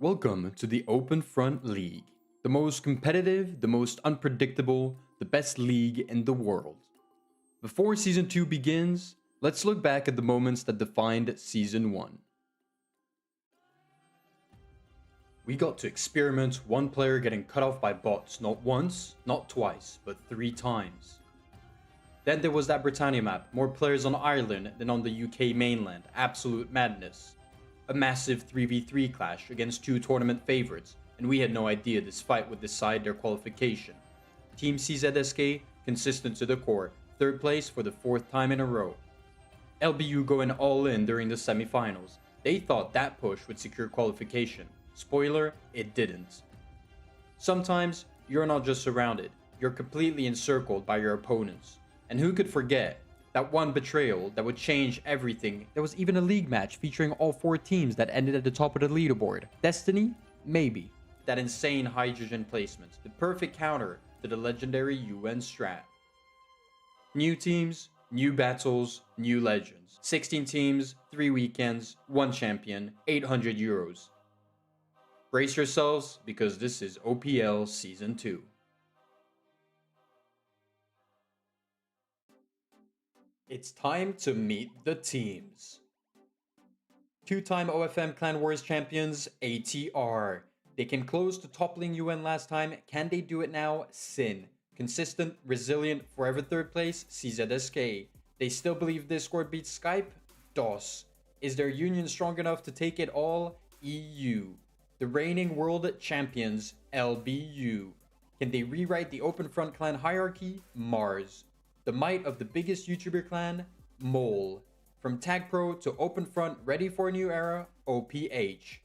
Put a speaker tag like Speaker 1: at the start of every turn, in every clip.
Speaker 1: Welcome to the OpenFront League, the most competitive, the most unpredictable, the best league in the world. Before Season 2 begins, let's look back at the moments that defined Season 1. We got to experiment one player getting cut off by bots not once, not twice, but 3 times. Then there was that Britannia map, more players on Ireland than on the UK mainland, absolute madness. A massive 3v3 clash against 2 tournament favorites, and we had no idea this fight would decide their qualification. Team CZSK, consistent to the core, 3rd place for the 4th time in a row. LBU going all in during the semifinals. They thought that push would secure qualification. Spoiler, it didn't. Sometimes, you're not just surrounded, you're completely encircled by your opponents. And who could forget that one betrayal that would change everything? There was even a league match featuring all 4 teams that ended at the top of the leaderboard. Destiny? Maybe. That insane hydrogen placement, the perfect counter to the legendary UN strat. New teams, new battles, new legends. 16 teams, 3 weekends, 1 champion, 800 euros. Brace yourselves because this is OPL Season 2. It's time to meet the teams. 2-time OFM Clan Wars champions, ATR. They can close to toppling UN last time. Can they do it now? Sin. Consistent, resilient, forever 3rd place, CZSK. They still believe Discord beats Skype? DOS. Is their union strong enough to take it all? EU. The reigning world champions, LBU. Can they rewrite the OpenFront clan hierarchy? Mars. The might of the biggest YouTuber clan, Mole. From Tag Pro to OpenFront, ready for a new era, OPH.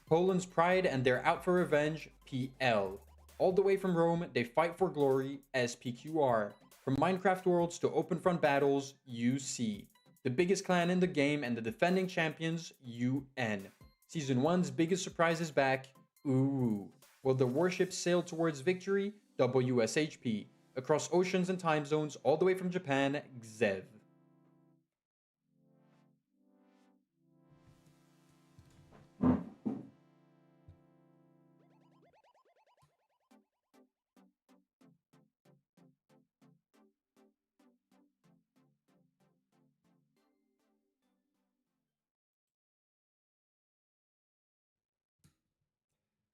Speaker 1: Poland's pride and they're out for revenge, PL. All the way from Rome, they fight for glory, SPQR. From Minecraft Worlds to OpenFront battles, UC. The biggest clan in the game and the defending champions, UN. Season 1's biggest surprise is back, Ooh. Will the warship sail towards victory, WSHP. Across oceans and time zones, all the way from Japan, Xev.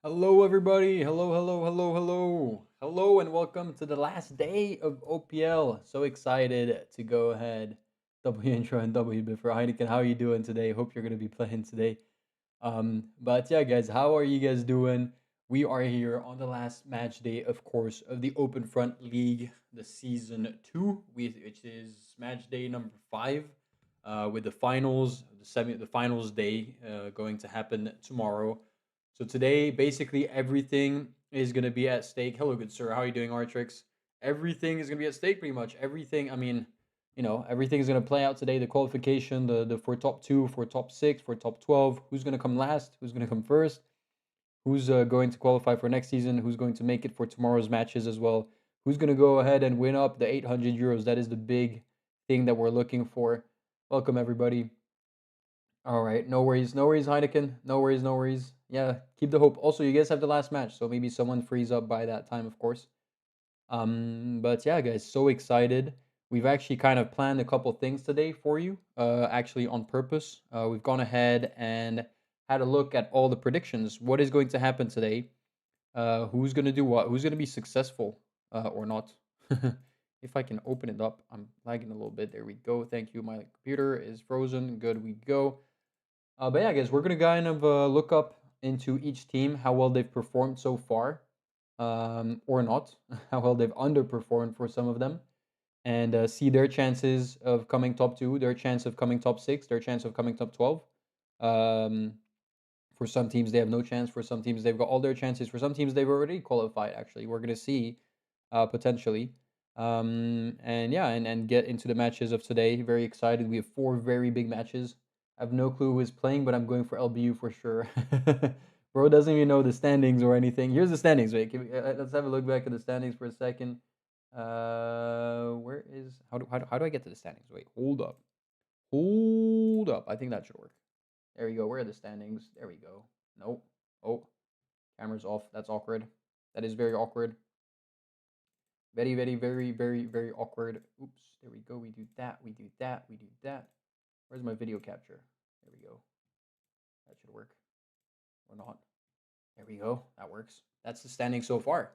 Speaker 1: Hello, everybody. Hello, hello, hello, hello. Hello, and welcome to the last day of OPL. So excited to go ahead. W intro and W bit for Heineken. How are you doing today? Hope you're going to be playing today. But yeah, guys, how are you guys doing? We are here on the last match day, of course, of the OpenFront League, the season 2, which is match day number 5, with the finals, the finals day, going to happen tomorrow. So today, basically everything is gonna be at stake. Hello, good sir. How are you doing, Artrix? Everything is gonna be at stake, pretty much. Everything. I mean, everything is gonna play out today. The qualification, the for top 2, for top 6, for top 12. Who's gonna come last? Who's gonna come first? Who's going to qualify for next season? Who's going to make it for tomorrow's matches as well? Who's gonna go ahead and win up the 800 euros? That is the big thing that we're looking for. Welcome, everybody. All right, no worries, Heineken. No worries, no worries. Yeah, keep the hope. Also, you guys have the last match, so maybe someone frees up by that time, of course. But yeah, guys, so excited. We've actually kind of planned a couple things today for you, actually on purpose. We've gone ahead and had a look at all the predictions. What is going to happen today? Who's gonna do what? Who's gonna be successful, or not? If I can open it up, I'm lagging a little bit. There we go. Thank you. My computer is frozen. Good, we go. But yeah, guys, we're gonna kind of look up into each team how well they've performed so far, or not, how well they've underperformed for some of them, and see their chances of coming top 2, their chance of coming top 6, their chance of coming top 12. For some teams, they have no chance. For some teams, they've got all their chances. For some teams, they've already qualified. Actually, we're gonna see potentially. And yeah, and get into the matches of today. Very excited. We have 4 very big matches. I have no clue who is playing, but I'm going for LBU for sure. Bro doesn't even know the standings or anything. Here's the standings. Wait, let's have a look back at the standings for a second. Where is how do I get to the standings? Wait, hold up. Hold up. I think that should work. There we go. Where are the standings? There we go. Nope. Oh, camera's off. That's awkward. That is very awkward. Very, very, very, very, very awkward. Oops. There we go. We do that. We do that. We do that. Where's my video capture? There we go. That should work. Or not. There we go. That works. That's the standing so far.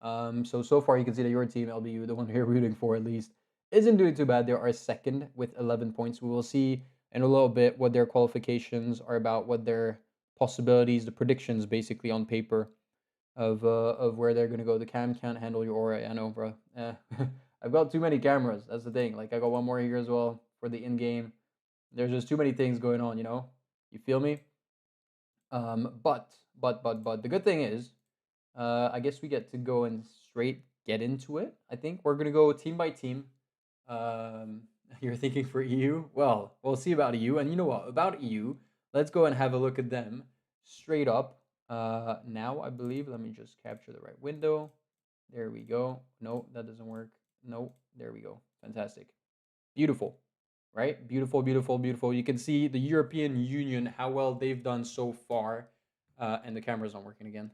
Speaker 1: So far you can see that your team, LBU, the one you're rooting for at least, isn't doing too bad. They are second with 11 points. We will see in a little bit what their qualifications are about, what their possibilities, the predictions basically on paper of where they're gonna go. The cam can't handle your aura. I know, bro. I've got too many cameras. That's the thing. Like I got one more here as well for the in game. There's just too many things going on. You know. You feel me? But the good thing is, I guess we get to go and straight get into it. I think we're gonna go team by team. Um, you're thinking for EU? Well, we'll see about EU. And you know what? About EU, let's go and have a look at them straight up. Now I believe. Let me just capture the right window. There we go. No, that doesn't work. No, there we go. Fantastic. Beautiful. Right? Beautiful, beautiful, beautiful. You can see the European Union, how well they've done so far. And the camera's not working again.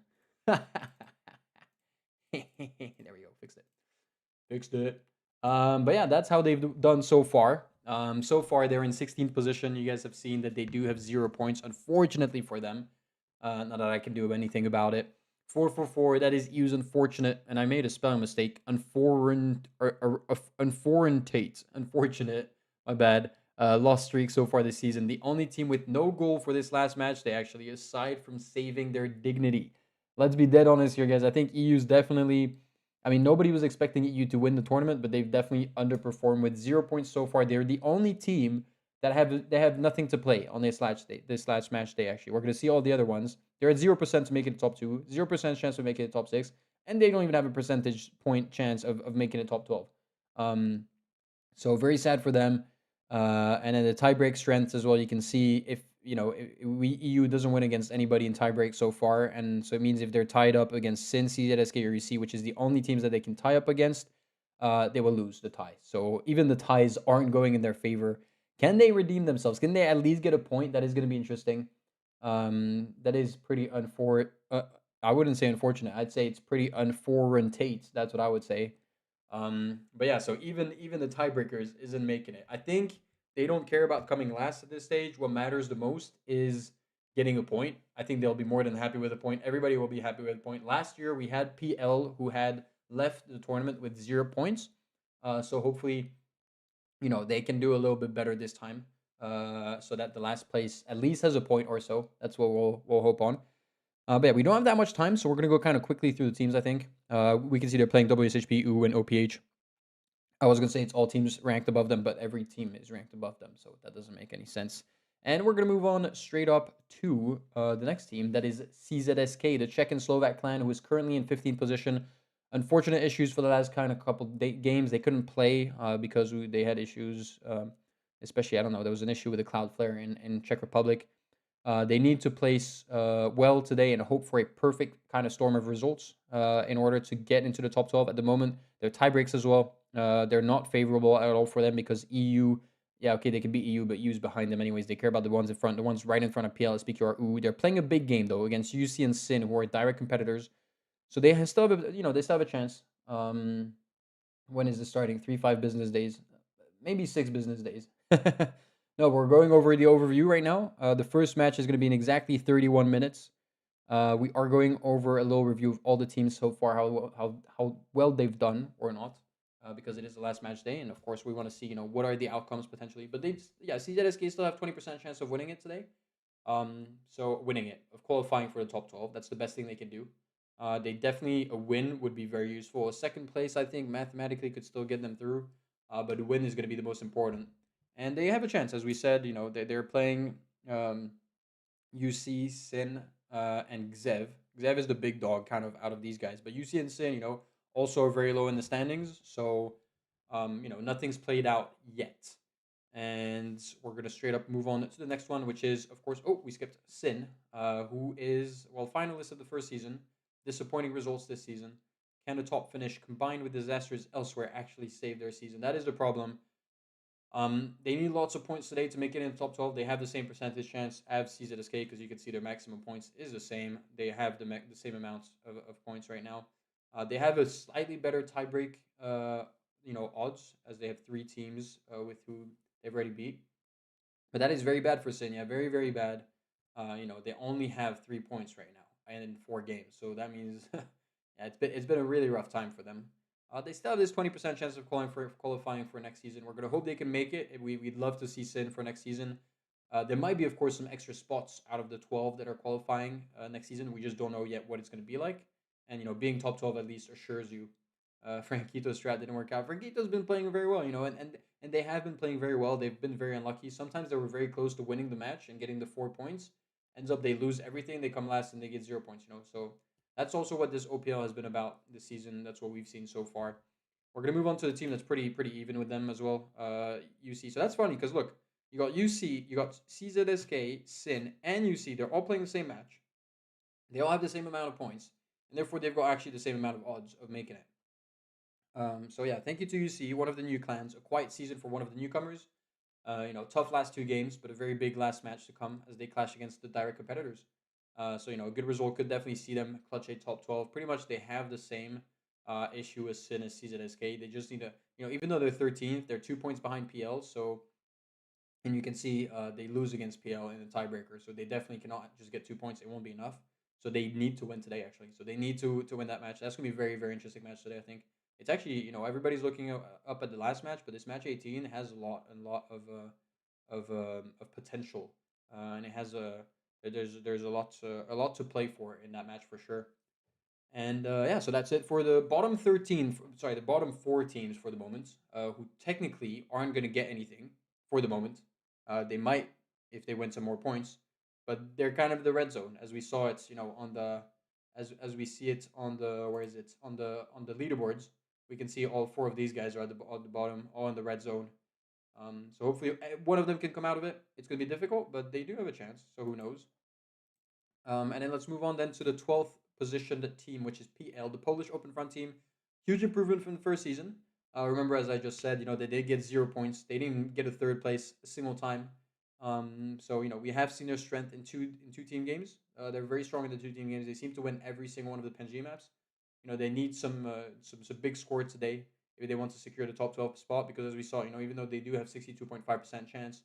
Speaker 1: There we go. Fixed it. Fixed it. But yeah, that's how they've done so far. So far, they're in 16th position. You guys have seen that they do have 0 points, unfortunately for them. Not that I can do anything about it. 444, that is EU's unfortunate, and I made a spelling mistake. Unfortunate. Unfortunate. My bad. Lost streak so far this season. The only team with no goal for this last match day, actually, aside from saving their dignity. Let's be dead honest here, guys. I think EU's definitely. I mean, nobody was expecting EU to win the tournament, but they've definitely underperformed with 0 points so far. They're the only team that have nothing to play on this last match day. Actually, we're gonna see all the other ones. They're at 0% to make it top 2, 0% chance of making it top 6, and they don't even have a percentage point chance of making it top 12. So very sad for them. And then the tiebreak strengths as well. You can see if EU doesn't win against anybody in tiebreak so far, and so it means if they're tied up against Sin, CZSK, or UC, which is the only teams that they can tie up against, they will lose the tie. So even the ties aren't going in their favor. Can they redeem themselves? Can they at least get a point? That is going to be interesting. That is pretty I wouldn't say unfortunate. I'd say it's pretty unfortunate. That's what I would say. But yeah, so even the tiebreakers isn't making it. I think they don't care about coming last at this stage. What matters the most is getting a point. I think they'll be more than happy with a point. Everybody will be happy with a point. Last year we had PL who had left the tournament with 0 points. So hopefully, they can do a little bit better this time. So that the last place at least has a point or so. That's what we'll hope on. But yeah, we don't have that much time, so we're gonna go kind of quickly through the teams. I think we can see they're playing WSHP, U, and OPH. I was gonna say it's all teams ranked above them, but every team is ranked above them, so that doesn't make any sense. And we're gonna move on straight up to the next team. That is CZSK, the Czech and Slovak clan, who is currently in 15th position. Unfortunate issues for the last kind of couple games. They couldn't play because they had issues. Especially, I don't know, there was an issue with the Cloudflare in Czech Republic. They need to place well today and hope for a perfect kind of storm of results in order to get into the top 12. At the moment, they're tie breaks as well. They're not favorable at all for them because EU, yeah, okay, they can beat EU, but EU's behind them anyways. They care about the ones in front, the ones right in front of PL, SPQR. Ooh, they're playing a big game though against UC and Sin, who are direct competitors. So they still have, they still have a chance. When is this starting? 5 business days, maybe 6 business days. No, we're going over the overview right now. The first match is going to be in exactly 31 minutes. We are going over a little review of all the teams so far, how well they've done or not, because it is the last match day, and of course we want to see what are the outcomes potentially. But CZSK still have 20% chance of winning it today. So winning it, of qualifying for the top 12, that's the best thing they can do. They definitely a win would be very useful. A second place, I think, mathematically could still get them through, but a win is going to be the most important. And they have a chance, as we said. They're playing UC, Sin, and Xev. Xev is the big dog, kind of out of these guys, but UC and Sin, also are very low in the standings. So, nothing's played out yet. And we're gonna straight up move on to the next one, which is, of course, we skipped Sin, who is finalist of the first season. Disappointing results this season. Can the top finish combined with disasters elsewhere actually save their season? That is the problem. They need lots of points today to make it in the top 12. They have the same percentage chance as CZSK because you can see their maximum points is the same. They have the same amounts of points right now. They have a slightly better tiebreak, odds as they have three teams with who they've already beat. But that is very bad for Sin. Yeah, very very bad. They only have 3 points right now and in 4 games. So that means yeah, it's been a really rough time for them. They still have this 20% chance of qualifying for next season. We're gonna hope they can make it. We'd love to see Sin for next season. There might be, of course, some extra spots out of the 12 that are qualifying next season. We just don't know yet what it's going to be like. And being top 12 at least assures you. Franquito's strat didn't work out. Franquito's been playing very well, and they have been playing very well. They've been very unlucky. Sometimes they were very close to winning the match and getting the 4 points. Ends up they lose everything. They come last and they get 0 points. So that's also what this OPL has been about this season. That's what we've seen so far. We're gonna move on to the team that's pretty even with them as well. UC. So that's funny because look, you got UC, you got CZSK, Sin, and UC. They're all playing the same match. They all have the same amount of points, and therefore they've got actually the same amount of odds of making it. So yeah, thank you to UC, one of the new clans. A quiet season for one of the newcomers. Tough last 2 games, but a very big last match to come as they clash against the direct competitors. A good result could definitely see them clutch a top 12. Pretty much they have the same issue as Sin as CZSK. They just need to, even though they're 13th, they're 2 points behind PL. So, and you can see they lose against PL in the tiebreaker. So they definitely cannot just get 2 points. It won't be enough. So they need to win today, actually. So they need to win that match. That's going to be a very, very interesting match today, I think. It's actually, everybody's looking up at the last match, but this match 18 has a lot of potential, and it has there's a lot to play for in that match for sure. And yeah, so that's it for the bottom 13. Sorry, the bottom 4 teams for the moment, who technically aren't going to get anything for the moment. They might if they win some more points, but they're kind of the red zone as we saw it. On the as we see it on the where is it on the leaderboards. We can see all 4 of these guys are at the bottom, all in the red zone. So hopefully one of them can come out of it. It's going to be difficult, but they do have a chance. So who knows? And then let's move on then to the 12th positioned team, which is PL, the Polish OpenFront team. Huge improvement from the first season. Remember, as I just said, they did get 0 points. They didn't get a third place a single time. We have seen their strength in two team games. They're very strong in the 2 team games. They seem to win every single one of the PNG maps. They need some big score today if they want to secure the top 12 spot. Because as we saw, even though they do have 62.5% chance,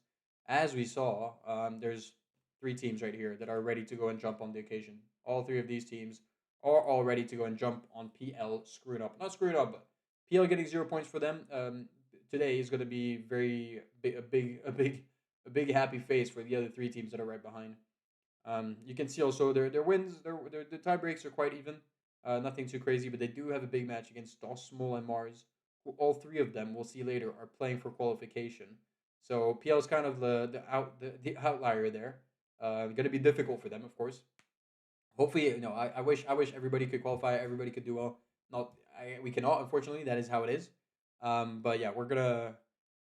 Speaker 1: as we saw, there's 3 teams right here that are ready to go and jump on the occasion. All 3 of these teams are all ready to go and jump on PL screwing up. Not screwing up, but PL getting 0 points for them today is going to be a big happy face for the other 3 teams that are right behind. You can see also their wins, their tie breaks are quite even. Nothing too crazy, but they do have a big match against Dosmol and Mars, who all 3 of them we'll see later are playing for qualification. So PL is kind of the outlier there. Going to be difficult for them, of course. Hopefully, I wish everybody could qualify, everybody could do well. We cannot, unfortunately. That is how it is. But yeah, we're gonna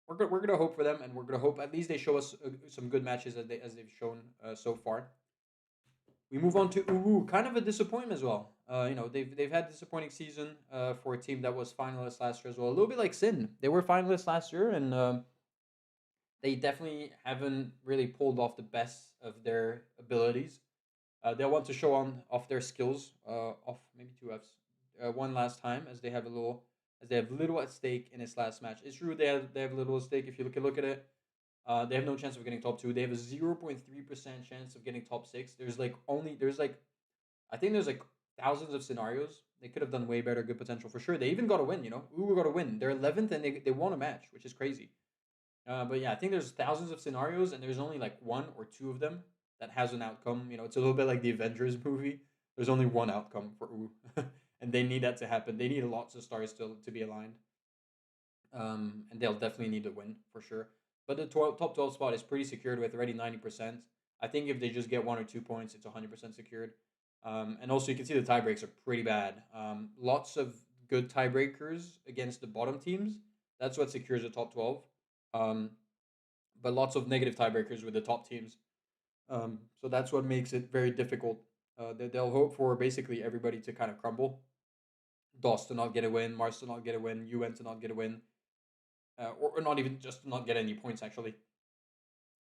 Speaker 1: hope for them, and we're gonna hope at least they show us some good matches as they've shown so far. We move on to Uwu, kind of a disappointment as well. They've had a disappointing season for a team that was finalist last year as well. A little bit like Sin, they were finalists last year, and they definitely haven't really pulled off the best of their abilities. They'll want to show on off their skills, off maybe 2 Fs, one last time as they have little at stake in this last match. It's true they have little at stake. If you look at it, they have no chance of getting top 2. They have a 0.3% chance of getting top 6. I think there's like thousands of scenarios. They could have done way better. Good potential for sure. They even got a win. Uwu got a win. They're 11th and they won a match, which is crazy. But yeah, I think there's thousands of scenarios, and there's only like 1 or 2 of them that has an outcome. It's a little bit like the Avengers movie. There's only one outcome for Uwu, and they need that to happen. They need lots of stars to be aligned, and they'll definitely need to win for sure. But the top 12 spot is pretty secured with already 90%. I think if they just get 1 or 2 points, it's 100% secured. And also, you can see the tiebreaks are pretty bad. Lots of good tiebreakers against the bottom teams. That's what secures the top 12. Um, but lots of negative tiebreakers with the top teams. So that's what makes it very difficult. They'll hope for basically everybody to kind of crumble. DOS to not get a win, Mars to not get a win, UN to not get a win. or not even just not get any points actually.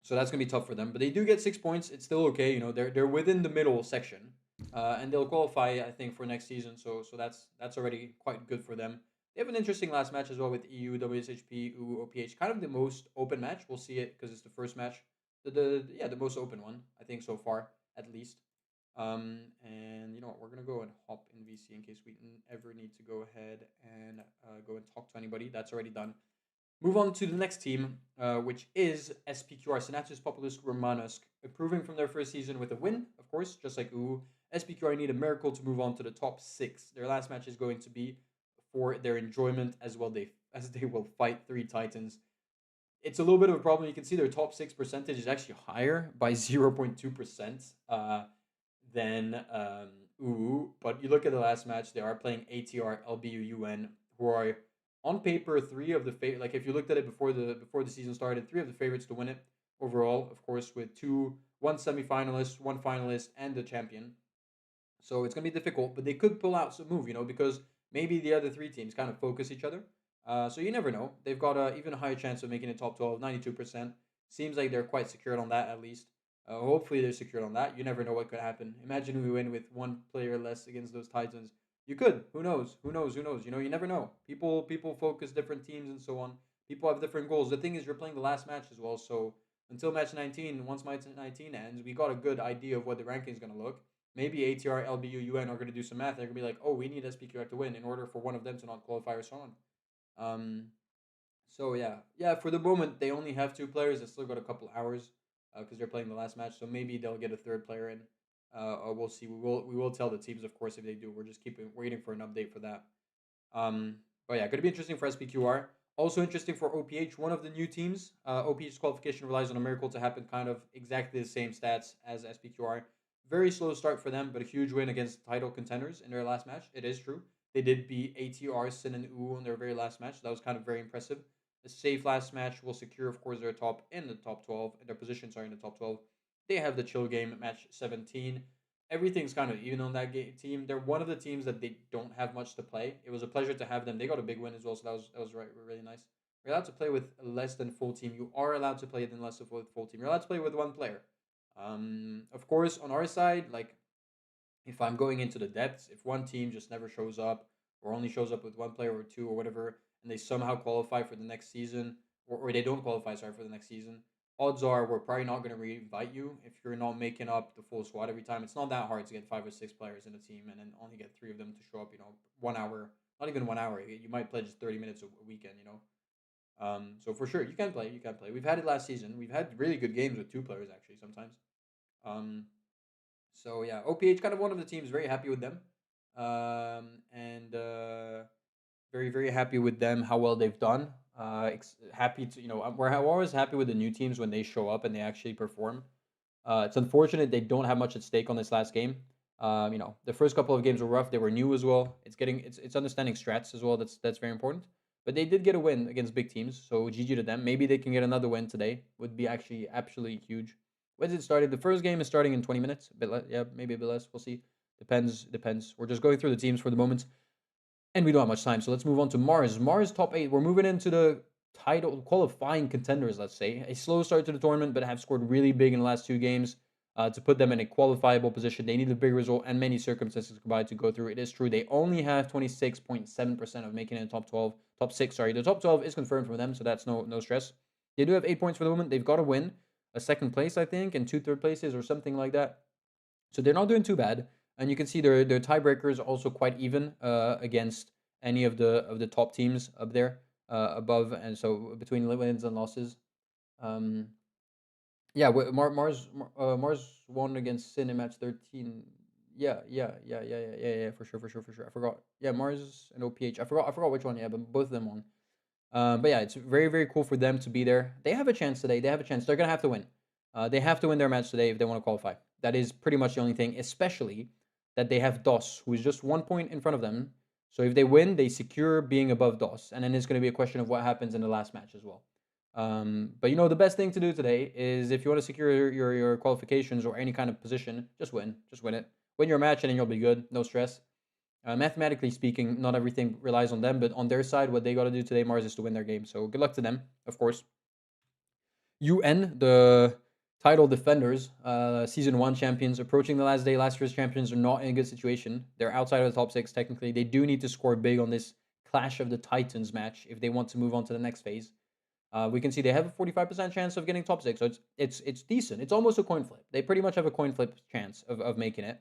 Speaker 1: So that's gonna be tough for them. But they do get 6 points. It's still okay. You know, they're within the middle section, and they'll qualify I think for next season. So that's already quite good for them. They have an interesting last match as well with EU, WSHP, OPH. Kind of the most open match. We'll see it because it's the first match. The most open one I think so far at least. And you know what, we're gonna go and hop in VC in case we ever need to go ahead and go and talk to anybody. That's already done. Move on to the next team, which is SPQR, Senatus Populus Romanosque, improving from their first season with a win, of course, just like UU. SPQR need a miracle to move on to the top 6. Their last match is going to be for their enjoyment as well. As they will fight 3 Titans. It's a little bit of a problem. You can see their top 6 percentage is actually higher by 0.2% than UU. But you look at the last match, they are playing ATR, LBU, UN, who are on paper 3 of the like if you looked at it before the season started, 3 of the favorites to win it overall, of course, with one semifinalist, one finalist, and the champion. So it's gonna be difficult, but they could pull out some move, you know, because maybe the other 3 teams kind of focus each other. So you never know. They've got a even higher chance of making it top 12, 92%. Seems like they're quite secured on that at least. Hopefully they're secured on that. You never know what could happen. Imagine we win with 1 player less against those Titans. You could. Who knows? Who knows? Who knows? You know, you never know. People focus different teams and so on. People have different goals. The thing is, you're playing the last match as well. So until match 19, once match 19 ends, we got a good idea of what the ranking is going to look. Maybe ATR, LBU, UN are going to do some math. They're going to be like, oh, we need SPQR to win in order for one of them to not qualify or so on. So yeah. For the moment, they only have 2 players. They still got a couple hours because they're playing the last match. So maybe they'll get a 3rd player in. We'll see. We will tell the teams, of course, if they do. We're just waiting for an update for that. But yeah, going to be interesting for SPQR. Also interesting for OPH, one of the new teams. OPH's qualification relies on a miracle to happen, kind of exactly the same stats as SPQR. Very slow start for them, but a huge win against title contenders in their last match. It is true. They did beat ATR, Sin, and UU in their very last match. So that was kind of very impressive. A safe last match will secure, of course, their top in the top 12. Their positions are in the top 12. They have the chill game at match 17. Everything's kind of even on that team. They're one of the teams that they don't have much to play. It was a pleasure to have them. They got a big win as well, so that was really nice. You're allowed to play with less than full team. You are allowed to play than less of with full team. You're allowed to play with 1 player. Of course, on our side, like if I'm going into the depths, if one team just never shows up or only shows up with 1 player or 2 or whatever, and they somehow qualify for the next season, or they don't qualify, sorry, for the next season, odds are we're probably not going to re-invite you if you're not making up the full squad every time. It's not that hard to get 5 or 6 players in a team and then only get 3 of them to show up, 1 hour, not even 1 hour. You might play just 30 minutes a weekend, So for sure, you can play. You can play. We've had it last season. We've had really good games with 2 players actually sometimes. So yeah, OPH kind of one of the teams. Very happy with them, and very very happy with them. How well they've done. Happy to we're always happy with the new teams when they show up and they actually perform. It's unfortunate they don't have much at stake on this last game. The first couple of games were rough. They were new as well. It's understanding strats as well. That's very important. But they did get a win against big teams, so GG to them. Maybe they can get another win today. Would be actually absolutely huge. When is it started? The first game is starting in 20 minutes. A bit less, yeah, maybe a bit less. We'll see. Depends. We're just going through the teams for the moment, and we don't have much time. So let's move on to Mars. Mars top 8. We're moving into the title qualifying contenders. Let's say a slow start to the tournament, but have scored really big in the last 2 games. To put them in a qualifiable position, they need a big result and many circumstances combined to go through. It is true they only have 26.7% of making it in top 12, top 6. Sorry, the top 12 is confirmed for them, so that's no stress. They do have 8 points for the moment. They've got to win a 2nd place, I think, and 2 third places or something like that. So they're not doing too bad, and you can see their tiebreakers are also quite even against any of the top teams up there above, and so between wins and losses. Yeah, Mars won against Sin in match 13. Yeah, for sure. I forgot. Yeah, Mars and OPH. I forgot which one. Yeah, but both of them won. But yeah, it's very very cool for them to be there. They have a chance today. They have a chance. They're gonna have to win. They have to win their match today if they want to qualify. That is pretty much the only thing. Especially that they have DOS, who is just 1 point in front of them. So if they win, they secure being above DOS, and then it's going to be a question of what happens in the last match as well. But the best thing to do today is if you want to secure your qualifications or any kind of position, just win it. Win your match and then you'll be good. No stress. Mathematically speaking, not everything relies on them, but on their side, what they got to do today, Mars, is to win their game. So good luck to them, of course. UN, the title defenders, season one champions, approaching the last day. Last year's champions are not in a good situation. They're outside of the top six technically. They do need to score big on this Clash of the Titans match if they want to move on to the next phase. We can see they have a 45% chance of getting top six, so it's decent. It's almost a coin flip. They pretty much have a coin flip chance of making it.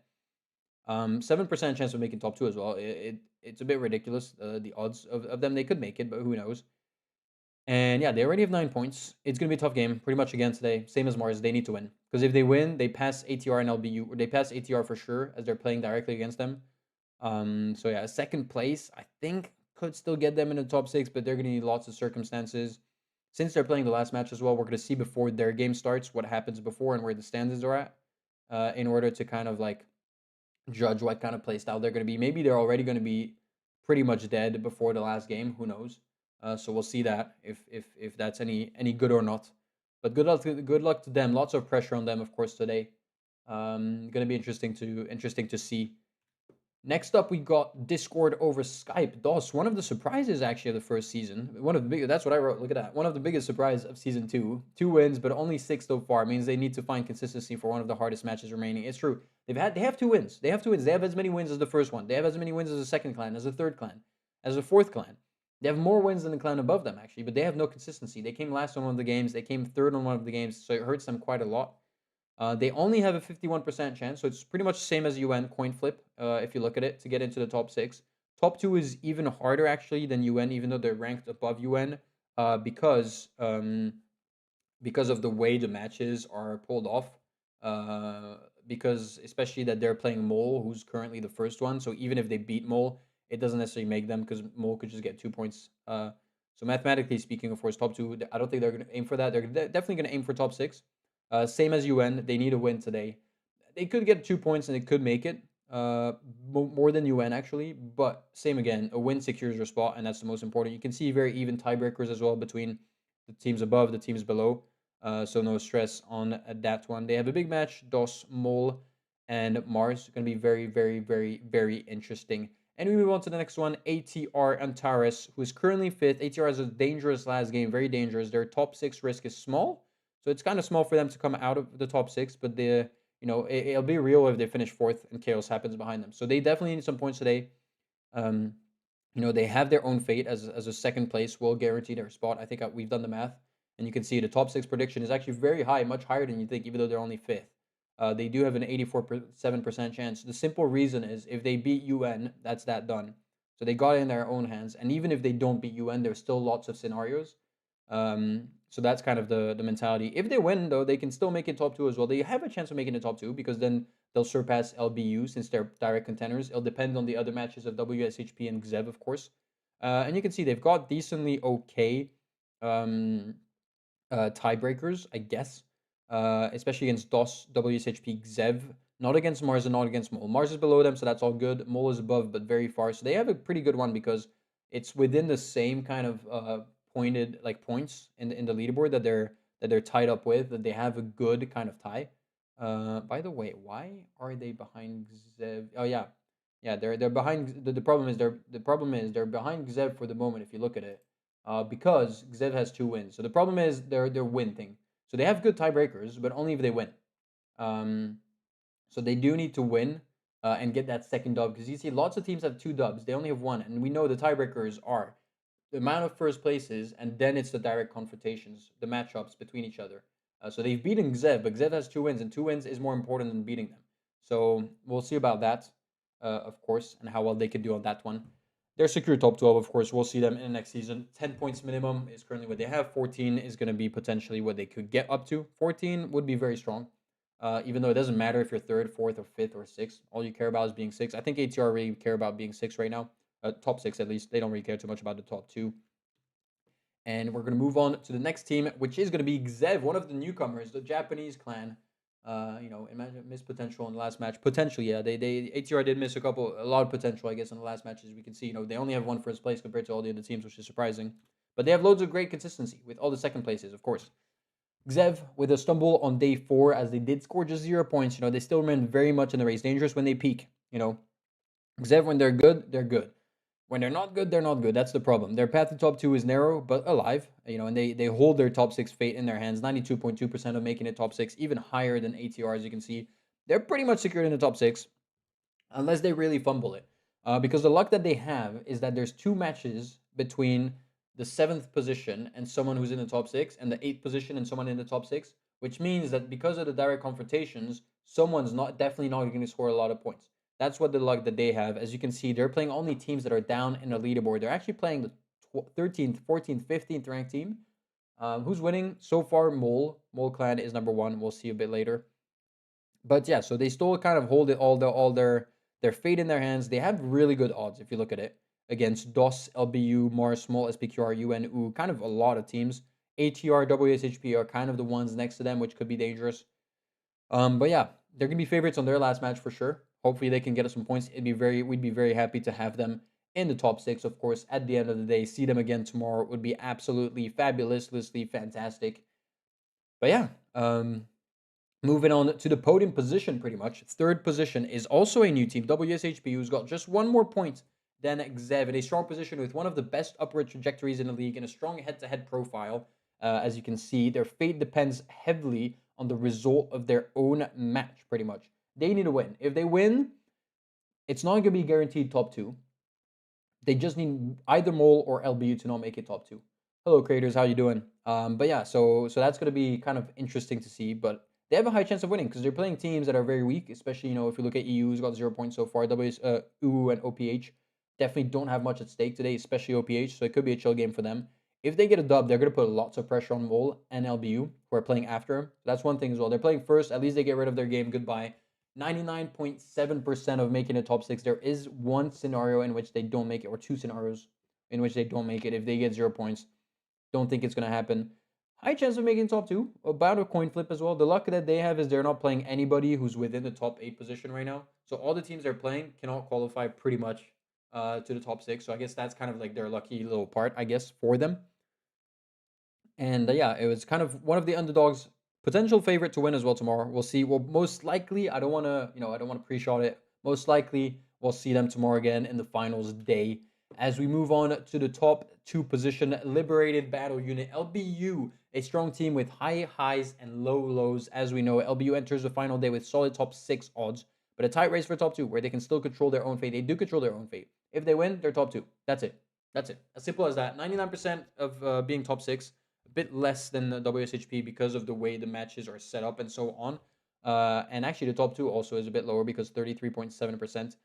Speaker 1: 7% chance of making top two as well. It's a bit ridiculous, the odds of them. They could make it, but who knows? And yeah, they already have 9 points. It's gonna be a tough game, pretty much again today. Same as Mars, they need to win because if they win, they pass ATR and LBU, or they pass ATR for sure as they're playing directly against them. So yeah, second place I think could still get them in the top six, but they're gonna need lots of circumstances. Since they're playing the last match as well, we're gonna see before their game starts what happens before and where the standings are at, in order to kind of like judge what kind of play style they're going to be. Maybe they're already going to be pretty much dead before the last game. Who knows? So we'll see that if that's any good or not. But good luck to them. Lots of pressure on them, of course, today. Going to be interesting to see. Next up, we got Discord over Skype. DOS, one of the surprises actually of the first season. One of the big, that's what I wrote. Look at that. One of the biggest surprise of season two. 2 wins, but only 6 so far. Means they need to find consistency for one of the hardest matches remaining. It's true. They have 2 wins. They have 2 wins. They have as many wins as the first one. They have as many wins as the second clan, as the third clan, as the fourth clan. They have more wins than the clan above them actually, but they have no consistency. They came last on one of the games. They came third on one of the games, so it hurts them quite a lot. They only have a 51% chance, so it's pretty much the same as UN coin flip, if you look at it, to get into the top six. Top two is even harder, actually, than UN, even though they're ranked above UN, because of the way the matches are pulled off. Because especially that they're playing Mole, who's currently the first one, so even if they beat Mole, it doesn't necessarily make them because Mole could just get 2 points. So mathematically speaking, of course, top two, I don't think they're going to aim for that. They're definitely going to aim for top six. Same as UN, they need a win today. They could get 2 points and they could make it. More than UN actually, but same again. A win secures your spot, and that's the most important. You can see very even tiebreakers as well between the teams above, the teams below. So no stress on that one. They have a big match. DOS, Mole, and Mars. Going to be very, very, very, very interesting. And we move on to the next one, ATR Antares, who is currently fifth. ATR has a dangerous last game, very dangerous. Their top six risk is small, so it's kind of small for them to come out of the top six, but it'll be real if they finish fourth and chaos happens behind them. So they definitely need some points today. They have their own fate as a second place will guarantee their spot. I think we've done the math, and you can see the top six prediction is actually very high, much higher than you think, even though they're only fifth. They do have an 84.7% chance. The simple reason is if they beat UN, that's that done. So they got it in their own hands. And even if they don't beat UN, there's still lots of scenarios. So that's kind of the mentality. If they win, though, they can still make it top two as well. They have a chance of making it top two because then they'll surpass LBU since they're direct contenders. It'll depend on the other matches of WSHP and XEV, of course. And you can see they've got decently okay tiebreakers, I guess. Especially against DOS, WSHP, XEV. Not against Mars and not against Mole. Mars is below them, so that's all good. Mole is above, but very far. So they have a pretty good one because it's within the same kind of pointed like points in the leaderboard that they're tied up with. That they have a good kind of tie. By the way, why are they behind XEV? Oh yeah, they're behind. The problem is they're behind XEV for the moment. If you look at it, because XEV has 2 wins. So the problem is their win thing. So they have good tiebreakers, but only if they win. So they do need to win and get that second dub because you see lots of teams have 2 dubs. They only have one, and we know the tiebreakers are the amount of first places, and then it's the direct confrontations, the matchups between each other. So they've beaten XEV, but XEV has 2 wins, and 2 wins is more important than beating them. So we'll see about that, of course, and how well they can do on that one. They're secure top 12, of course. We'll see them in the next season. 10 points minimum is currently what they have. 14 is going to be potentially what they could get up to. 14 would be very strong, even though it doesn't matter if you're third, fourth, or fifth, or sixth. All you care about is being six. I think ATR really care about being six right now. Top six, at least. They don't really care too much about the top two. And we're going to move on to the next team, which is going to be XEV, one of the newcomers, the Japanese clan. Imagine missed potential in the last match. Potentially, yeah. They ATR did miss a lot of potential, I guess, in the last matches. We can see, they only have one first place compared to all the other teams, which is surprising. But they have loads of great consistency with all the second places, of course. XEV with a stumble on day 4, as they did score just 0 points. They still remain very much in the race. Dangerous when they peak. Except when they're good, they're good. When they're not good, they're not good. That's the problem. Their path to top two is narrow but alive, and they hold their top six fate in their hands. 92.2% of making it top six, even higher than ATR, as you can see. They're pretty much secured in the top six, unless they really fumble it. Because the luck that they have is that there's two matches between the seventh position and someone who's in the top six, and the eighth position and someone in the top six, which means that because of the direct confrontations, someone's not definitely not going to score a lot of points. That's what the luck that they have. As you can see, they're playing only teams that are down in the leaderboard. They're actually playing the 13th, 14th, 15th ranked team. Who's winning so far? Mole Clan is number one. We'll see a bit later. But yeah, so they still kind of hold it all their fate in their hands. They have really good odds if you look at it against DOS, LBU, Mars, Small, SPQR, UNU, kind of a lot of teams. ATR, WSHP are kind of the ones next to them, which could be dangerous. But yeah, they're gonna be favorites on their last match for sure. Hopefully they can get us some points. We'd be very happy to have them in the top six. Of course, at the end of the day, see them again tomorrow would be absolutely fabulously fantastic. But yeah, moving on to the podium position, pretty much. Third position is also a new team, WSHP, who's got just one more point than Xev in a strong position with one of the best upward trajectories in the league and a strong head-to-head profile. As you can see, their fate depends heavily on the result of their own match, pretty much. They need to win. If they win, it's not going to be guaranteed top two. They just need either Mole or LBU to not make it top two. Hello, creators, how you doing? But yeah, so that's going to be kind of interesting to see. But they have a high chance of winning because they're playing teams that are very weak. Especially if you look at EU, who's got 0 points so far. EU and OPH definitely don't have much at stake today, especially OPH. So it could be a chill game for them. If they get a dub, they're going to put lots of pressure on Mole and LBU, who are playing after him. That's one thing as well. They're playing first. At least they get rid of their game. Goodbye. 99.7% of making a top six. There is one scenario in which they don't make it, or two scenarios in which they don't make it. If they get 0 points, don't think it's going to happen. High chance of making top two. About a coin flip as well. The luck that they have is they're not playing anybody who's within the top 8 position right now. So all the teams they're playing cannot qualify pretty much to the top six. So I guess that's kind of like their lucky little part, I guess, for them. And yeah, it was kind of one of the underdogs, potential favorite to win as well tomorrow. We'll see. Well, most likely, I don't want to, I don't want to pre-shot it. Most likely, we'll see them tomorrow again in the finals day. As we move on to the top two position, Liberated Battle Unit, LBU, a strong team with high highs and low lows. As we know, LBU enters the final day with solid top six odds, but a tight race for top two where they can still control their own fate. They do control their own fate. If they win, they're top two. That's it. That's it. As simple as that. 99% of being top six, bit less than the WSHP because of the way the matches are set up and so on. And actually, the top two also is a bit lower because 33.7%.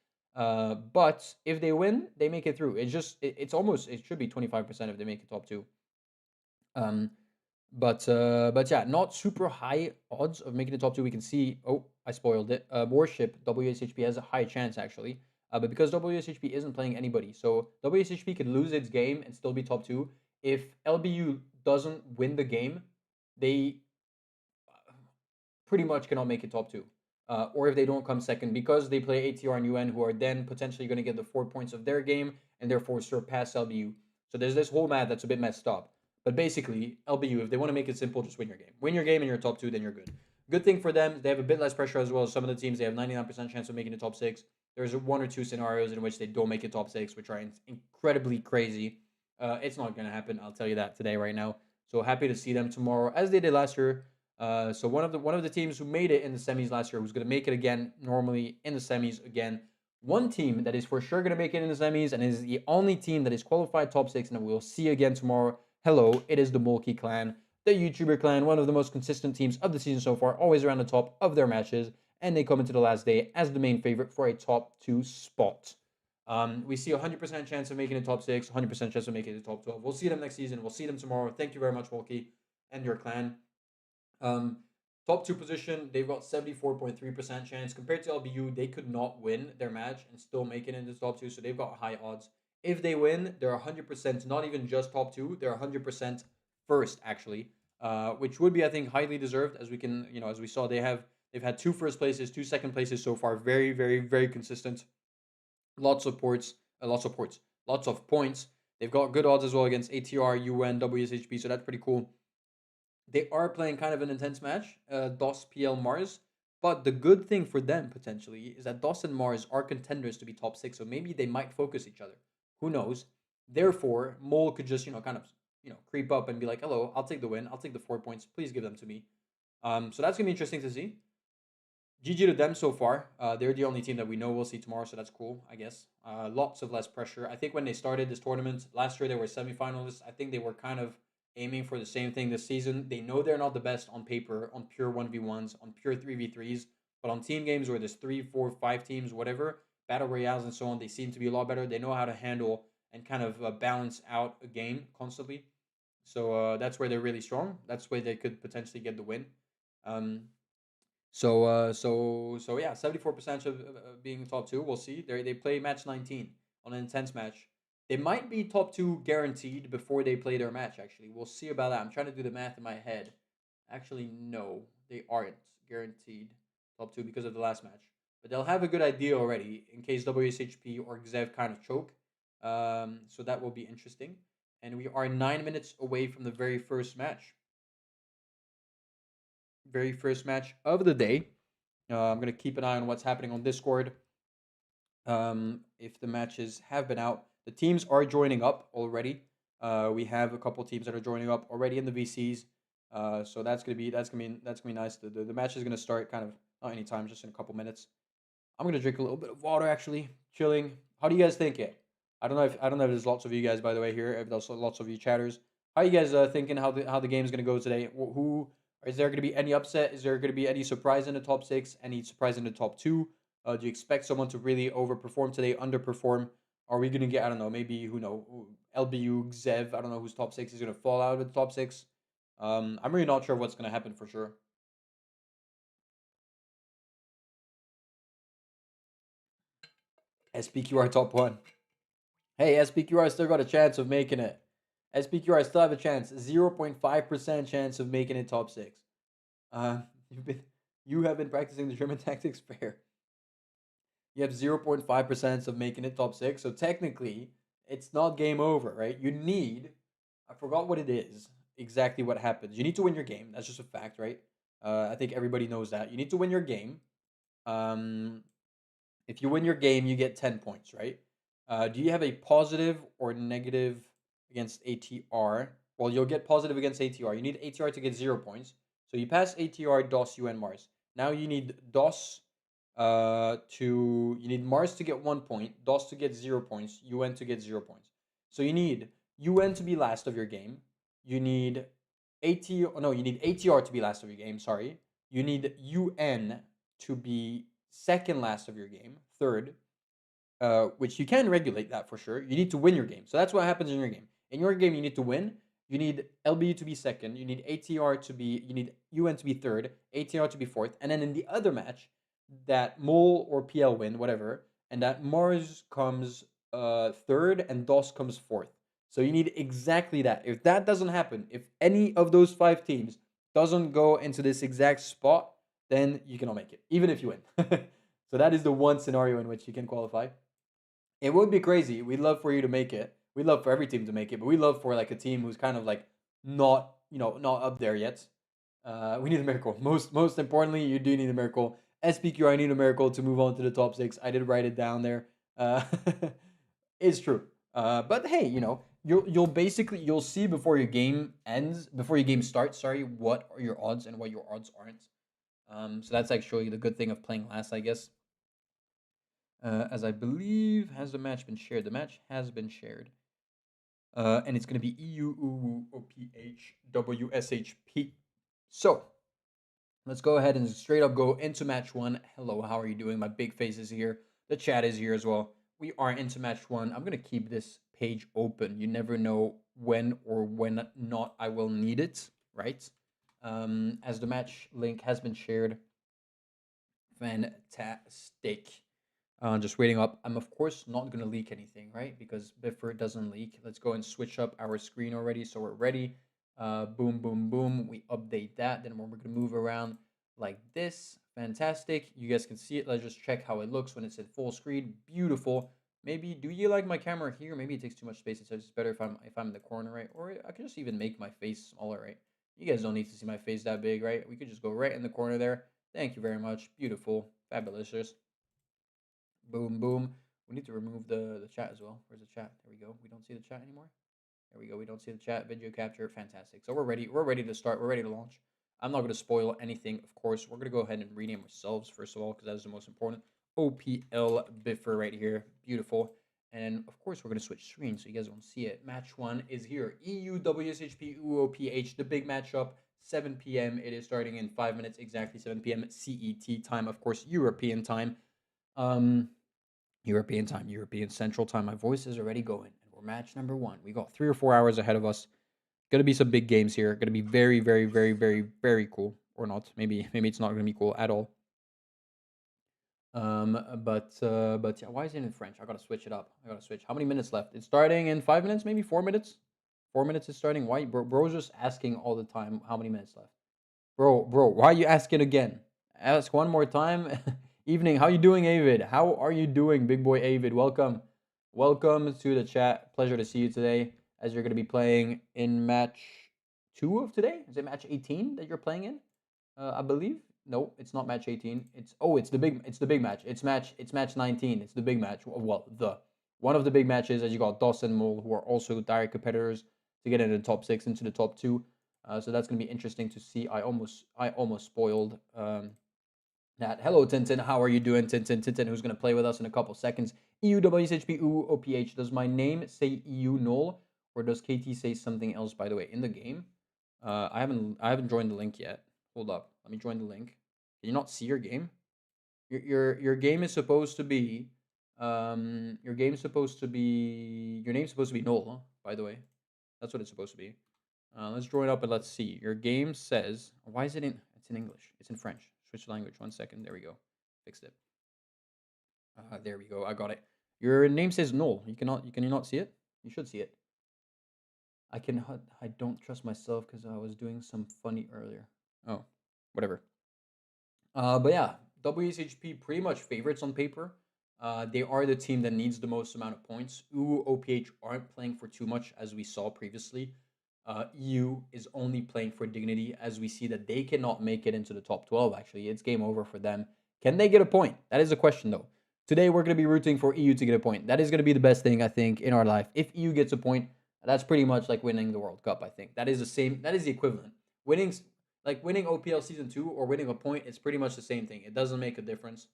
Speaker 1: But if they win, they make it through. It should be 25% if they make it top two. Um, but yeah, not super high odds of making the top two. We can see. Oh, I spoiled it. Warship WSHP has a high chance actually. But because WSHP isn't playing anybody, so WSHP could lose its game and still be top two. If LBU doesn't win the game, they pretty much cannot make it top two. Or if they don't come second, because they play ATR and UN, who are then potentially going to get the 4 points of their game and therefore surpass LBU. So there's this whole math that's a bit messed up. But basically, LBU, if they want to make it simple, just win your game. Win your game and you're top two, then you're good. Good thing for them, they have a bit less pressure as well as some of the teams. They have 99% chance of making the top six. There's one or two scenarios in which they don't make it top six, which are incredibly crazy. It's not going to happen. I'll tell you that today, right now. So happy to see them tomorrow, as they did last year. So one of the teams who made it in the semis last year, who's going to make it again, normally in the semis again. One team that is for sure going to make it in the semis, and is the only team that is qualified top six, and we'll see again tomorrow. Hello, it is the Mulkey clan, the YouTuber clan, one of the most consistent teams of the season so far, always around the top of their matches, and they come into the last day as the main favorite for a top two spot. We see 100% chance of making the top six, 100% chance of making the top 12. We'll see them next season. We'll see them tomorrow. Thank you very much, Mulkey, and your clan. Um, Top two position, they've got 74.3% chance. Compared to LBU, they could not win their match and still make it into the top two, so they've got high odds. If they win, they're 100%, not even just top two, they're 100% first, actually, which would be, I think, highly deserved. As we can, as we saw, they've had two first places, two second places so far, very, very, very consistent. Lots of ports, lots of points. They've got good odds as well against ATR, UN, WSHP, so that's pretty cool. They are playing kind of an intense match, DOS PL Mars. But the good thing for them potentially is that DOS and Mars are contenders to be top six, so maybe they might focus each other. Who knows? Therefore, Mole could just kind of creep up and be like, "Hello, I'll take the win. I'll take the 4 points. Please give them to me." So that's gonna be interesting to see. GG to them so far. They're the only team that we know we'll see tomorrow, so that's cool, I guess. Lots of less pressure. I think when they started this tournament last year, they were semifinalists. I think they were kind of aiming for the same thing this season. They know they're not the best on paper, on pure 1v1s, on pure 3v3s, but on team games where there's three, four, five teams, whatever, battle royales and so on, they seem to be a lot better. They know how to handle and kind of balance out a game constantly. So that's where they're really strong. That's where they could potentially get the win. Um, so yeah, 74% of being top two. We'll see. They play match 19 on an intense match. They might be top two guaranteed before they play their match. Actually, we'll see about that. I'm trying to do the math in my head. Actually, no, they aren't guaranteed top two because of the last match. But they'll have a good idea already in case WSHP or Xev kind of choke. So that will be interesting. And we are 9 minutes away from the very first match. Very first match of the day. I'm going to keep an eye on what's happening on Discord. If the matches have been out, the teams are joining up already. We have a couple teams that are joining up already in the VCs. So that's gonna be nice. The match is gonna start kind of not anytime, just in a couple minutes. I'm gonna drink a little bit of water actually, chilling. How do you guys think it? I don't know if there's lots of you guys by the way here. If there's lots of you chatters, how are you guys thinking how the game's gonna go today? Who is there gonna be any upset? Is there gonna be any surprise in the top six? Any surprise in the top two? Do you expect someone to really overperform today, underperform? Are we gonna get I don't know maybe who know LBU Zev? I don't know who's top six is gonna fall out of the top six. I'm really not sure what's gonna happen for sure. SPQR top one. Hey, SPQR still got a chance of making it. SPQR still have a chance. 0.5% chance of making it top six. Uh, you have been practicing the German tactics fair. You have 0.5% of making it top six. So technically, it's not game over, right? I forgot what it is, exactly what happens. You need to win your game. That's just a fact, right? I think everybody knows that. You need to win your game. Um, if you win your game, you get 10 points, right? Do you have a positive or negative against ATR? Well, you'll get positive against ATR. You need ATR to get 0 points. So you pass ATR, DOS, UN, Mars. Now you need DOS you need Mars to get 1 point, DOS to get 0 points, UN to get 0 points. So you need UN to be last of your game. You need you need ATR to be last of your game, sorry. You need UN to be second last of your game, third, which you can regulate that for sure. You need to win your game. So that's what happens in your game. In your game, you need to win. You need LBU to be second. You need you need UN to be third, ATR to be fourth. And then in the other match, that Mole or PL win, whatever, and that Mars comes third and DOS comes fourth. So you need exactly that. If that doesn't happen, if any of those five teams doesn't go into this exact spot, then you cannot make it, even if you win. So that is the one scenario in which you can qualify. It would be crazy. We'd love for you to make it. We'd love for every team to make it, but we love for like a team who's kind of like not, not up there yet. We need a miracle. Most importantly, you do need a miracle. SPQ, I need a miracle to move on to the top six. I did write it down there. Uh, it's true. But hey, you'll see before your game ends, before your game starts. Sorry, what are your odds and what your odds aren't. So that's actually the good thing of playing last, I guess. As I believe, has the match been shared? The match has been shared. And it's going to be EUOPHWSHP. So, let's go ahead and straight up go into match one. Hello, how are you doing? My big face is here. The chat is here as well. We are into match one. I'm going to keep this page open. You never know when or when not I will need it, right? As the match link has been shared. Fantastic. Just waiting up. I'm of course not gonna leak anything, right? Because before it doesn't leak, let's go and switch up our screen already. So we're ready. Boom, boom, boom. We update that. Then we're gonna move around like this. Fantastic. You guys can see it. Let's just check how it looks when it's at full screen. Beautiful. Maybe do you like my camera here? Maybe it takes too much space. It's better if I'm in the corner, right? Or I could just even make my face smaller, right? You guys don't need to see my face that big, right? We could just go right in the corner there. Thank you very much. Beautiful. Fabulous. Boom, boom. We need to remove the chat as well. Where's the chat? There we go. We don't see the chat anymore. There we go. We don't see the chat. Video capture. Fantastic. So we're ready. We're ready to start. We're ready to launch. I'm not going to spoil anything, of course. We're going to go ahead and rename ourselves, first of all, because that is the most important. OPL Biffer right here. Beautiful. And, of course, we're going to switch screens so you guys don't see it. Match 1 is here. EU, WSHP, UOPH, the big matchup. 7 p.m. It is starting in 5 minutes, exactly 7 p.m. CET time, of course, European time. European time, European Central Time. My voice is already going, and we're match number 1. We got 3 or 4 hours ahead of us. Gonna be some big games here. Gonna be very, very, very, very, very cool, or not? Maybe it's not gonna be cool at all. But yeah, why is it in French? I gotta switch it up. I gotta switch. How many minutes left? It's starting in 5 minutes, maybe 4 minutes. 4 minutes is starting. Why, bro's just asking all the time how many minutes left. Bro, why are you asking again? Ask one more time. Evening, how you doing, Avid? How are you doing, big boy Avid? Welcome. Welcome to the chat. Pleasure to see you today as you're going to be playing in match 2 of today. Is it match 18 that you're playing in? I believe. No, it's not match 18. It's the big match. It's match 19. It's the big match. Well, the one of the big matches as you got Dawson Mole, who are also direct competitors to get into the top 6, into the top 2. So that's going to be interesting to see. I almost spoiled that. Hello, Tintin. How are you doing, Tintin? Tintin, who's going to play with us in a couple seconds. EU, WSHP, OPH. Does my name say EU null, or does KT say something else? By the way, in the game, I haven't joined the link yet. Hold up, let me join the link. Can you not see your game? Your game is supposed to be your name's supposed to be null. Huh? By the way, that's what it's supposed to be. Let's draw it up and let's see. Your game says, why is it in, it's in English. It's in French. Switch language. 1 second. There we go. Fixed it. There we go. I got it. Your name says null. Can you not see it? You should see it. I don't trust myself because I was doing some funny earlier. Oh, whatever. But yeah, WSHP pretty much favorites on paper. They are the team that needs the most amount of points. OPH aren't playing for too much, as we saw previously. EU is only playing for dignity, as we see that they cannot make it into the top 12, actually. It's game over for them. Can they get a point? That is a question, though. Today, we're going to be rooting for EU to get a point. That is going to be the best thing, I think, in our life. If EU gets a point, that's pretty much like winning the World Cup, I think. That is the equivalent. Winning OPL Season 2 or winning a point, it's pretty much the same thing. It doesn't make a difference.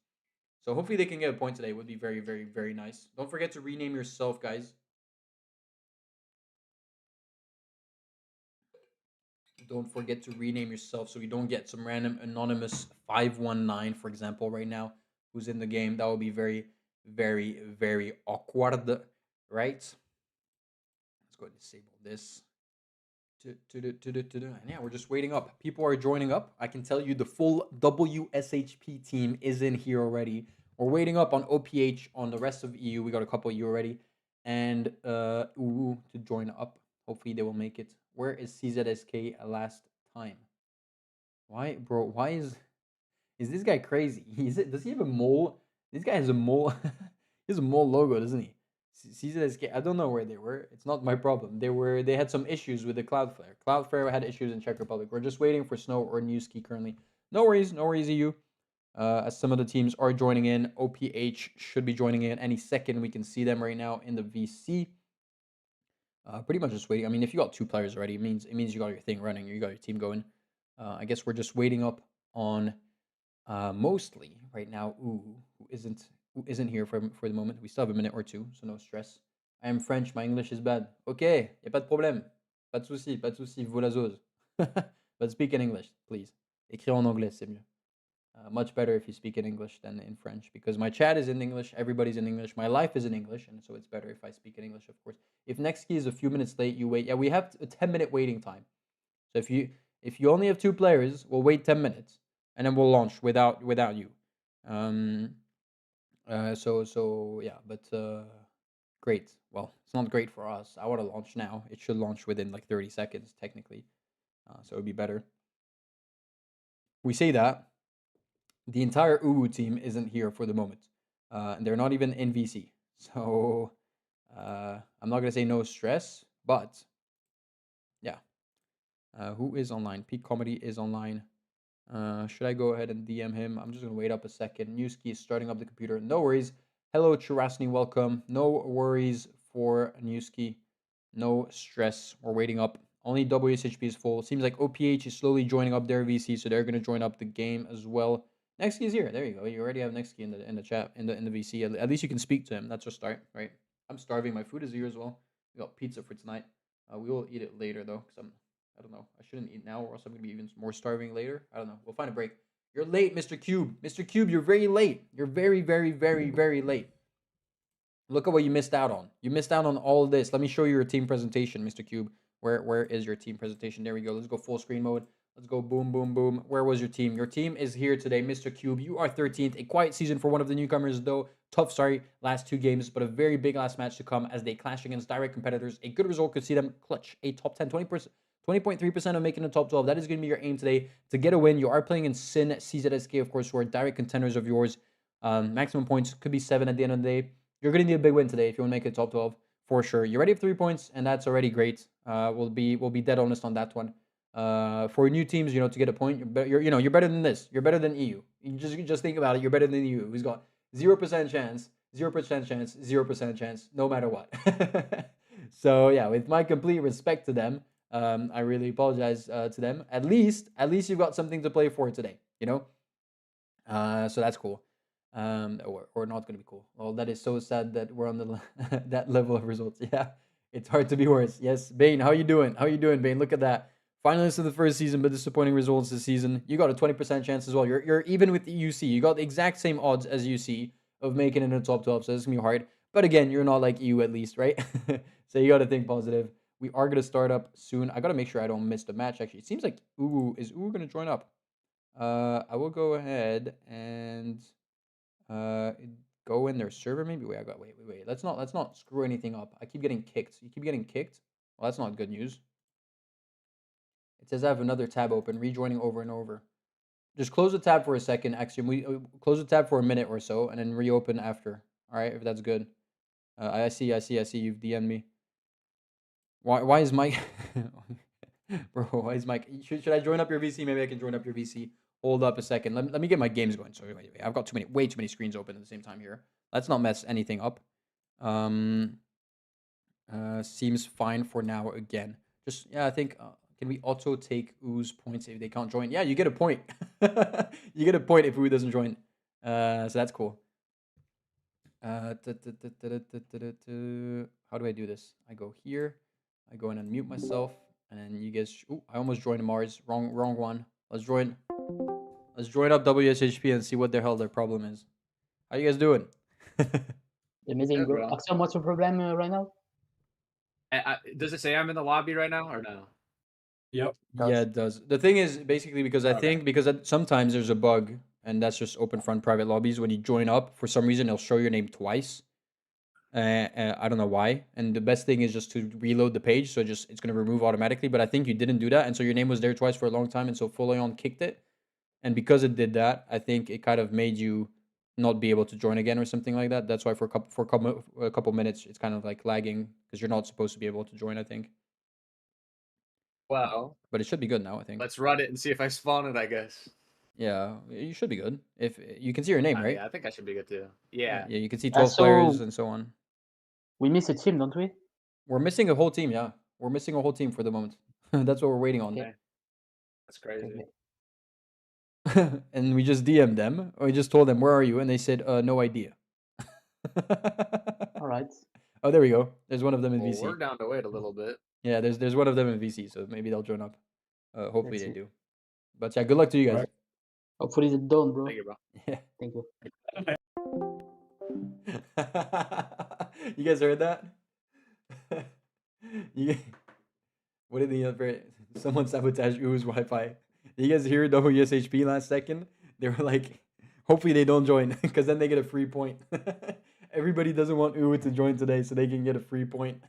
Speaker 1: So hopefully they can get a point today. Would be very, very, very nice. Don't forget to rename yourself, guys. Don't forget to rename yourself so we don't get some random anonymous 519, for example, right now, who's in the game. That would be very, very, very awkward, right? Let's go ahead and disable this. And yeah, we're just waiting up. People are joining up. I can tell you the full WSHP team is in here already. We're waiting up on OPH, on the rest of EU. We got a couple of you already. And UU to join up. Hopefully they will make it. Where is CZSK last time? Why, bro? Why is this guy crazy? Does he have a mole? This guy has a mole. He has a mole logo, doesn't he? CZSK. I don't know where they were. It's not my problem. They had some issues with the Cloudflare. Cloudflare had issues in Czech Republic. We're just waiting for Snow or Newski currently. No worries, EU. As some of the teams are joining in. OPH should be joining in any second. We can see them right now in the VC. Pretty much just waiting. I mean, if you got 2 players already, it means you got your thing running. You got your team going. I guess we're just waiting up on mostly right now. Who isn't here for the moment. We still have a minute or two, so no stress. I am French. My English is bad. Okay, y a pas de problème. Pas de souci, pas de souci. Vous la zose. But speak in English, please. Écrire en anglais, c'est mieux. Much better if you speak in English than in French, because my chat is in English, everybody's in English, my life is in English, and so it's better if I speak in English, of course. If next key is a few minutes late, you wait. Yeah, we have a 10-minute waiting time. So if you only have 2 players, we'll wait 10 minutes, and then we'll launch without you. So yeah, but great. Well, it's not great for us. I want to launch now. It should launch within like 30 seconds, technically. So it would be better. We say that. The entire UU team isn't here for the moment. And they're not even in VC. So I'm not going to say no stress, but yeah. Who is online? Peak Comedy is online. Should I go ahead and DM him? I'm just gonna wait up a second. Newski is starting up the computer. No worries. Hello, Chirasny. Welcome. No worries for Newski. No stress. We're waiting up. Only WSHP is full. Seems like OPH is slowly joining up their VC, so they're gonna join up the game as well. Nextki is here. There you go. You already have Nextki in the chat in the VC. At least you can speak to him. That's a start, right? I'm starving. My food is here as well. We got pizza for tonight. We will eat it later though, because I don't know. I shouldn't eat now, or else I'm gonna be even more starving later. I don't know. We'll find a break. You're late, Mr. Cube. Mr. Cube, you're very late. You're very, very, very, very late. Look at what you missed out on. You missed out on all of this. Let me show you your team presentation, Mr. Cube. Where is your team presentation? There we go. Let's go full screen mode. Let's go boom, boom, boom. Where was your team? Your team is here today, Mr. Cube. You are 13th. A quiet season for one of the newcomers, though. Tough, sorry, last 2 games, but a very big last match to come as they clash against direct competitors. A good result could see them clutch a top 10, 20.3% of making the top 12. That is going to be your aim today to get a win. You are playing in Sin CZSK, of course, who are direct contenders of yours. Maximum points could be 7 at the end of the day. You're going to need a big win today if you want to make it top 12 for sure. You're ready for 3 points, and that's already great. We'll be dead honest on that one. For new teams, to get a point, you're better than this. You're better than EU. You just think about it. You're better than EU, who's got 0% chance, 0% chance, 0% chance, no matter what. So yeah, with my complete respect to them, I really apologize to them. At least you've got something to play for today. So that's cool. Or not going to be cool. Well, that is so sad that we're on the that level of results. Yeah, it's hard to be worse. Yes, Bane, how you doing? How you doing, Bane? Look at that. Finalists of the first season, but disappointing results this season. You got a 20% chance as well. You're even with the UC. You got the exact same odds as UC of making it in the top 12. So it's gonna be hard. But again, you're not like EU at least, right? So you got to think positive. We are gonna start up soon. I gotta make sure I don't miss the match. Actually, it seems like is gonna join up. I will go ahead and uh, go in their server maybe. Wait. Let's not screw anything up. I keep getting kicked. You keep getting kicked. Well, that's not good news. It says I have another tab open, rejoining over and over. Just close the tab for a second, Axiom. We close the tab for a minute or so, and then reopen after. All right, if that's good. I see. You've DM'd me. Why is Mike? Bro, why is Mike? Should I join up your VC? Maybe I can join up your VC. Hold up a second. Let me get my games going. Sorry, wait. I've got way too many screens open at the same time here. Let's not mess anything up. Seems fine for now again. Just, yeah, I think, can we auto take Oo's points if they can't join? Yeah, you get a point. You get a point if Oo doesn't join. So that's cool. How do I do this? I go here. I go in and mute myself. And then you guys, I almost joined Mars. Wrong one. Let's join up WSHP and see what the hell their problem is. How you guys doing?
Speaker 2: Amazing, bro. Axiom, what's your problem right now?
Speaker 3: Does it say I'm in the lobby right now or no?
Speaker 2: Yep.
Speaker 1: Yeah, it does. The thing is basically because I think sometimes there's a bug, and that's just OpenFront private lobbies. When you join up, for some reason, it'll show your name twice. I don't know why. And the best thing is just to reload the page, so it's gonna remove automatically. But I think you didn't do that, and so your name was there twice for a long time, and so Full kicked it. And because it did that, I think it kind of made you not be able to join again or something like that. That's why for a couple minutes it's kind of like lagging because you're not supposed to be able to join, I think.
Speaker 3: Well,
Speaker 1: but it should be good now, I think.
Speaker 3: Let's run it and see if I spawn it, I guess.
Speaker 1: Yeah, you should be good. If you can see your name, right?
Speaker 3: Yeah, I think I should be good too. Yeah.
Speaker 1: Yeah, you can see 12 players and so on.
Speaker 2: We miss a team, don't we?
Speaker 1: We're missing a whole team, yeah. We're missing a whole team for the moment. That's what we're waiting on.
Speaker 3: Okay. That's crazy.
Speaker 1: Okay. And we just DM'd them. Or we just told them, where are you? And they said, no idea.
Speaker 2: All right.
Speaker 1: Oh, there we go. There's one of them in VC.
Speaker 3: We're down to wait a little bit.
Speaker 1: Yeah, there's one of them in VC, so maybe they'll join up. Hopefully they do. But yeah, good luck to you guys.
Speaker 2: Right. Hopefully they're done, bro.
Speaker 3: Thank you, bro.
Speaker 1: Yeah.
Speaker 2: Thank you.
Speaker 1: You guys heard that? What did the someone sabotage Oo's Wi-Fi? Did you guys hear WSHP last second? They were like, hopefully they don't join because then they get a free point. Everybody doesn't want Oo to join today so they can get a free point.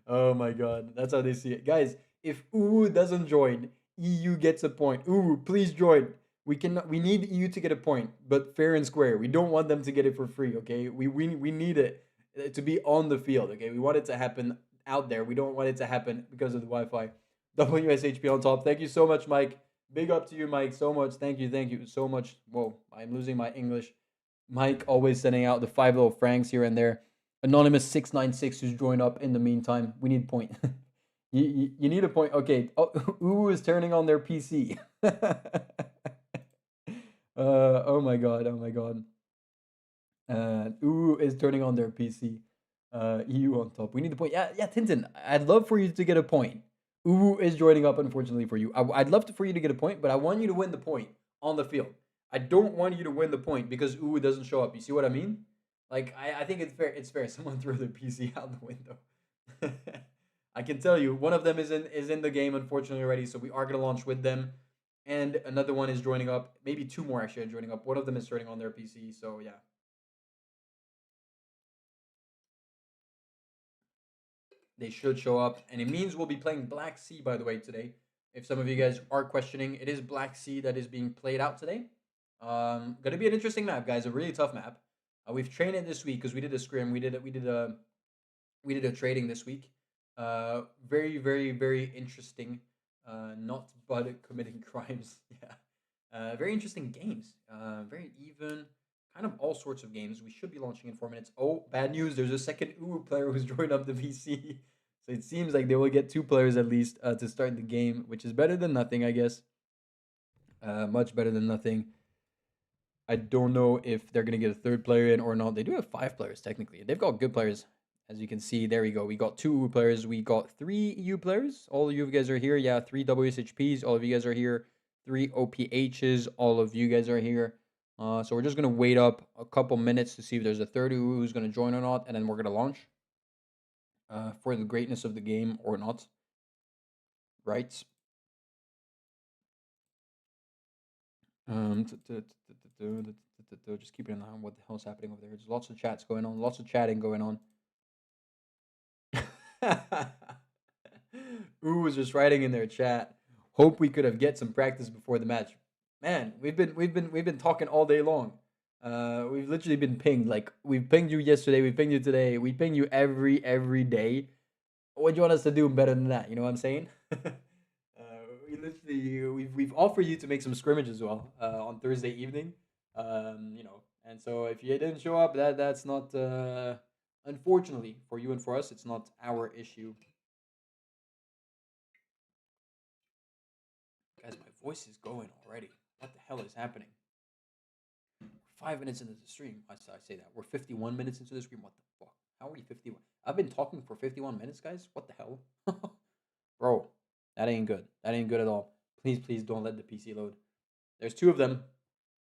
Speaker 1: Oh my god, that's how they see it. Guys, if Oo doesn't join, EU gets a point. Oo, please join. We need EU to get a point, but fair and square. We don't want them to get it for free, okay? We need it to be on the field, okay? We want it to happen out there. We don't want it to happen because of the Wi-Fi. WSHP on top. Thank you so much, Mike. Big up to you, Mike. So much. Thank you so much. Whoa, I'm losing my English. Mike always sending out the 5 little francs here and there. Anonymous 696 who's joined up in the meantime. We need a point. you need a point. Okay. Oh, Uwu is turning on their PC. Oh my god. Oh my god. Uwu is turning on their PC. EU on top. We need a point. Yeah, Tintin. I'd love for you to get a point. Uwu is joining up, unfortunately, for you. I'd love for you to get a point, but I want you to win the point on the field. I don't want you to win the point because Uwu doesn't show up. You see what I mean? Like, I think it's fair. It's fair. Someone threw their PC out the window. I can tell you, one of them is in the game, unfortunately, already. So we are gonna launch with them, and another one is joining up. Maybe two more actually are joining up. One of them is turning on their PC. So yeah. They should show up, and it means we'll be playing Black Sea, by the way, today. If some of you guys are questioning, it is Black Sea that is being played out today. Gonna be an interesting map, guys. A really tough map. We've trained it this week because we did a scrim. We did a trading this week. Very, very, very interesting. Not but committing crimes. Yeah. Very interesting games. Very even. Kind of all sorts of games. We should be launching in 4 minutes. Oh, bad news. There's a second Uwu player who's joined up the VC. So it seems like they will get 2 players at least to start the game, which is better than nothing, I guess. Much better than nothing. I don't know if they're going to get a 3rd player in or not. They do have 5 players, technically. They've got good players. As you can see, there we go. We got 2 Uwu players. We got 3 EU players. All of you guys are here. Yeah, 3 WSHPs. All of you guys are here. 3 OPHs. All of you guys are here. So we're just going to wait up a couple minutes to see if there's a 3rd Uwu who's going to join or not. And then we're going to launch. For the greatness of the game or not. Right? Just keeping an eye on what the hell's happening over there. There's lots of chats going on. Lots of chatting going on. Ooh was just writing in their chat. Hope we could have get some practice before the match. Man, we've been talking all day long. We've literally been pinged. Like we've pinged you yesterday, we pinged you today, we ping you every day. What do you want us to do better than that? You know what I'm saying? We've offered you to make some scrimmage as well on Thursday evening. You know, and so if you didn't show up, that's not unfortunately for you and for us, it's not our issue. Guys, my voice is going already. What the hell is happening? 5 minutes into the stream. I say that. We're 51 minutes into the stream. What the fuck? How are we 51? I've been talking for 51 minutes, guys. What the hell? Bro, that ain't good. That ain't good at all. Please don't let the PC load. There's 2 of them.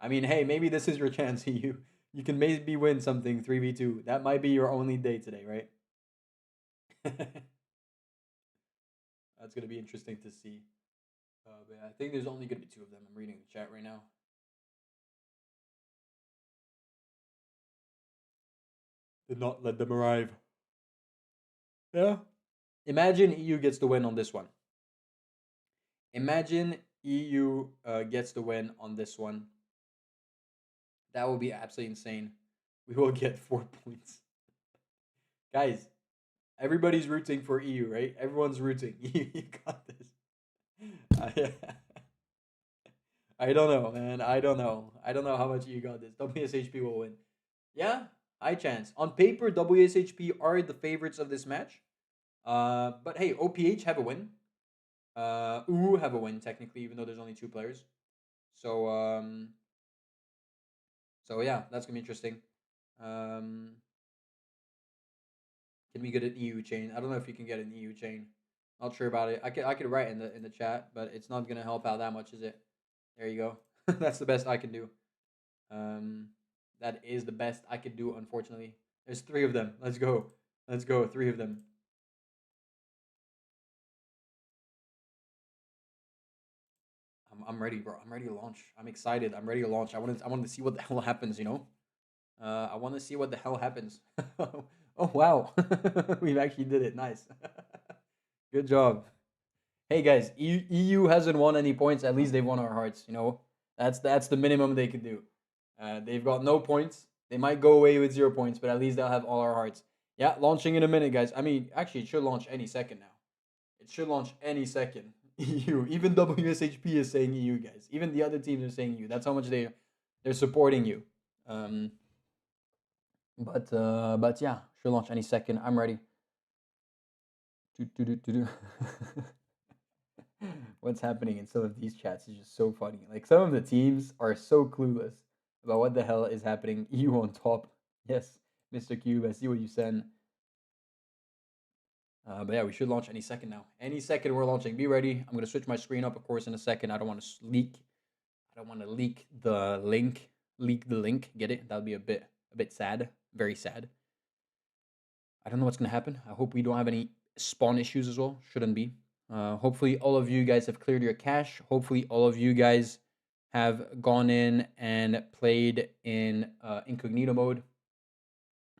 Speaker 1: I mean, hey, maybe this is your chance. You can maybe win something 3v2. That might be your only day today, right? That's going to be interesting to see. But I think there's only going to be 2 of them. I'm reading the chat right now. Did not let them arrive. Yeah. Imagine EU gets the win on this one. Imagine EU gets the win on this one. That would be absolutely insane. We will get 4 points. Guys, everybody's rooting for EU, right? Everyone's rooting. You got this. I don't know, man. I don't know how much you got this. WSHP will win. Yeah, high chance. On paper, WSHP are the favorites of this match. But hey, OPH have a win. Uwu have a win technically, even though there's only 2 players. So yeah, that's gonna be interesting. Can we get an EU chain? I don't know if you can get an EU chain. Not sure about it. I could write in the chat, but it's not gonna help out that much, is it? There you go. That's the best I can do. That is the best I could do, unfortunately. There's 3 of them. Let's go. 3 of them. I'm ready, bro. I'm ready to launch. I'm excited. I'm ready to launch. I wanted to see what the hell happens, you know? I want to see what the hell happens. Oh, wow. We've actually did it. Nice. Good job. Hey, guys. EU hasn't won any points. At least they've won our hearts, you know? That's the minimum they could do. They've got no points. They might go away with 0 points, but at least they'll have all our hearts. Yeah, launching in a minute, guys. I mean, actually, it should launch any second now. It should launch any second. EU. Even WSHP is saying EU, guys. Even the other teams are saying EU. That's how much they're supporting you. But yeah, should launch any second. I'm ready. What's happening in some of these chats is just so funny. Like some of the teams are so clueless about what the hell is happening. EU on top. Yes, Mr. Cube, I see what you sent. But yeah, we should launch any second now. Any second we're launching. Be ready. I'm gonna switch my screen up, of course, in a second. I don't want to leak. I don't want to leak the link. Leak the link. Get it? That would be a bit sad. Very sad. I don't know what's gonna happen. I hope we don't have any spawn issues as well. Shouldn't be. Hopefully, all of you guys have cleared your cache. Hopefully, all of you guys have gone in and played in incognito mode.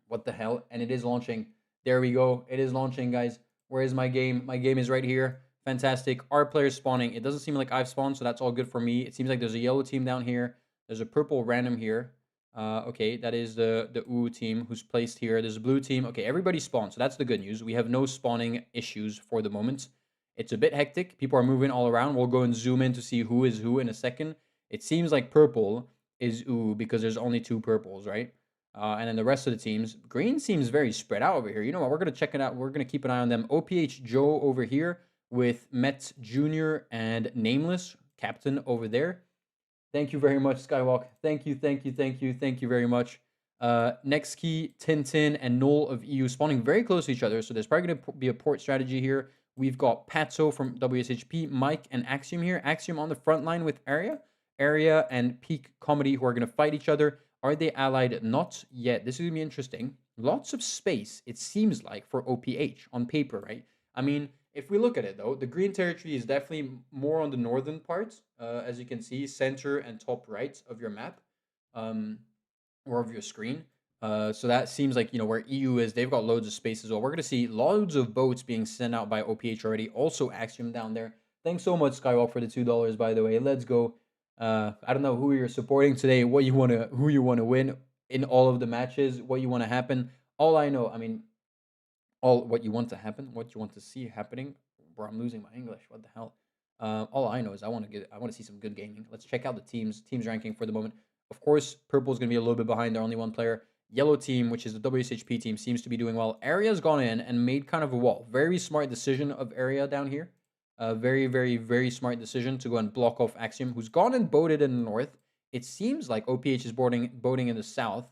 Speaker 1: What the hell? And it is launching. There we go. It is launching, guys. Where is my game? My game is right here. Fantastic. Our player's spawning. It doesn't seem like I've spawned, so that's all good for me. It seems like there's a yellow team down here. There's a purple random here. Okay, that is the UU team who's placed here. There's a blue team. Okay, everybody spawned, so that's the good news. We have no spawning issues for the moment. It's a bit hectic. People are moving all around. We'll go and zoom in to see who is who in a second. It seems like purple is UU because there's only 2 purples, right? And then the rest of the teams, green seems very spread out over here. You know what? We're going to check it out. We're going to keep an eye on them. OPH Joe over here with Met Jr. and Nameless, captain over there. Thank you very much, Skywalk. Thank you very much. Next key, Tintin and Null of EU spawning very close to each other. So there's probably going to be a port strategy here. We've got Patso from WSHP, Mike and Axiom here. Axiom on the front line with Area and Peak Comedy who are going to fight each other. Are they allied? Not yet. This is going to be interesting. Lots of space, it seems like, for OPH on paper, right? I mean, if we look at it, though, the green territory is definitely more on the northern part, as you can see, center and top right of your map, or of your screen. So that seems like, where EU is, they've got loads of space as well. We're going to see loads of boats being sent out by OPH already. Also, Axiom down there. Thanks so much, Skywalk, for the $2, by the way. Let's go. I don't know who you're supporting today, who you want to win in all of the matches, what you want to happen. All I know, I mean, all what you want to happen, what you want to see happening. Bro, I'm losing my English. What the hell? All I know is I want to see some good gaming. Let's check out the teams ranking for the moment. Of course, purple is going to be a little bit behind. They're only 1 player. Yellow team, which is the WSHP team, seems to be doing well. Area's gone in and made kind of a wall. Very smart decision of Area down here. Very, very, very smart decision to go and block off Axiom, who's gone and boated in the north. It seems like OPH is boating in the south.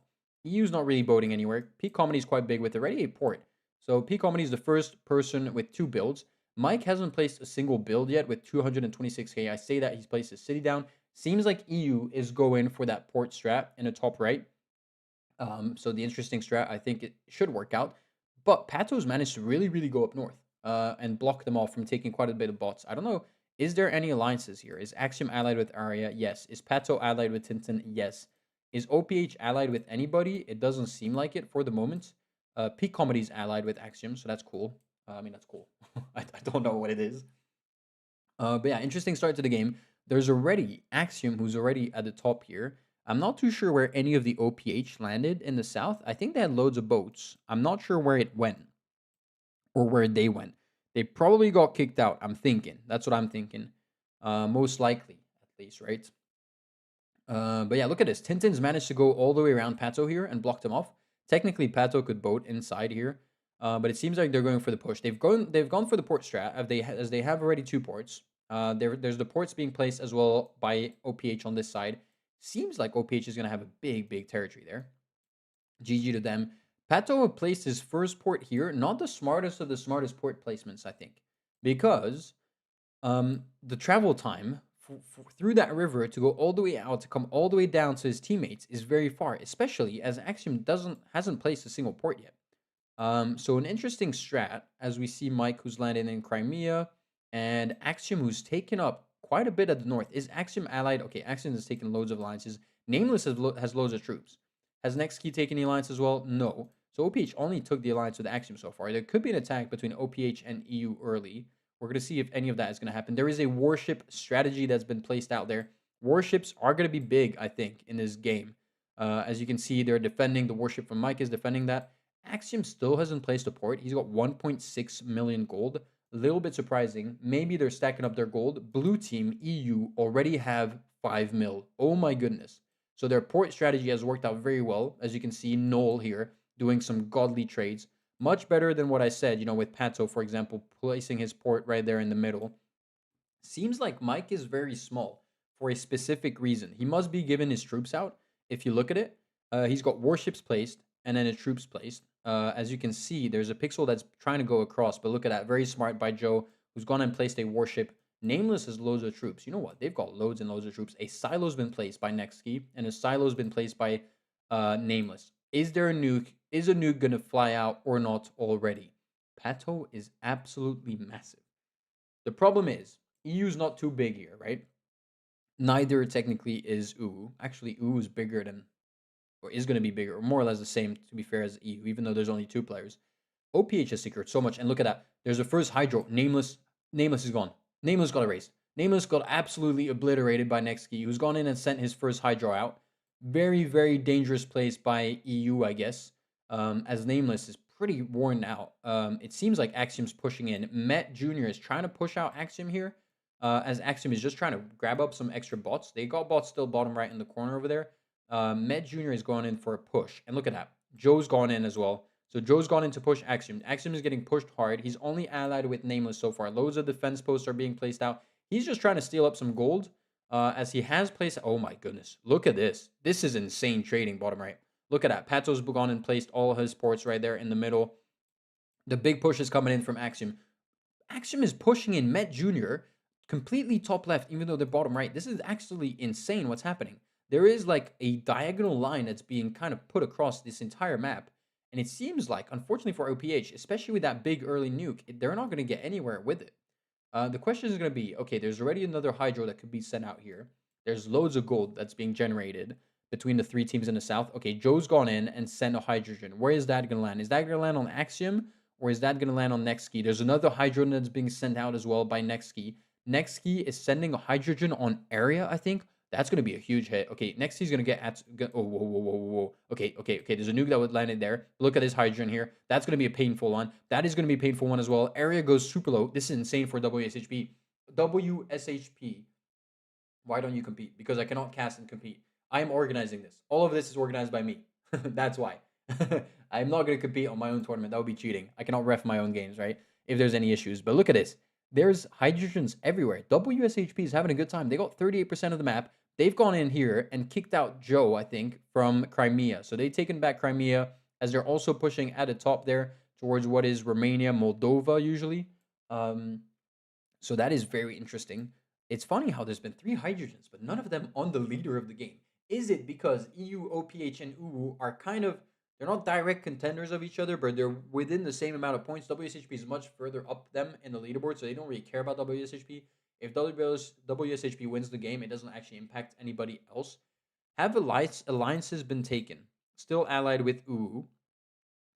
Speaker 1: EU's not really boating anywhere. Peak Comedy is quite big with already a port. So Peak Comedy is the first person with 2 builds. Mike hasn't placed a single build yet with 226k. I say that he's placed his city down. Seems like EU is going for that port strat in the top right. So the interesting strat, I think it should work out. But Pato's managed to really, really go up north and block them off from taking quite a bit of bots. I don't know. Is there any alliances here? Is Axiom allied with Arya? Yes. Is Pato allied with Tintin? Yes. Is OPH allied with anybody? It doesn't seem like it for the moment. Peak Comedy's allied with Axiom, so that's cool. I mean, that's cool. I don't know what it is. But yeah, interesting start to the game. There's already Axiom, who's already at the top here. I'm not too sure where any of the OPH landed in the south. I think they had loads of boats. I'm not sure where it went or where they went. They probably got kicked out, I'm thinking. That's what I'm thinking. Most likely, at least, right? But yeah, look at this. Tintin's managed to go all the way around Pato here and blocked him off. Technically, Pato could boat inside here, but it seems like they're going for the push. They've gone for the port strat as they have already 2 ports. There's the ports being placed as well by OPH on this side. Seems like OPH is going to have a big territory there. GG to them. Pato placed his first port here. Not the smartest of the smartest port placements, I think, because the travel time through that river to go all the way out to come all the way down to his teammates is very far, especially as Axiom hasn't placed a single port yet. So an interesting strat as we see Mike, who's landed in Crimea, and Axiom, who's taken up quite a bit at the north. Is Axiom allied? Okay, Axiom has taken loads of alliances. Nameless has loads of troops. Has Next Key taken the alliance as well? No. So OPH only took the alliance with Axiom so far. There could be an attack between OPH and EU early. We're going to see if any of that is going to happen. There is a warship strategy that's been placed out there. Warships are going to be big, I think, in this game. As you can see, they're defending. The warship from Mike is defending that. Axiom still hasn't placed a port. He's got 1.6 million gold. A little bit surprising. Maybe they're stacking up their gold. Blue team, EU, already have 5 mil. Oh my goodness. So their port strategy has worked out very well. As you can see, Noel here doing some godly trades. Much better than what I said, with Pato, for example, placing his port right there in the middle. Seems like Mike is very small for a specific reason. He must be giving his troops out. If you look at it, he's got warships placed and then his troops placed. As you can see, there's a pixel that's trying to go across, but look at that. Very smart by Joe, who's gone and placed a warship. Nameless has loads of troops. You know what? They've got loads and loads of troops. A silo's been placed by Nextski, and a silo's been placed by Nameless. Is there a nuke? Is a nuke going to fly out or not already? Pato is absolutely massive. The problem is, EU's not too big here, right? Neither technically is UU. Actually, UU is bigger than, or is going to be bigger, or more or less the same, to be fair, as EU, even though there's only 2 players. OPH has secured so much, and look at that. There's a first Hydro. Nameless is gone. Nameless got erased. Nameless got absolutely obliterated by Nextski, who's gone in and sent his first Hydro out. Very, very dangerous place by EU, I guess, as Nameless is pretty worn out. It seems like Axiom's pushing in. Met Jr. is trying to push out Axiom here, as Axiom is just trying to grab up some extra bots. They got bots still bottom right in the corner over there. Met Jr. is going in for a push. And look at that. Joe's gone in as well. So Joe's gone in to push Axiom. Axiom is getting pushed hard. He's only allied with Nameless so far. Loads of defense posts are being placed out. He's just trying to steal up some gold, as he has placed... Oh my goodness. Look at this. This is insane trading, bottom right. Look at that. Pato's gone and placed all his ports right there in the middle. The big push is coming in from Axiom. Axiom is pushing in Met Jr. completely top left, even though they're bottom right. This is actually insane what's happening. There is like a diagonal line that's being kind of put across this entire map. And it seems like, unfortunately for OPH, especially with that big early nuke, they're not going to get anywhere with it. The question is going to be, okay, there's already another Hydro that could be sent out here. There's loads of gold that's being generated between the 3 teams in the south. Okay, Joe's gone in and sent a Hydrogen. Where is that going to land? Is that going to land on Axiom? Or is that going to land on Nextski? There's another Hydrogen that's being sent out as well by Nextski. Nextski is sending a Hydrogen on area, I think. That's going to be a huge hit. Okay, Nextski's going to get at... Oh, whoa. Okay. There's a nuke that would land in there. Look at this Hydrogen here. That's going to be a painful one. That is going to be a painful one as well. Area goes super low. This is insane for WSHP. WSHP. Why don't you compete? Because I cannot cast and compete. I am organizing this. All of this is organized by me. That's why. I'm not going to compete on my own tournament. That would be cheating. I cannot ref my own games, right? If there's any issues. But look at this. There's Hydrogens everywhere. WSHP is having a good time. They got 38% of the map. They've gone in here and kicked out Joe, I think, from Crimea. So they've taken back Crimea, as they're also pushing at the top there towards what is Romania, Moldova, usually. So that is very interesting. It's funny how there's been 3 Hydrogens, but none of them on the leader of the game. Is it because EU, OPH, and UU are kind of... They're not direct contenders of each other, but they're within the same amount of points. WSHP is much further up them in the leaderboard, so they don't really care about WSHP. If WSHP wins the game, it doesn't actually impact anybody else. Have alliances been taken? Still allied with UU.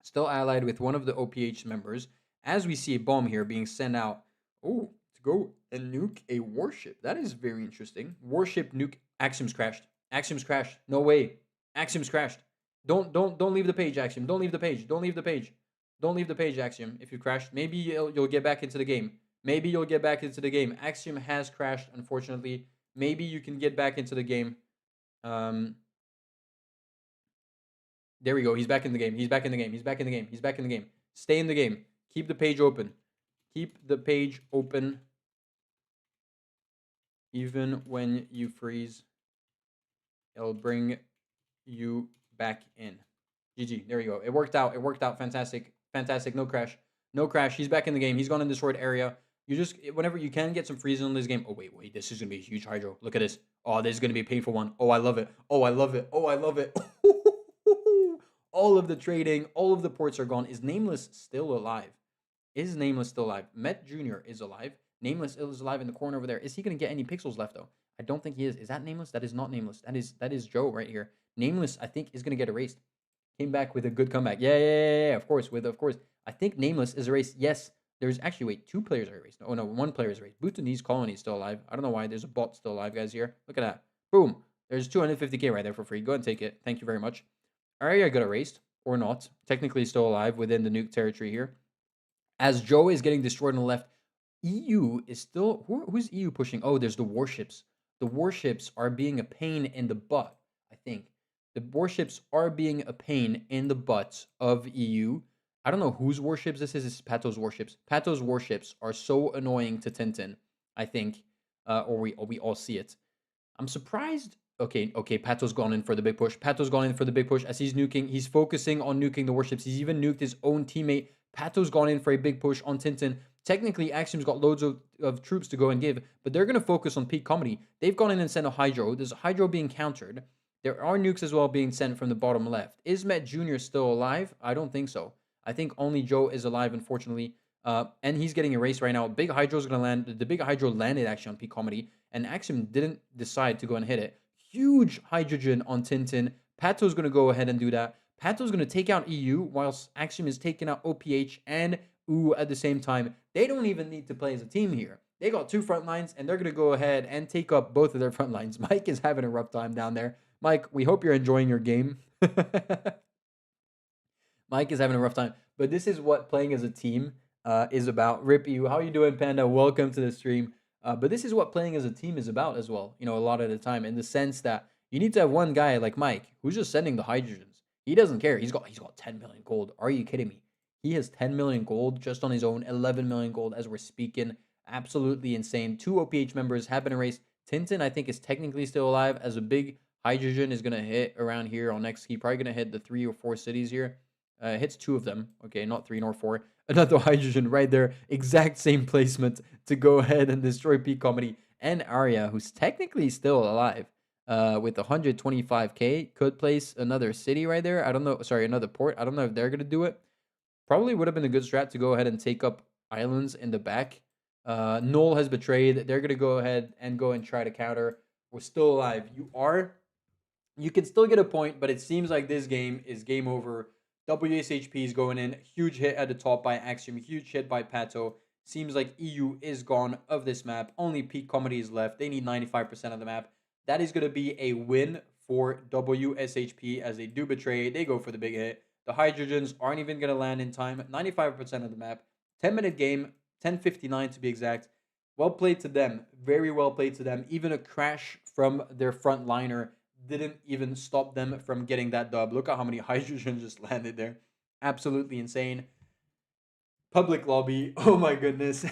Speaker 1: Still allied with one of the OPH members. As we see a bomb here being sent out. Oh, to go and nuke a warship. That is very interesting. Warship nuke. Axiom's crashed. Axiom's crashed. No way. Axiom's crashed. Don't leave the page, Axiom. Don't leave the page. Don't leave the page. Don't leave the page, Axiom. If you crashed, maybe you'll get back into the game. Maybe you'll get back into the game. Axiom has crashed, unfortunately. Maybe you can get back into the game. There we go. He's back in the game. He's back in the game. He's back in the game. He's back in the game. Stay in the game. Keep the page open. Keep the page open. Even when you freeze, it'll bring you back in. GG. There we go. It worked out. It worked out. Fantastic. Fantastic. No crash. No crash. He's back in the game. He's gone in destroyed area. You just, whenever you can get some freezing on this game. Oh, wait. This is going to be a huge Hydro. Look at this. Oh, this is going to be a painful one. Oh, I love it. Oh, I love it. Oh, I love it. All of the trading, all of the ports are gone. Is Nameless still alive? Is Nameless still alive? Met Jr. is alive. Nameless is alive in the corner over there. Is he going to get any pixels left, though? I don't think he is. Is that Nameless? That is not Nameless. That is Joe right here. Nameless, I think, is going to get erased. Came back with a good comeback. Yeah. Of course. I think Nameless is erased. Yes. There's actually, wait, 2 players are erased. Oh, no, 1 player is erased. Bhutanese colony is still alive. I don't know why. There's a bot still alive, guys, here. Look at that. Boom. There's 250k right there for free. Go ahead and take it. Thank you very much. Area got erased, or not. Technically still alive within the nuke territory here. As Joe is getting destroyed on the left, EU is still who's EU pushing? Oh, there's the warships. The warships are being a pain in the butt, I think. The warships are being a pain in the butt of EU. I don't know whose warships this is. It's Pato's warships. Pato's warships are so annoying to Tintin, I think. Or we all see it. I'm surprised. Okay, Pato's gone in for the big push. Pato's gone in for the big push as he's nuking. He's focusing on nuking the warships. He's even nuked his own teammate. Pato's gone in for a big push on Tintin. Technically, Axiom's got loads of troops to go and give, but they're going to focus on peak comedy. They've gone in and sent a Hydro. There's a Hydro being countered. There are nukes as well being sent from the bottom left. Is Met Jr. still alive? I don't think so. I think only Joe is alive, unfortunately. And he's getting erased right now. Big Hydro's going to land. The big Hydro landed actually on peak comedy, and Axiom didn't decide to go and hit it. Huge hydrogen on Tintin. Pato's going to go ahead and do that. Pato's going to take out EU, whilst Axiom is taking out OPH and OO at the same time. They don't even need to play as a team here. They got two front lines, and they're going to go ahead and take up both of their front lines. Mike is having a rough time down there. Mike, we hope you're enjoying your game. Mike is having a rough time. But this is what playing as a team is about. Rip you. How you doing, Panda? Welcome to the stream. But this is what playing as a team is about as well, a lot of the time, in the sense that you need to have one guy like Mike who's just sending the hydrogens. He doesn't care. He's got 10 million gold. Are you kidding me? He has 10 million gold just on his own, 11 million gold as we're speaking. Absolutely insane. Two OPH members have been erased. Tintin, I think, is technically still alive, as a big hydrogen is going to hit around here on next key. Probably going to hit the 3 or 4 cities here. Hits 2 of them. Okay, not 3 nor 4. Another hydrogen right there. Exact same placement to go ahead and destroy Peak Comedy and Arya, who's technically still alive. With 125k, could place another city right there. I don't know. Sorry, another port. I don't know if they're gonna do it. Probably would have been a good strat to go ahead and take up islands in the back. Null has betrayed. They're gonna go ahead and try to counter. We're still alive. You can still get a point, but it seems like this game is game over. WSHP is going in. Huge hit at the top by Axiom. Huge hit by Pato. Seems like EU is gone of this map. Only Peak Comedy is left. They need 95% of the map. That is going to be a win for WSHP as they do betray. They go for the big hit. The hydrogens aren't even going to land in time. 95% of the map. 10-minute game. 10:59 to be exact. Well played to them. Very well played to them. Even a crash from their front liner didn't even stop them from getting that dub. Look at how many hydrogen just landed there. Absolutely insane. Public lobby. Oh my goodness.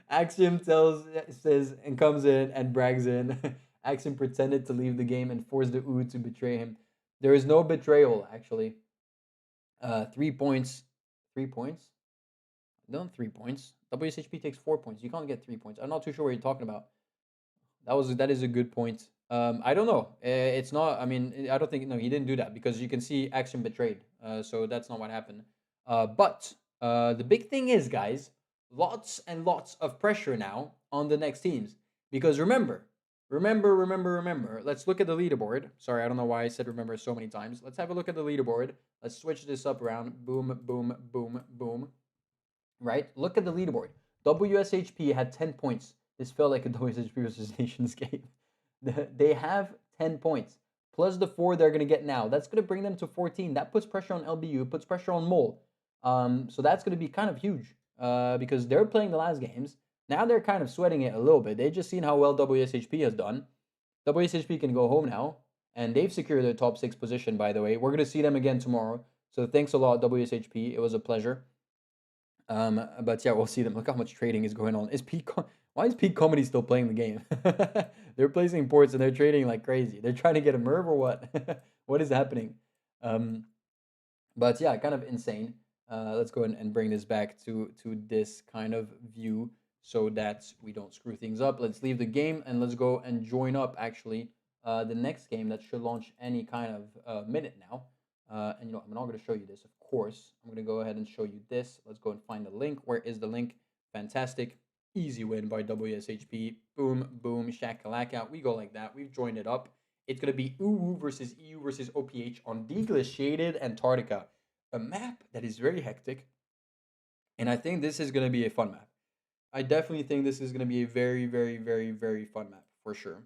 Speaker 1: Axiom says and comes in and brags in. Axiom pretended to leave the game and forced the OO to betray him. There is no betrayal, actually. 3 points. 3 points? No, 3 points. WSHP takes 4 points. You can't get 3 points. I'm not too sure what you're talking about. That is a good point. I don't know. It's not. I mean, I don't think. No, he didn't do that because you can see Axiom betrayed. So that's not what happened. But the big thing is, guys, lots and lots of pressure now on the next teams because remember. Let's look at the leaderboard. Sorry, I don't know why I said remember so many times. Let's have a look at the leaderboard. Let's switch this up around. Boom, boom, boom, boom. Right? Look at the leaderboard. WSHP had 10 points. This felt like a WSHP versus Nations game. They have 10 points. Plus the 4 they're going to get now. That's going to bring them to 14. That puts pressure on LBU, puts pressure on Mole. So that's going to be kind of huge because they're playing the last games. Now they're kind of sweating it a little bit. They've just seen how well WSHP has done. WSHP can go home now. And they've secured their top 6 position, by the way. We're going to see them again tomorrow. So thanks a lot, WSHP. It was a pleasure. But yeah, we'll see them. Look how much trading is going on. Why is Peak Comedy still playing the game? They're placing ports and they're trading like crazy. They're trying to get a Merv or what? What is happening? But yeah, kind of insane. Let's go ahead and bring this back to this kind of view so that we don't screw things up. Let's leave the game and let's go and join up actually the next game that should launch any kind of minute now. And I'm not going to show you this, of course. I'm going to go ahead and show you this. Let's go and find the link. Where is the link? Fantastic. Easy win by WSHP. Boom, boom, shakalaka. We go like that. We've joined it up. It's going to be UU versus EU versus OPH on deglaciated Antarctica. A map that is very hectic. And I think this is going to be a fun map. I definitely think this is going to be a very, very, very, very fun map for sure.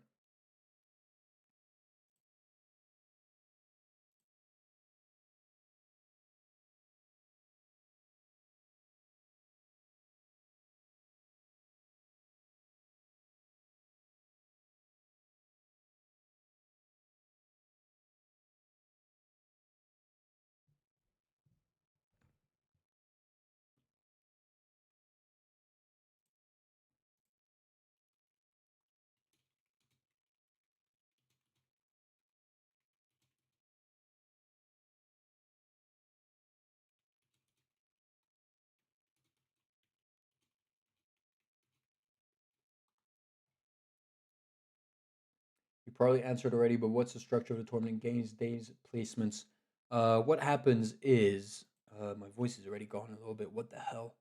Speaker 1: probably answered already, but what's the structure of the tournament? Games, days, placements. What happens is, my voice is already gone a little bit. What the hell?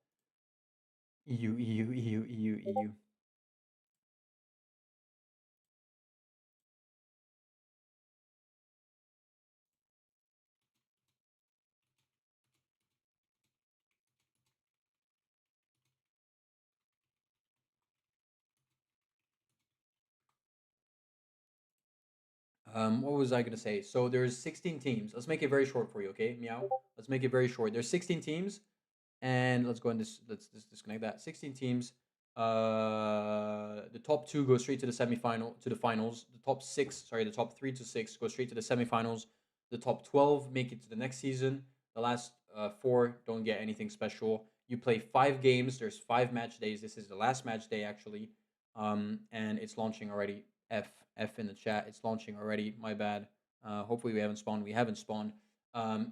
Speaker 1: EU. What was I gonna say? So there's 16 teams. Let's make it very short for you, okay? Meow. Let's make it very short. There's 16 teams, and let's go in this. Let's just disconnect that. 16 teams. The top two go straight to the semifinal to the finals. The top six, sorry, the top 3 to 6 go straight to the semifinals. The top 12 make it to the next season. The last four don't get anything special. You play 5 games. There's 5 match days. This is the last match day actually, and it's launching already. F in the chat. It's launching already. My bad. Hopefully we haven't spawned. We haven't spawned.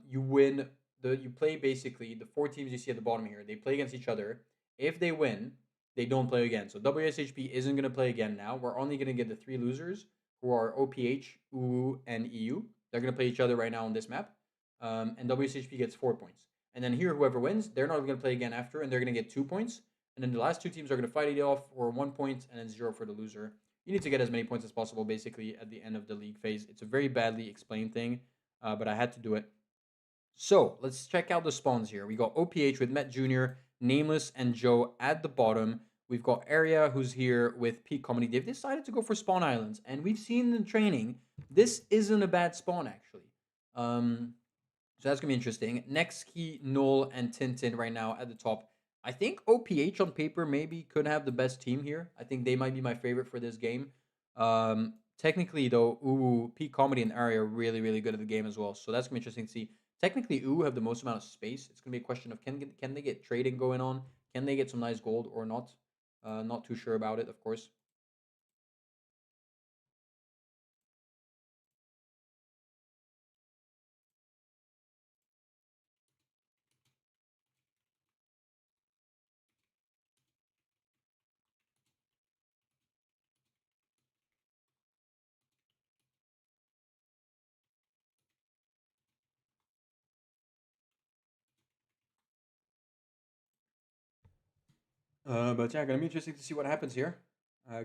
Speaker 1: You win you play basically the 4 teams you see at the bottom here. They play against each other. If they win, they don't play again. So WSHP isn't going to play again now. We're only going to get the 3 losers who are OPH, UU, and EU. They're going to play each other right now on this map. And WSHP gets 4 points. And then here, whoever wins, they're not going to play again after, and they're going to get 2 points. And then the last 2 teams are going to fight it off for 1 point and then 0 for the loser. You need to get as many points as possible, basically, at the end of the league phase. It's a very badly explained thing, but I had to do it. So let's check out the spawns here. We got OPH with Met Jr., Nameless, and Joe at the bottom. We've got Area, who's here with Peak Comedy. They've decided to go for Spawn Islands, and we've seen in the training, this isn't a bad spawn, actually. So that's going to be interesting. Next key, Null, and Tintin right now at the top. I think OPH on paper maybe could have the best team here. I think they might be my favorite for this game. Technically, though, Peak Comedy and Area are really, really good at the game as well. So that's going to be interesting to see. Technically, have the most amount of space. It's going to be a question of can they get trading going on? Can they get some nice gold or not? Not too sure about it, of course. But yeah, gonna be interesting to see what happens here.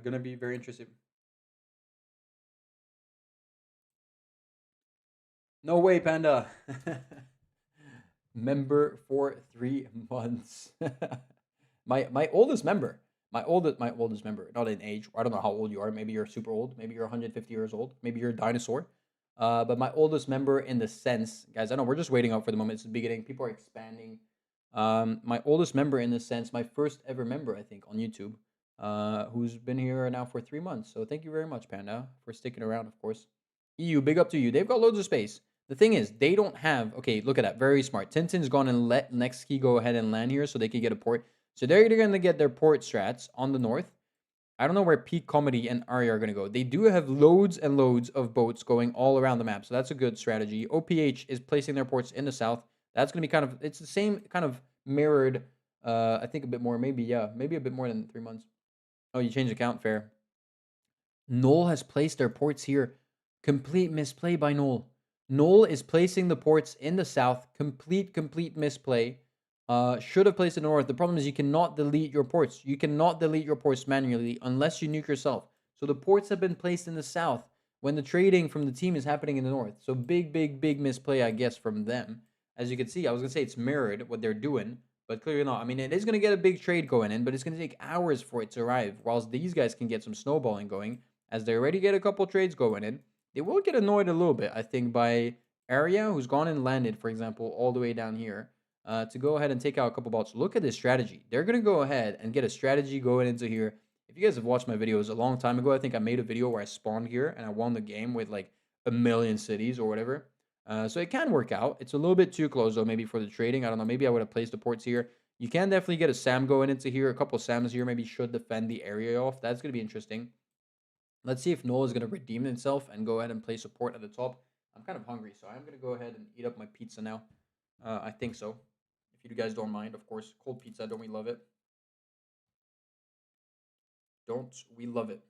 Speaker 1: Gonna be very interesting. No way, Panda. Member for 3 months. my oldest member. My oldest member, not in age. I don't know how old you are. Maybe you're super old. Maybe you're 150 years old. Maybe you're a dinosaur. But my oldest member in the sense, guys, I know we're just waiting out for the moment. It's the beginning. People are expanding. My oldest member in the sense, my first ever member, I think, on YouTube, who's been here now for 3 months. So thank you very much, Panda, for sticking around, of course. EU, big up to you. They've got loads of space. The thing is, they don't have. Okay, look at that. Very smart. Tintin's gone and let next key go ahead and land here so they can get a port. So they're going to get their port strats on the north. I don't know where Peak Comedy and Arya are going to go. They do have loads and loads of boats going all around the map. So that's a good strategy. OPH is placing their ports in the south. That's going to be kind of, it's the same kind of mirrored, I think a bit more, maybe a bit more than 3 months. Oh, you changed account, fair. Null has placed their ports here. Complete misplay by Null. Null is placing the ports in the south. Complete misplay. Should have placed in the north. The problem is you cannot delete your ports. You cannot delete your ports manually unless you nuke yourself. So the ports have been placed in the south when the trading from the team is happening in the north. So big misplay, I guess, from them. As you can see, I was going to say it's mirrored what they're doing, but clearly not. I mean, it is going to get a big trade going in, but it's going to take hours for it to arrive, whilst these guys can get some snowballing going, as they already get a couple trades going in. They will get annoyed a little bit, I think, by Area, who's gone and landed, for example, all the way down here, to go ahead and take out a couple bots. Look at this strategy. They're going to go ahead and get a strategy going into here. If you guys have watched my videos a long time ago, I think I made a video where I spawned here and I won the game with like 1,000,000 cities or whatever. So it can work out. It's a little bit too close, though, maybe for the trading. I don't know. Maybe I would have placed the ports here. You can definitely get a Sam going into here. A couple Sams here maybe should defend the area off. That's going to be interesting. Let's see if Noah is going to redeem himself and go ahead and play support at the top. I'm kind of hungry, so I'm going to go ahead and eat up my pizza now. I think so. If you guys don't mind, of course. Cold pizza, don't we love it? Don't we love it?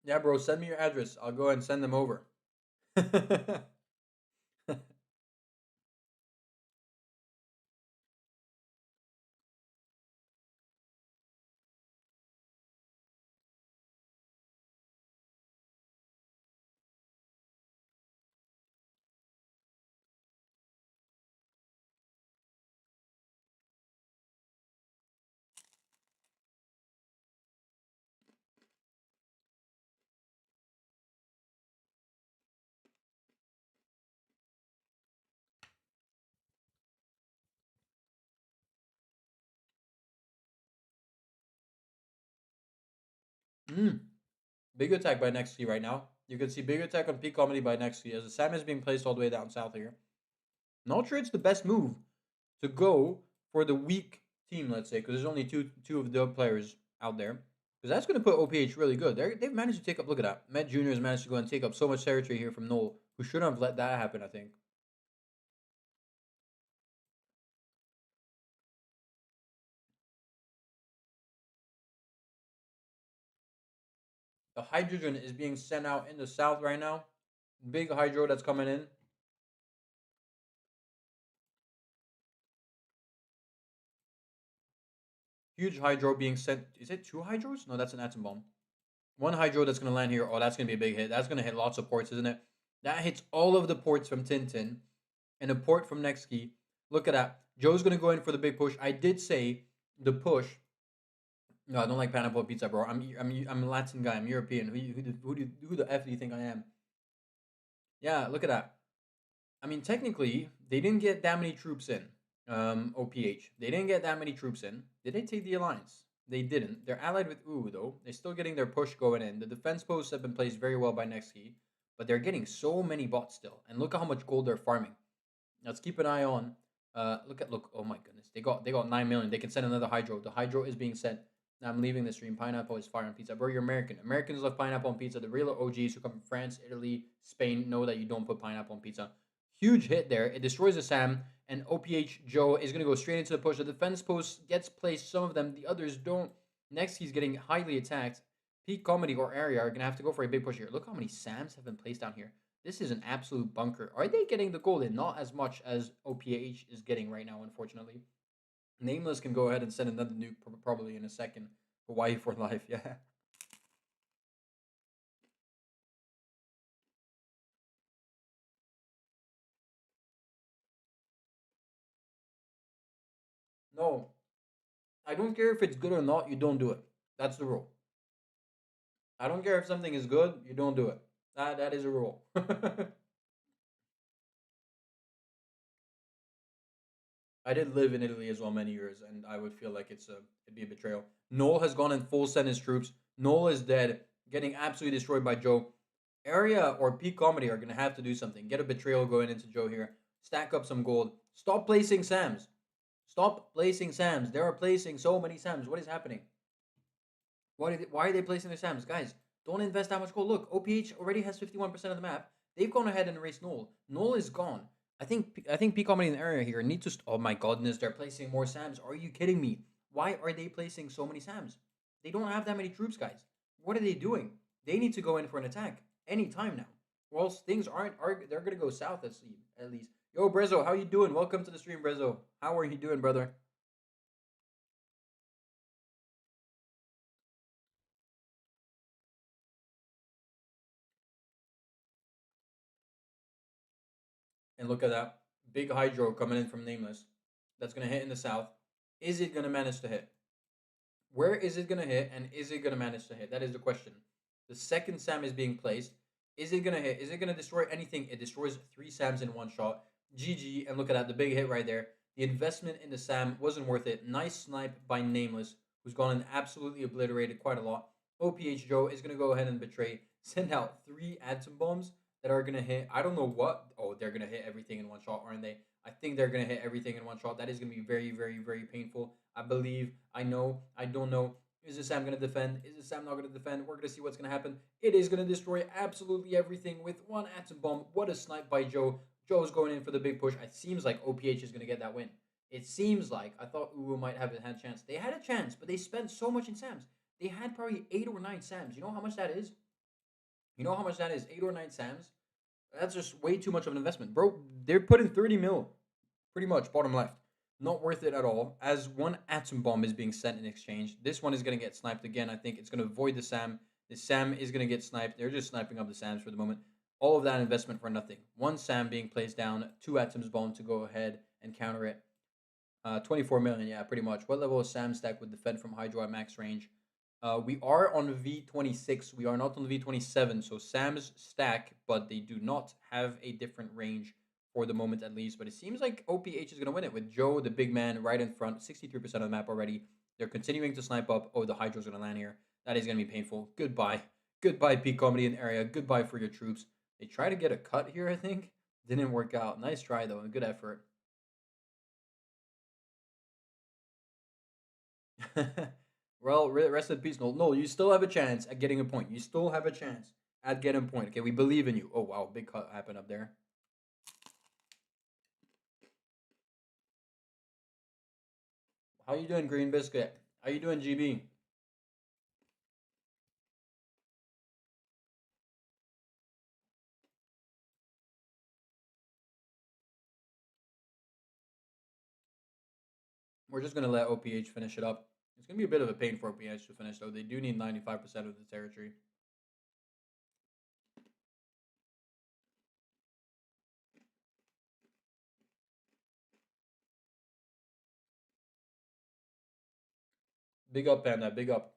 Speaker 1: Yeah, bro, send me your address. I'll go ahead and send them over. mm. Big attack by Nexty right now. You can see big attack on Peak Comedy by Nexty as the Sam is being placed all the way down south here. Not sure it's the best move to go for the weak team, let's say, because there's only two of the players out there. Because that's going to put OPH really good. They've managed to take up, look at that. Met Jr. has managed to go and take up so much territory here from Noel, who shouldn't have let that happen, I think. The hydrogen is being sent out in the south right now. Big hydro that's coming in. Huge hydro being sent. Is it two hydros? No, that's an atom bomb. One hydro that's going to land here. Oh, that's going to be a big hit. That's going to hit lots of ports, isn't it? That hits all of the ports from Tintin and a port from Nextkey. Look at that. Joe's going to go in for the big push. I did say the push. No, I don't like pineapple pizza, bro. I'm a Latin guy. I'm European. Who the F do you think I am? Yeah, look at that. I mean, technically, they didn't get that many troops in. OPH. They didn't get that many troops in. Did they take the alliance? They didn't. They're allied with U, though. They're still getting their push going in. The defense posts have been placed very well by Nextkey, but they're getting so many bots still. And look at how much gold they're farming. Let's keep an eye on. Look. Oh my goodness, they got 9 million. They can send another hydro. The hydro is being sent. Now I'm leaving the stream. Pineapple is fire on pizza, bro. You're American. Americans love pineapple on pizza. The real OGs who come from France, Italy, Spain know that you don't put pineapple on pizza. Huge hit there. It destroys the Sam, and OPH Joe is gonna go straight into the push. The defense post gets placed. Some of them, the others don't. Next, he's getting highly attacked. Peak Comedy or Area are gonna have to go for a big push here. Look how many Sams have been placed down here. This is an absolute bunker. Are they getting the gold in? Not as much as OPH is getting right now, unfortunately. Nameless can go ahead and send another nuke probably in a second. Hawaii for life, yeah. No, I don't care if it's good or not, you don't do it. That's the rule. I don't care if something is good, you don't do it. That is a rule. I did live in Italy as well many years, and I would feel like it'd be a betrayal. Noel has gone in full send his troops. Noel is dead, getting absolutely destroyed by Joe. Area or Peak Comedy are gonna have to do something. Get a betrayal going into Joe here. Stack up some gold. Stop placing Sams. Stop placing Sams. They are placing so many Sams. What is happening? Why are they placing their Sams? Guys, don't invest that much gold. Look, OPH already has 51% of the map. They've gone ahead and erased Null. Null is gone. I think P Comedy in the area here need to. Oh my goodness, they're placing more Sams. Are you kidding me? Why are they placing so many Sams? They don't have that many troops, guys. What are they doing? They need to go in for an attack anytime now. Or else things are they're gonna go south at least. Yo, Brezzo, how you doing? Welcome to the stream, Brezzo. How are you doing, brother? And look at that. Big hydro coming in from Nameless. That's going to hit in the south. Is it going to manage to hit? Where is it going to hit? And is it going to manage to hit? That is the question. The second SAM is being placed. Is it going to hit? Is it going to destroy anything? It destroys 3 SAMs in one shot. GG. And look at that. The big hit right there. The investment in the SAM wasn't worth it. Nice snipe by Nameless, who's gone and absolutely obliterated quite a lot. OPH Joe is going to go ahead and betray. Send out 3 atom bombs that are gonna hit. I don't know what. Oh, they're gonna hit everything in one shot, aren't they? I think they're gonna hit everything in one shot. That is gonna be very, very, very painful. I believe. I know. I don't know. Is the Sam gonna defend? Is the Sam not gonna defend? We're gonna see what's gonna happen. It is gonna destroy absolutely everything with one atom bomb. What a snipe by Joe. Joe's going in for the big push. It seems like OPH is gonna get that win. It seems like I thought Uwu might have had a chance. They had a chance, but they spent so much in Sams. They had probably 8 or 9 Sams. You know how much that is? You know how much that is? 8 or 9 Sams? That's just way too much of an investment. Bro, they're putting 30 mil, pretty much, bottom left. Not worth it at all. As one atom bomb is being sent in exchange, this one is going to get sniped again. I think it's going to avoid the Sam. The Sam is going to get sniped. They're just sniping up the Sams for the moment. All of that investment for nothing. One Sam being placed down, 2 atoms bomb to go ahead and counter it. 24 million, yeah, pretty much. What level of Sam stack would defend from Hydro at max range? We are on V26. We are not on V27. So Sam's stack, but they do not have a different range for the moment, at least. But it seems like OPH is going to win it with Joe, the big man, right in front. 63% of the map already. They're continuing to snipe up. Oh, the Hydro's going to land here. That is going to be painful. Goodbye. Goodbye, Peak Comedy in area. Goodbye for your troops. They try to get a cut here, I think. Didn't work out. Nice try, though, and good effort. Well, rest in peace, Noel. No, you still have a chance at getting a point. You still have a chance at getting a point. Okay, we believe in you. Oh, wow. Big cut happened up there. How you doing, Green Biscuit? How you doing, GB? We're just going to let OPH finish it up. It's going to be a bit of a pain for OPH to finish, though. They do need 95% of the territory. Big up, Panda. Big up.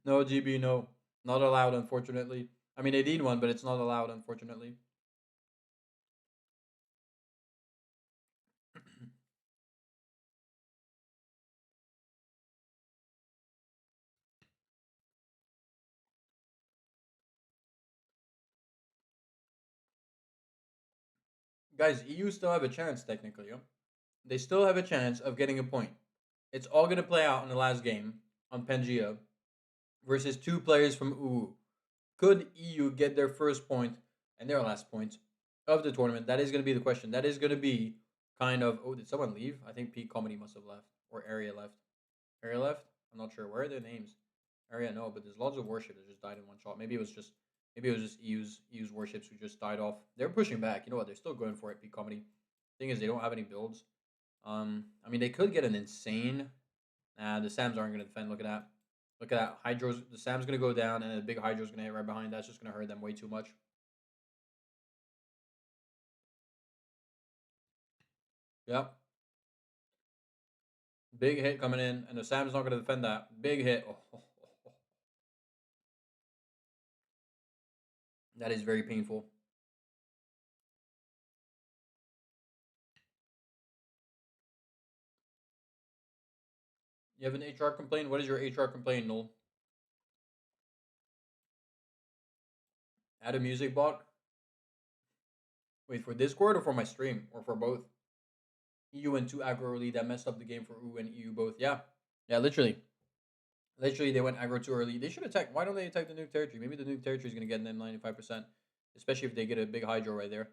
Speaker 1: No, GB, no. Not allowed, unfortunately. I mean, they need one, but it's not allowed, unfortunately. Guys, EU still have a chance, technically. Yeah? They still have a chance of getting a point. It's all going to play out in the last game on Pangea versus 2 players from EU. Could EU get their first point and their last point of the tournament? That is going to be the question. That is going to be kind of. Oh, did someone leave? I think Peak Comedy must have left. Or Area left. Area left? I'm not sure. Where are their names? Area, no, but there's lots of warship that just died in one shot. Maybe it was just EU's warships who just died off. They're pushing back. You know what? They're still going for it, Peak Comedy. Thing is, they don't have any builds. I mean, they could get an insane. Nah, the Sams aren't going to defend. Look at that. Look at that. Hydro's the Sam's going to go down, and the big Hydro's going to hit right behind. That's just going to hurt them way too much. Yep. Big hit coming in, and the Sam's not going to defend that. Big hit. Oh. That is very painful. You have an HR complaint? What is your HR complaint, Noel? Add a music bot? Wait, for Discord or for my stream? Or for both? EU and 2 aggro early. That messed up the game for EU and EU both. Yeah. Yeah, literally. Literally, they went aggro too early. They should attack. Why don't they attack the nuke territory? Maybe the nuke territory is going to get them 95%. Especially if they get a big Hydro right there.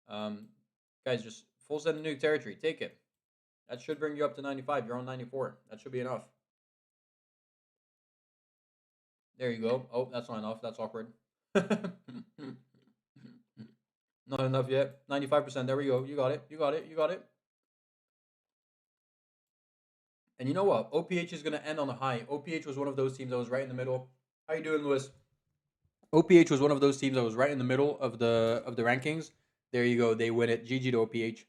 Speaker 1: Guys, just full send the nuke territory. Take it. That should bring you up to 95. You're on 94. That should be enough. There you go. Oh, that's not enough. That's awkward. Not enough yet. 95%. There we go. You got it. You got it. You got it. And you know what? OPH is going to end on a high. OPH was one of those teams that was right in the middle. How you doing, Lewis? OPH was one of those teams that was right in the middle of the rankings. There you go. They win it. GG to OPH.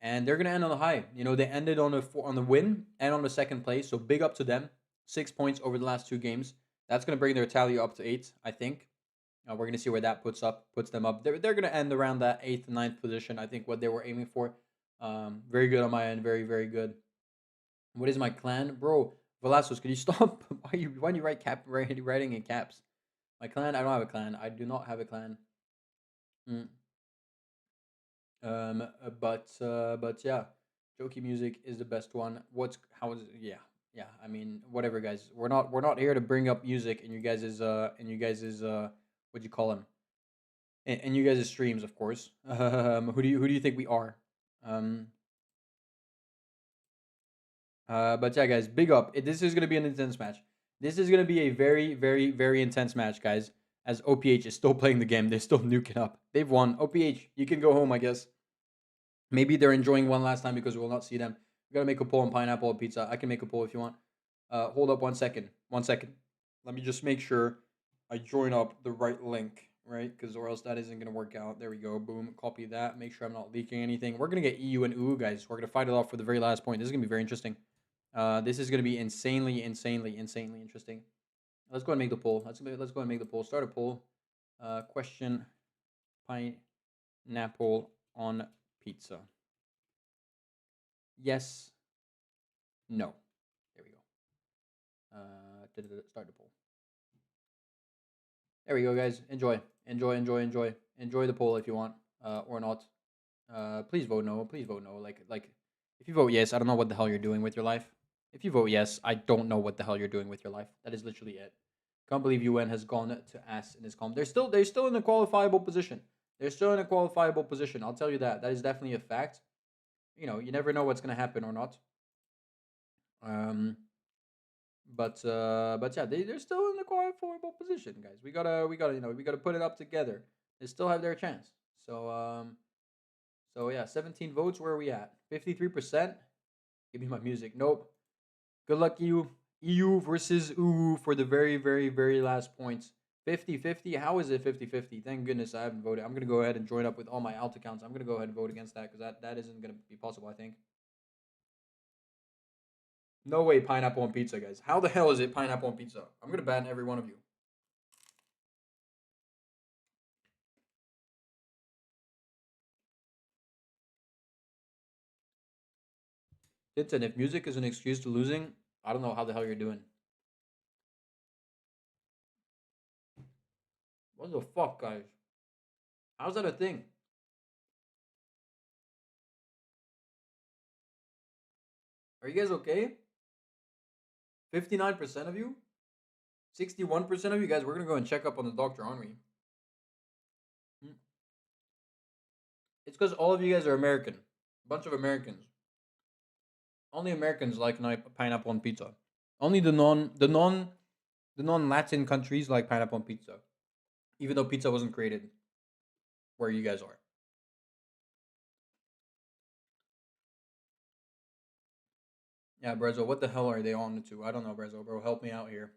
Speaker 1: And they're going to end on a high. You know, they ended on the win and on the second place. So big up to them. 6 points over the last 2 games. That's going to bring their tally up to 8, I think. We're going to see where that puts them up. They're going to end around that 8th and 9th position. I think what they were aiming for. Very good on my end. Very, very good. What is my clan? Bro, Velasquez, could you stop? Why do you writing in caps? My clan? I don't have a clan. I do not have a clan. But yeah. Jokey music is the best one. Yeah. I mean, whatever, guys. We're not here to bring up music in you guys' what do you call them? And you guys' streams, of course. Who do you think we are? But yeah, guys, big up. This is gonna be an intense match. This is gonna be a very, very, very intense match, guys. As OPH is still playing the game, they're still nuking up. They've won. OPH, you can go home, I guess. Maybe they're enjoying one last time because we will not see them. We gotta make a poll on pineapple and pizza. I can make a poll if you want. Hold up 1 second. 1 second. Let me just make sure I join up the right link, right? Because or else that isn't gonna work out. There we go. Boom. Copy that. Make sure I'm not leaking anything. We're gonna get EU and OO, guys. We're gonna fight it off for the very last point. This is gonna be very interesting. This is gonna be insanely interesting. Let's go and make the poll. Let's go and make the poll. Start a poll. Question pineapple on pizza. Yes. No. There we go. Start the poll. There we go, guys. Enjoy the poll if you want, or not. Please vote no. Please vote no. Like, if you vote yes, I don't know what the hell you're doing with your life. If you vote yes, I don't know what the hell you're doing with your life. That is literally it. Can't believe UN has gone to ass in this comp. They're still in a qualifiable position. They're still in a qualifiable position. I'll tell you that. That is definitely a fact. You know, you never know what's gonna happen or not. But yeah, they're still in a qualifiable position, guys. We gotta put it up together. They still have their chance. So yeah, 17 votes. Where are we at? 53%. Give me my music. Nope. Good luck, EU. EU versus OO for the very, very, very last points. 50-50. How is it 50-50? Thank goodness I haven't voted. I'm gonna go ahead and join up with all my alt accounts. I'm gonna go ahead and vote against that because that isn't gonna be possible, I think. No way pineapple on pizza, guys. How the hell is it pineapple on pizza? I'm gonna ban every one of you. Tintin, if music is an excuse to losing, I don't know how the hell you're doing. What the fuck, guys? How's that a thing? Are you guys okay? 59% of you? 61% of you guys, we're gonna go and check up on the doctor, aren't we? It's because all of you guys are American. A bunch of Americans. Only Americans like pineapple on pizza. Only the non-Latin countries like pineapple on pizza. Even though pizza wasn't created where you guys are. Yeah, Brezo, what the hell are they on to? I don't know, Brezo, bro. Help me out here.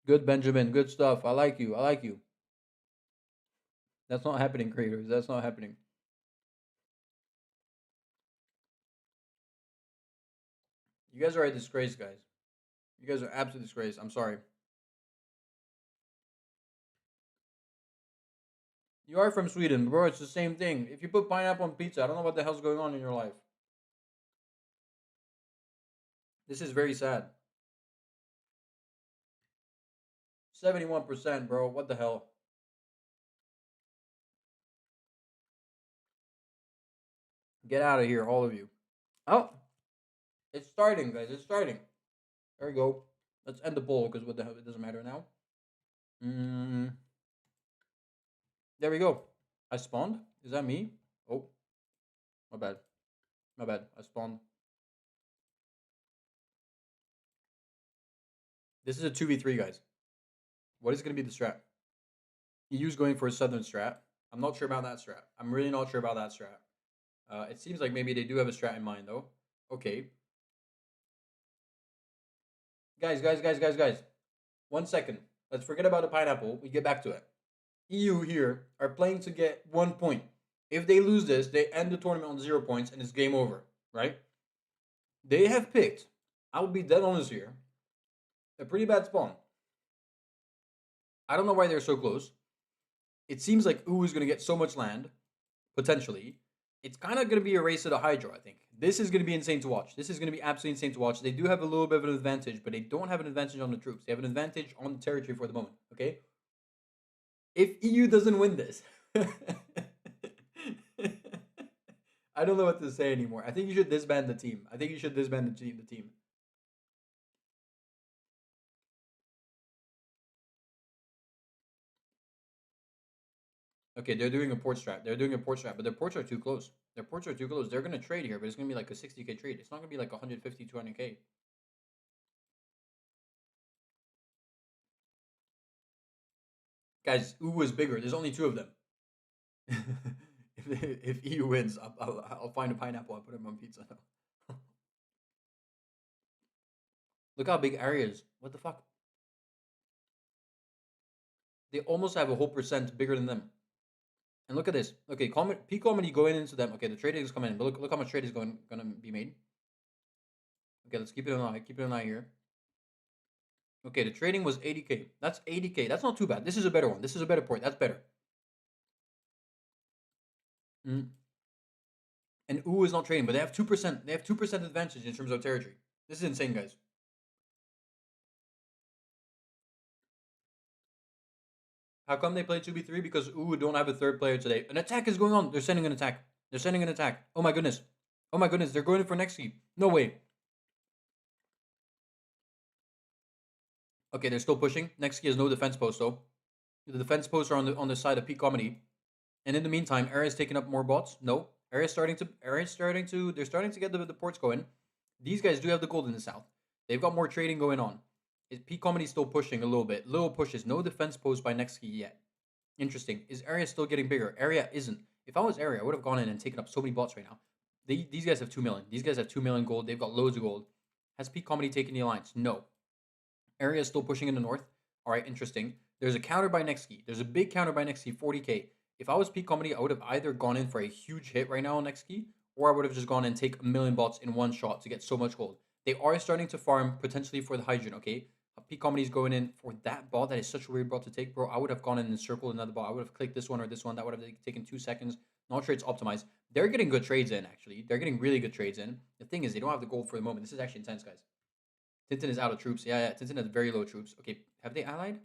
Speaker 1: Good, Benjamin. Good stuff. I like you. I like you. That's not happening, creators. That's not happening. You guys are a disgrace, guys. You guys are absolute disgrace. I'm sorry. You are from Sweden, bro. It's the same thing. If you put pineapple on pizza, I don't know what the hell's going on in your life. This is very sad. 71%, bro. What the hell? Get out of here, all of you. Oh, it's starting, guys. It's starting. There we go. Let's end the poll because what the hell? It doesn't matter now. There we go. I spawned. Is that me? Oh, my bad. My bad. I spawned. This is a 2v3, guys. What is going to be the strat? EU's going for a southern strat. I'm not sure about that strat. I'm really not sure about that strat. It seems like maybe they do have a strat in mind, though. Okay. Guys. 1 second. Let's forget about the pineapple. We get back to it. EU here are playing to get 1 point. If they lose this, they end the tournament on 0 points and it's game over, right? They have picked, I will be dead honest here, a pretty bad spawn. I don't know why they're so close. It seems like OO is going to get so much land, potentially. It's kind of going to be a race to the Hydro, I think. This is going to be insane to watch. This is going to be absolutely insane to watch. They do have a little bit of an advantage, but they don't have an advantage on the troops. They have an advantage on the territory for the moment, okay? If EU doesn't win this, I don't know what to say anymore. I think you should disband the team. I think you should disband the team. Okay, they're doing a port strat. They're doing a port strat, but their ports are too close. Their ports are too close. They're gonna trade here, but it's gonna be like a 60k trade. It's not gonna be like 150, 200k. Guys, EU is bigger. There's only two of them. if EU wins, I'll find a pineapple. I'll put him on pizza. Look how big area is. What the fuck? They almost have a whole percent bigger than them. And look at this. Okay, peak comedy going into them. Okay, the trading is coming in, but look how much trade is gonna be made. Okay, let's keep it an eye. Keep it an eye here. Okay, the trading was 80k. That's 80k. That's not too bad. This is a better one. This is a better port. That's better. And EU is not trading, but they have 2%. They have 2% advantage in terms of territory. This is insane, guys. How come they play 2v3? Because EU don't have a third player today. An attack is going on. They're sending an attack. They're sending an attack. Oh my goodness. Oh my goodness. They're going in for next key. No way. Okay, they're still pushing. Next key has no defense post though. The defense posts are on the side of peak comedy. And in the meantime, Area is taking up more bots. No, they're starting to get the ports going. These guys do have the gold in the south. They've got more trading going on. Peak comedy still pushing a little bit. Little pushes. No defense post by next key yet. Interesting. Is Area still getting bigger? Area isn't. If I was Area, I would have gone in and taken up so many bots right now. These guys have 2 million. These guys have 2 million gold. They've got loads of gold. Has Peak comedy taken the alliance? No. Area is still pushing in the north. All right, interesting. There's a counter by next key. There's a big counter by next key, 40k. If I was peak comedy, I would have either gone in for a huge hit right now on next key, or I would have just gone and take a million bots in one shot to get so much gold. They are starting to farm potentially for the hydrogen, okay? Peak comedy is going in for that bot. That is such a weird bot to take, bro. I would have gone in and circled another bot. I would have clicked this one or this one. That would have taken 2 seconds. Not sure it's optimized. They're getting good trades in, actually. They're getting really good trades in. The thing is, they don't have the gold for the moment. This is actually intense, guys. Tintin is out of troops. Yeah. Tintin has very low troops. Okay, have they allied?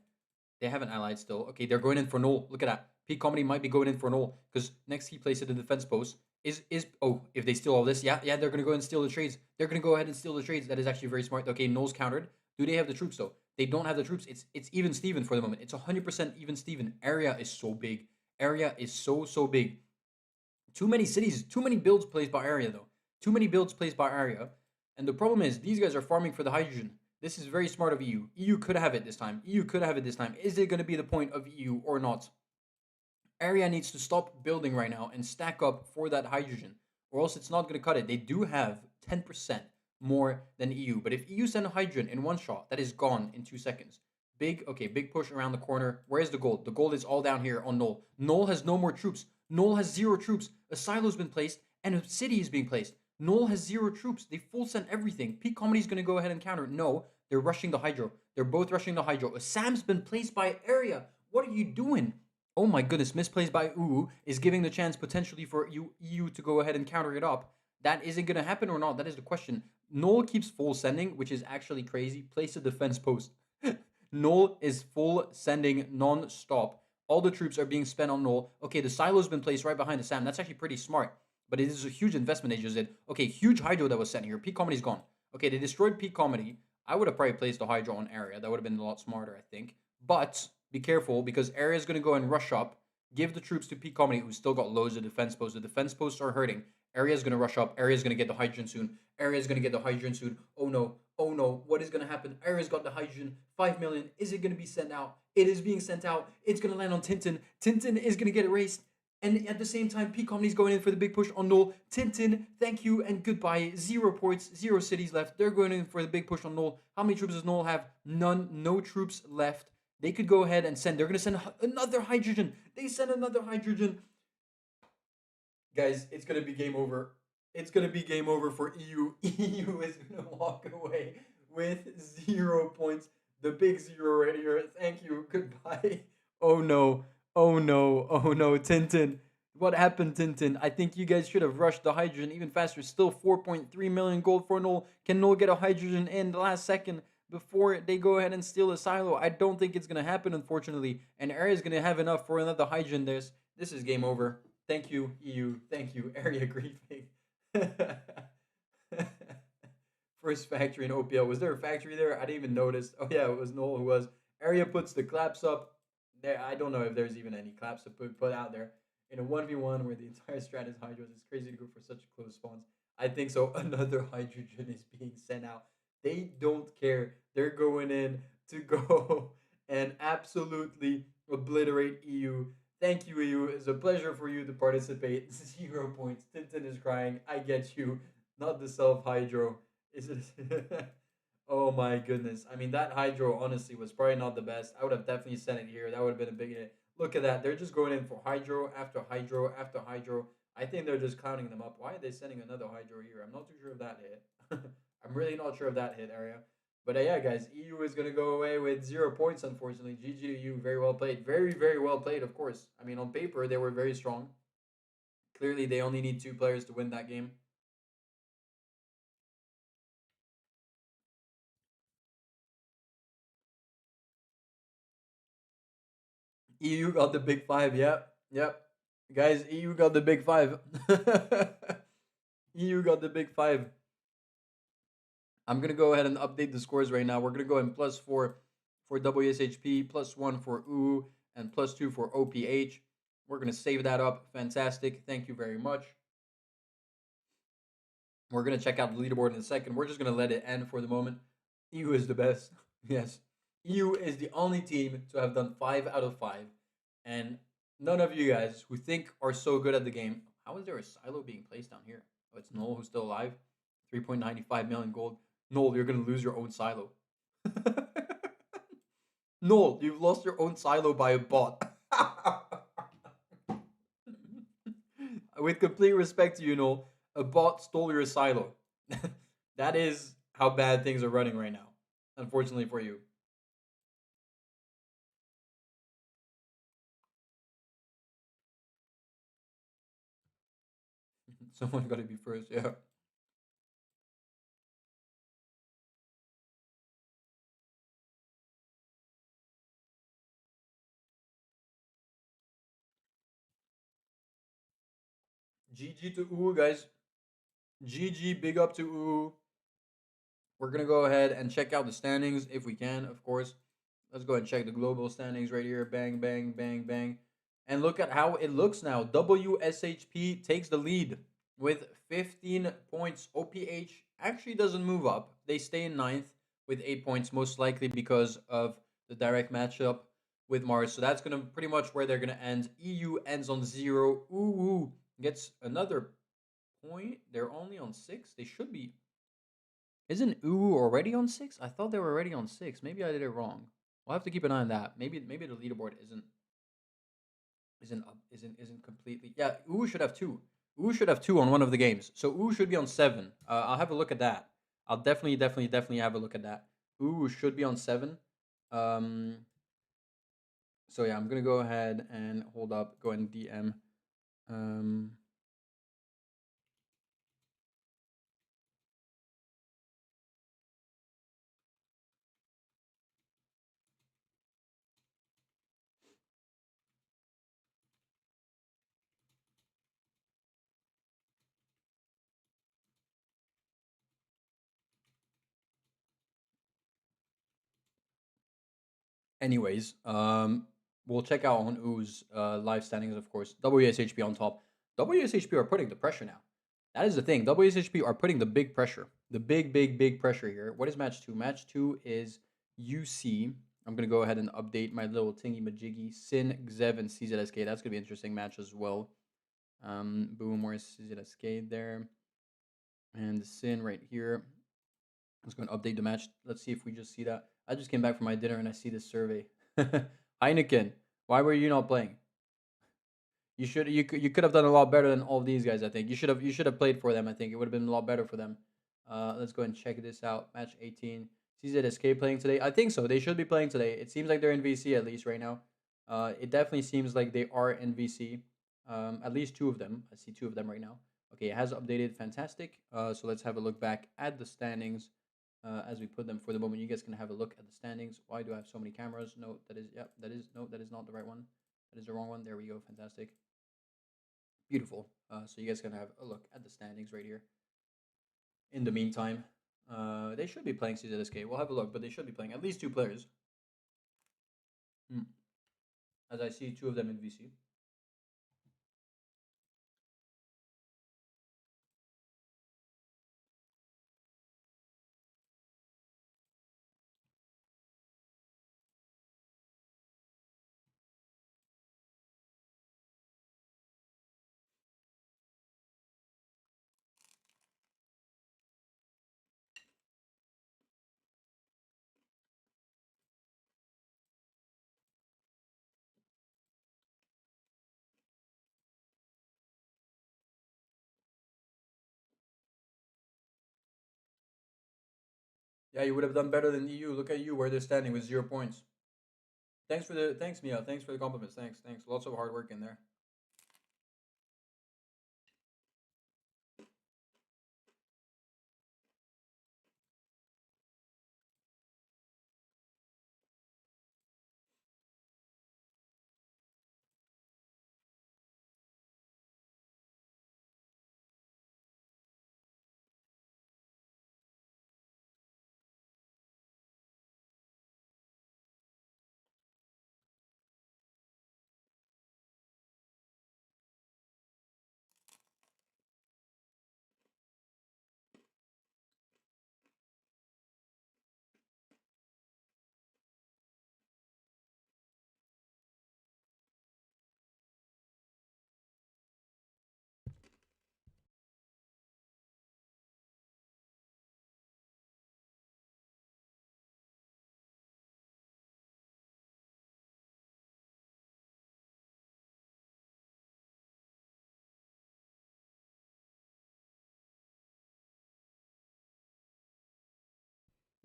Speaker 1: They haven't allied still. Okay, they're going in for null. Look at that. Peak comedy might be going in for null because next he plays it in the defense post. If they steal all this, yeah, they're gonna go and steal the trades. They're gonna go ahead and steal the trades. That is actually very smart. Okay, null's countered. Do they have the troops though? They don't have the troops. It's even Steven for the moment. It's 100% even Steven. Area is so big. Area is so big. Too many cities. Too many builds plays by Area though. Too many builds plays by Area. And the problem is these guys are farming for the hydrogen. This is very smart of EU. EU could have it this time. EU could have it this time. Is it going to be the point of EU or not? Area needs to stop building right now and stack up for that hydrogen, or else it's not going to cut it. They do have 10% more than EU, but if EU send a hydrogen in one shot, that is gone in 2 seconds. Big push around the corner. Where's the gold? The gold is all down here on Null. Null has no more troops. Null has 0 troops. A silo's been placed, and a city is being placed. Null has 0 troops. They full sent everything. Peak comedy is going to go ahead and counter. No, they're rushing the hydro. They're both rushing the hydro. A Sam's been placed by Area. What are you doing? Oh my goodness, misplaced by EU is giving the chance potentially for EU to go ahead and counter it up. That isn't going to happen or not. That is the question. Null keeps full sending, which is actually crazy. Place a defense post. Null is full sending non-stop. All the troops are being spent on Null. Okay, the silo's been placed right behind the Sam. That's actually pretty smart. But it is a huge investment they just did. Okay, huge hydro that was sent here. Peak comedy's gone. Okay, they destroyed peak comedy. I would have probably placed the hydro on Area. That would have been a lot smarter, I think. But be careful because Area is going to go and rush up. Give the troops to peak comedy who's still got loads of defense posts. The defense posts are hurting. Area is going to rush up. Area is going to get the hydrogen soon. Area is going to get the hydrogen soon. Oh no. Oh no. What is going to happen? Area's got the hydrogen. 5 million. Is it going to be sent out? It is being sent out. It's going to land on Tintin. Tintin is going to get erased. And at the same time, Peak Comedy's going in for the big push on Null. Tintin, thank you and goodbye. 0 ports, 0 cities left. They're going in for the big push on Null. How many troops does Null have? None. No troops left. They could go ahead and send. They're going to send another hydrogen. They send another hydrogen. Guys, it's going to be game over. It's going to be game over for EU. EU is going to walk away with 0 points. The big 0 right here. Thank you. Goodbye. Oh no. Oh no. Oh no. Tintin. What happened, Tintin? I think you guys should have rushed the hydrogen even faster. Still 4.3 million gold for Null. Can Null get a hydrogen in the last second before they go ahead and steal a silo? I don't think it's going to happen, unfortunately. And Area is going to have enough for another hydrogen. This is game over. Thank you, EU. Thank you, Area griefing. First factory in OPL. Was there a factory there? I didn't even notice. Oh yeah, it was Null who was. Area puts the claps up. there. I don't know if there's even any claps to put out there in a 1v1 where the entire strat is hydros. It's crazy to go for such close spawns. I think so. Another hydrogen is being sent out. They don't care. They're going in to go and absolutely obliterate EU. Thank you, EU. It's a pleasure for you to participate. 0 points. Tintin is crying. I get you. Not the self hydro. Is it? Oh my goodness. I mean, that hydro honestly was probably not the best. I would have definitely sent it here. That would have been a big hit. Look at that. They're just going in for hydro after hydro after hydro. I think they're just clowning them up. Why are they sending another hydro here? I'm not too sure if that hit. I'm really not sure if that hit area. But yeah, guys, EU is going to go away with 0 points, unfortunately. GG to you. Very well played. Very, very well played, of course. I mean, on paper, they were very strong. Clearly, they only need 2 players to win that game. EU got the big five. Yep. Yep. Guys, EU got the big five. EU got the big five. I'm going to go ahead and update the scores right now. We're going to go in +4 for WSHP, +1 for UU, and +2 for OPH. We're going to save that up. Fantastic. Thank you very much. We're going to check out the leaderboard in a second. We're just going to let it end for the moment. EU is the best. Yes. EU is the only team to have done 5 out of 5. And none of you guys who think are so good at the game. How is there a silo being placed down here? Oh, it's Noel who's still alive. 3.95 million gold. Noel, you're going to lose your own silo. Noel, you've lost your own silo by a bot. With complete respect to you, Noel, a bot stole your silo. That is how bad things are running right now. Unfortunately for you. Someone got to be first, yeah. GG to UU, guys. GG, big up to UU. We're going to go ahead and check out the standings if we can, of course. Let's go ahead and check the global standings right here. Bang, bang, bang, bang. And look at how it looks now. WSHP takes the lead with 15 points. OPH actually doesn't move up. They stay in 9th with 8 points, most likely because of the direct matchup with Mars. So that's going to pretty much where they're going to end. EU ends on 0. UU gets another point. They're only on 6. They should be. Isn't UU already on 6? I thought they were already on 6. Maybe I did it wrong. We'll have to keep an eye on that. Maybe the leaderboard isn't completely. Yeah, UU should have 2. UU should have 2 on one of the games. So UU should be on 7. I'll have a look at that. I'll definitely have a look at that. UU should be on 7. So yeah, I'm gonna go ahead and hold up, go and DM. Anyways, we'll check out on UU's live standings, of course. WSHP on top. WSHP are putting the pressure now. That is the thing. WSHP are putting the big pressure. The big pressure here. What is match 2? Match 2 is UC. I'm going to go ahead and update my little tingy majiggy. Sin, Xev, and CZSK. That's going to be an interesting match as well. Boom, where's CZSK there? And Sin right here. Let's go and update the match. Let's see if we just see that. I just came back from my dinner and I see this survey. Heineken, why were you not playing? You could have done a lot better than all of these guys. I think you should have played for them. I think it would have been a lot better for them. Let's go and check this out. Match 18. CZSK playing today? I think so. They should be playing today. It seems like they're in VC at least right now. It definitely seems like they are in VC. At least 2 of them. I see 2 of them right now. Okay, it has updated. Fantastic. So let's have a look back at the standings. As we put them for the moment, you guys can have a look at the standings. Why do I have so many cameras? No, that is not the right one. That is the wrong one. There we go. Fantastic. Beautiful. So you guys can have a look at the standings right here. In the meantime, they should be playing CZSK. We'll have a look, but they should be playing at least 2 players. as I see 2 of them in VC. Yeah, you would have done better than EU. Look at you, where they're standing with 0 points. Thanks, Mia. Thanks for the compliments. Thanks. Lots of hard work in there.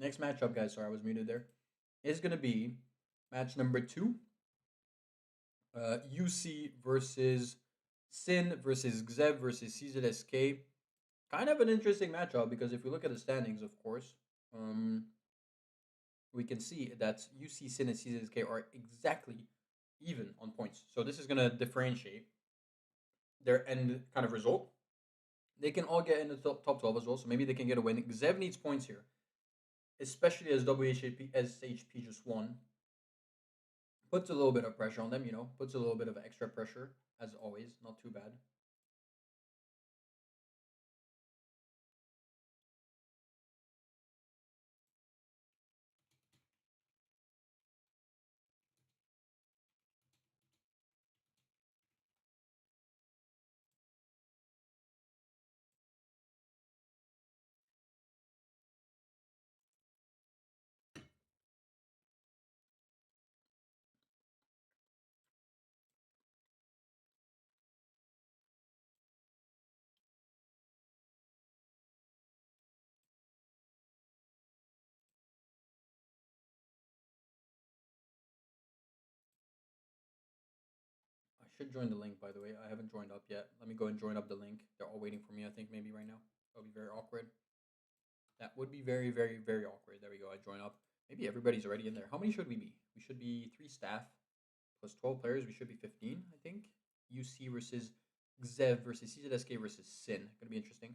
Speaker 1: Next matchup, guys. Sorry, I was muted there. Is going to be match number 2. UC versus Sin versus Xev versus CZSK. Kind of an interesting matchup because if we look at the standings, of course, we can see that UC Sin and CZSK are exactly even on points. So this is going to differentiate their end kind of result. They can all get in the top 12 as well, so maybe they can get a win. Xev needs points here, especially as SHP just won. Puts a little bit of pressure on them, you know, puts a little bit of extra pressure, as always. Not too bad. I should join the link, by the way. I haven't joined up yet. Let me go and join up the link. They're all waiting for me, I think, maybe right now. That'll be very awkward. That would be very, very, very awkward. There we go. I join up. Maybe everybody's already in there. How many should we be? We should be 3 staff plus 12 players. We should be 15, I think. UC versus Xev versus CZSK versus Sin. Gonna be interesting.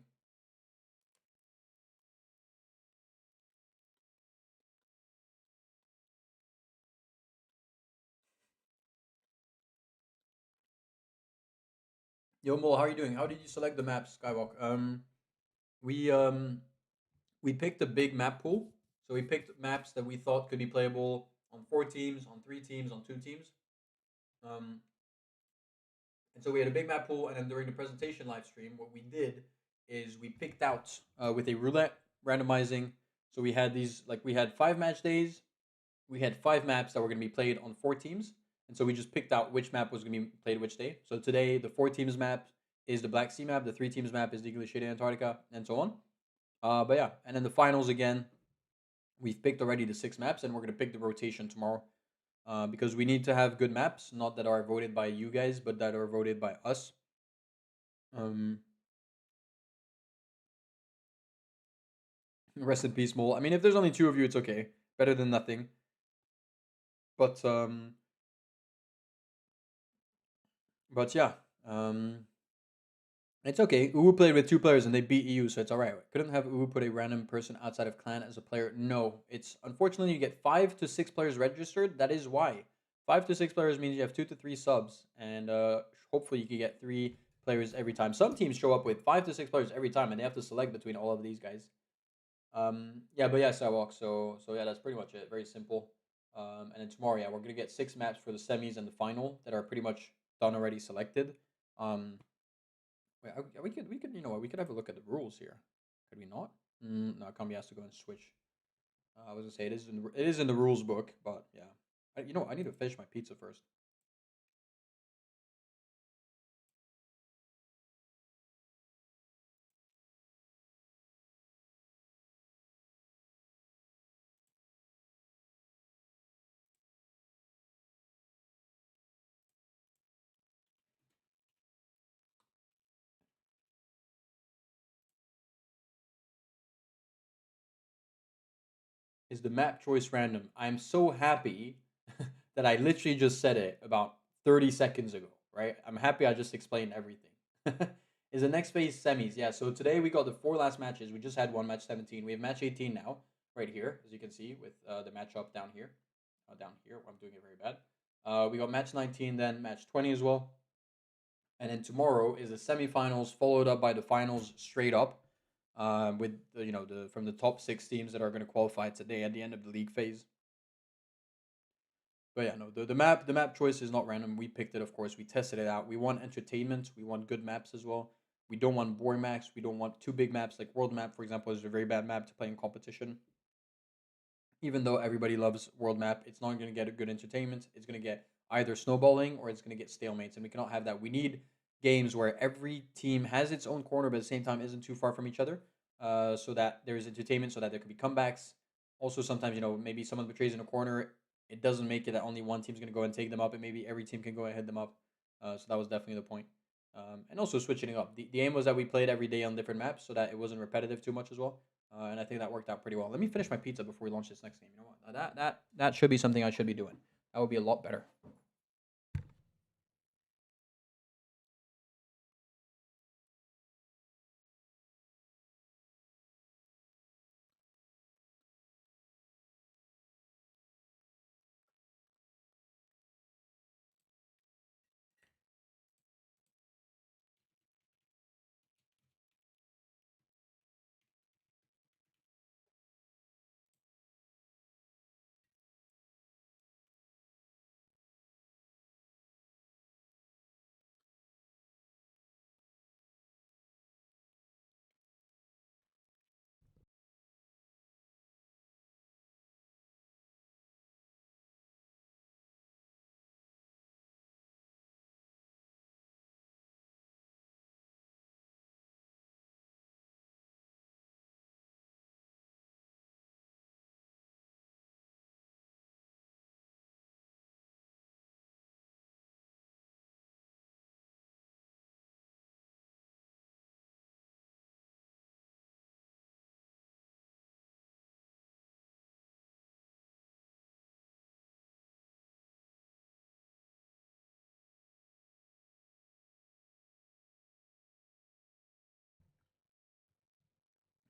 Speaker 1: Yo, Mol, how are you doing? How did you select the maps, Skywalk? We picked a big map pool. So we picked maps that we thought could be playable on 4 teams, on 3 teams, on 2 teams. And so we had a big map pool, and then during the presentation live stream, what we did is we picked out with a roulette randomizing. So we had we had 5 match days. We had 5 maps that were going to be played on 4 teams. And so we just picked out which map was going to be played which day. So today, the 4 teams map is the Black Sea map. The 3 teams map is the Glaciated Antarctica, and so on. But yeah, and then the finals again, we've picked already the 6 maps, and we're going to pick the rotation tomorrow. Because we need to have good maps, not that are voted by you guys, but that are voted by us. Rest in peace, Mole. I mean, if there's only 2 of you, it's okay. Better than nothing. But yeah, it's okay. Uwu played with 2 players and they beat EU, so it's alright. Couldn't have Uwu put a random person outside of clan as a player? No, it's unfortunately you get 5 to 6 players registered. That is why. 5 to 6 players means you have 2 to 3 subs, and hopefully you can get 3 players every time. Some teams show up with 5 to 6 players every time, and they have to select between all of these guys. Yeah, but yeah, Sidewalk. So yeah, that's pretty much it. Very simple. And then tomorrow, yeah, we're gonna get 6 maps for the semis and the final that are pretty much done already selected. Wait, we could you know what, we could have a look at the rules here. Could we not? No, Kambi has to go and switch. I was gonna say it is in the rules book, but yeah. You know, I need to finish my pizza first. Is the map choice random? I'm so happy that I literally just said it about 30 seconds ago, right? I'm happy I just explained everything. Is the next phase semis? Yeah, so today we got the 4 last matches. We just had one match 17. We have match 18 now, right here, as you can see, with the matchup down here. Down here, I'm doing it very bad. We got match 19, then match 20 as well. And then tomorrow is the semifinals, followed up by the finals straight up, with the from the top 6 teams that are going to qualify today at the end of the league phase. But yeah, no, the map choice is not random. We picked it, of course. We tested it out. We want entertainment. We want good maps as well. We don't want boring maps. We don't want too big maps. Like World Map, for example, is a very bad map to play in competition. Even though everybody loves World Map, it's not going to get a good entertainment. It's going to get either snowballing or it's going to get stalemates, and we cannot have that. We need games where every team has its own corner, but at the same time isn't too far from each other, so that there is entertainment, so that there could be comebacks. Also, sometimes maybe someone betrays in a corner. It doesn't make it that only one team's going to go and take them up, and maybe every team can go and hit them up. So that was definitely the point. And also switching it up. The aim was that we played every day on different maps, so that it wasn't repetitive too much as well. And I think that worked out pretty well. Let me finish my pizza before we launch this next game. You know what? That should be something I should be doing. That would be a lot better.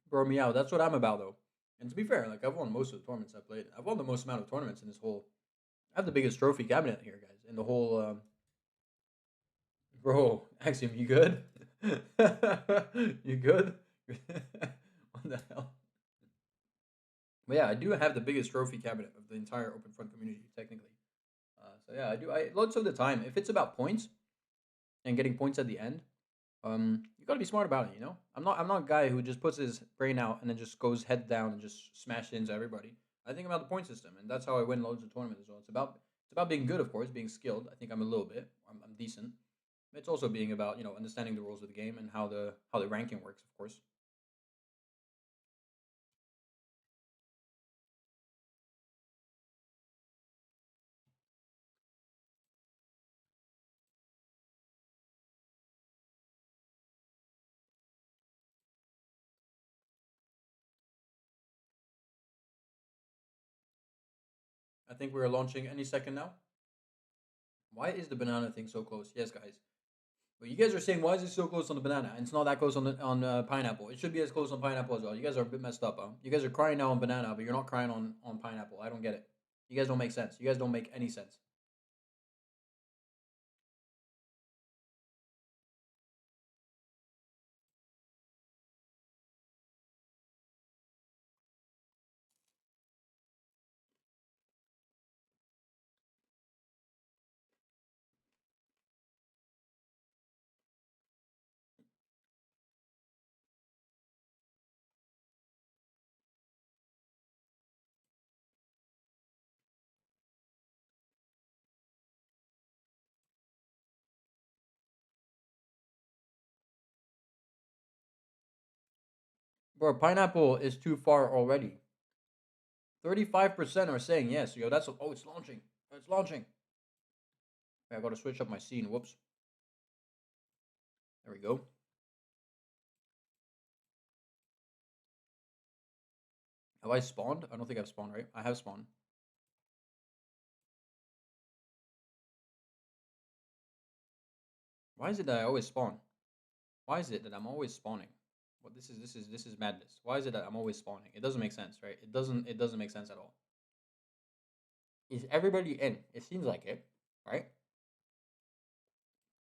Speaker 1: Bro, me out. That's what I'm about, though. And to be fair, like I've won most of the tournaments I played. I've won the most amount of tournaments in this whole. I have the biggest trophy cabinet here, guys, in the whole. Bro, Axiom, you good? You good? What the hell? But yeah, I do have the biggest trophy cabinet of the entire OpenFront community, technically. So yeah, I do. Lots of the time, if it's about points and getting points at the end, you gotta be smart about it. I'm not a guy who just puts his brain out and then just goes head down and just smashes into everybody. I think about the point system, and that's how I win loads of tournaments as well. It's about being good, of course, being skilled. I think I'm a little bit. I'm decent. It's also being about understanding the rules of the game and how the ranking works, of course. I think we're launching any second now. Why is the banana thing so close? Yes, guys. But you guys are saying, why is it so close on the banana? And it's not that close on pineapple. It should be as close on pineapple as well. You guys are a bit messed up, huh? You guys are crying now on banana, but you're not crying on pineapple. I don't get it. You guys don't make sense. You guys don't make any sense. Bro, pineapple is too far already. 35% are saying yes. Yo, that's oh, it's launching. It's launching. Okay, I gotta switch up my scene. Whoops. There we go. Have I spawned? I don't think I've spawned, right? I have spawned. Why is it that I always spawn? Why is it that I'm always spawning? Well, this is madness. Why is it that I'm always spawning? It doesn't make sense, right? It doesn't make sense at all. Is everybody in? It seems like it, right?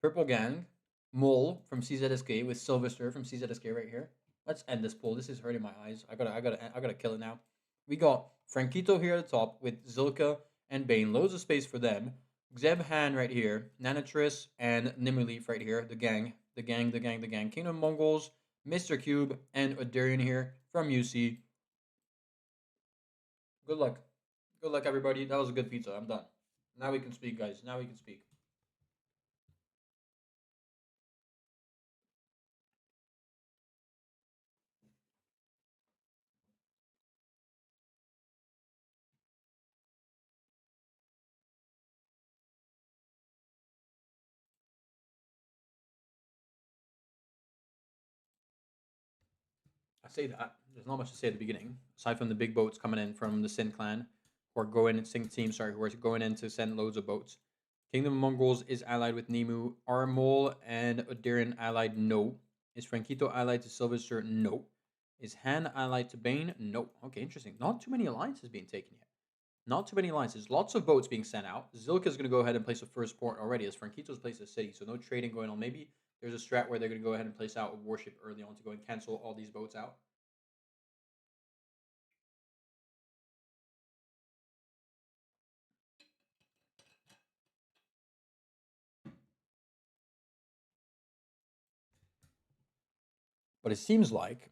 Speaker 1: Purple Gang, Mole from CZSK with Sylvester from CZSK right here. Let's end this poll. This is hurting my eyes. I gotta kill it now. We got Frankito here at the top with Zilka and Bane. Loads of space for them. Zeb Han right here. Nanatris and Nimuleaf right here. The gang. Kingdom Mongols, Mr. Cube, and Odarian here from UC. Good luck. Good luck, everybody. That was a good pizza. I'm done. Now we can speak, guys. Now we can speak. I say that. There's not much to say at the beginning, aside from the big boats coming in from the Sin clan, who are going and Sin team, sorry, who are going in to send loads of boats. Kingdom of Mongols is allied with Nemu. Armol and Odarian allied? No. Is Frankito allied to Sylvester? No. Is Han allied to Bane? No. Okay, interesting. Not too many alliances being taken yet. Not too many alliances. Lots of boats being sent out. Zilka's going to go ahead and place a first port already, as Frankito's placed a city, so no trading going on. Maybe there's a strat where they're going to go ahead and place out a warship early on to go and cancel all these boats out. But it seems like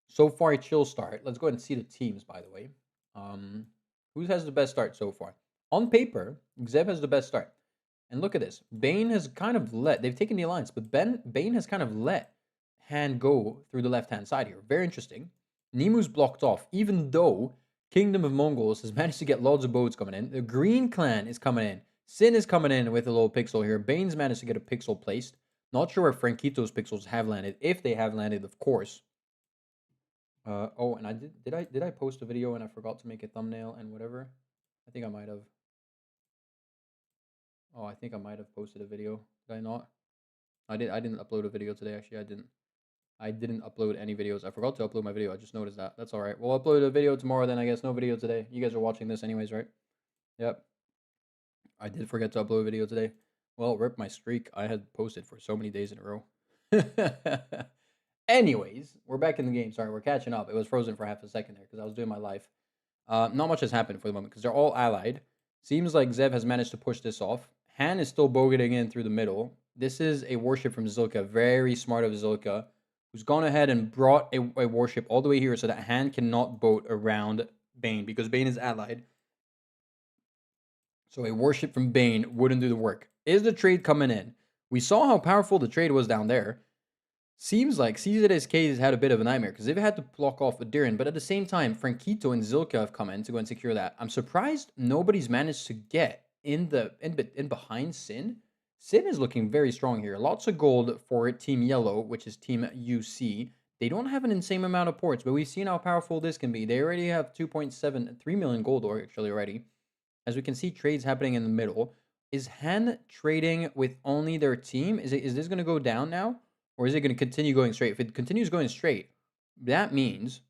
Speaker 1: so far a chill start. Let's go ahead and see the teams, by the way. Who has the best start so far? On paper, Zev has the best start. And look at this. Bane has kind of they've taken the alliance, but Bane has kind of let Han go through the left-hand side here. Very interesting. Nemu's blocked off, even though Kingdom of Mongols has managed to get loads of boats coming in. The Green Clan is coming in. Sin is coming in with a little pixel here. Bane's managed to get a pixel placed. Not sure where Frankito's pixels have landed. If they have landed, of course. Oh, and I did I post a video and I forgot to make a thumbnail and whatever? I think I might have. Oh, I think I might have posted a video. Did I not? I didn't upload a video today. Actually, I didn't upload any videos. I forgot to upload my video. I just noticed that. That's all right. We'll upload a video tomorrow then. I guess no video today. You guys are watching this anyways, right? Yep. I did forget to upload a video today. Well, rip my streak. I had posted for so many days in a row. Anyways, we're back in the game. Sorry, we're catching up. It was frozen for half a second there because I was doing my life. Not much has happened for the moment because they're all allied. Seems like Zev has managed to push this off. Han is still bogeting in through the middle. This is a warship from Zilka. Very smart of Zilka, who's gone ahead and brought a warship all the way here so that Han cannot boat around Bane because Bane is allied. So a warship from Bane wouldn't do the work. Is the trade coming in? We saw how powerful the trade was down there. Seems like CZSK has had a bit of a nightmare because they've had to block off Odarian, but at the same time, Frankito and Zilka have come in to go and secure that. I'm surprised nobody's managed to get in behind Sin. Sin is looking very strong here. Lots of gold for Team Yellow, which is Team UC. They don't have an insane amount of ports, but we've seen how powerful this can be. They already have 3 million gold actually already. As we can see, trades happening in the middle. Is Han trading with only their team? Is this going to go down now? Or is it going to continue going straight? If it continues going straight, that means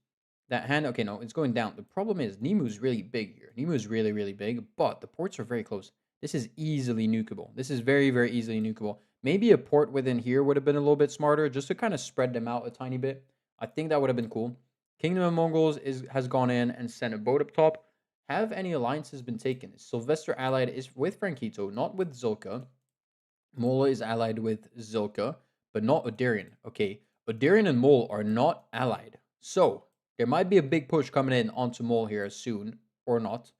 Speaker 1: that Han... Okay, no, it's going down. The problem is Nemu's really big here. Nemu's really, really big, but the ports are very close. This is easily nukable. This is very, very easily nukable. Maybe a port within here would have been a little bit smarter, just to kind of spread them out a tiny bit. I think that would have been cool. Kingdom of Mongols has gone in and sent a boat up top. Have any alliances been taken? Sylvester allied is with Frankito, not with Zilka. Mola is allied with Zilka, but not Odarian. Okay, Odarian and Mole are not allied. So, there might be a big push coming in onto Mole here soon, or not.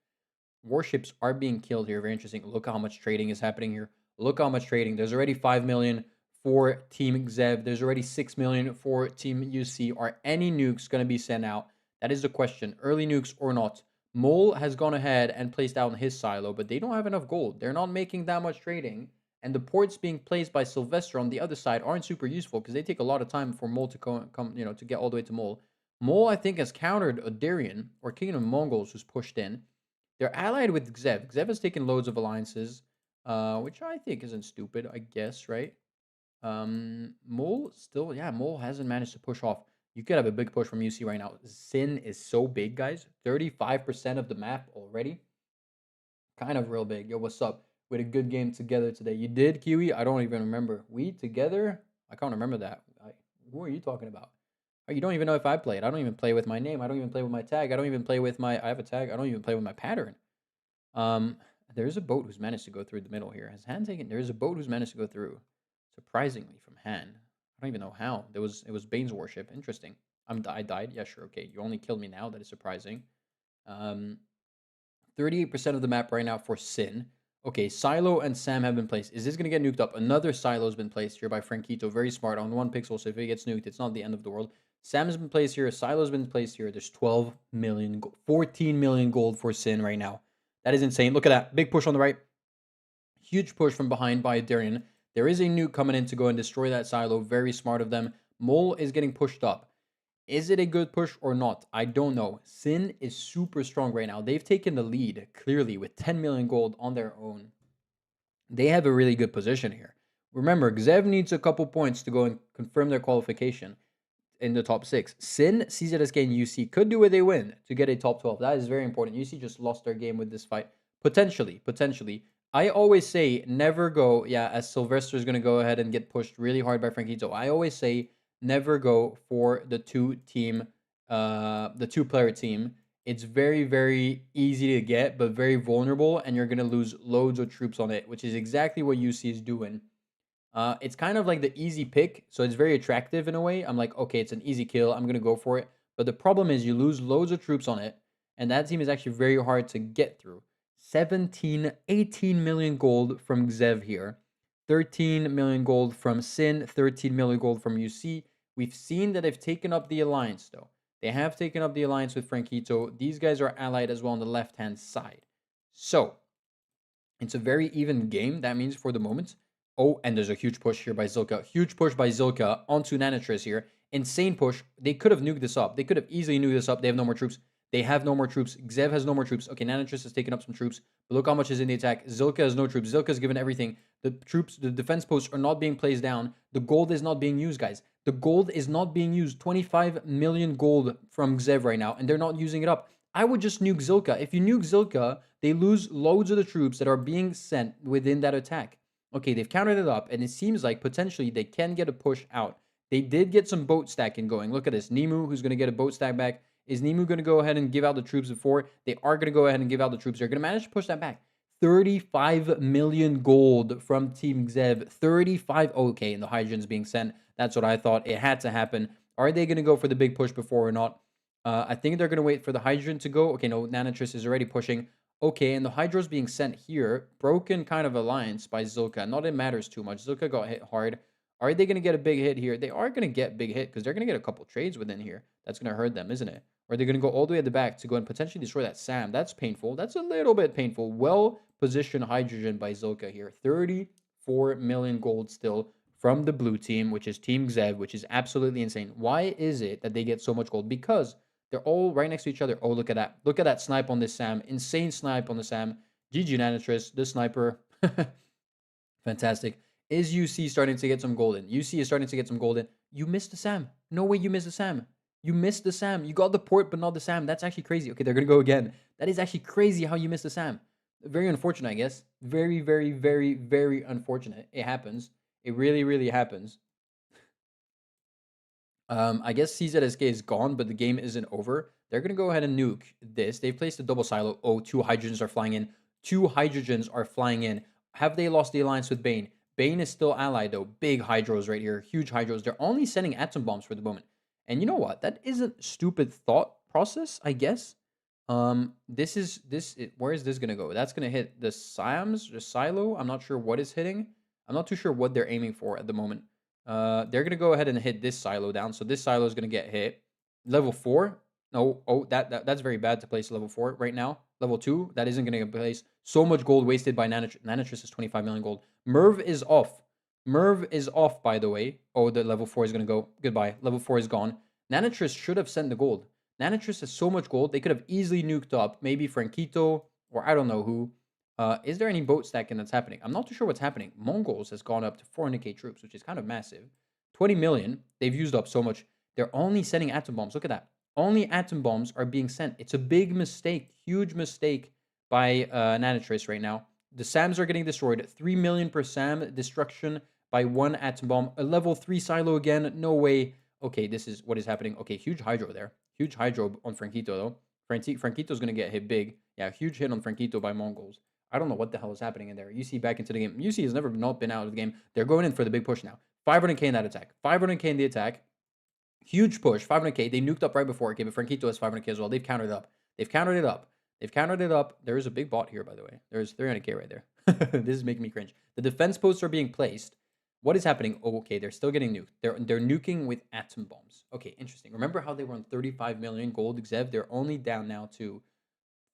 Speaker 1: Warships are being killed here. Very interesting. Look how much trading is happening here. Look how much trading. There's already 5 million for Team Zev. There's already 6 million for Team UC. Are any nukes going to be sent out? That is the question. Early nukes or not? Mole has gone ahead and placed down his silo, but they don't have enough gold. They're not making that much trading. And the ports being placed by Sylvester on the other side aren't super useful because they take a lot of time for Mole to come, to get all the way to Mole. Mole, I think, has countered a Darien or Kingdom of Mongols who's pushed in. They're allied with Zev. Zev has taken loads of alliances, which I think isn't stupid, I guess, right? Mole still, yeah, Mole hasn't managed to push off. You could have a big push from UC right now. Sin is so big, guys. 35% of the map already. Kind of real big. Yo, what's up? We had a good game together today. You did, Kiwi? I don't even remember. We together? I can't remember that. Who are you talking about? Oh, you don't even know if I played. I don't even play with my name. I don't even play with my tag. I don't even play with my. I have a tag. I don't even play with my pattern. Um, there's a boat who's managed to go through the middle here. Has Han taken? There's a boat who's managed to go through. Surprisingly, from Han. I don't even know how. It was Bane's warship. Interesting. I died. Yeah, sure. Okay, you only killed me now. That is surprising. 38% of the map right now for Sin. Okay, Silo and Sam have been placed. Is this going to get nuked up? Another Silo's been placed here by Frankito. Very smart on 1 pixel, so if it gets nuked, it's not the end of the world. Sam has been placed here. Silo's been placed here. There's 12 million, 14 million gold for Sin right now. That is insane. Look at that. Big push on the right. Huge push from behind by Darien. There is a nuke coming in to go and destroy that silo. Very smart of them. Mole is getting pushed up. Is it a good push or not? I don't know. Sin is super strong right now. They've taken the lead, clearly, with 10 million gold on their own. They have a really good position here. Remember, Zev needs a couple points to go and confirm their qualification in the top 6. Sin, CZSK, and UC could do where they win to get a top 12. That is very important. UC just lost their game with this fight. Potentially. I always say never go, as Sylvester is going to go ahead and get pushed really hard by Frankito. I always say never go for the two-player team. It's very, very easy to get, but very vulnerable, and you're going to lose loads of troops on it, which is exactly what UC is doing. It's kind of like the easy pick, so it's very attractive in a way. I'm like, okay, it's an easy kill. I'm going to go for it. But the problem is you lose loads of troops on it, and that team is actually very hard to get through. 18 million gold from Zev here. 13 million gold from Sin. 13 million gold from UC. We've seen that they've taken up the alliance, though. They have taken up the alliance with Frankito. These guys are allied as well on the left-hand side. So, it's a very even game. That means for the moment. Oh, and there's a huge push here by Zilka. Huge push by Zilka onto Nanitress here. Insane push. They could have nuked this up. They could have easily nuked this up. They have no more troops. They have no more troops. Zev has no more troops. Okay, Nanitress has taken up some troops. But look how much is in the attack. Zilka has no troops. Zilka's given everything. The troops, the defense posts are not being placed down. The gold is not being used, guys. The gold is not being used. 25 million gold from Zev right now, and they're not using it up. I would just nuke Zilka. If you nuke Zilka, they lose loads of the troops that are being sent within that attack. Okay, they've countered it up, and it seems like potentially they can get a push out. They did get some boat stacking going. Look at this. Nemu, who's going to get a boat stack back. Is Nemu going to go ahead and give out the troops before? They are going to go ahead and give out the troops. They're going to manage to push that back. 35 million gold from Team Zev. 35. Okay, and the hydrogen's being sent. That's what I thought. It had to happen. Are they going to go for the big push before or not? I think they're going to wait for the hydrogen to go. Okay, no, Nanitress is already pushing. Okay, and the Hydro's being sent here. Broken kind of alliance by Zilka. Not it matters too much. Zilka got hit hard. Are they going to get a big hit here? They are going to get big hit because they're going to get a couple trades within here. That's going to hurt them, isn't it? Or they're going to go all the way at the back to go and potentially destroy that Sam. That's painful. That's a little bit painful. Well-positioned hydrogen by Zilka here. 34 million gold still from the blue team, which is Team Zev, which is absolutely insane. Why is it that they get so much gold? Because they're all right next to each other. Oh, look at that. Look at that snipe on this Sam. Insane snipe on the Sam. GG Nanitress, the sniper. Fantastic. Is UC starting to get some golden? UC is starting to get some golden. You missed the Sam. No way you missed the Sam. You missed the Sam. You got the port, but not the Sam. That's actually crazy. Okay, they're going to go again. That is actually crazy how you missed the Sam. Very unfortunate, I guess. Very, very, very, very unfortunate. It happens. It really, really happens. I guess CZSK is gone, but the game isn't over. They're going to go ahead and nuke this. They've placed a double silo. Oh, 2 hydrogens are flying in. 2 hydrogens are flying in. Have they lost the alliance with Bane? Bane is still allied, though. Big hydros right here. Huge hydros. They're only sending atom bombs for the moment. And you know what? That isn't stupid thought process, I guess. Where is this going to go? That's going to hit the Siams, the silo. I'm not sure what is hitting. I'm not too sure what they're aiming for at the moment. They're going to go ahead and hit this silo down. So this silo is going to get hit. Level 4. No, that's very bad to place level 4 right now. Level 2, that isn't going to get placed. So much gold wasted by Nanitris. Nanitris is 25 million gold. Merv is off. Merv is off, by the way. Oh, the level 4 is going to go. Goodbye. Level 4 is gone. Nanitris should have sent the gold. Nanitris has so much gold. They could have easily nuked up maybe Frankito or I don't know who. Is there any boat stacking that's happening? I'm not too sure what's happening. Mongols has gone up to 400k troops, which is kind of massive. 20 million. They've used up so much. They're only sending atom bombs. Look at that. Only atom bombs are being sent. It's a big mistake. Huge mistake by Nanitris right now. The SAMs are getting destroyed. 3 million per SAM. Destruction by one atom bomb. A level 3 silo again. No way. Okay, this is what is happening. Okay, huge hydro there. Huge hydro on Frankito, though. Frankito's going to get hit big. Yeah, huge hit on Frankito by Mongols. I don't know what the hell is happening in there. UC back into the game. UC has never not been out of the game. They're going in for the big push now. 500k in that attack. 500k in the attack. Huge push. 500k. They nuked up right before. Okay, but Frankito has 500k as well. They've countered it up. They've countered it up. They've countered it up. There is a big bot here, by the way. There's 300k right there. This is making me cringe. The defense posts are being placed. What is happening? Oh, okay, they're still getting nuked. They're nuking with atom bombs. Okay, interesting. Remember how they were on 35 million gold, Xev? They're only down now to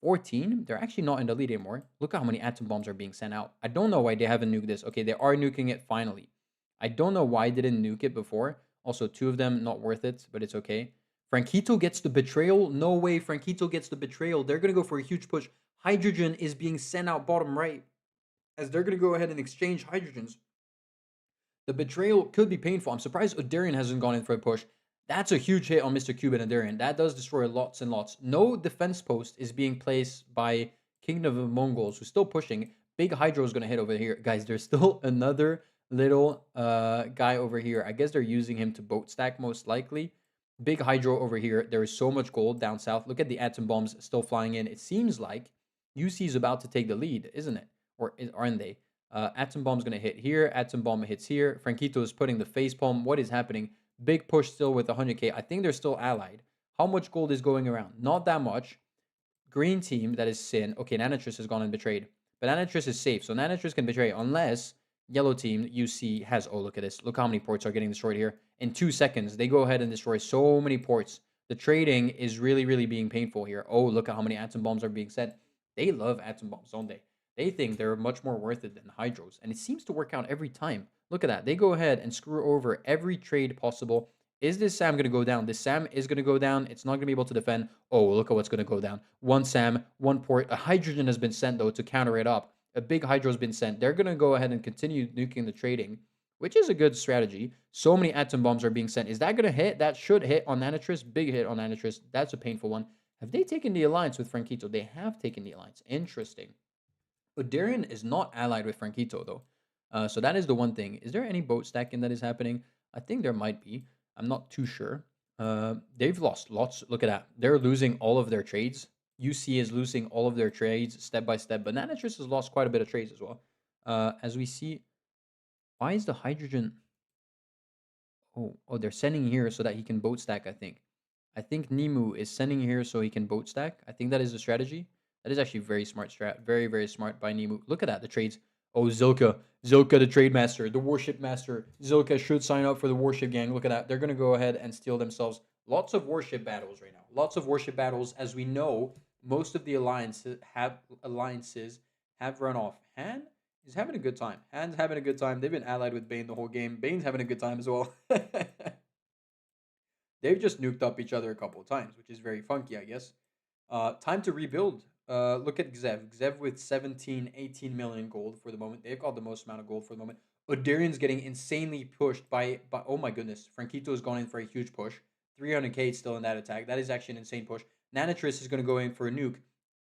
Speaker 1: 14. They're actually not in the lead anymore. Look at how many atom bombs are being sent out. I don't know why they haven't nuked this. Okay, they are nuking it finally. I don't know why they didn't nuke it before. Also, 2 of them, not worth it, but it's okay. Frankito gets the betrayal. No way Frankito gets the betrayal. They're going to go for a huge push. Hydrogen is being sent out bottom right as they're going to go ahead and exchange hydrogens. The betrayal could be painful. I'm surprised Udarian hasn't gone in for a push. That's a huge hit on Mr. Cube and Udarian. That does destroy lots and lots. No defense post is being placed by Kingdom of Mongols, who's still pushing. Big Hydro is going to hit over here. Guys, there's still another little guy over here. I guess they're using him to boat stack most likely. Big Hydro over here. There is so much gold down south. Look at the atom bombs still flying in. It seems like UC is about to take the lead, isn't it? Or aren't they? Atom Bomb's going to hit here. Atom Bomb hits here. Frankito is putting the face palm. What is happening? Big push still with 100k. I think they're still allied. How much gold is going around? Not that much. Green team, that is Sin. Okay, Nanitris has gone and betrayed. But Nanitris is safe. So Nanitris can betray unless yellow team, UC, has... Oh, look at this. Look how many ports are getting destroyed here. In 2 seconds, they go ahead and destroy so many ports. The trading is really, really being painful here. Oh, look at how many atom bombs are being sent. They love atom bombs, don't they? They think they're much more worth it than hydros, and it seems to work out every time. Look at that. They go ahead and screw over every trade possible. Is this SAM going to go down? This SAM is going to go down. It's not going to be able to defend. Oh, look at what's going to go down. One SAM, one port. A hydrogen has been sent, though, to counter it up. A big hydro has been sent. They're going to go ahead and continue nuking the trading, which is a good strategy. So many atom bombs are being sent. Is that going to hit? That should hit on Nanitris. Big hit on Nanitris. That's a painful one. Have they taken the alliance with Frankito? They have taken the alliance. Interesting. Udarian is not allied with Frankito, though. So that is the one thing. Is there any boat stacking that is happening? I think there might be. I'm not too sure. They've lost lots. Look at that. They're losing all of their trades. UC is losing all of their trades step by step. But Nanitris has lost quite a bit of trades as well. As we see, why is the hydrogen... Oh, they're sending here so that he can boat stack, I think. I think Nimu is sending here so he can boat stack. I think that is the strategy. That is actually very smart strat. Very, very smart by Nimu. Look at that, the trades. Oh, Zilka. Zilka, the trade master, the warship master. Zilka should sign up for the warship gang. Look at that. They're going to go ahead and steal themselves lots of warship battles right now. Lots of warship battles. As we know, most of the alliances have run off. Han is having a good time. Han's having a good time. They've been allied with Bane the whole game. Bane's having a good time as well. They've just nuked up each other a couple of times, which is very funky, I guess. Time to rebuild. Look at Xev. Xev with 17, 18 million gold for the moment. They've got the most amount of gold for the moment. Udarian's getting insanely pushed by oh my goodness. Frankito has gone in for a huge push. 300k still in that attack. That is actually an insane push. Nanitris is going to go in for a nuke.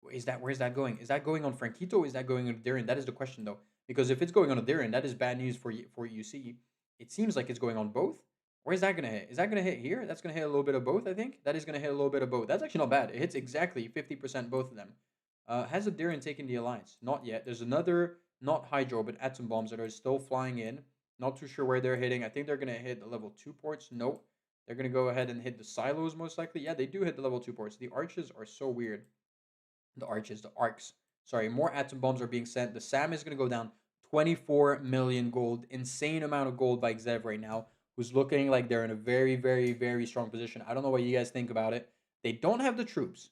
Speaker 1: Where's that going? Is that going on Frankito or is that going on Udarian? That is the question, though. Because if it's going on Udarian, that is bad news for UC. It seems like it's going on both. Where is that going to hit? Is that going to hit here? That's going to hit a little bit of both, I think. That is going to hit a little bit of both. That's actually not bad. It hits exactly 50% both of them. Has Udarian taken the alliance? Not yet. There's another, not Hydro, but atom bombs that are still flying in. Not too sure where they're hitting. I think they're going to hit the level 2 ports. Nope. They're going to go ahead and hit the silos most likely. Yeah, they do hit the level 2 ports. The arches are so weird. The arcs. Sorry, more atom bombs are being sent. The SAM is going to go down. 24 million gold. Insane amount of gold by Xev right now, who's looking like they're in a very, very, very strong position. I don't know what you guys think about it. They don't have the troops.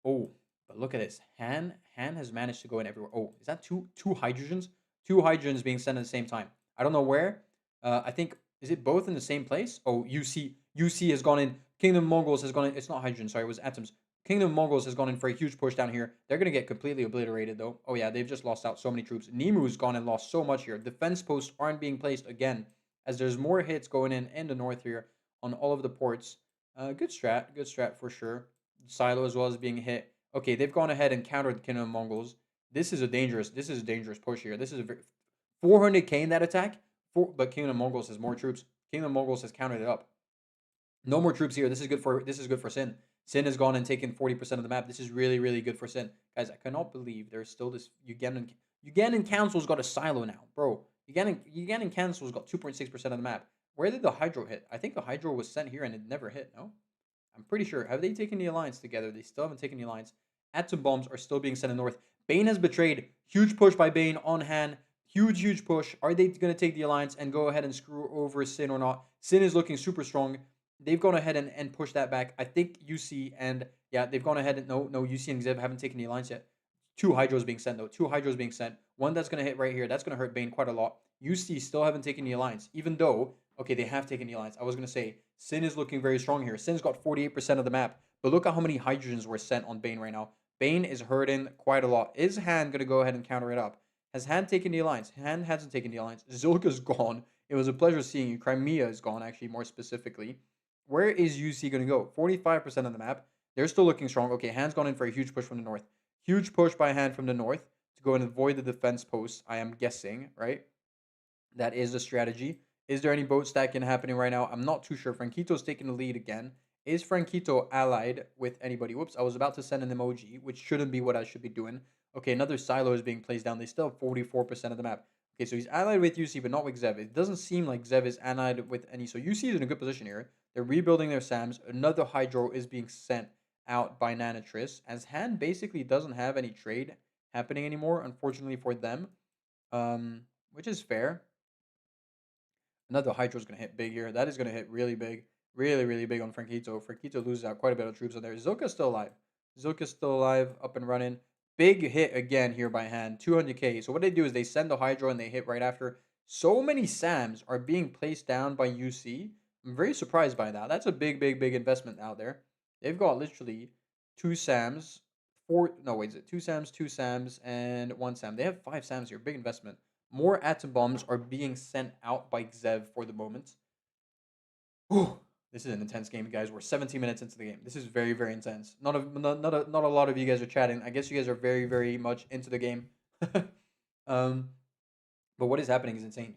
Speaker 1: Oh, but look at this. Han has managed to go in everywhere. Oh, is that two hydrogens? Two hydrogens being sent at the same time. I don't know where. I think, is it both in the same place? Oh, UC has gone in. Kingdom Mongols has gone in. It's not hydrogen, sorry, it was atoms. Kingdom Mongols has gone in for a huge push down here. They're going to get completely obliterated, though. Oh, yeah, they've just lost out so many troops. Nemu's gone and lost so much here. Defense posts aren't being placed again, as there's more hits going in the north here on all of the ports. Good strat for sure. Silo as well as being hit. Okay, they've gone ahead and countered the Kingdom Mongols. This is a dangerous push here. This is a 400k in that attack, but Kingdom Mongols has more troops. Kingdom Mongols has countered it up. No more troops here. This is good for Sin. Sin has gone and taken 40% of the map. This is really, really good for Sin. Guys, I cannot believe there's still this Ugandan Council's got a silo now. Bro, Ugandan Council's got 2.6% of the map. Where did the Hydro hit? I think the Hydro was sent here and it never hit, no? I'm pretty sure. Have they taken the Alliance together? They still haven't taken the Alliance. Atom bombs are still being sent in north. Bane has betrayed. Huge push by Bane on Han. Huge push. Are they going to take the Alliance and go ahead and screw over Sin or not? Sin is looking super strong. They've gone ahead and pushed that back. I think UC and, yeah, they've gone ahead and, no, UC and Xev haven't taken the Alliance yet. Two Hydros being sent, though. Two Hydros being sent. One that's going to hit right here. That's going to hurt Bane quite a lot. UC still haven't taken the Alliance, even though, okay, they have taken the Alliance. I was going to say, Sin is looking very strong here. Sin's got 48% of the map. But look at how many hydrogens were sent on Bane right now. Bane is hurting quite a lot. Is Han going to go ahead and counter it up? Has Han taken the Alliance? Han hasn't taken the Alliance. Zilka's gone. It was a pleasure seeing you. Crimea is gone, actually, more specifically. Where is UC going to go? 45% of the map. They're still looking strong. Okay, Han's gone in for a huge push from the north. Huge push by Han from the north to go and avoid the defense posts, I am guessing, right? That is the strategy. Is there any boat stacking happening right now? I'm not too sure. Franquito's taking the lead again. Is Franquito allied with anybody? Whoops, I was about to send an emoji, which shouldn't be what I should be doing. Okay, another silo is being placed down. They still have 44% of the map. Okay, so he's allied with UC, but not with Zev. It doesn't seem like Zev is allied with any. So UC is in a good position here. They're rebuilding their SAMs. Another Hydro is being sent out by Nanatris, as Han basically doesn't have any trade happening anymore, unfortunately for them, which is fair. Another Hydro is going to hit big here. That is going to hit really big. Really, really big on Franquito. Franquito loses out quite a bit of troops on there. Zilka's still alive. Zilka's still alive, up and running. Big hit again here by Han. 200k. So what they do is they send the Hydro and they hit right after. So many SAMs are being placed down by UC. I'm very surprised by that. That's a big investment out there. They've got literally two SAMs. Two SAMs, and one SAM. They have 5 SAMs here. Big investment. More atom bombs are being sent out by Xev for the moment. Whew. This is an intense game, guys. We're 17 minutes into the game. This is very, very intense. Not a lot of you guys are chatting. I guess you guys are very, very much into the game. But what is happening is insane.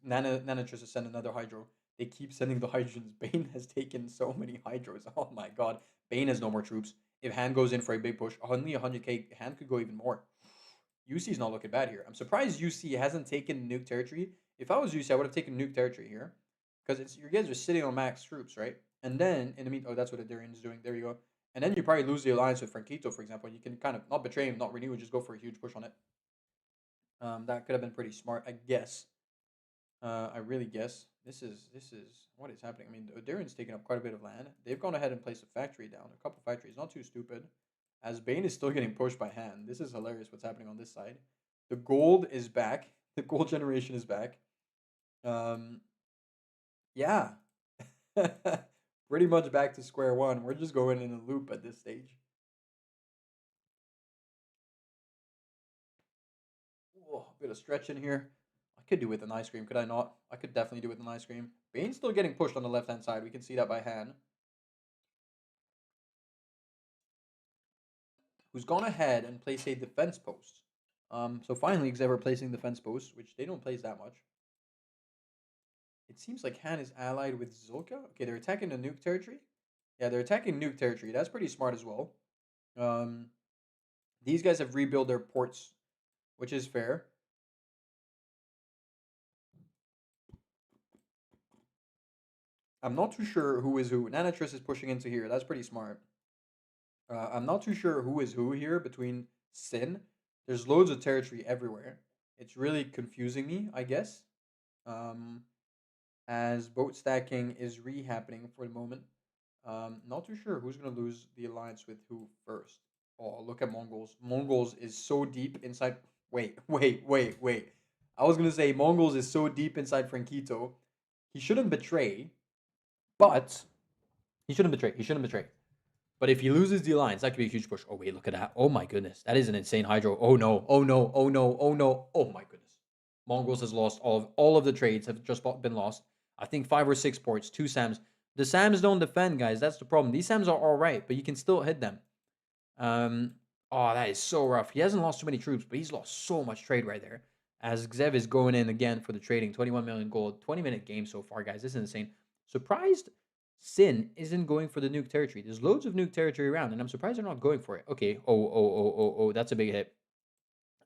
Speaker 1: Nanatris has sent another Hydro. They keep sending the Hydrogens. Bane has taken so many Hydros. Oh my god. Bane has no more troops. If Han goes in for a big push, only 100k, Han could go even more. UC's not looking bad here. I'm surprised UC hasn't taken nuke territory. If I was UC, I would have taken nuke territory here. Because your guys are sitting on max troops, right? And then, in the meantime, oh, that's what Adarian is doing. There you go. And then you probably lose the alliance with Franquito, for example. You can kind of not betray him, not renew, just go for a huge push on it. That could have been pretty smart, I guess. I really guess. This is what is happening. I mean, Adarian's taking up quite a bit of land. They've gone ahead and placed a factory down, a couple factories, not too stupid. As Bane is still getting pushed by Han. This is hilarious what's happening on this side. The gold is back. The gold generation is back. Yeah. Pretty much back to square one. We're just going in a loop at this stage. Oh, a bit of stretch in here. I could do with an ice cream, could I not? I could definitely do with an ice cream. Bane's still getting pushed on the left-hand side. We can see that by Han, who's gone ahead and placed a defense post. So finally, Xever placing defense posts, which they don't place that much. It seems like Han is allied with Zilka. Okay, they're attacking the nuke territory. Yeah, they're attacking nuke territory. That's pretty smart as well. These guys have rebuilt their ports, which is fair. I'm not too sure who is who. Nanatris is pushing into here. That's pretty smart. I'm not too sure who is who here between Sin. There's loads of territory everywhere. It's really confusing me, I guess. Um, as boat stacking is re-happening for the moment. Not too sure who's gonna lose the alliance with who first. Oh, look at Mongols. Mongols is so deep inside. Wait, wait, wait, wait. I was gonna say Mongols is so deep inside Franquito. He shouldn't betray, but he shouldn't betray. He shouldn't betray. But if he loses the alliance, that could be a huge push. Oh wait, look at that. Oh my goodness, that is an insane hydro. Oh no, oh no, oh no, oh no, oh my goodness. Mongols has lost all of the trades have just been lost. I think 5 or 6 ports, 2 Sams. The Sams don't defend, guys. That's the problem. These Sams are all right, but you can still hit them. Um, oh, that is so rough. He hasn't lost too many troops, but he's lost so much trade right there. As Xev is going in again for the trading, 21 million gold, 20-minute game so far, guys. This is insane. Surprised Sin isn't going for the nuke territory. There's loads of nuke territory around, and I'm surprised they're not going for it. Okay. Oh, that's a big hit.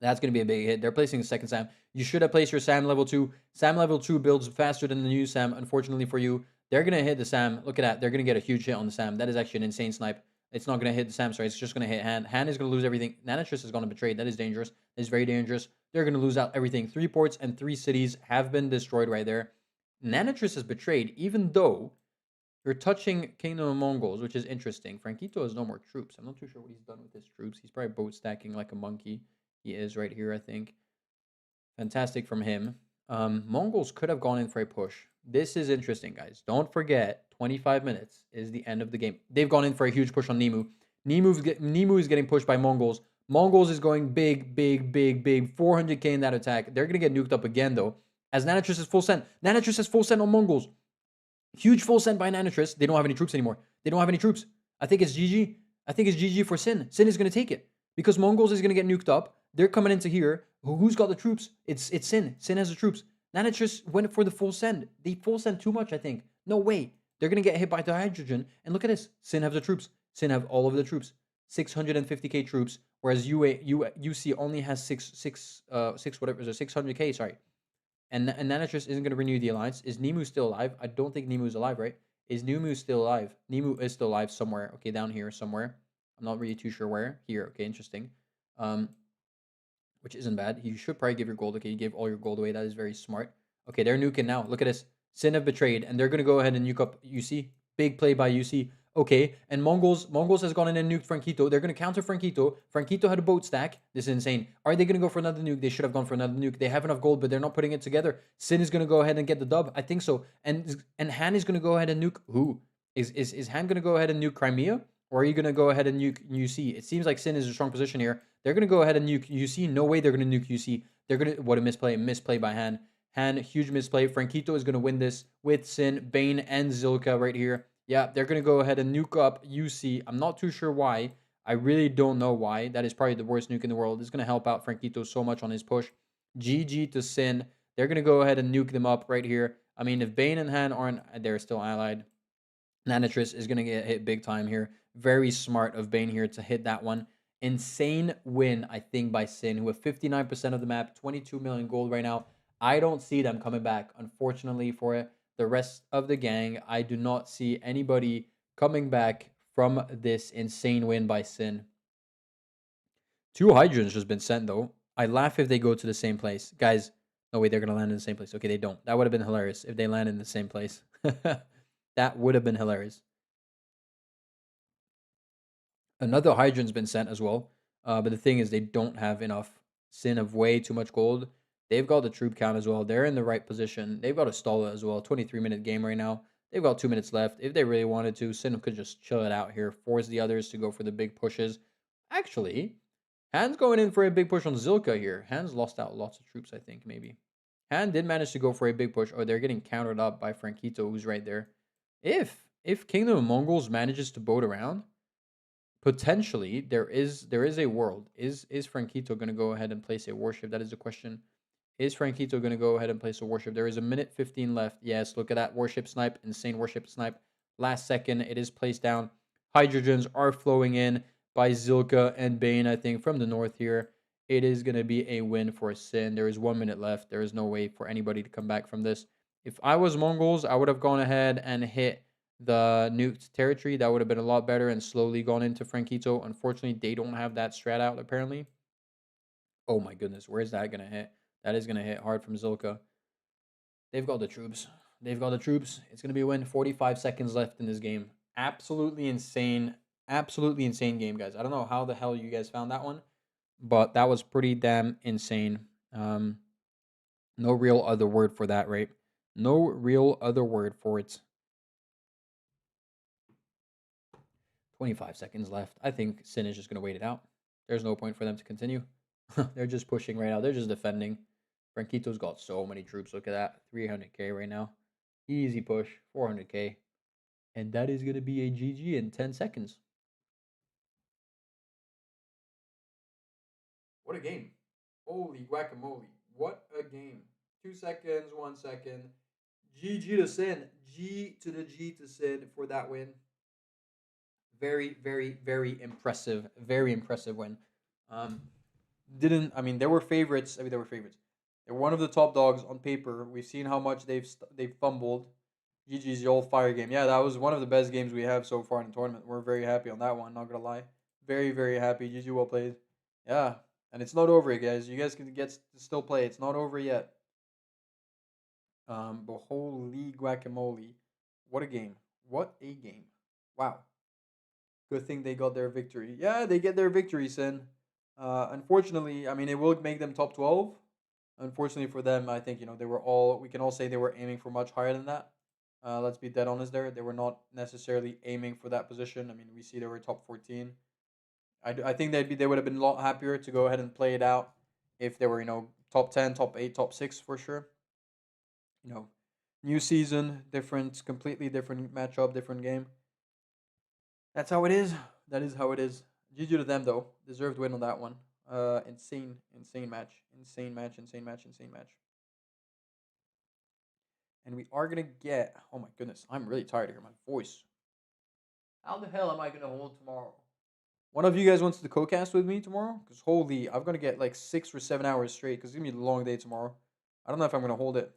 Speaker 1: That's going to be a big hit. They're placing the second SAM. You should have placed your SAM level 2. SAM level 2 builds faster than the new SAM, unfortunately for you. They're going to hit the SAM. Look at that. They're going to get a huge hit on the SAM. That is actually an insane snipe. It's not going to hit the SAM, sorry. It's just going to hit Han. Han is going to lose everything. Nanotris is going to betray. That is dangerous. That is very dangerous. They're going to lose out everything. 3 ports and 3 cities have been destroyed right there. Nanotris is betrayed, even though you're touching Kingdom of Mongols, which is interesting. Franquito has no more troops. I'm not too sure what he's done with his troops. He's probably boat stacking like a monkey. He is right here, I think. Fantastic from him. Mongols could have gone in for a push. This is interesting, guys. Don't forget, 25 minutes is the end of the game. They've gone in for a huge push on Nemu. Nemu is getting pushed by Mongols. Mongols is going big, big, big, big. 400k in that attack. They're going to get nuked up again, though. As Nanotris is full send. Nanotris is full send on Mongols. Huge full send by Nanotris. They don't have any troops anymore. They don't have any troops. I think it's GG. I think it's GG for Sin. Sin is going to take it. Because Mongols is going to get nuked up. They're coming into here. Who's got the troops? It's Sin. Sin has the troops. Nanotris went for the full send. They full send too much, I think. No way. They're going to get hit by the hydrogen. And look at this. Sin have the troops. Sin have all of the troops. 650k troops. Whereas UC only has 600k, sorry. And Nanotris isn't going to renew the alliance. Is Nemu still alive? I don't think Nemu's alive, right? Is Nemu still alive? Nemu is still alive somewhere. Okay, down here somewhere. I'm not really too sure where. Here, okay, interesting. Which isn't bad. You should probably give your gold. Okay, you gave all your gold away. That is very smart. Okay, they're nuking now. Look at this. Sin have betrayed, and they're going to go ahead and nuke up UC. Big play by UC. Okay, and Mongols has gone in and nuked Franquito. They're going to counter Franquito. Franquito had a boat stack. This is insane. Are they going to go for another nuke? They should have gone for another nuke. They have enough gold, but they're not putting it together. Sin is going to go ahead and get the dub. I think so. And Han is going to go ahead and nuke who? Is Han going to go ahead and nuke Crimea? Or are you going to go ahead and nuke UC? It seems like Sin is a strong position here. They're going to go ahead and nuke UC. No way they're going to nuke UC. They're going to... What a misplay. Misplay by Han. Han, huge misplay. Franquito is going to win this with Sin, Bane, and Zilka right here. Yeah, they're going to go ahead and nuke up UC. I'm not too sure why. I really don't know why. That is probably the worst nuke in the world. It's going to help out Franquito so much on his push. GG to Sin. They're going to go ahead and nuke them up right here. I mean, if Bane and Han aren't... They're still allied. Nanotris is going to get hit big time here. Very smart of Bane here to hit that one. Insane win, I think, by Sin, who have 59% of the map, 22 million gold right now. I don't see them coming back, unfortunately, for it. The rest of the gang, I do not see anybody coming back from this insane win by Sin. 2 hydrogens just been sent, though. I laugh if they go to the same place. Guys, no way, they're going to land in the same place. Okay, they don't. That would have been hilarious if they landed in the same place. That would have been hilarious. Another hydrogen's been sent as well. But the thing is, they don't have enough. Sin of way too much gold. They've got the troop count as well. They're in the right position. They've got a stall as well. 23-minute game right now. They've got 2 minutes left. If they really wanted to, Sin could just chill it out here. Force the others to go for the big pushes. Actually, Han's going in for a big push on Zilka here. Han's lost out lots of troops, I think, maybe. Han did manage to go for a big push. Oh, they're getting countered up by Franquito, who's right there. If Kingdom of Mongols manages to boat around, potentially there is a world. Is Franquito going to go ahead and place a warship? That is the question. Is Franquito going to go ahead and place a warship? There is a minute 15 left. Yes, look at that warship snipe. Insane warship snipe. Last second, it is placed down. Hydrogens are flowing in by Zilka and Bane, I think, from the north here. It is going to be a win for Sin. There is 1 minute left. There is no way for anybody to come back from this. If I was Mongols, I would have gone ahead and hit the nuked territory. That would have been a lot better and slowly gone into Franquito. Unfortunately, they don't have that strat out, apparently. Oh my goodness, where's that going to hit? That is going to hit hard from Zilka. They've got the troops. They've got the troops. It's going to be a win. 45 seconds left in this game. Absolutely insane. Absolutely insane game, guys. I don't know how the hell you guys found that one, but that was pretty damn insane. No real other word for that, right? No real other word for it. 25 seconds left. I think Sin is just going to wait it out. There's no point for them to continue. They're just pushing right now. They're just defending. Franquito's got so many troops. Look at that. 300k right now. Easy push. 400k. And that is going to be a GG in 10 seconds. What a game. Holy guacamole. What a game. 2 seconds, 1 second. GG to Sin. G to the G to Sin for that win. Very, very, very impressive. Very impressive win. They were favorites. They were favorites. They're one of the top dogs on paper. We've seen how much they've fumbled. GG's the old fire game. Yeah, that was one of the best games we have so far in the tournament. We're very happy on that one. Not gonna lie, very very happy. GG, well played. Yeah, and it's not over, guys. You guys can get to still play. It's not over yet. But holy guacamole, what a game! What a game! Wow. Good thing they got their victory. Yeah, they get their victory, Sin. Unfortunately, I mean, it will make them top 12. Unfortunately for them, I think, we can all say they were aiming for much higher than that. Let's be dead honest there. They were not necessarily aiming for that position. I mean, we see they were top 14. I think they would have been a lot happier to go ahead and play it out if they were, top 10, top 8, top 6 for sure. New season, completely different matchup, different game. That's how it is. That is how it is. GG to them though. Deserved win on that one. Insane match. Insane match. And we are gonna get. Oh my goodness, I'm really tired here. My voice. How the hell am I gonna hold tomorrow? One of you guys wants to co-cast with me tomorrow? Because holy, I'm gonna get like 6 or 7 hours straight. Because it's gonna be a long day tomorrow. I don't know if I'm gonna hold it.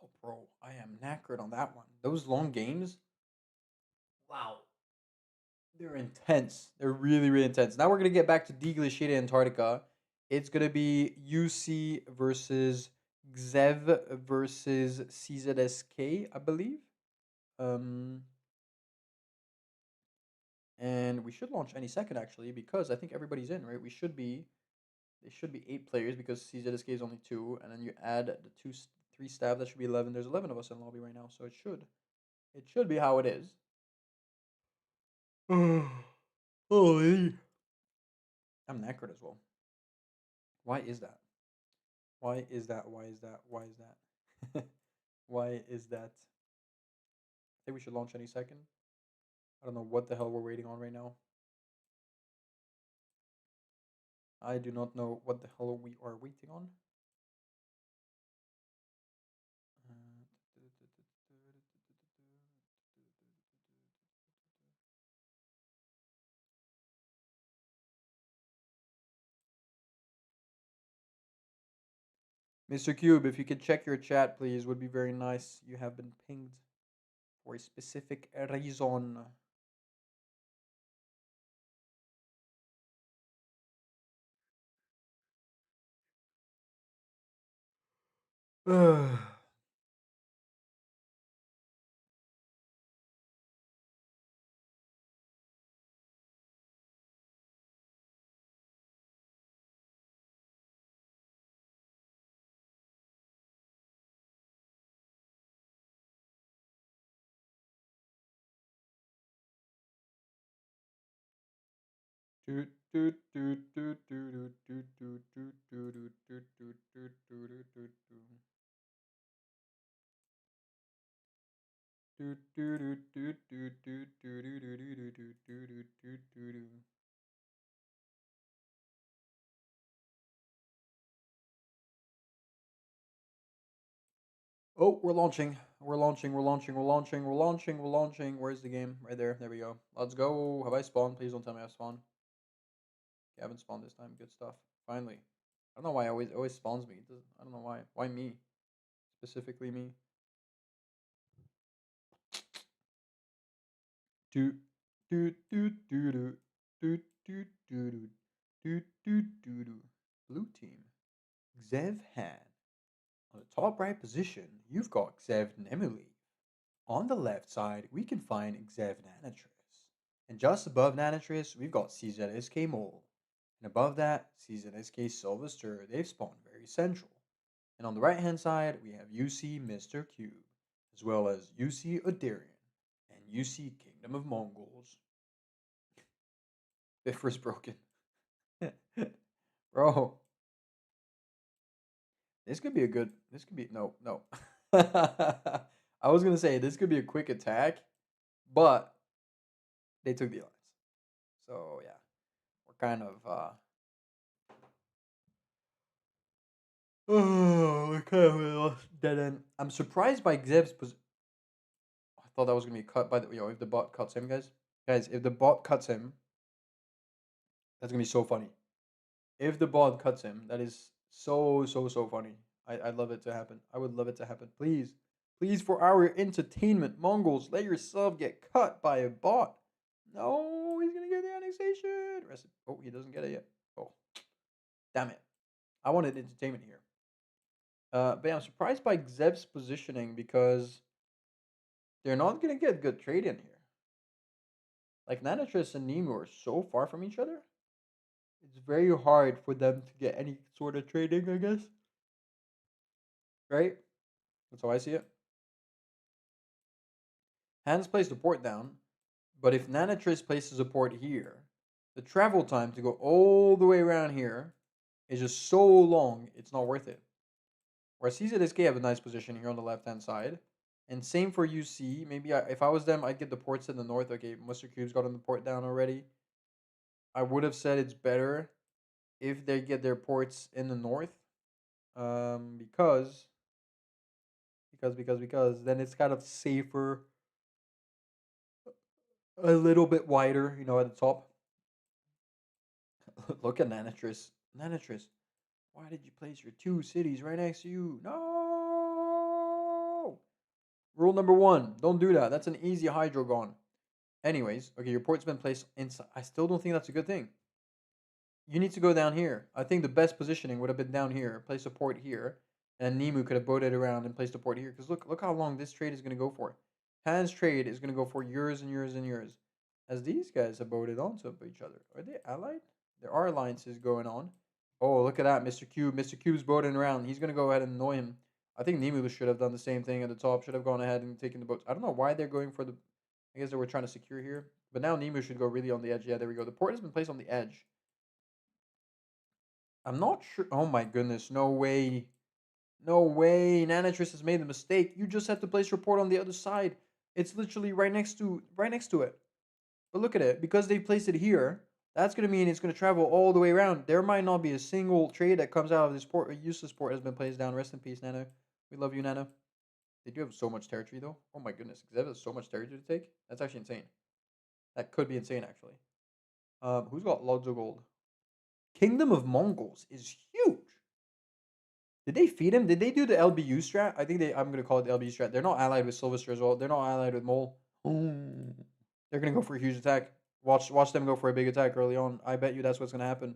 Speaker 1: Oh, bro, I am knackered on that one. Those long games. Wow. They're intense. They're really, really intense. Now we're gonna get back to Diglishiere Antarctica. It's gonna be UC versus Xev versus CZSK, I believe. Um, and we should launch any second actually because I think everybody's in, right? They should be 8 players because CZSK is only 2, and then you add the 3 staff. That should be 11. There's 11 of us in lobby right now, so it should be how it is. Holy. I'm knackered as well. Why is that? Why is that? Why is that? Why is that? Why is that? I think we should launch any second. I don't know what the hell we're waiting on right now. I do not know what the hell we are waiting on. Mr. Cube, if you could check your chat, please, would be very nice. You have been pinged for a specific reason. Oh, we're launching. We're launching. We're launching. We're launching. We're launching. We're launching. Where's the game? Right there. There we go. Let's go. Have I spawned? Please don't tell me I've spawned. Okay, I haven't spawned this time. Good stuff. Finally. I don't know why it always spawns me. I don't know why. Why me? Specifically me. Do do do do do do do do do do do do do. Blue team. Xev Han. On the top right position, you've got Xev Nemuli. On the left side, we can find Xev Nanatris. And just above Nanatris, we've got CZSK Mole. And above that, CZSK Sylvester. They've spawned very central. And on the right hand side, we have UC Mr. Cube, as well as UC Odarian, and UC Kingdom of Mongols. Bifro's broken. Bro. This could be a good. This could be. No, no. I was going to say this could be a quick attack, but they took the alliance. So, yeah. We're kind of. Oh, we're kind of dead end. I'm surprised by Xev's position. I thought that was going to be cut by the. Yo, if the bot cuts him, guys. Guys, if the bot cuts him, that's going to be so funny. If the bot cuts him, that is so funny. I'd love it to happen. I would love it to happen. Please. Please, for our entertainment, Mongols, let yourself get cut by a bot. No, he's going to get the annexation. Oh, he doesn't get it yet. Oh, damn it. I wanted entertainment here. But yeah, I'm surprised by Xev's positioning because they're not going to get good trade in here. Like, Nanatris and Nemu are so far from each other. It's very hard for them to get any sort of trading, I guess. Right? That's how I see it. Hans placed a port down, but if Nanatris places a port here, the travel time to go all the way around here is just so long, it's not worth it. Whereas CZSK have a nice position here on the left-hand side. And same for UC. Maybe if I was them, I'd get the ports in the north. Okay, Mr. Cube's got the port down already. I would have said it's better if they get their ports in the north. Because then it's kind of safer, a little bit wider, you know, at the top. Look at Nanatris. Nanatris, why did you place your two cities right next to you? No! Rule number 1, don't do that. That's an easy hydro gone. Anyways, okay, your port's been placed inside. I still don't think that's a good thing. You need to go down here. I think the best positioning would have been down here. Place a port here. And Nemu could have boated around and placed a port here. Because look how long this trade is going to go for. Han's trade is going to go for years and years and years. As these guys have boated onto each other. Are they allied? There are alliances going on. Oh, look at that, Mr. Cube. Mr. Cube's boating around. He's going to go ahead and annoy him. I think Nemu should have done the same thing at the top. Should have gone ahead and taken the boats. I don't know why they're going for the... I guess they were trying to secure here. But now Nemu should go really on the edge. Yeah, there we go. The port has been placed on the edge. I'm not sure. Oh my goodness. No way. No way. Nanatris has made a mistake. You just have to place your port on the other side. It's literally right next to it. But look at it. Because they placed it here, that's going to mean it's going to travel all the way around. There might not be a single trade that comes out of this port. A useless port has been placed down. Rest in peace, Nano. We love you, Nano. They do have so much territory, though. Oh my goodness. Xev has so much territory to take. That's actually insane. That could be insane, actually. Who's got loads of gold? Kingdom of Mongols is huge. Did they feed him? Did they do the LBU strat? I think I'm going to call it the LBU strat. They're not allied with Sylvester as well. They're not allied with Mole. They're going to go for a huge attack. Watch them go for a big attack early on. I bet you that's what's going to happen.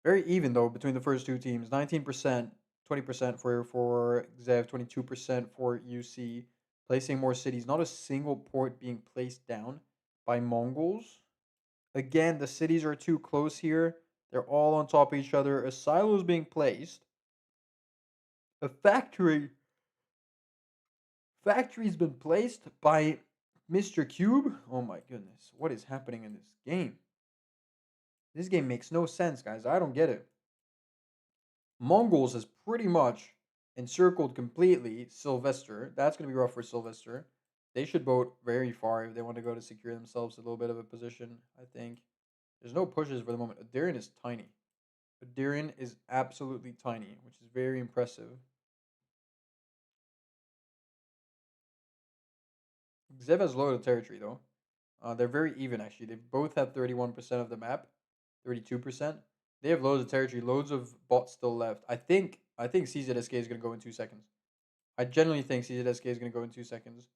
Speaker 1: Very even, though, between the first two teams. 19%, 20% for Xev, 22% for UC. Placing more cities. Not a single port being placed down by Mongols. Again, the cities are too close here. They're all on top of each other. A silo is being placed. A factory's been placed by Mr. Cube? Oh my goodness. What is happening in this game? This game makes no sense, guys. I don't get it. Mongols is pretty much encircled completely Sylvester. That's going to be rough for Sylvester. They should boat very far if they want to go to secure themselves a little bit of a position, I think. There's no pushes for the moment. Adarian is tiny. Adarian is absolutely tiny, which is very impressive. Zev has loaded territory, though. They're very even, actually. They both have 31% of the map, 32%. They have loads of territory, loads of bots still left. I think CZSK is going to go in 2 seconds. I genuinely think CZSK is going to go in 2 seconds.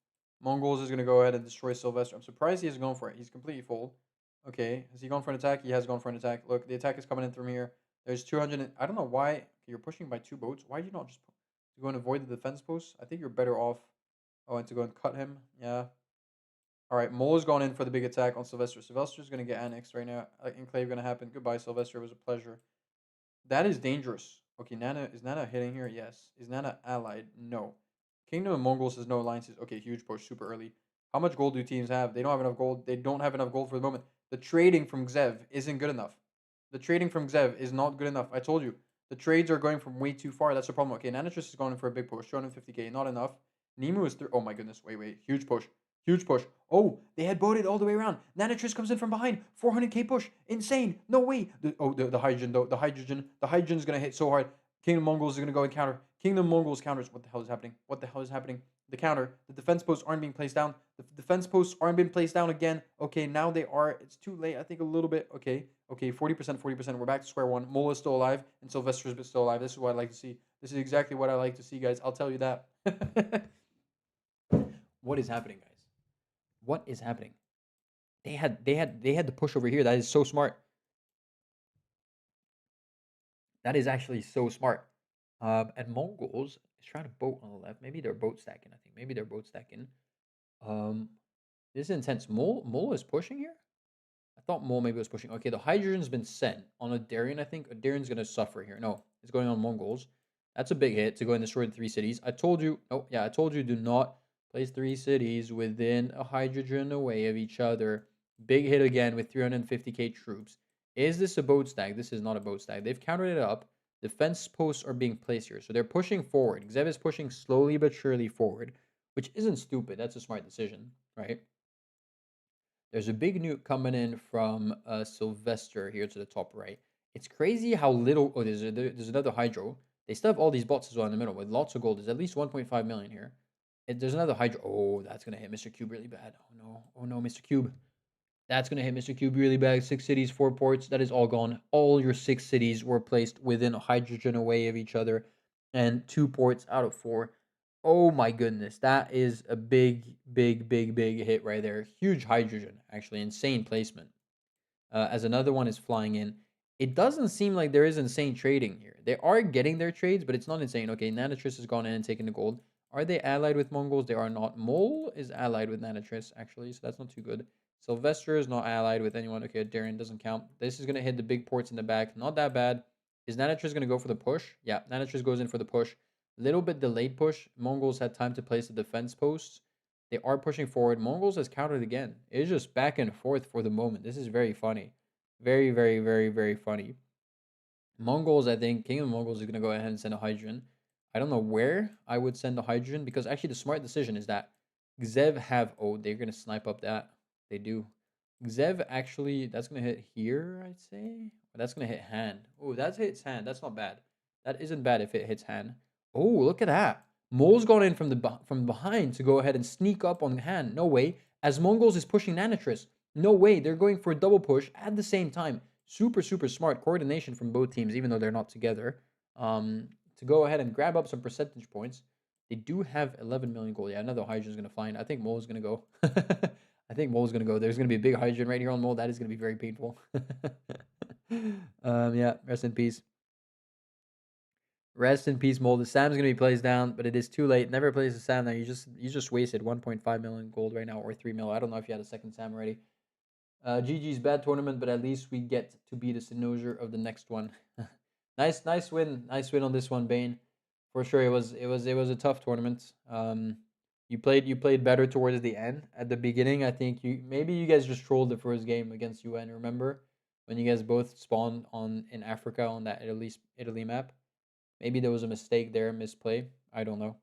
Speaker 1: Mongols is going to go ahead and destroy Sylvester. I'm surprised he hasn't gone for it. He's completely full. Okay, has he gone for an attack? He has gone for an attack. Look, the attack is coming in from here. There's 200. I don't know why. Okay, you're pushing by 2 boats. Why do you not just go and avoid the defense posts? I think you're better off. Oh, and to go and cut him. Yeah. All right, Mole has gone in for the big attack on Sylvester. Sylvester's going to get annexed right now. Enclave going to happen. Goodbye, Sylvester. It was a pleasure. That is dangerous. Okay, is Nana hitting here? Yes. Is Nana allied? No. Kingdom of Mongols has no alliances. Okay, huge push, super early. How much gold do teams have? They don't have enough gold. They don't have enough gold for the moment. The trading from Xev isn't good enough. The trading from Xev is not good enough. I told you. The trades are going from way too far. That's the problem. Okay, Nanatris is going in for a big push. 250k, not enough. Nemu is... Oh my goodness. Wait. Huge push. Huge push. Oh, they had boated all the way around. Nanatris comes in from behind. 400k push. Insane. No way. The hydrogen, though. The hydrogen is going to hit so hard. Kingdom Mongols is going to go and counter. Kingdom Mongols counters. What the hell is happening? What the hell is happening? The counter. The defense posts aren't being placed down. The defense posts aren't being placed down again. Okay, now they are. It's too late. I think a little bit. Okay, 40%, 40%. We're back to square one. Mola is still alive, and Sylvester's still alive. This is what I like to see. This is exactly what I like to see, guys. I'll tell you that. What is happening, guys? What is happening? They had the push over here. That is so smart. That is actually so smart. And Mongols is trying to boat on the left. Maybe they're boat stacking. I think maybe they're boat stacking. This is intense. Mole is pushing here. I thought Mole maybe was pushing. Okay, the hydrogen's been sent on Adarian. I think Adarian's gonna suffer here. No, it's going on Mongols. That's a big hit to go and destroy the 3 cities. I told you. Oh yeah, I told you do not place 3 cities within a hydrogen away of each other. Big hit again with 350k troops. Is this a boat stack? This is not a boat stack. They've countered it up. Defense posts are being placed here. So they're pushing forward. Zev is pushing slowly but surely forward, which isn't stupid. That's a smart decision, right? There's a big nuke coming in from Sylvester here to the top right. It's crazy how little... Oh, there's another Hydro. They still have all these bots as well in the middle with lots of gold. There's at least 1.5 million here. There's another Hydro. Oh, that's going to hit Mr. Cube really bad. Oh no, Mr. Cube. That's going to hit Mr. Cube really bad. 6 cities, 4 ports. That is all gone. All your 6 cities were placed within a hydrogen away of each other. And 2 ports out of 4. Oh my goodness. That is a big hit right there. Huge hydrogen, actually. Insane placement. As another one is flying in. It doesn't seem like there is insane trading here. They are getting their trades, but it's not insane. Okay, Nanatris has gone in and taken the gold. Are they allied with Mongols? They are not. Mole is allied with Nanatris, actually, so that's not too good. Sylvester is not allied with anyone. Okay, Darren doesn't count. This is going to hit the big ports in the back. Not that bad. Is Nanatris going to go for the push? Yeah, Nanatris goes in for the push. Little bit delayed push. Mongols had time to place the defense posts. They are pushing forward. Mongols has countered again. It's just back and forth for the moment. This is very funny. Very funny. Mongols, I think, King of Mongols is going to go ahead and send a hydrogen. I don't know where I would send a hydrogen because actually the smart decision is that Xev have... Oh, they're going to snipe up that. They do. Xev actually, that's going to hit here, I'd say. That's going to hit hand. Oh, that hits hand. That's not bad. That isn't bad if it hits hand. Oh, look at that. Mole's gone in from behind to go ahead and sneak up on hand. No way. As Mongols is pushing Nanatris. No way. They're going for a double push at the same time. Super smart coordination from both teams, even though they're not together. To go ahead and grab up some percentage points. They do have 11 million gold. Yeah, another hydrogen is going to fly in. I think Mole is going to go. I think Mole's going to go. There's going to be a big hydrogen right here on Mole. That is going to be very painful. Yeah, rest in peace. Rest in peace, Mole. The Sam's going to be placed down, but it is too late. Never place the Sam there. You just wasted 1.5 million gold right now, or 3 mil. I don't know if you had a second Sam already. GG's bad tournament, but at least we get to be the synosure of the next one. Nice win on this one, Bane. For sure, it was a tough tournament. You played better towards the end. At the beginning, I think you guys just trolled the first game against UN. Remember when you guys both spawned on in Africa on that Italy map? Maybe there was a mistake there, misplay. I don't know.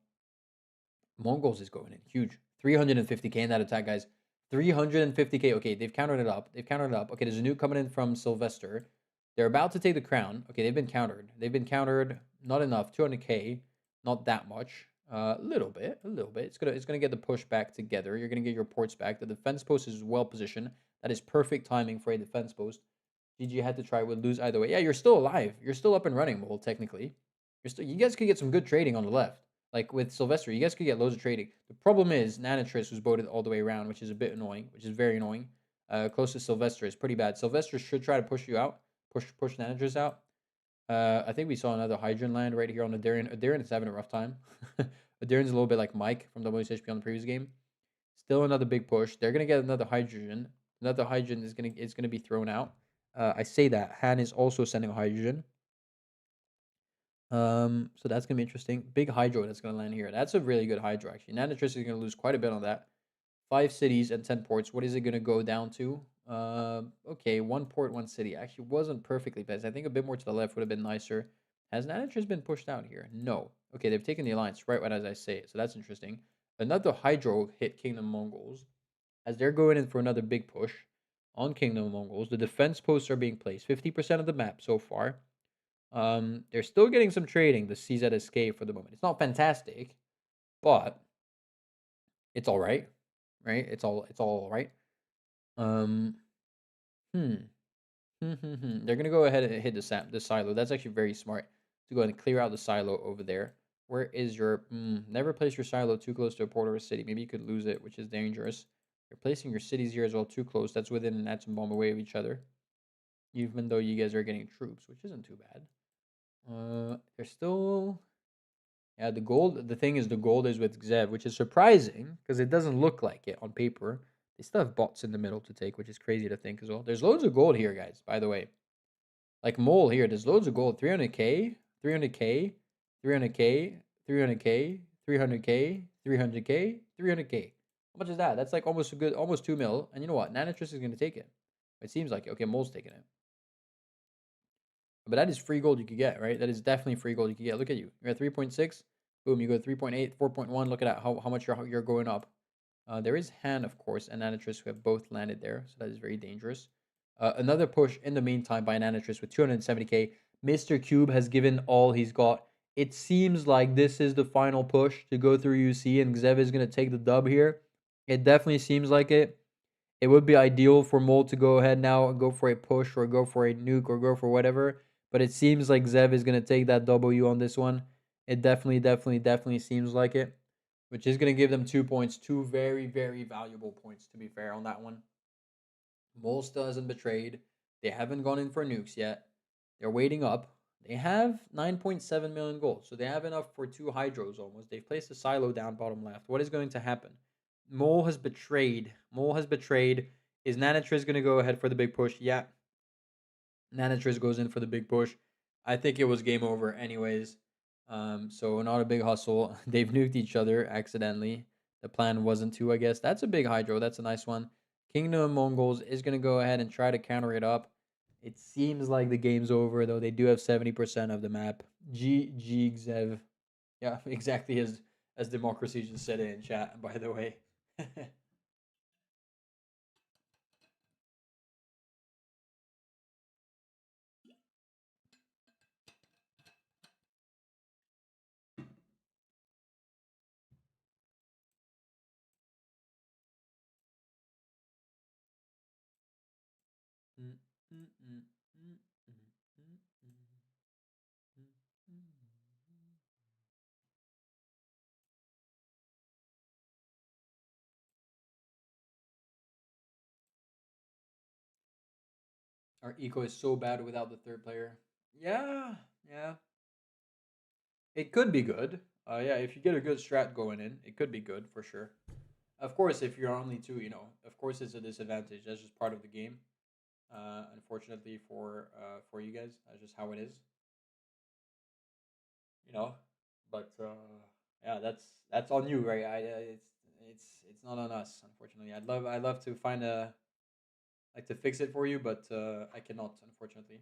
Speaker 1: Mongols is going in huge. 350k in that attack, guys. 350k. Okay, they've countered it up. They've countered it up. Okay, there's a nuke coming in from Sylvester. They're about to take the crown. Okay, they've been countered. They've been countered. Not enough. 200k. Not that much. A little bit. A little bit. It's gonna get the push back together. You're gonna get your ports back. The defense post is well positioned. That is perfect timing for a defense post. GG had to try. Would lose either way. Yeah, you're still alive. You're still up and running, Mole. Technically, you're still. You guys could get some good trading on the left. Like with Sylvester, you guys could get loads of trading. The problem is Nanatris was boated all the way around, which is a bit annoying, which is very annoying. Close to Sylvester is pretty bad. Sylvester should try to push you out, push Nanatris out. I think we saw another Hydrogen land right here on Adarian. Adarian is having a rough time. Adarian's a little bit like Mike from WSHP on the previous game. Still another big push. They're gonna get another Hydrogen. Another Hydrogen is gonna be thrown out. I say that Han is also sending a Hydrogen. So that's gonna be interesting. Big Hydro that's gonna land here. That's a really good Hydro actually. Nanatrix is gonna lose quite a bit on that. 5 cities and 10 ports. What is it gonna go down to? Okay, 1 port, 1 city. Actually, wasn't perfectly best. I think a bit more to the left would have been nicer. Has Nanatrix been pushed out here? No. Okay, they've taken the alliance right as I say it. So that's interesting. Another Hydro hit Kingdom Mongols as they're going in for another big push on Kingdom Mongols. The defense posts are being placed. 50% of the map so far. They're still getting some trading, the CZSK for the moment. It's not fantastic, but it's all right, right? It's all right. Um, hmm. They're gonna go ahead and hit the silo. That's actually very smart to go ahead and clear out the silo over there. Where is your never place your silo too close to a port or a city. Maybe you could lose it, which is dangerous. You're placing your cities here as well too close. That's within an atom bomb away of each other. Even though you guys are getting troops, which isn't too bad. They're still. Yeah, the gold. The thing is, the gold is with Zev, which is surprising because it doesn't look like it on paper. They still have bots in the middle to take, which is crazy to think as well. There's loads of gold here, guys. By the way, like Mole here, there's loads of gold. 300k, 300k, 300k, 300k, 300k, 300k, 300k. How much is that? That's like almost 2 mil. And you know what? Nanatrix is gonna take it. It seems like it. Okay, Mole's taking it. But that is free gold you could get, right? That is definitely free gold you could get. Look at you. You're at 3.6. Boom, you go 3.8, 4.1. Look at that, how much you're going up. There is Han, of course, and Nanatris who have both landed there. So that is very dangerous. Another push in the meantime by Nanatris with 270k. Mr. Cube has given all he's got. It seems like this is the final push to go through UC, and Xev is going to take the dub here. It definitely seems like it. It would be ideal for Mole to go ahead now and go for a push or go for a nuke or go for whatever. But it seems like Zev is going to take that W on this one. It definitely seems like it. Which is going to give them 2 points. 2 very, very valuable points, to be fair, on that one. Mole still hasn't betrayed. They haven't gone in for nukes yet. They're waiting up. They have 9.7 million gold. So they have enough for 2 hydros almost. They've placed a silo down bottom left. What is going to happen? Mole has betrayed. Mole has betrayed. Is Nanatriz going to go ahead for the big push? Yeah. Nanatriz goes in for the big push. I think it was game over anyways. So not a big hustle. They've nuked each other accidentally. The plan wasn't to, I guess. That's a big hydro. That's a nice one. Kingdom of Mongols is going to go ahead and try to counter it up. It seems like the game's over, though. They do have 70% of the map. G Zev. Yeah, exactly as democracy just said it in chat, by the way. Our eco is so bad without the third player. Yeah, yeah. It could be good. Yeah, if you get a good strat going in, it could be good for sure. Of course, if you're only two, of course it's a disadvantage. That's just part of the game. Unfortunately for you guys, that's just how it is. You know, but yeah, that's on you, right? It's it's not on us, unfortunately. I'd love to find a like to fix it for you, but I cannot, unfortunately.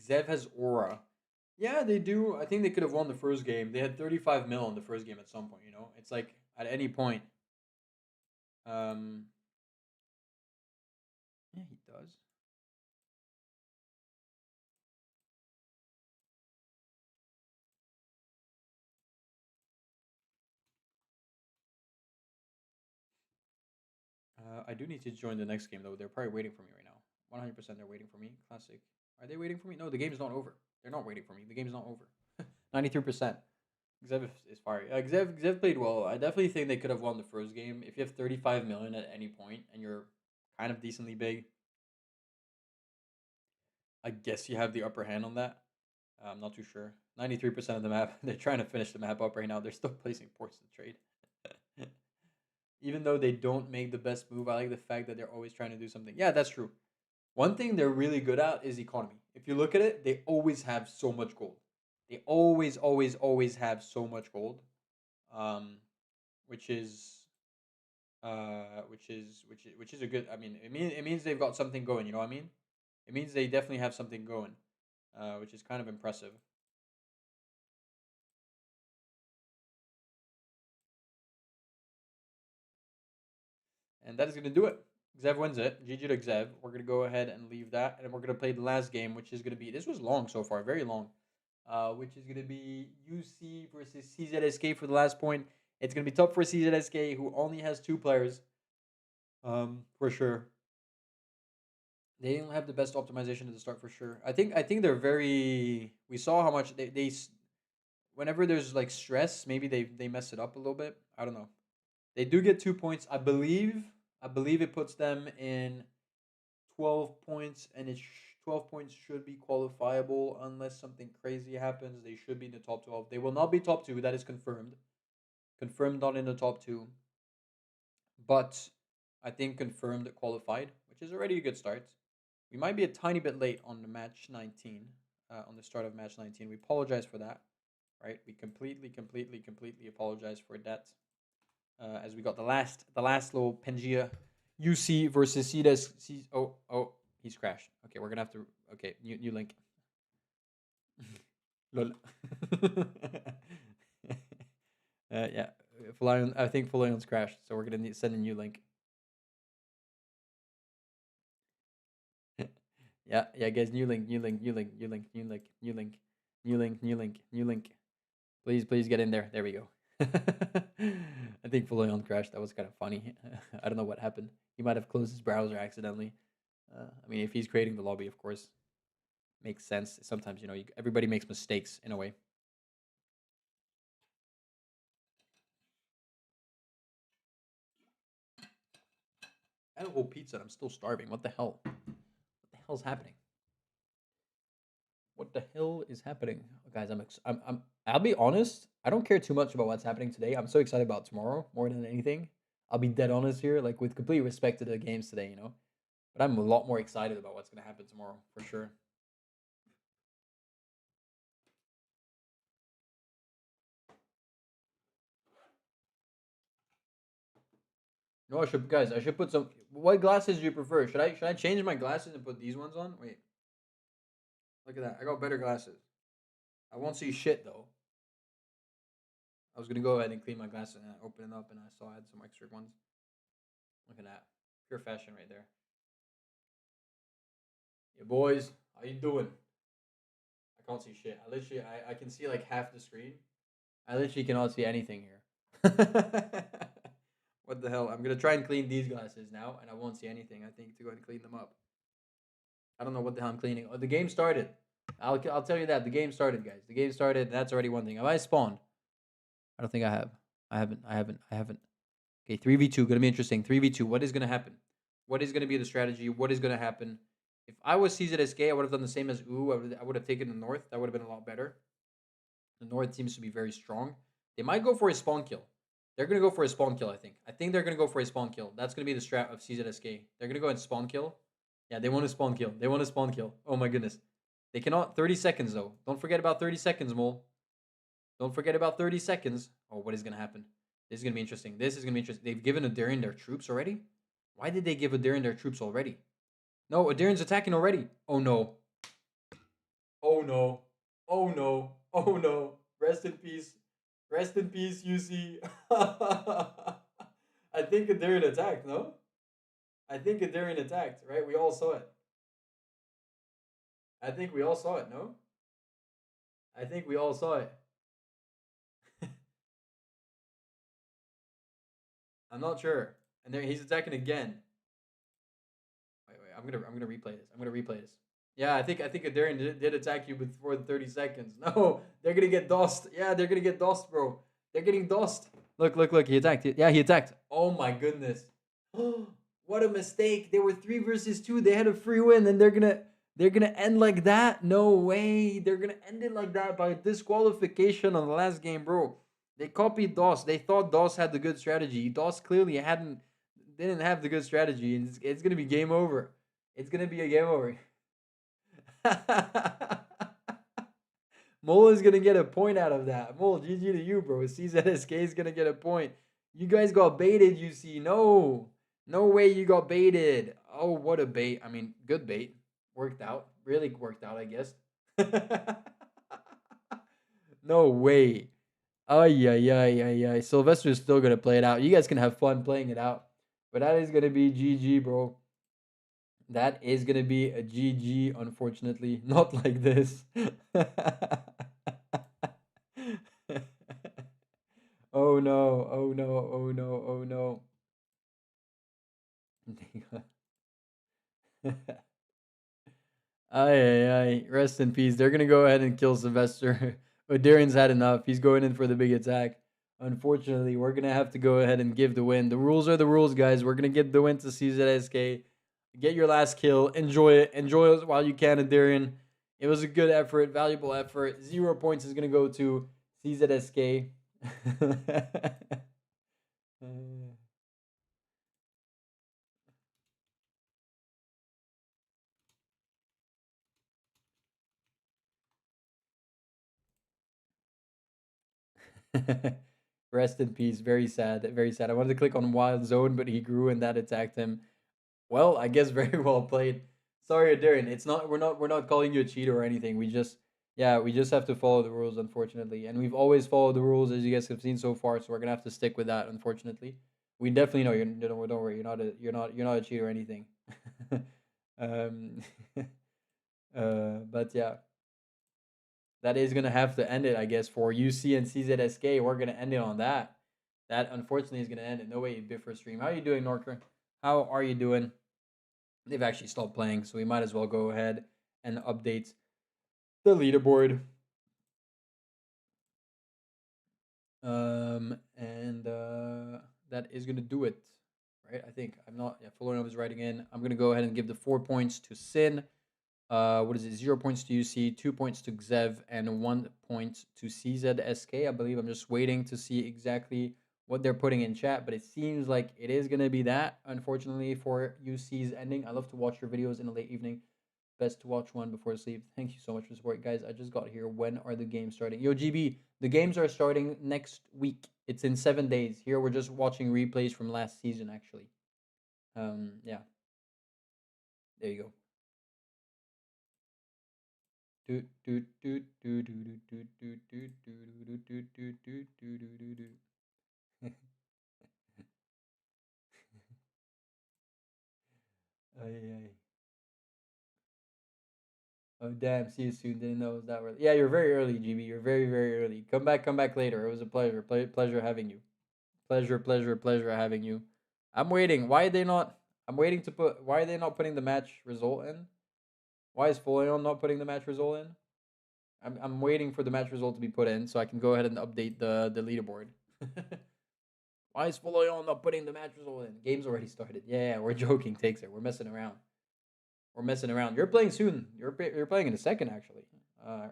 Speaker 1: Zev has aura. Yeah, they do. I think they could have won the first game. They had 35 mil in the first game at some point, you know? It's like at any point. Um yeah, he does. I do need to join the next game though. They're probably waiting for me right now. 100% they're waiting for me. Classic. Are they waiting for me? No, the game's not over. They're not waiting for me. The game's not over. 93%. Zev is fire. Zev played well. I definitely think they could have won the first game. If you have 35 million at any point and you're kind of decently big, I guess you have the upper hand on that. I'm not too sure. 93% of the map. They're trying to finish the map up right now. They're still placing ports in trade. Even though they don't make the best move, I like the fact that they're always trying to do something. Yeah, that's true. One thing they're really good at is economy. If you look at it, they always have so much gold. They always have so much gold, um, which is which is a good. I mean, it means they've got something going. You know what I mean? It means they definitely have something going, which is kind of impressive. And that is going to do it. Xev wins it. GG to Xev. We're going to go ahead and leave that. And we're going to play the last game, which is going to be... This was long so far. Very long. Which is going to be UC versus CZSK for the last point. It's going to be tough for CZSK, who only has 2 players. For sure. They don't have the best optimization at the start, for sure. I think they're very... We saw how much they whenever there's like stress, maybe they mess it up a little bit. I don't know. They do get 2 points. I believe it puts them in 12 points, and 12 points should be qualifiable unless something crazy happens. They should be in the top 12. They will not be top 2. That is confirmed. Confirmed not in the top 2. But I think confirmed qualified, which is already a good start. We might be a tiny bit late on the match 19, on the start of match 19. We apologize for that, right? We completely apologize for that. As we got the last little Pangea UC versus CDES. Oh, he's crashed. Okay, we're gonna have to. Okay, new link. Lol. Yeah, Fulion, I think Fulion's crashed, so we're gonna send a new link. Yeah, guys, new link. Please get in there. There we go. I think Fulion crashed. That was kind of funny. I don't know what happened. He might have closed his browser accidentally. I mean, if he's creating the lobby, of course, makes sense. Sometimes, everybody makes mistakes in a way. I had a whole pizza and I'm still starving. What the hell? What the hell's happening? What the hell is happening, guys? I'll be honest. I don't care too much about what's happening today. I'm so excited about tomorrow more than anything. I'll be dead honest here, like with complete respect to the games today, But I'm a lot more excited about what's gonna happen tomorrow for sure. No, I should put some. What glasses do you prefer? Should I change my glasses and put these ones on? Wait, look at that. I got better glasses. I won't see shit though. I was gonna go ahead and clean my glasses and open it up, and I saw I had some extra ones. Look at that, pure fashion right there. Yeah, boys, how you doing? I can't see shit. I can see like half the screen. I literally cannot see anything here. What the hell? I'm gonna try and clean these glasses now, and I won't see anything. I think to go and clean them up. I don't know what the hell I'm cleaning. Oh, the game started. I'll tell you that the game started, guys. The game started. That's already one thing. Have I spawned? I don't think I have. I haven't. Okay, 3v2 gonna be interesting. 3v2. What is gonna happen? What is going to be the strategy? What is going to happen? If I was CZSK, I would have done the same as Ooh. I would have taken the North. That would have been a lot better. The North seems to be very strong. They might go for a spawn kill. They're going to go for a spawn kill, I think. I think they're going to go for a spawn kill. That's going to be the strat of CZSK. They're going to go and spawn kill. Yeah, they want to spawn kill. They want to spawn kill. Oh my goodness. They cannot. 30 seconds, though. Don't forget about 30 seconds, Mole. Don't forget about 30 seconds. Oh, what is going to happen? This is going to be interesting. This is going to be interesting. They've given Adarian their troops already? Why did they give Adarian their troops already? No, Adarian's attacking already. Oh, no. Oh, no. Oh, no. Oh, no. Rest in peace. Rest in peace, UC. I think Adarian attacked, no? I think Adarian attacked, right? We all saw it. I think we all saw it, no? I think we all saw it. I'm not sure. And there he's attacking again. Wait, I'm gonna replay this. I'm gonna replay this. Yeah, I think Adarian did attack you before the 30 seconds. No, they're gonna get dosed. Yeah, they're gonna get dosed, bro. They're getting dosed. Look, he attacked. Yeah, he attacked. Oh my goodness. What a mistake. They were 3 versus 2. They had a free win, and they're gonna end like that. No way. They're gonna end it like that by disqualification on the last game, bro. They copied DOS. They thought DOS had the good strategy. DOS clearly didn't have the good strategy, and it's gonna be game over. It's gonna be a game over. Mole is gonna get a point out of that. Mole, GG to you, bro. CZSK is gonna get a point. You guys got baited, you see. No way you got baited. Oh, what a bait. I mean, good bait. Worked out. Really worked out, I guess. No way. Ay. Sylvester's still gonna play it out. You guys can have fun playing it out. But that is gonna be GG, bro. That is gonna be a GG, unfortunately. Not like this. Oh no. Ay. Rest in peace. They're gonna go ahead and kill Sylvester. O'Darian's had enough. He's going in for the big attack. Unfortunately, we're gonna have to go ahead and give the win. The rules are the rules, guys. We're gonna give the win to CZSK. Get your last kill. Enjoy it. Enjoy it while you can, Adarian. It was a good effort, valuable effort. 0 points is gonna go to CZSK. Rest in peace. Very sad. Very sad. I wanted to click on Wild Zone, but he grew and that attacked him. Well, I guess very well played. Sorry, Darren. It's not. We're not calling you a cheater or anything. We just have to follow the rules, unfortunately. And we've always followed the rules, as you guys have seen so far. So we're gonna have to stick with that, unfortunately. We definitely know don't worry. You're not a cheater or anything. um, but yeah. That is gonna have to end it, I guess, for UC and CZSK. We're gonna end it on that. That unfortunately is gonna end it. No way, Biffer stream. How are you doing, Norker? How are you doing? They've actually stopped playing, so we might as well go ahead and update the leaderboard. And that is gonna do it, right? I think I'm not. Yeah, Fuller is writing in. I'm gonna go ahead and give the 4 points to Sin. What is it? 0 points to UC, 2 points to Xev, and 1 point to CZSK. I believe I'm just waiting to see exactly what they're putting in chat, but it seems like it is going to be that, unfortunately, for UC's ending. I love to watch your videos in the late evening. Best to watch one before sleep. Thank you so much for support, guys. I just got here. When are the games starting? Yo, GB, the games are starting next week. It's in 7 days. Here, we're just watching replays from last season, actually. Yeah. There you go. Oh damn! See you soon. Didn't know it was that early. Yeah, you're very early, GB. You're very early. Come back later. It was a pleasure. Pleasure having you. Pleasure having you. I'm waiting. Why are they not? I'm waiting to put. Why are they not putting the match result in? Why is Folion not putting the match result in? I'm waiting for the match result to be put in so I can go ahead and update the leaderboard. Why is Foloyon not putting the match result in? Game's already started. Yeah, we're joking, takes it. We're messing around. We're messing around. You're playing soon. You're playing in a second, actually.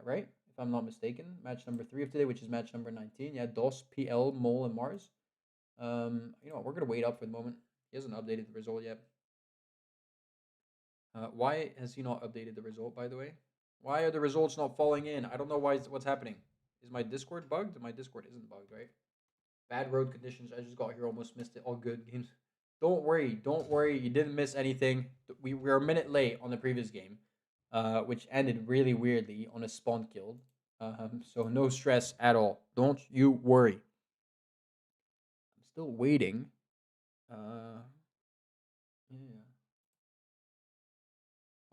Speaker 1: Right? If I'm not mistaken. Match number 3 of today, which is match number 19. Yeah, DOS, PL, Mole, and Mars. We're going to wait up for the moment. He hasn't updated the result yet. Why has he not updated the result, by the way? Why are the results not falling in? I don't know what's happening. Is my Discord bugged? My Discord isn't bugged, right? Bad road conditions. I just got here, almost missed it. All good games. Don't worry. You didn't miss anything. We were a minute late on the previous game, which ended really weirdly on a spawn kill. So no stress at all. Don't you worry. I'm still waiting. Yeah.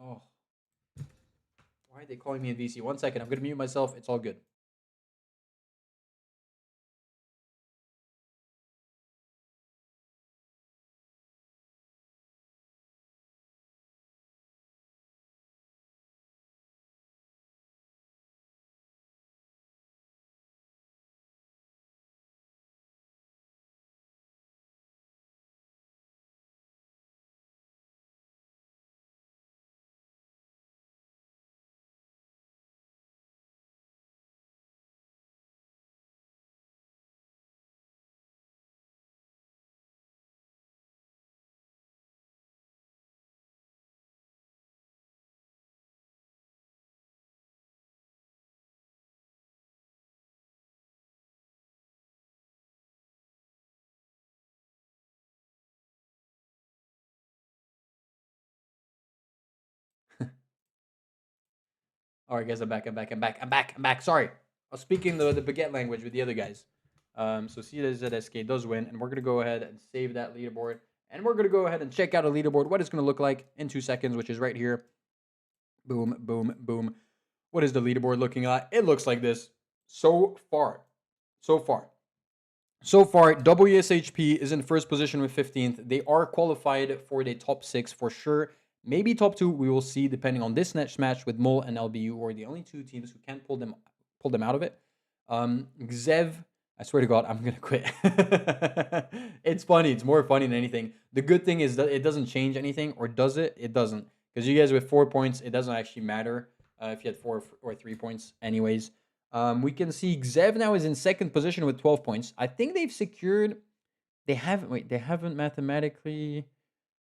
Speaker 1: Oh, why are they calling me in VC? 1 second. I'm gonna mute myself. It's all good. All right, guys, I'm back. Sorry. I was speaking the baguette language with the other guys. So CZSK does win, and we're going to go ahead and save that leaderboard. And we're going to go ahead and check out a leaderboard, what it's going to look like in 2 seconds, which is right here. Boom, boom, boom. What is the leaderboard looking like? It looks like this. So far, WSHP is in first position with 15th. They are qualified for the top 6 for sure. Maybe top 2, we will see, depending on this next match with Mole and LBU, or the only 2 teams who can pull them out of it. Xev, I swear to God, I'm gonna quit. It's funny. It's more funny than anything. The good thing is that it doesn't change anything, or does it? It doesn't, because you guys with 4 points, it doesn't actually matter if you had 4 or 3 points, anyways. We can see Xev now is in second position with 12 points. I think they've secured. They haven't mathematically.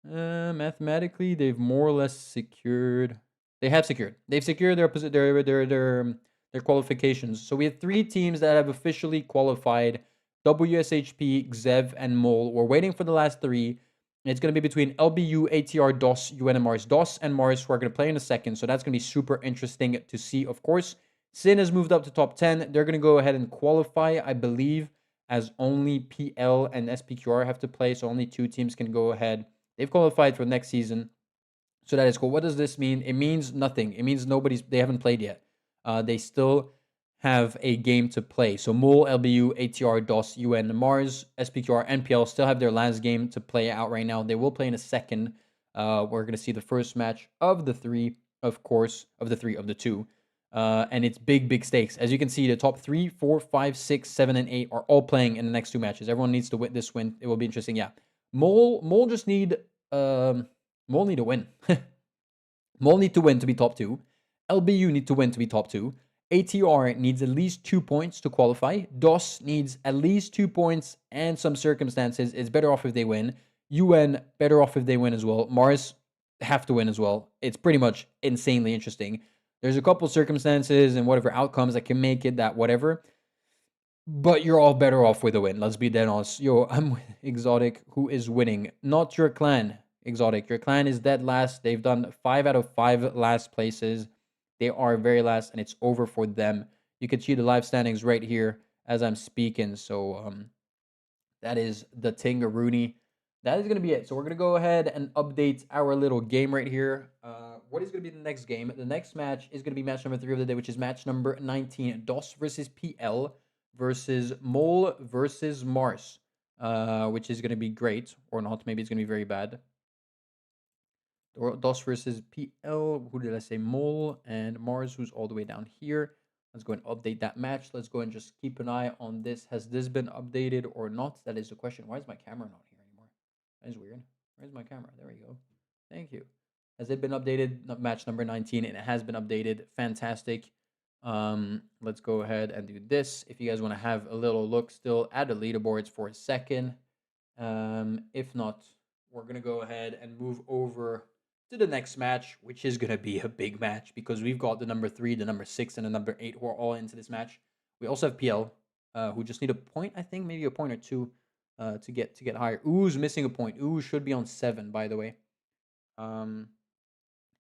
Speaker 1: Mathematically, they've more or less secured. They have secured. They've secured their qualifications. So we have 3 teams that have officially qualified: WSHP, Xev, and Mole. We're waiting for the last 3. It's going to be between LBU, ATR, DOS, UN, and Mars. DOS and Mars, who are going to play in a second. So that's going to be super interesting to see, of course. Sin has moved up to top 10. They're going to go ahead and qualify, I believe, as only PL and SPQR have to play. So only 2 teams can go ahead. They've qualified for next season. So that is cool. What does this mean? It means nothing. It means they haven't played yet. They still have a game to play. So Mole, LBU, ATR, DOS, UN, Mars, SPQR, and PL still have their last game to play out right now. They will play in a second. We're going to see the first match of the 3, of course, of the 2. And it's big stakes. As you can see, the top 3, 4, 5, 6, 7, and 8 are all playing in the next 2 matches. Everyone needs to win this win. It will be interesting. Yeah. Mole just need Mole need to win. Mole need to win to be top 2. LBU need to win to be top 2. ATR needs at least 2 points to qualify. DOS needs at least 2 points and some circumstances. It's better off if they win. UN better off if they win as well. Mars have to win as well. It's pretty much insanely interesting. There's a couple circumstances and whatever outcomes that can make it that whatever. But you're all better off with a win. Let's be dead honest. Yo, I'm with Exotic, who is winning. Not your clan, Exotic. Your clan is dead last. They've done 5 out of 5 last places. They are very last, and it's over for them. You can see the live standings right here as I'm speaking. So that is the Tingaroony. That is going to be it. So we're going to go ahead and update our little game right here. What is going to be the next game? The next match is going to be match number 3 of the day, which is match number 19. DOS versus PL versus Mole versus Mars, which is going to be great or not. Maybe it's going to be very bad. DOS versus PL. Who did I say? Mole and Mars, who's all the way down here. Let's go and update that match. Let's go and just keep an eye on this. Has this been updated or not? That is the question. Why is my camera not here anymore? That is weird. Where's my camera? There we go. Thank you. Has it been updated? Match number 19, and it has been updated. Fantastic. Let's go ahead and do this. If you guys want to have a little look still at the leaderboards for a second. If not, we're going to go ahead and move over to the next match, which is going to be a big match because we've got the number 3, the number 6, and the number 8 who are all into this match. We also have PL, who just need a point, I think, maybe a point or two to get higher. Ooh's missing a point. Ooh should be on 7, by the way.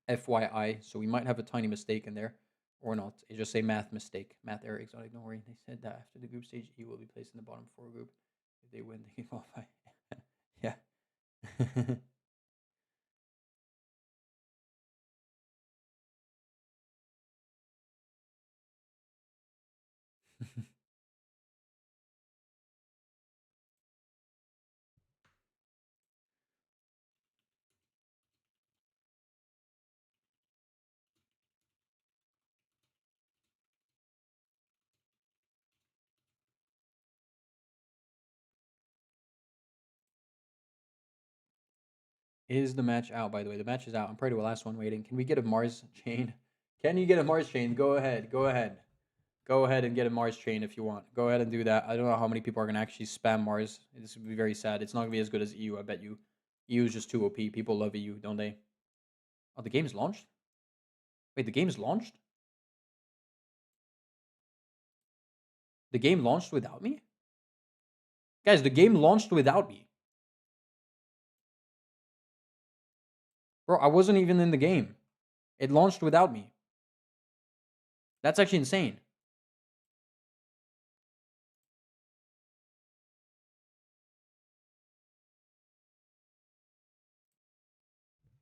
Speaker 1: FYI, so we might have a tiny mistake in there, or not. It just say math mistake, math error, exotic. Don't worry. They said that after the group stage, he will be placed in the bottom 4 group. If they win, they can qualify. Yeah. Is the match out, by the way? The match is out. I'm probably the last one waiting. Can we get a Mars chain? Can you get a Mars chain? Go ahead. Go ahead. Go ahead and get a Mars chain if you want. Go ahead and do that. I don't know how many people are going to actually spam Mars. This would be very sad. It's not going to be as good as EU, I bet you. EU is just too OP. People love EU, don't they? Oh, the game's launched? Wait, the game's launched? The game launched without me? Guys, the game launched without me. Bro, I wasn't even in the game. It launched without me. That's actually insane.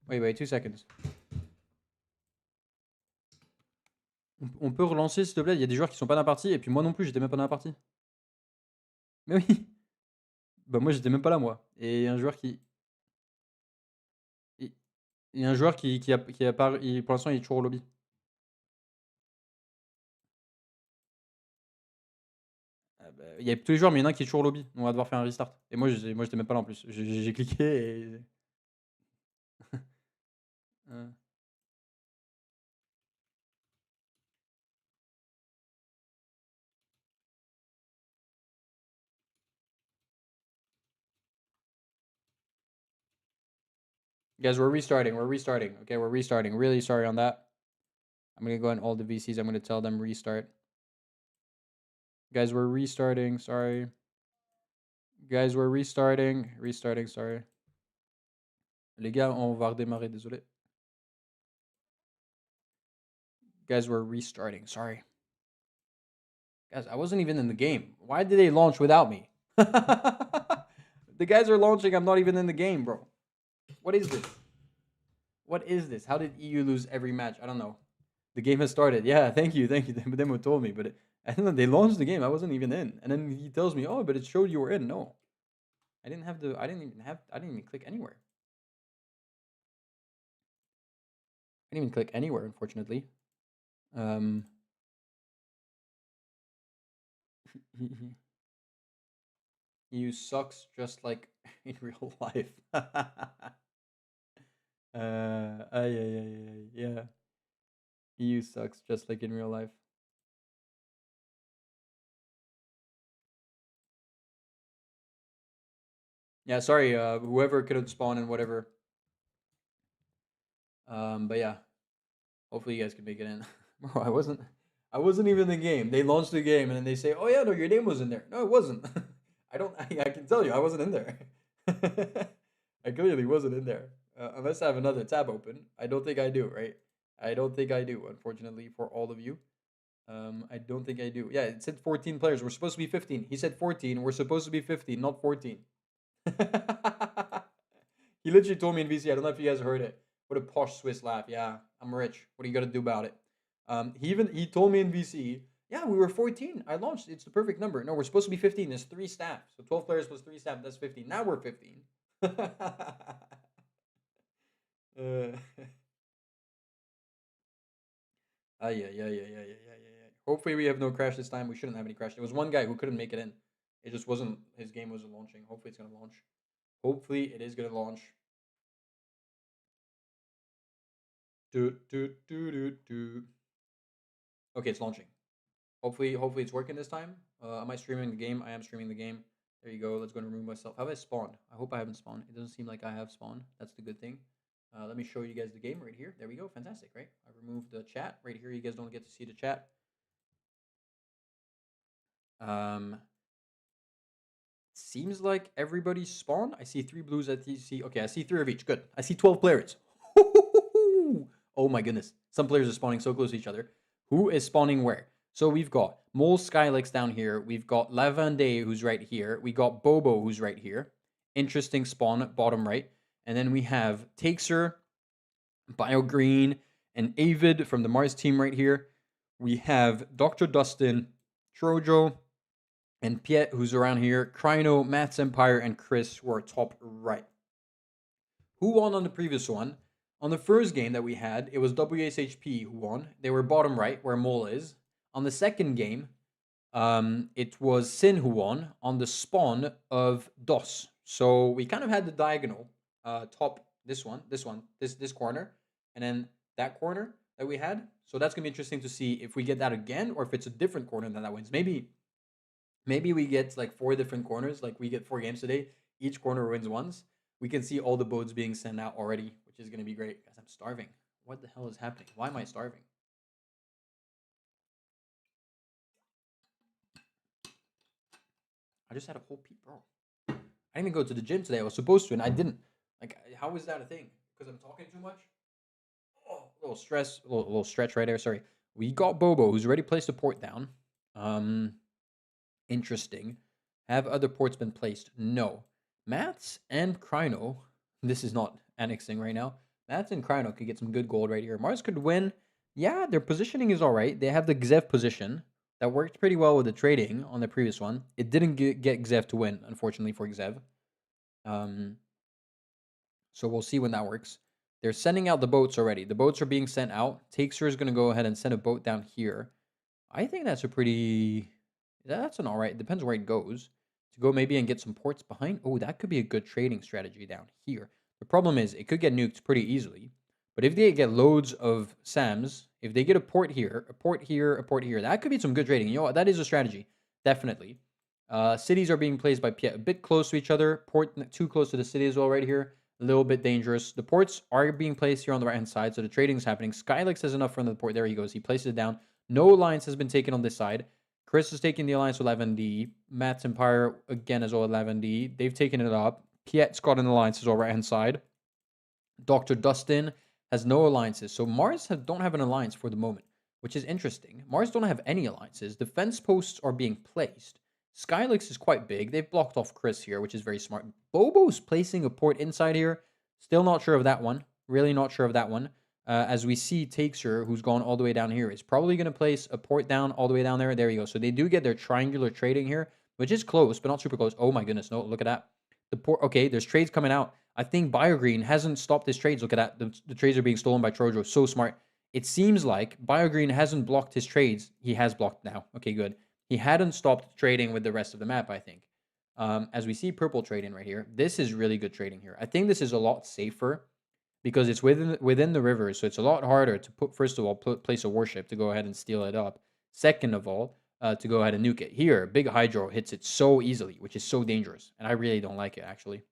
Speaker 1: Wait, 2 seconds. On peut relancer, s'il te plaît? Il y a des joueurs qui sont pas dans la partie, et puis moi non plus, j'étais même pas dans la partie. Mais oui. Bah moi, j'étais même pas là, moi. Et il y a un joueur qui... Il y a un joueur qui a pas... pour l'instant, il est toujours au lobby. Ah bah, il y a tous les joueurs, mais il y en a un qui est toujours au lobby. On va devoir faire un restart. Et moi, j'étais même pas là en plus. J'ai cliqué et... Guys, we're restarting. We're restarting. Okay, we're restarting. Really sorry on that. I'm going to go on all the VCs. I'm going to tell them restart. Guys, we're restarting. Sorry. Guys, we're restarting. Restarting, sorry. Les gars, on va redémarrer. Désolé. Guys, we're restarting. Sorry. Guys, I wasn't even in the game. Why did they launch without me? The guys are launching. I'm not even in the game, bro. What is this? What is this? How did EU lose every match? I don't know. The game has started. Yeah, thank you. Demo told me, but I don't know. They launched the game. I wasn't even in, and then he tells me, "Oh, but it showed you were in." No, I didn't have the. I didn't even click anywhere. I didn't even click anywhere, unfortunately. EU sucks just like in real life. Yeah. EU sucks just like in real life. Yeah, sorry, whoever couldn't spawn and whatever. But yeah, hopefully you guys can make it in. Bro, I wasn't even in the game. They launched the game and then they say, "Oh yeah, no, your name was in there." No, it wasn't. I can tell you, I wasn't in there. I clearly wasn't in there. Unless I have another tab open. I don't think I do, right? I don't think I do, unfortunately, for all of you. I don't think I do. Yeah, it said 14 players. We're supposed to be 15. He said 14. We're supposed to be 15, not 14. He literally told me in VC. I don't know if you guys heard it. What a posh Swiss laugh. Yeah, I'm rich. What are you gonna do about it? He told me in VC. Yeah, we were 14. I launched. It's the perfect number. No, we're supposed to be 15. There's 3 staff. So 12 players plus 3 staff. That's 15. Now we're 15. Aïe, aïe, aïe, aïe, aïe, aïe, aïe. Hopefully we have no crash this time. We shouldn't have any crash. There was one guy who couldn't make it in. It just wasn't, his game wasn't launching. Hopefully it's going to launch. Hopefully it is going to launch. Okay, it's launching. Hopefully it's working this time. Am I streaming the game? I am streaming the game. There you go. Let's go and remove myself. Have I spawned? I hope I haven't spawned. It doesn't seem like I have spawned. That's the good thing. Let me show you guys the game right here. There we go. Fantastic, right? I removed the chat right here. You guys don't get to see the chat. Seems like everybody's spawned. I see 3 blues at TC. Okay, I see 3 of each. Good. I see 12 players. Oh my goodness. Some players are spawning so close to each other. Who is spawning where? So we've got Mole Skylix down here. We've got Lavande, who's right here. We got Bobo, who's right here. Interesting spawn, bottom right. And then we have Takesur, BioGreen, and Avid from the Mars team right here. We have Dr. Dustin, Trojo, and Piet, who's around here. Crino, Maths Empire, and Chris, who are top right. Who won on the previous one? On the first game that we had, it was WSHP who won. They were bottom right, where Mole is. On the second game, it was Sin who won on the spawn of DOS. So we kind of had the diagonal top, this corner, and then that corner that we had. So that's going to be interesting to see if we get that again, or if it's a different corner that wins. Maybe we get like 4 different corners, like we get 4 games today. Each corner wins once. We can see all the boats being sent out already, which is going to be great. Guys, I'm starving. What the hell is happening? Why am I starving? I just had a whole peep, bro. I didn't even go to the gym today. I was supposed to, and I didn't. Like, how is that a thing? Because I'm talking too much? Oh, a little stress, a little stretch right there. Sorry. We got Bobo, who's already placed a port down. Interesting. Have other ports been placed? No. Maths and Crino. This is not annexing right now. Maths and Crino could get some good gold right here. Mars could win. Yeah, their positioning is all right. They have the Xev position. That worked pretty well with the trading on the previous one. It didn't get Xev to win, unfortunately, for Xev. So we'll see when that works. They're sending out the boats already. The boats are being sent out. Takesur is going to go ahead and send a boat down here. I think that's a pretty... That's an all right. Depends where it goes. To go maybe and get some ports behind. Oh, that could be a good trading strategy down here. The problem is it could get nuked pretty easily. But if they get loads of SAMs, if they get a port here, a port here, a port here, that could be some good trading. You know what? That is a strategy. Definitely. Cities are being placed by Piet a bit close to each other. Port too close to the city as well right here. A little bit dangerous. The ports are being placed here on the right-hand side, so the trading is happening. Skylix has enough from the port. There he goes. He places it down. No alliance has been taken on this side. Chris is taking the alliance with 11D. Matt's Empire, again, as well 11D. They've taken it up. Piet's got an alliance as well, right-hand side. Dr. Dustin has no alliances. So Mars don't have an alliance for the moment, which is interesting. Mars don't have any alliances. Defense posts are being placed. Skylix is quite big. They've blocked off Chris here, which is very smart. Bobo's placing a port inside here. Still not sure of that one. Really not sure of that one. As we see Takesur, who's gone all the way down here, is probably going to place a port down all the way down there. There you go. So they do get their triangular trading here, which is close, but not super close. Oh my goodness. No, look at that. The port. Okay, there's trades coming out. I think BioGreen hasn't stopped his trades. Look at that. The trades are being stolen by Trojo. So smart. It seems like BioGreen hasn't blocked his trades. He has blocked now. Okay, good. He hadn't stopped trading with the rest of the map, I think. As we see purple trading right here, this is really good trading here. I think this is a lot safer because it's within the river, so it's a lot harder to put, first of all, place a warship to go ahead and steal it up. Second of all, to go ahead and nuke it. Here, Big Hydro hits it so easily, which is so dangerous, and I really don't like it, actually.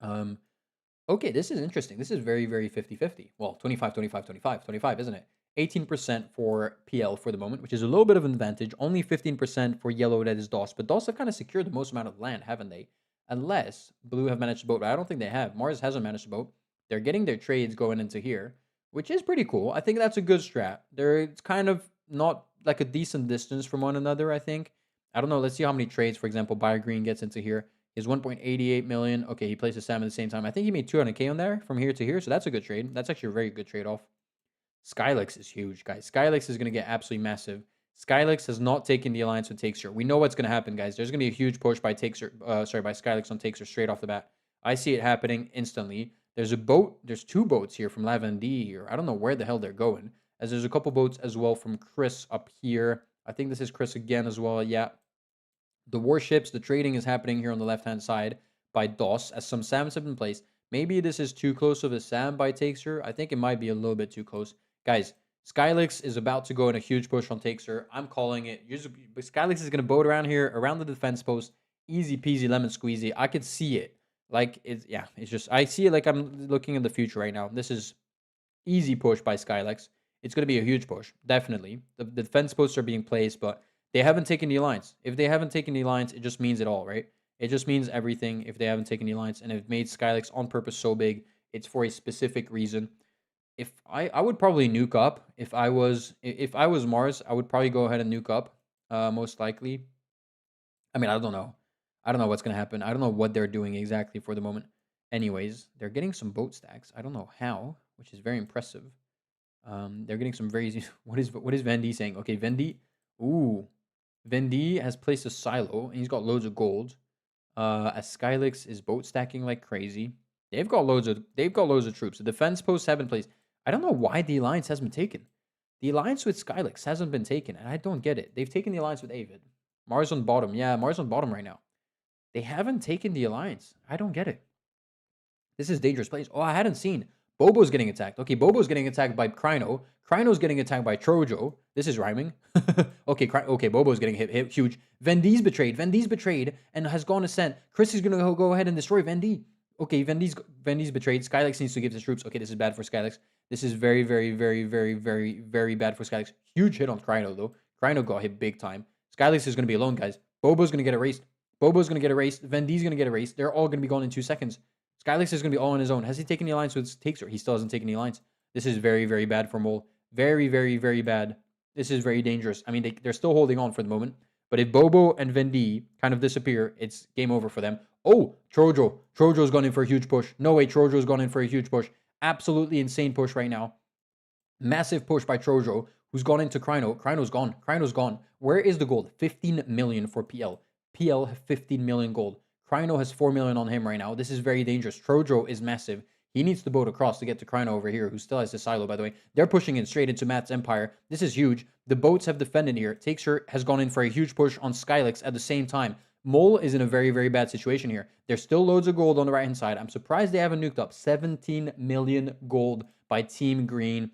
Speaker 1: Okay, this is interesting. This is very, very 50-50. Well, 25, 25, 25, 25, isn't it? 18% for PL for the moment, which is a little bit of an advantage. Only 15% for yellow, that is DOS. But DOS have kind of secured the most amount of land, haven't they? Unless blue have managed to boat. But I don't think they have. Mars hasn't managed to boat. They're getting their trades going into here, which is pretty cool. I think that's a good strat. It's kind of not like a decent distance from one another, I think. I don't know. Let's see how many trades, for example, BioGreen gets into here. Is 1.88 million. Okay, he places Sam at the same time. I think he made 200K on there from here to here, so that's a good trade. That's actually a very good trade-off. Skylix is huge, guys. Skylix is going to get absolutely massive. Skylix has not taken the alliance with Takesur. We know what's going to happen, guys. There's going to be a huge push by Takesur, by Skylix on Takesur straight off the bat. I see it happening instantly. There's a boat. There's 2 boats here from Lavandee here. I don't know where the hell they're going. as there's a couple boats as well from Chris up here. I think this is Chris again as well. Yeah. The warships, the trading is happening here on the left-hand side by DOS as some SAMs have been placed. Maybe this is too close of a SAM by Takesur. I think it might be a little bit too close. Guys, Skylix is about to go in a huge push on Takesur. I'm calling it. Skylix is going to boat around here, around the defense post. Easy peasy lemon squeezy. I could see it. Like, it's just, I see it like I'm looking in the future right now. This is easy push by Skylix. It's going to be a huge push, definitely. The defense posts are being placed, but they haven't taken the alliance. If they haven't taken the alliance, it just means it all, right? It just means everything if they haven't taken the alliance. And it made Skylix on purpose so big, it's for a specific reason. If I would probably nuke up. If I was Mars, I would probably go ahead and nuke up, most likely. I mean, I don't know. I don't know what's gonna happen. I don't know what they're doing exactly for the moment. Anyways, they're getting some boat stacks. I don't know how, which is very impressive. They're getting some very what is Vendy saying? Okay, Vendy. Ooh. Vendy has placed a silo and he's got loads of gold. As Skylix is boat stacking like crazy. They've got loads of troops. The defense posts have been placed. I don't know why the alliance hasn't been taken. The alliance with Skylix hasn't been taken, and I don't get it. They've taken the alliance with Avid. Mars on bottom. Yeah, Mars on bottom right now. They haven't taken the alliance. I don't get it. This is dangerous place. Oh, I hadn't seen. Bobo's getting attacked. Okay, Bobo's getting attacked by Kryno. Kryno's getting attacked by Trojo. This is rhyming. Okay, Bobo's getting hit huge. Vendy's betrayed. Vendy's betrayed and has gone ascent. Chris is going to go ahead and destroy Vendy. Okay, Vendy's betrayed. Skylix needs to give his troops. Okay, this is bad for Skylix. This is very, very, very, very, very, very bad for Skylix. Huge hit on Kryno, though. Kryno got hit big time. Skylix is going to be alone, guys. Bobo's going to get erased. Bobo's going to get erased. Vendy's going to get erased. They're all going to be gone in 2 seconds. Skylix is going to be all on his own. Has he taken the alliance with Takesur? He still hasn't taken the alliance. This is very, very bad for Mole. Very, very, very bad. This is very dangerous. I mean, they're still holding on for the moment. But if Bobo and Vendy kind of disappear, it's game over for them. Oh, Trojo. Trojo's gone in for a huge push. No way, Trojo's gone in for a huge push. Absolutely insane push right now. Massive push by Trojo, who's gone into Kryno. Kryno's gone. Kryno's gone. Where is the gold? 15 million for PL. PL have 15 million gold. Kryno has 4 million on him right now. This is very dangerous. Trojo is massive. He needs to boat across to get to Kryno over here, who still has his silo, by the way. They're pushing in straight into Matt's Empire. This is huge. The boats have defended here. Takesur has gone in for a huge push on Skylix at the same time. Mole is in a very, very bad situation here. There's still loads of gold on the right-hand side. I'm surprised they haven't nuked up. 17 million gold by Team Green.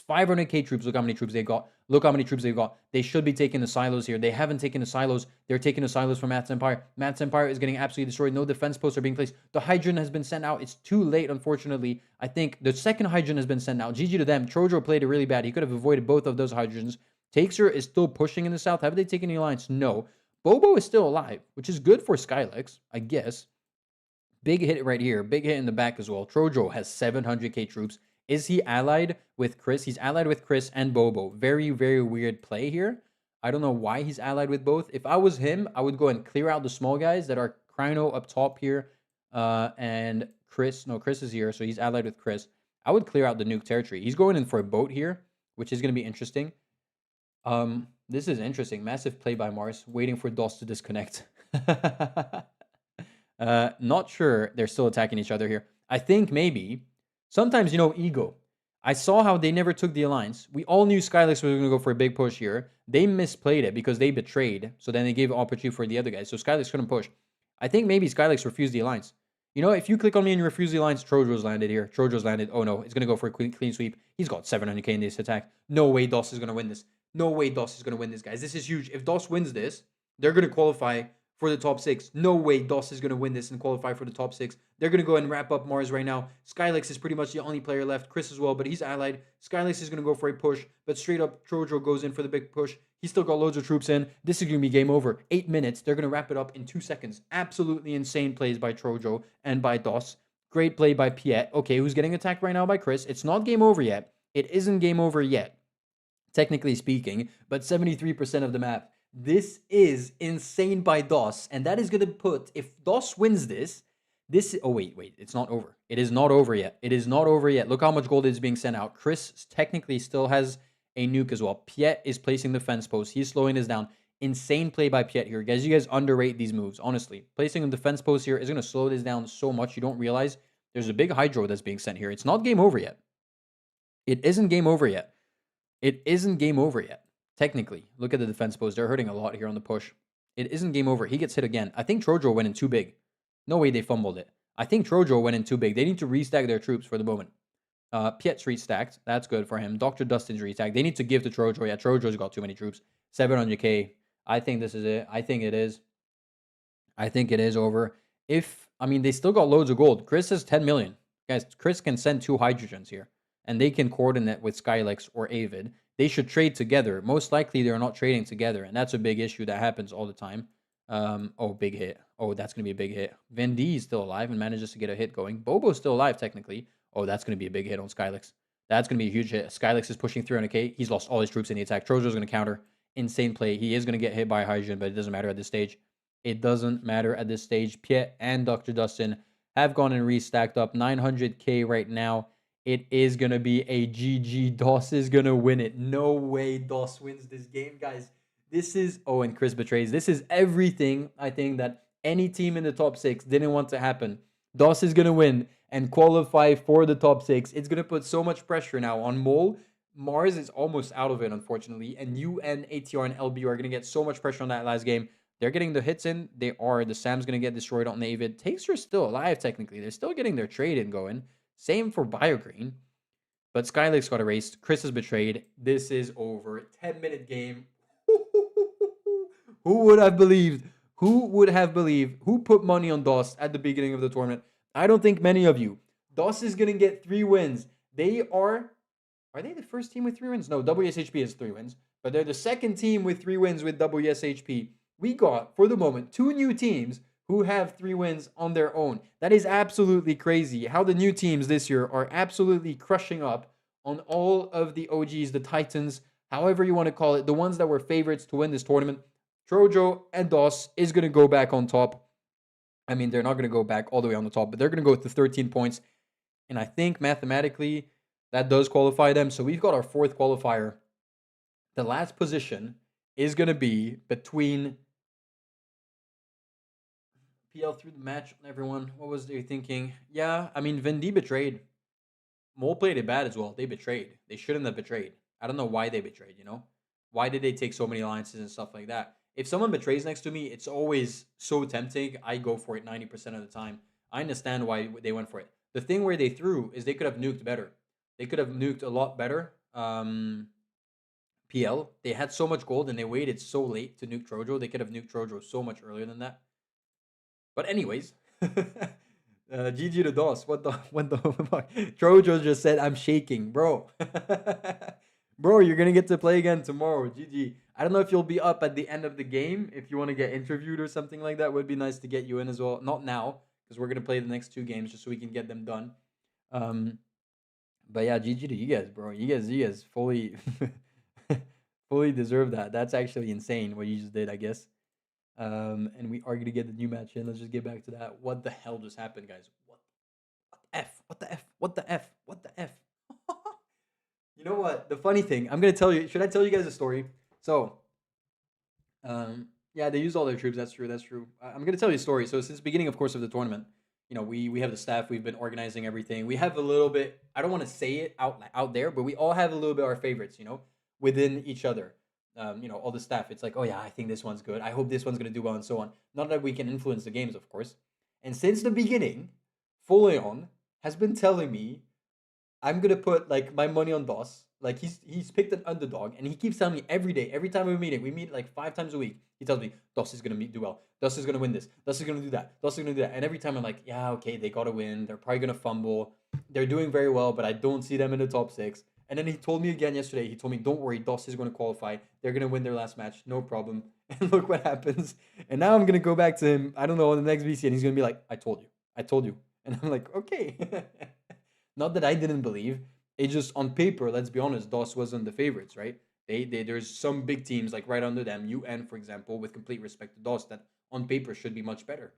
Speaker 1: 500k troops. Look how many troops they've got. Look how many troops they've got. They should be taking the silos here. They haven't taken the silos. They're taking the silos from Matt's Empire. Matt's Empire is getting absolutely destroyed. No defense posts are being placed. The Hydrogen has been sent out. It's too late, unfortunately. I think the second Hydrogen has been sent out. GG to them. Trojo played it really bad. He could have avoided both of those Hydrogens. Takesur is still pushing in the south. Have they taken the alliance? No. Bobo is still alive, which is good for Skylix, I guess. Big hit right here. Big hit in the back as well. Trojo has 700k troops. Is he allied with Chris? He's allied with Chris and Bobo. Very, very weird play here. I don't know why he's allied with both. If I was him, I would go and clear out the small guys that are Kryno up top here. And Chris. No, Chris is here, so he's allied with Chris. I would clear out the nuke territory. He's going in for a boat here, which is going to be interesting. This is interesting. Massive play by Mars, waiting for DOS to disconnect. Not sure they're still attacking each other here. I think maybe... Sometimes, ego. I saw how they never took the alliance. We all knew Skylix was going to go for a big push here. They misplayed it because they betrayed. So then they gave opportunity for the other guys. So Skylix couldn't push. I think maybe Skylix refused the alliance. If you click on me and you refuse the alliance, Trojo's landed here. Trojo's landed. Oh no, it's going to go for a clean sweep. He's got 700k in this attack. No way DOS is going to win this. No way DOS is going to win this, guys. This is huge. If DOS wins this, they're going to qualify for the top 6. No way DOS is going to win this and qualify for the top 6. They're going to go and wrap up Mars right now. Skylix is pretty much the only player left. Chris as well, but he's allied. Skylix is going to go for a push, but straight up Trojo goes in for the big push. He's still got loads of troops in. This is going to be game over. 8 minutes. They're going to wrap it up in 2 seconds. Absolutely insane plays by Trojo and by DOS. Great play by Piet. Okay, who's getting attacked right now by Chris? It's not game over yet. It isn't game over yet, technically speaking, but 73% of the map. This is insane by DOS, and that is going to put, if DOS wins this, oh, wait, it's not over. It is not over yet. It is not over yet. Look how much gold is being sent out. Chris technically still has a nuke as well. Piet is placing the fence post. He's slowing this down. Insane play by Piet here. Guys, you guys underrate these moves, honestly. Placing the defense post here is going to slow this down so much you don't realize there's a big hydro that's being sent here. It's not game over yet. It isn't game over yet. It isn't game over yet. Technically, look at the defense post. They're hurting a lot here on the push. It isn't game over. He gets hit again. I think Trojo went in too big. No way they fumbled it. I think Trojo went in too big. They need to restack their troops for the moment. Piet's restacked. That's good for him. Dr. Dustin's restacked. They need to give to Trojo. Yeah, Trojo's got too many troops. 700k. I think this is it. I think it is. I think it is over. They still got loads of gold. Chris has 10 million. Guys, Chris can send 2 hydrogens here. And they can coordinate with Skylix or Avid. They should trade together. Most likely they're not trading together. And that's a big issue that happens all the time. Big hit. Oh, that's going to be a big hit. Vendy is still alive and manages to get a hit going. Bobo's still alive, technically. Oh, that's going to be a big hit on Skylix. That's going to be a huge hit. Skylix is pushing 300k. He's lost all his troops in the attack. Trojo's going to counter. Insane play. He is going to get hit by a hydrogen, but it doesn't matter at this stage. It doesn't matter at this stage. Piet and Dr. Dustin have gone and restacked up 900k right now. It is going to be a GG. DOS is going to win it. No way DOS wins this game, guys. This is... Oh, and Chris betrays. This is everything, I think, that any team in the top 6 didn't want to happen. DOS is going to win and qualify for the top 6. It's going to put so much pressure now on Mole. Mars is almost out of it, unfortunately. And UN, ATR, and LB are going to get so much pressure on that last game. They're getting the hits in. They are. The Sam's going to get destroyed on Avid. Taster's still alive, technically. They're still getting their trade in going. Same for BioGreen. But Skylix got erased. Chris is betrayed. This is over. 10-minute game. Who would have believed? Who would have believed? Who put money on DOS at the beginning of the tournament? I don't think many of you. DOS is going to get 3 wins. They are... Are they the first team with 3 wins? No, WSHP has 3 wins. But they're the second team with 3 wins with WSHP. We got, for the moment, 2 new teams who have 3 wins on their own. That is absolutely crazy. How the new teams this year are absolutely crushing up on all of the OGs, the Titans, however you want to call it, the ones that were favorites to win this tournament. Trojo and DOS is going to go back on top. I mean, they're not going to go back all the way on the top, but they're going to go to 13 points. And I think mathematically that does qualify them. So we've got our 4th qualifier. The last position is going to be between... PL through the match on everyone. What was they thinking? Yeah, I mean, Vendy betrayed. Mole played it bad as well. They betrayed. They shouldn't have betrayed. I don't know why they betrayed, you know? Why did they take so many alliances and stuff like that? If someone betrays next to me, it's always so tempting. I go for it 90% of the time. I understand why they went for it. The thing where they threw is they could have nuked better. They could have nuked a lot better. PL. They had so much gold and they waited so late to nuke Trojo. They could have nuked Trojo so much earlier than that. But anyways, GG to DOS. What the fuck? Trojo just said, I'm shaking, bro. Bro, you're going to get to play again tomorrow. GG. I don't know if you'll be up at the end of the game. If you want to get interviewed or something like that, would be nice to get you in as well. Not now, because we're going to play the next 2 games just so we can get them done. But yeah, GG to you guys, bro. You guys fully, fully deserve that. That's actually insane what you just did, I guess. And we are going to get the new match in. Let's just get back to that. What the hell just happened, guys? What the F? What the F? What the F? What the F? You know what? The funny thing, I'm going to tell you. Should I tell you guys a story? So, yeah, they used all their troops. That's true. That's true. I'm going to tell you a story. So, since the beginning, of course, of the tournament, you know, we have the staff. We've been organizing everything. We have a little bit, I don't want to say it out there, but we all have a little bit our favorites, you know, within each other. You know, all the staff. It's like, oh yeah, I think this one's good. I hope this one's gonna do well, and so on. Not that we can influence the games, of course. And since the beginning, Fuleon has been telling me I'm gonna put like my money on DOS. Like he's picked an underdog, and he keeps telling me every day, every time we meet like 5 times a week. He tells me DOS is gonna do well. DOS is gonna win this. DOS is gonna do that. DOS is gonna do that. And every time I'm like, yeah, okay, they gotta win. They're probably gonna fumble. They're doing very well, but I don't see them in the top 6. And then he told me again yesterday, he told me, don't worry, DOS is going to qualify. They're going to win their last match. No problem. And look what happens. And now I'm going to go back to him, I don't know, on the next VC, and he's going to be like, I told you. I told you. And I'm like, okay. Not that I didn't believe. It just, on paper, let's be honest, DOS wasn't the favorites, right? There's some big teams, like right under them, UN, for example, with complete respect to DOS, that on paper should be much better.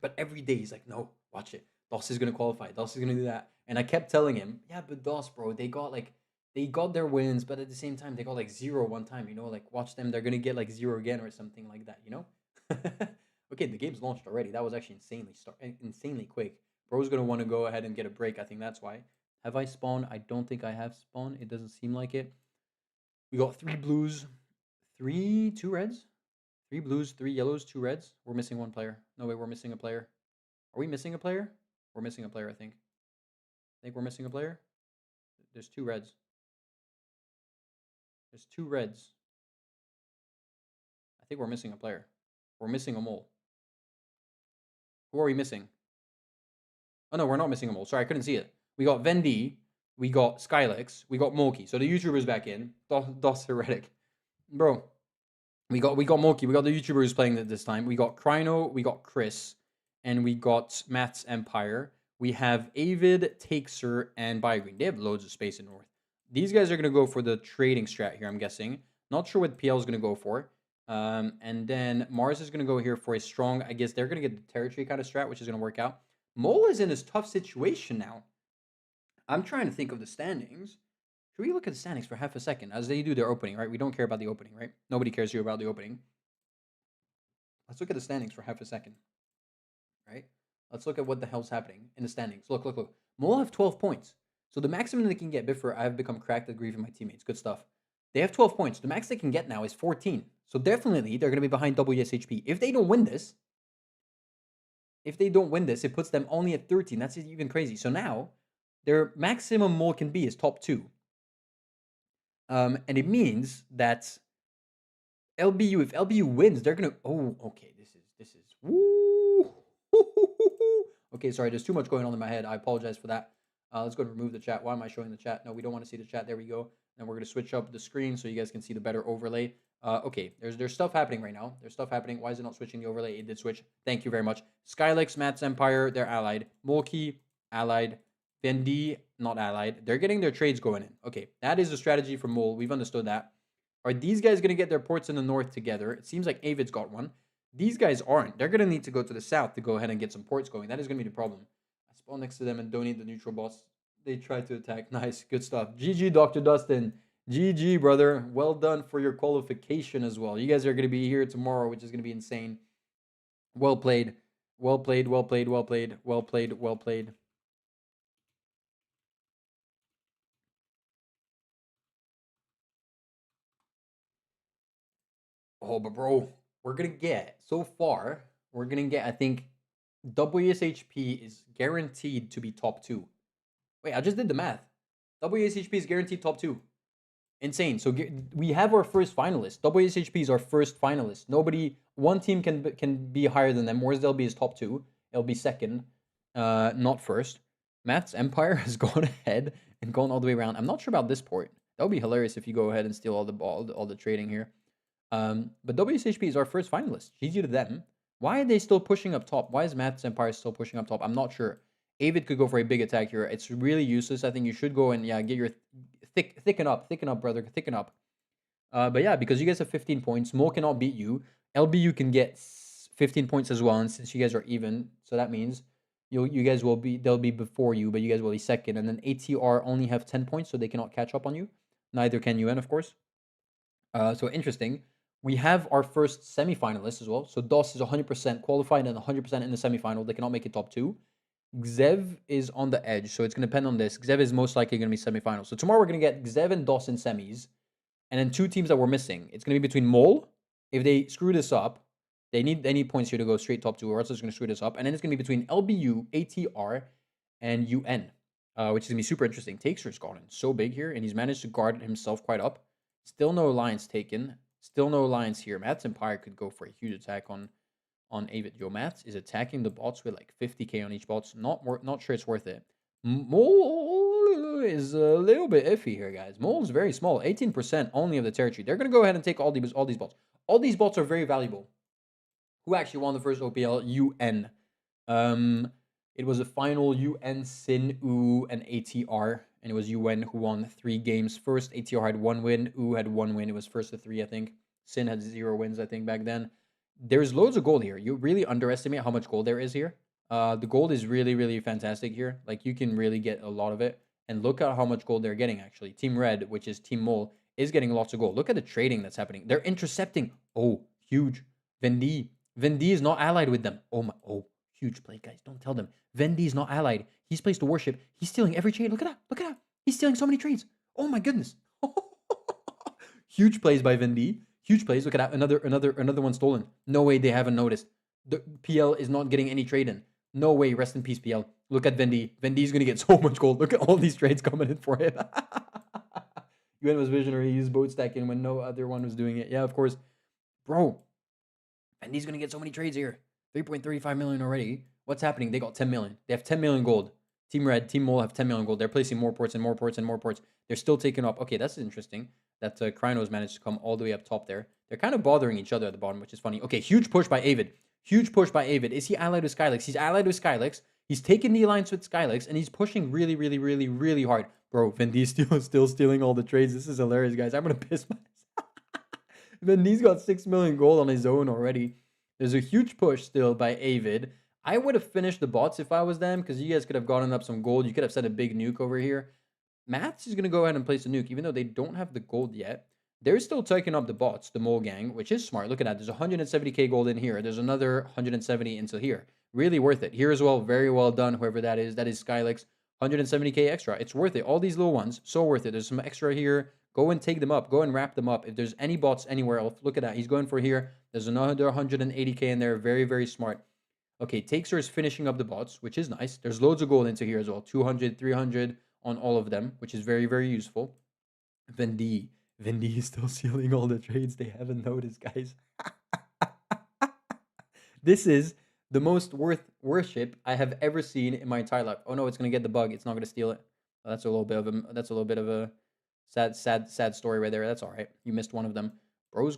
Speaker 1: But every day he's like, no, watch it. DOS is going to qualify. DOS is going to do that. And I kept telling him, yeah, but DOS, bro, they got their wins, but at the same time, they got like 0 one time, you know, like watch them. They're going to get like 0 again or something like that, you know? Okay, the game's launched already. That was actually insanely quick. Bro's going to want to go ahead and get a break. I think that's why. Have I spawned? I don't think I have spawned. It doesn't seem like it. We got 3 blues, 2 reds, 3 blues, 3 yellows, 2 reds. We're missing 1 player. No way, we're missing a player. Are we missing a player? We're missing a player, I think. I think we're missing a player. There's 2 reds. There's 2 reds. I think we're missing a player. We're missing a mole. Who are we missing? Oh no, we're not missing a mole. Sorry, I couldn't see it. We got Vendi, we got Skylex, we got Moki. So the YouTuber's back in. DOS Heretic. Bro. We got Moki. We got the YouTubers playing it this time. We got Kryno, we got Chris, and we got Matt's Empire. We have Avid, Takesur, and Biogreen. They have loads of space in North. These guys are going to go for the trading strat here, I'm guessing. Not sure what PL is going to go for. And then Mars is going to go here for a strong, I guess they're going to get the territory kind of strat, which is going to work out. Mole is in this tough situation now. I'm trying to think of the standings. Should we look at the standings for half a second as they do their opening, right? We don't care about the opening, right? Nobody cares here about the opening. Let's look at the standings for half a second, right? Let's look at what the hell's happening in the standings. Look. Mole have 12 points. So the maximum they can get before I've become cracked at grieving my teammates. Good stuff. They have 12 points. The max they can get now is 14. So definitely they're going to be behind WSHP. If they don't win this, it puts them only at 13. That's even crazy. So now their maximum Mole can be is top 2. And it means that LBU, if LBU wins, they're gonna. Oh, okay. This is. Woo. Okay, sorry. There's too much going on in my head. I apologize for that. Let's go and remove the chat. Why am I showing the chat? No, we don't want to see the chat. There we go. And we're gonna switch up the screen so you guys can see the better overlay. Okay, there's stuff happening right now. There's stuff happening. Why is it not switching the overlay? It did switch. Thank you very much. Skylex, Matt's Empire, they're allied. Molki, allied. Vendi, not allied. They're getting their trades going in. Okay, that is the strategy for Mole. We've understood that. Are these guys going to get their ports in the north together? It seems like Avid's got one. These guys aren't. They're going to need to go to the south to go ahead and get some ports going. That is going to be the problem. I spawn next to them and don't need the neutral boss. They try to attack. Nice. Good stuff. GG, Dr. Dustin. GG, brother. Well done for your qualification as well. You guys are going to be here tomorrow, which is going to be insane. Well played. Well played. Well played. Well played. Well played. Well played. Oh, but bro, we're going to get, so far, we're going to get, I think, WSHP is guaranteed to be top 2. Wait, I just did the math. WSHP is guaranteed top 2. Insane. So we have our first finalist. WSHP is our first finalist. One team can be higher than them, whereas they'll be is top 2. It'll be second, not first. Matt's Empire has gone ahead and gone all the way around. I'm not sure about this port. That would be hilarious if you go ahead and steal all the trading here. But WSHP is our first finalist. GG to them. Why are they still pushing up top? Why is Matt's Empire still pushing up top? I'm not sure. Avid could go for a big attack here. It's really useless. I think you should go and get your thicken up, brother, thicken up. But yeah, because you guys have 15 points, Mo cannot beat you. LBU can get 15 points as well, and since you guys are even, so that means you guys they'll be before you, but you guys will be second. And then ATR only have 10 points, so they cannot catch up on you. Neither can UN, of course. So interesting. We have our first semifinalist as well. So DOS is 100% qualified and 100% in the semifinal. They cannot make it top 2. Xev is on the edge, so it's going to depend on this. Xev is most likely going to be semifinal. So tomorrow we're going to get Xev and DOS in semis. And then 2 teams that we're missing. It's going to be between Mole. If they screw this up, they need points here to go straight top 2, or else it's going to screw this up. And then it's going to be between LBU, ATR, and UN, which is going to be super interesting. Takesur's gotten so big here, and he's managed to guard himself quite up. Still no alliance taken. Still no alliance here. Matt's Empire could go for a huge attack on Avid. Yo, Matt is attacking the bots with like 50k on each bot. Not sure it's worth it. Mole is a little bit iffy here, guys. Mole's very small. 18% only of the territory. They're going to go ahead and take all these bots. All these bots are very valuable. Who actually won the first OPL? UN. It was a final UN, Sin, U, and ATR. And it was UN who won 3 games. First, ATR had 1 win. U had 1 win. It was first to 3, I think. Sin had 0 wins, I think, back then. There's loads of gold here. You really underestimate how much gold there is here. The gold is really, really fantastic here. Like, you can really get a lot of it. And look at how much gold they're getting, actually. Team Red, which is Team Mole, is getting lots of gold. Look at the trading that's happening. They're intercepting. Oh, huge. Vendi. Vendi is not allied with them. Oh, my. Oh, huge play, guys. Don't tell them. Vendi is not allied. He's placed a warship. He's stealing every trade. Look at that. Look at that. He's stealing so many trades. Oh, my goodness. Huge plays by Vendy. Huge plays. Look at that. Another one stolen. No way they haven't noticed. The PL is not getting any trade in. No way. Rest in peace, PL. Look at Vendy. Vendy's gonna get so much gold. Look at all these trades coming in for him. UN was visionary. He used boat stacking when no other one was doing it. Yeah, of course. Bro, Vendy's gonna get so many trades here. 3.35 million already. What's happening? They got 10 million. They have 10 million gold. Team Red, Team Mole have 10 million gold. They're placing more ports and more ports and more ports. They're still taking up. Okay, that's interesting. That Krynos managed to come all the way up top there. They're kind of bothering each other at the bottom, which is funny. Okay, huge push by Avid. Huge push by Avid. Is he allied with Skylix? He's allied with Skylix. He's taking the alliance with Skylix, and he's pushing really, really, really, really hard. Bro, Vendy's still stealing all the trades. This is hilarious, guys. I'm going to piss myself. Vendy's got 6 million gold on his own already. There's a huge push still by Avid. I would have finished the bots if I was them, because you guys could have gotten up some gold. You could have set a big nuke over here. Mats is going to go ahead and place a nuke, even though they don't have the gold yet. They're still taking up the bots, the mole gang, which is smart. Look at that. There's 170k gold in here. There's another 170 into here. Really worth it. Here as well. Very well done, whoever that is. That is Skylix. 170k extra. It's worth it. All these little ones, so worth it. There's some extra here. Go and take them up. Go and wrap them up. If there's any bots anywhere else, look at that. He's going for here. There's another 180k in there. Very, very smart. Okay, Takesir is finishing up the bots, which is nice. There's loads of gold into here as well. 200, 300 on all of them, which is very, very useful. Vendy is still sealing all the trades. They haven't noticed, guys. This is the most worship I have ever seen in my entire life. Oh no, it's gonna get the bug. It's not gonna steal it. That's a little bit of a sad story right there. That's all right. You missed one of them. Bros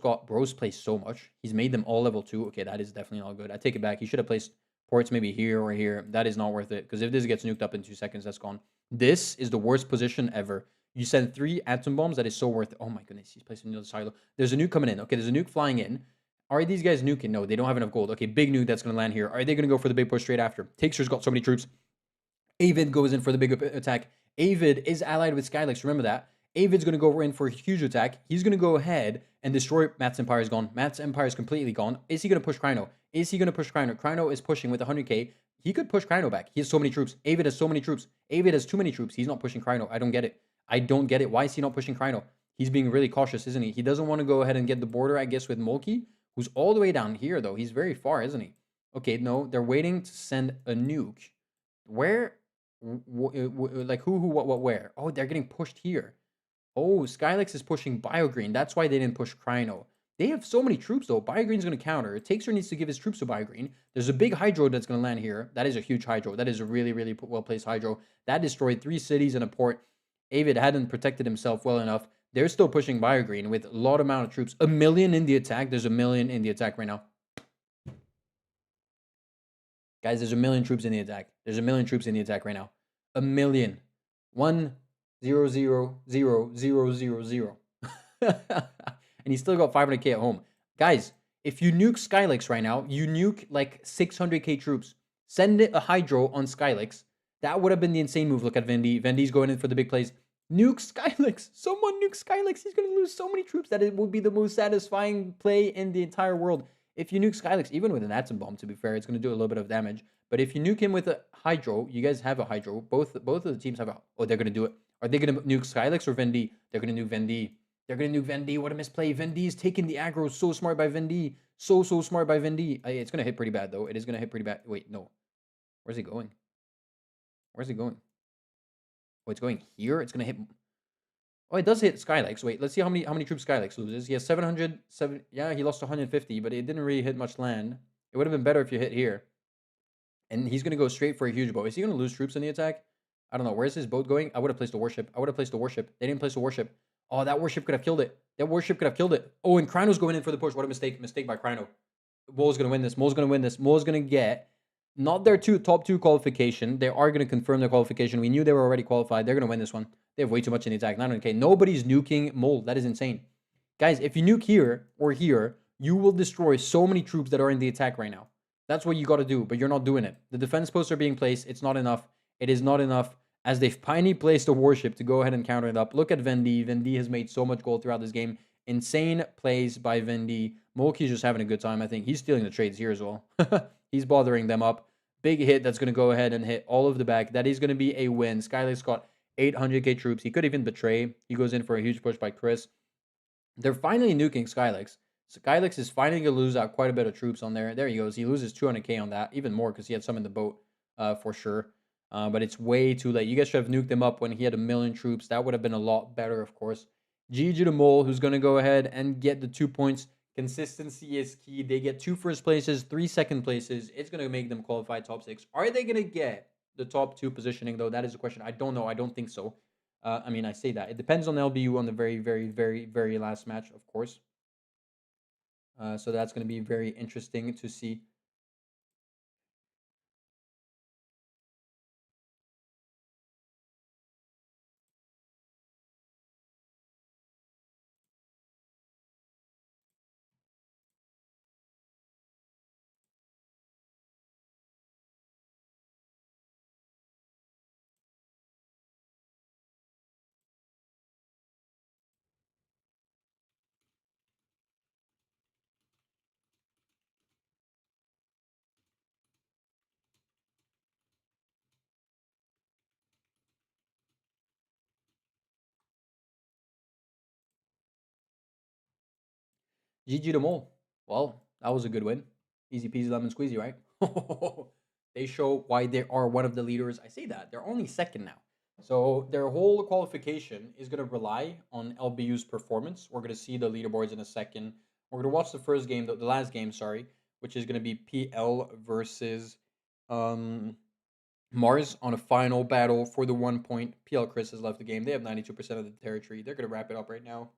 Speaker 1: placed so much. He's made them all level 2. Okay, that is definitely not good. I take it back. He should have placed ports maybe here or here. That is not worth it, because if this gets nuked up in 2 seconds, that's gone. This is the worst position ever. You send 3 atom bombs. That is so worth it. Oh my goodness, he's placing another silo. There's a nuke coming in. Okay, there's a nuke flying in. Are these guys nuking? No, they don't have enough gold. Okay, big nuke that's going to land here. Are they going to go for the big push straight after? Takesir's got so many troops. Avid goes in for the big attack. Avid is allied with Skylix. Remember that. Avid's going to go in for a huge attack. He's going to go ahead and destroy Matt's Empire is gone. Matt's Empire is completely gone. Is he going to push Kryno? Is he going to push Kryno? Kryno is pushing with 100k. He could push Kryno back. He has so many troops. Avid has so many troops. Avid has too many troops. He's not pushing Kryno. I don't get it. I don't get it. Why is he not pushing Kryno? He's being really cautious, isn't he? He doesn't want to go ahead and get the border, I guess, with Molky, who's all the way down here, though. He's very far, isn't he? Okay, no, they're waiting to send a nuke. Where? Like who, what, where? Oh, they're getting pushed here. Oh, Skylix is pushing Biogreen. That's why they didn't push Kryno. They have so many troops, though. Biogreen's going to counter. Takesir needs to give his troops to Biogreen. There's a big Hydro that's going to land here. That is a huge Hydro. That is a really, really well-placed Hydro. That destroyed 3 cities and a port. Avid hadn't protected himself well enough. They're still pushing Biogreen with a lot amount of troops. 1 million in the attack. There's 1 million in the attack right now. Guys, there's 1 million troops in the attack. There's 1 million troops in the attack right now. 1 million. 1 0 0 0 0 0 0. And he's still got 500k at home. Guys, if you nuke Skylix right now, you nuke like 600k troops. Send it a Hydro on Skylix. That would have been the insane move. Look at Vendy. Vendy's going in for the big plays. Nuke Skylix. Someone nuke Skylix. He's going to lose so many troops that it would be the most satisfying play in the entire world. If you nuke Skylix, even with an atom bomb, to be fair, it's going to do a little bit of damage. But if you nuke him with a Hydro, you guys have a Hydro. Both of the teams have a... Oh, they're going to do it. Are they going to nuke Skylix or Vendy? They're going to nuke Vendy. They're going to nuke Vendy. What a misplay. Vendy's taking the aggro. So smart by Vendy. So smart by Vendy. It's going to hit pretty bad, though. It is going to hit pretty bad. Wait, no. Where's he going? Where's he going? Oh, it's going here? It's going to hit... Oh, it does hit Skylix. Wait, let's see how many troops Skylix loses. He has 700... Yeah, he lost 150, but it didn't really hit much land. It would have been better if you hit here. And he's going to go straight for a huge boat. Is he going to lose troops in the attack? I don't know. Where's his boat going? I would have placed a warship. They didn't place a warship. Oh, that warship could have killed it. Oh, and Kryno's going in for the push. What a mistake. Mistake by Kryno. Mole's going to win this. Mole's going to get not their top 2 qualification. They are going to confirm their qualification. We knew they were already qualified. They're going to win this one. They have way too much in the attack. 900k. Nobody's nuking Mole. That is insane. Guys, if you nuke here or here, you will destroy so many troops that are in the attack right now. That's what you got to do, but you're not doing it. The defense posts are being placed. It's not enough. It is not enough, as they've finally placed a warship to go ahead and counter it up. Look at Vendy. Vendy has made so much gold throughout this game. Insane plays by Vendy. Molky's just having a good time, I think. He's stealing the trades here as well. He's bothering them up. Big hit that's going to go ahead and hit all of the back. That is going to be a win. Skylix got 800k troops. He could even betray. He goes in for a huge push by Chris. They're finally nuking Skylix. Skylix is finally going to lose out quite a bit of troops on there. There he goes. He loses 200k on that, even more because he had some in the boat for sure. But it's way too late. You guys should have nuked him up when he had 1,000,000 troops. That would have been a lot better, of course. GG the Mole, who's going to go ahead and get the 2 points. Consistency is key. They get 2 first places, 3 second places. It's going to make them qualify top 6. Are they going to get the top 2 positioning, though? That is a question. I don't know. I don't think so. I mean, I say that. It depends on LBU on the very, very, very, very last match, of course. So that's going to be very interesting to see. GG to Mole. Well, that was a good win. Easy peasy lemon squeezy, right? They show why they are one of the leaders. I say that. They're only second now. So their whole qualification is going to rely on LBU's performance. We're going to see the leaderboards in a second. We're going to watch the first game, the last game, sorry, which is going to be PL versus Mars on a final battle for the 1 point. PL Chris has left the game. They have 92% of the territory. They're going to wrap it up right now.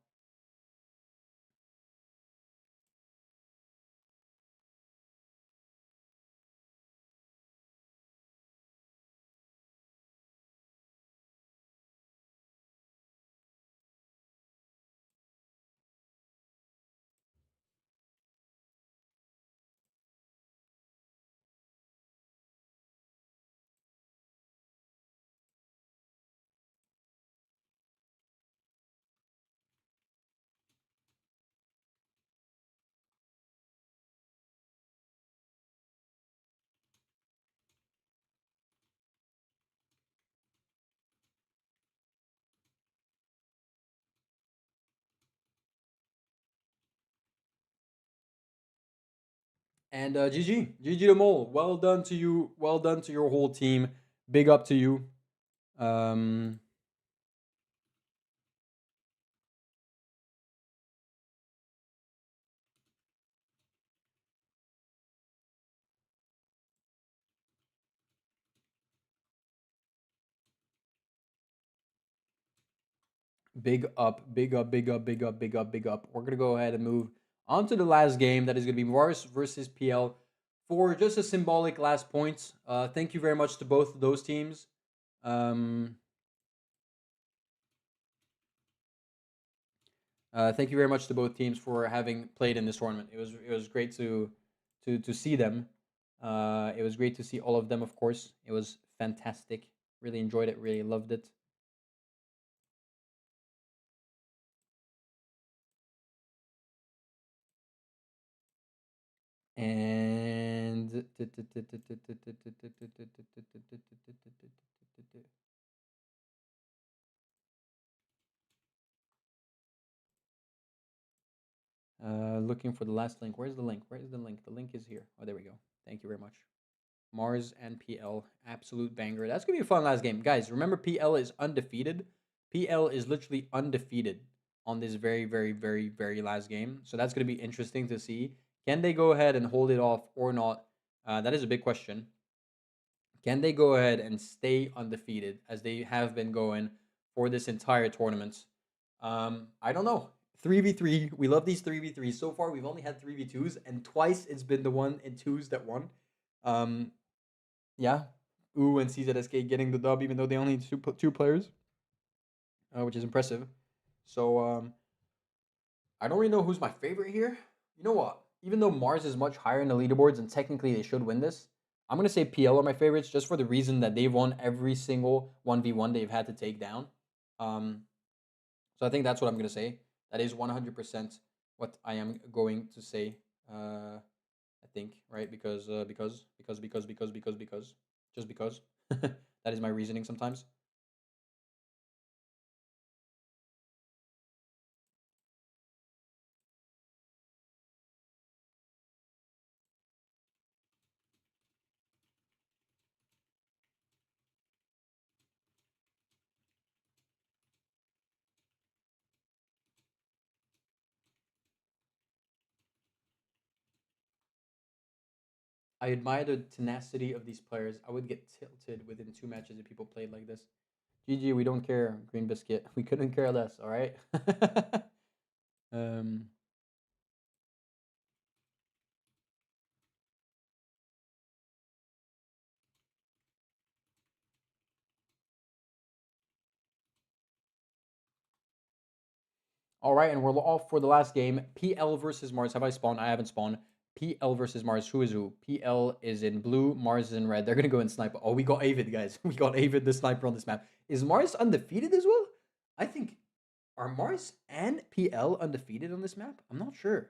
Speaker 1: And GG to Mole. Well done to you. Well done to your whole team. Big up to you. Um, big up, big up, big up, big up, big up, big up. We're gonna go ahead and move on to the last game. That is gonna be Mars versus PL for just a symbolic last points. Thank you very much to both of those teams. Thank you very much to both teams for having played in this tournament. It was great to see them. It was great to see all of them. Of course, it was fantastic. Really enjoyed it. Really loved it. And looking for the last link. Where's the link? Where is the link? The link is here. Oh, there we go. Thank you very much. Mars and PL, absolute banger. That's gonna be a fun last game, guys. Remember, PL is undefeated. PL is literally undefeated on this very, very, very, very last game. So that's gonna be interesting to see. Can they go ahead and hold it off or not? That is a big question. Can they go ahead and stay undefeated as they have been going for this entire tournament? I don't know. 3v3. We love these 3v3s. So far, we've only had 3v2s, and twice it's been the 1 and 2s that won. Yeah. Ooh, and CZSK getting the dub, even though they only need two players, which is impressive. So, I don't really know who's my favorite here. You know what? Even though Mars is much higher in the leaderboards and technically they should win this, I'm going to say PL are my favorites just for the reason that they've won every single 1v1 they've had to take down. So I think that's what I'm going to say. That is 100% what I am going to say. I think, right? Because just because. That is my reasoning sometimes. I admire the tenacity of these players. I would get tilted within 2 matches if people played like this. GG, we don't care, Green Biscuit. We couldn't care less, all right? um, all right, and we're off for the last game. PL versus Mars. Have I spawned? I haven't spawned. PL versus Mars. Who is who? PL is in blue. Mars is in red. They're going to go in sniper. Oh, we got Avid, guys. We got Avid, the sniper on this map. Is Mars undefeated as well? I think... Are Mars and PL undefeated on this map? I'm not sure.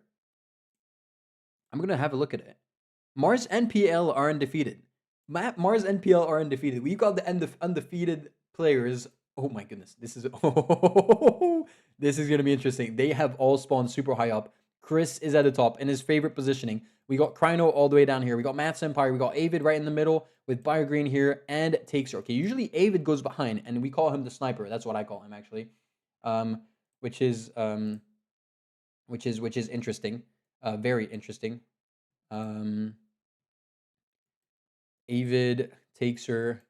Speaker 1: I'm going to have a look at it. Mars and PL are undefeated. Mars and PL are undefeated. We've got the undefeated players. Oh my goodness. This is this is going to be interesting. They have all spawned super high up. Chris is at the top in his favorite positioning. We got Kryno all the way down here. We got Matt's Empire. We got Avid right in the middle with BioGreen here and Takes. Okay, usually Avid goes behind and we call him the sniper. That's what I call him actually. Which is interesting. Very interesting. Avid, Takes her,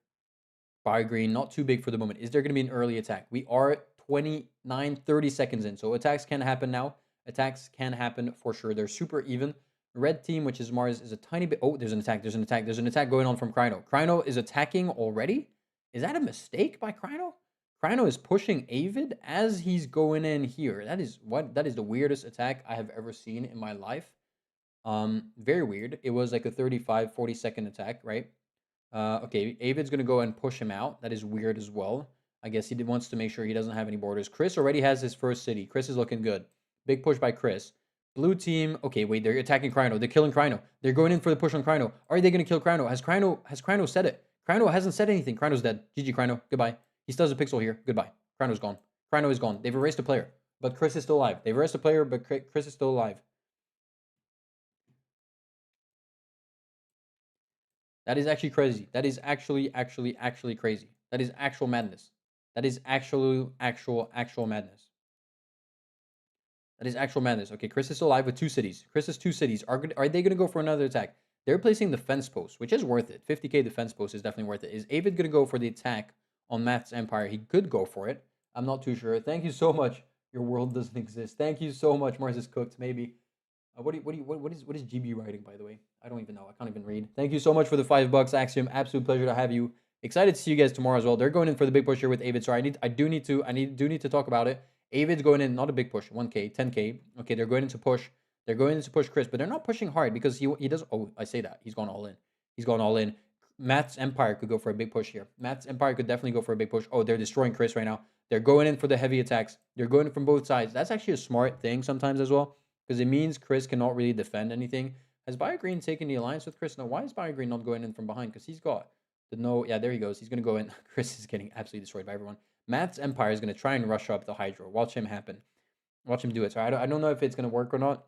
Speaker 1: BioGreen, not too big for the moment. Is there going to be an early attack? We are 30 seconds in, so attacks can happen now. Attacks can happen for sure. They're super even. Red team, which is Mars, is a tiny bit... Oh, there's an attack. There's an attack. There's an attack going on from Kryno. Kryno is attacking already? Is that a mistake by Kryno? Kryno is pushing Avid as he's going in here. That is the weirdest attack I have ever seen in my life. Very weird. It was like a 35-40 second attack, right? Okay, Avid's gonna go and push him out. That is weird as well. I guess he wants to make sure he doesn't have any borders. Chris already has his first city. Chris is looking good. Big push by Chris. Blue team. Okay, wait, they're attacking Kryno. They're killing Kryno. They're going in for the push on Kryno. Are they gonna kill Kryno? Has Kryno said it? Kryno hasn't said anything. Kryno's dead. GG Kryno. Goodbye. He still has a pixel here. Goodbye. Kryno's gone. Kryno is gone. They've erased a player, but Chris is still alive. They've erased a player, but Chris is still alive. That is actually crazy. That is actually crazy. That is actual madness. That is actual madness. That is actual madness. Okay, Chris is still alive with 2 cities. Chris has 2 cities. Are they going to go for another attack? They're placing the fence post, which is worth it. 50k defense post is definitely worth it. Is Avid going to go for the attack on Matt's Empire? He could go for it. I'm not too sure. Thank you so much. Your world doesn't exist. Thank you so much. Mars is cooked. Maybe. What is GB writing, by the way? I don't even know. I can't even read. Thank you so much for the $5, Axiom. Absolute pleasure to have you. Excited to see you guys tomorrow as well. They're going in for the big push here with Avid. So I do need to talk about it. Avid's going in, not a big push, 1k, 10k. Okay, they're going into push. They're going into push Chris, but they're not pushing hard because he does. Oh, I say that he's gone all in. He's gone all in. Matt's Empire could go for a big push here. Matt's Empire could definitely go for a big push. Oh, they're destroying Chris right now. They're going in for the heavy attacks. They're going in from both sides. That's actually a smart thing sometimes as well, because it means Chris cannot really defend anything. Has BioGreen taken the alliance with Chris? No, why is BioGreen not going in from behind? Because he's got the no... Yeah, there he goes. He's going to go in. Chris is getting absolutely destroyed by everyone. Matt's Empire is going to try and rush up the Hydro. Watch him happen. Watch him do it. So I don't know if it's going to work or not.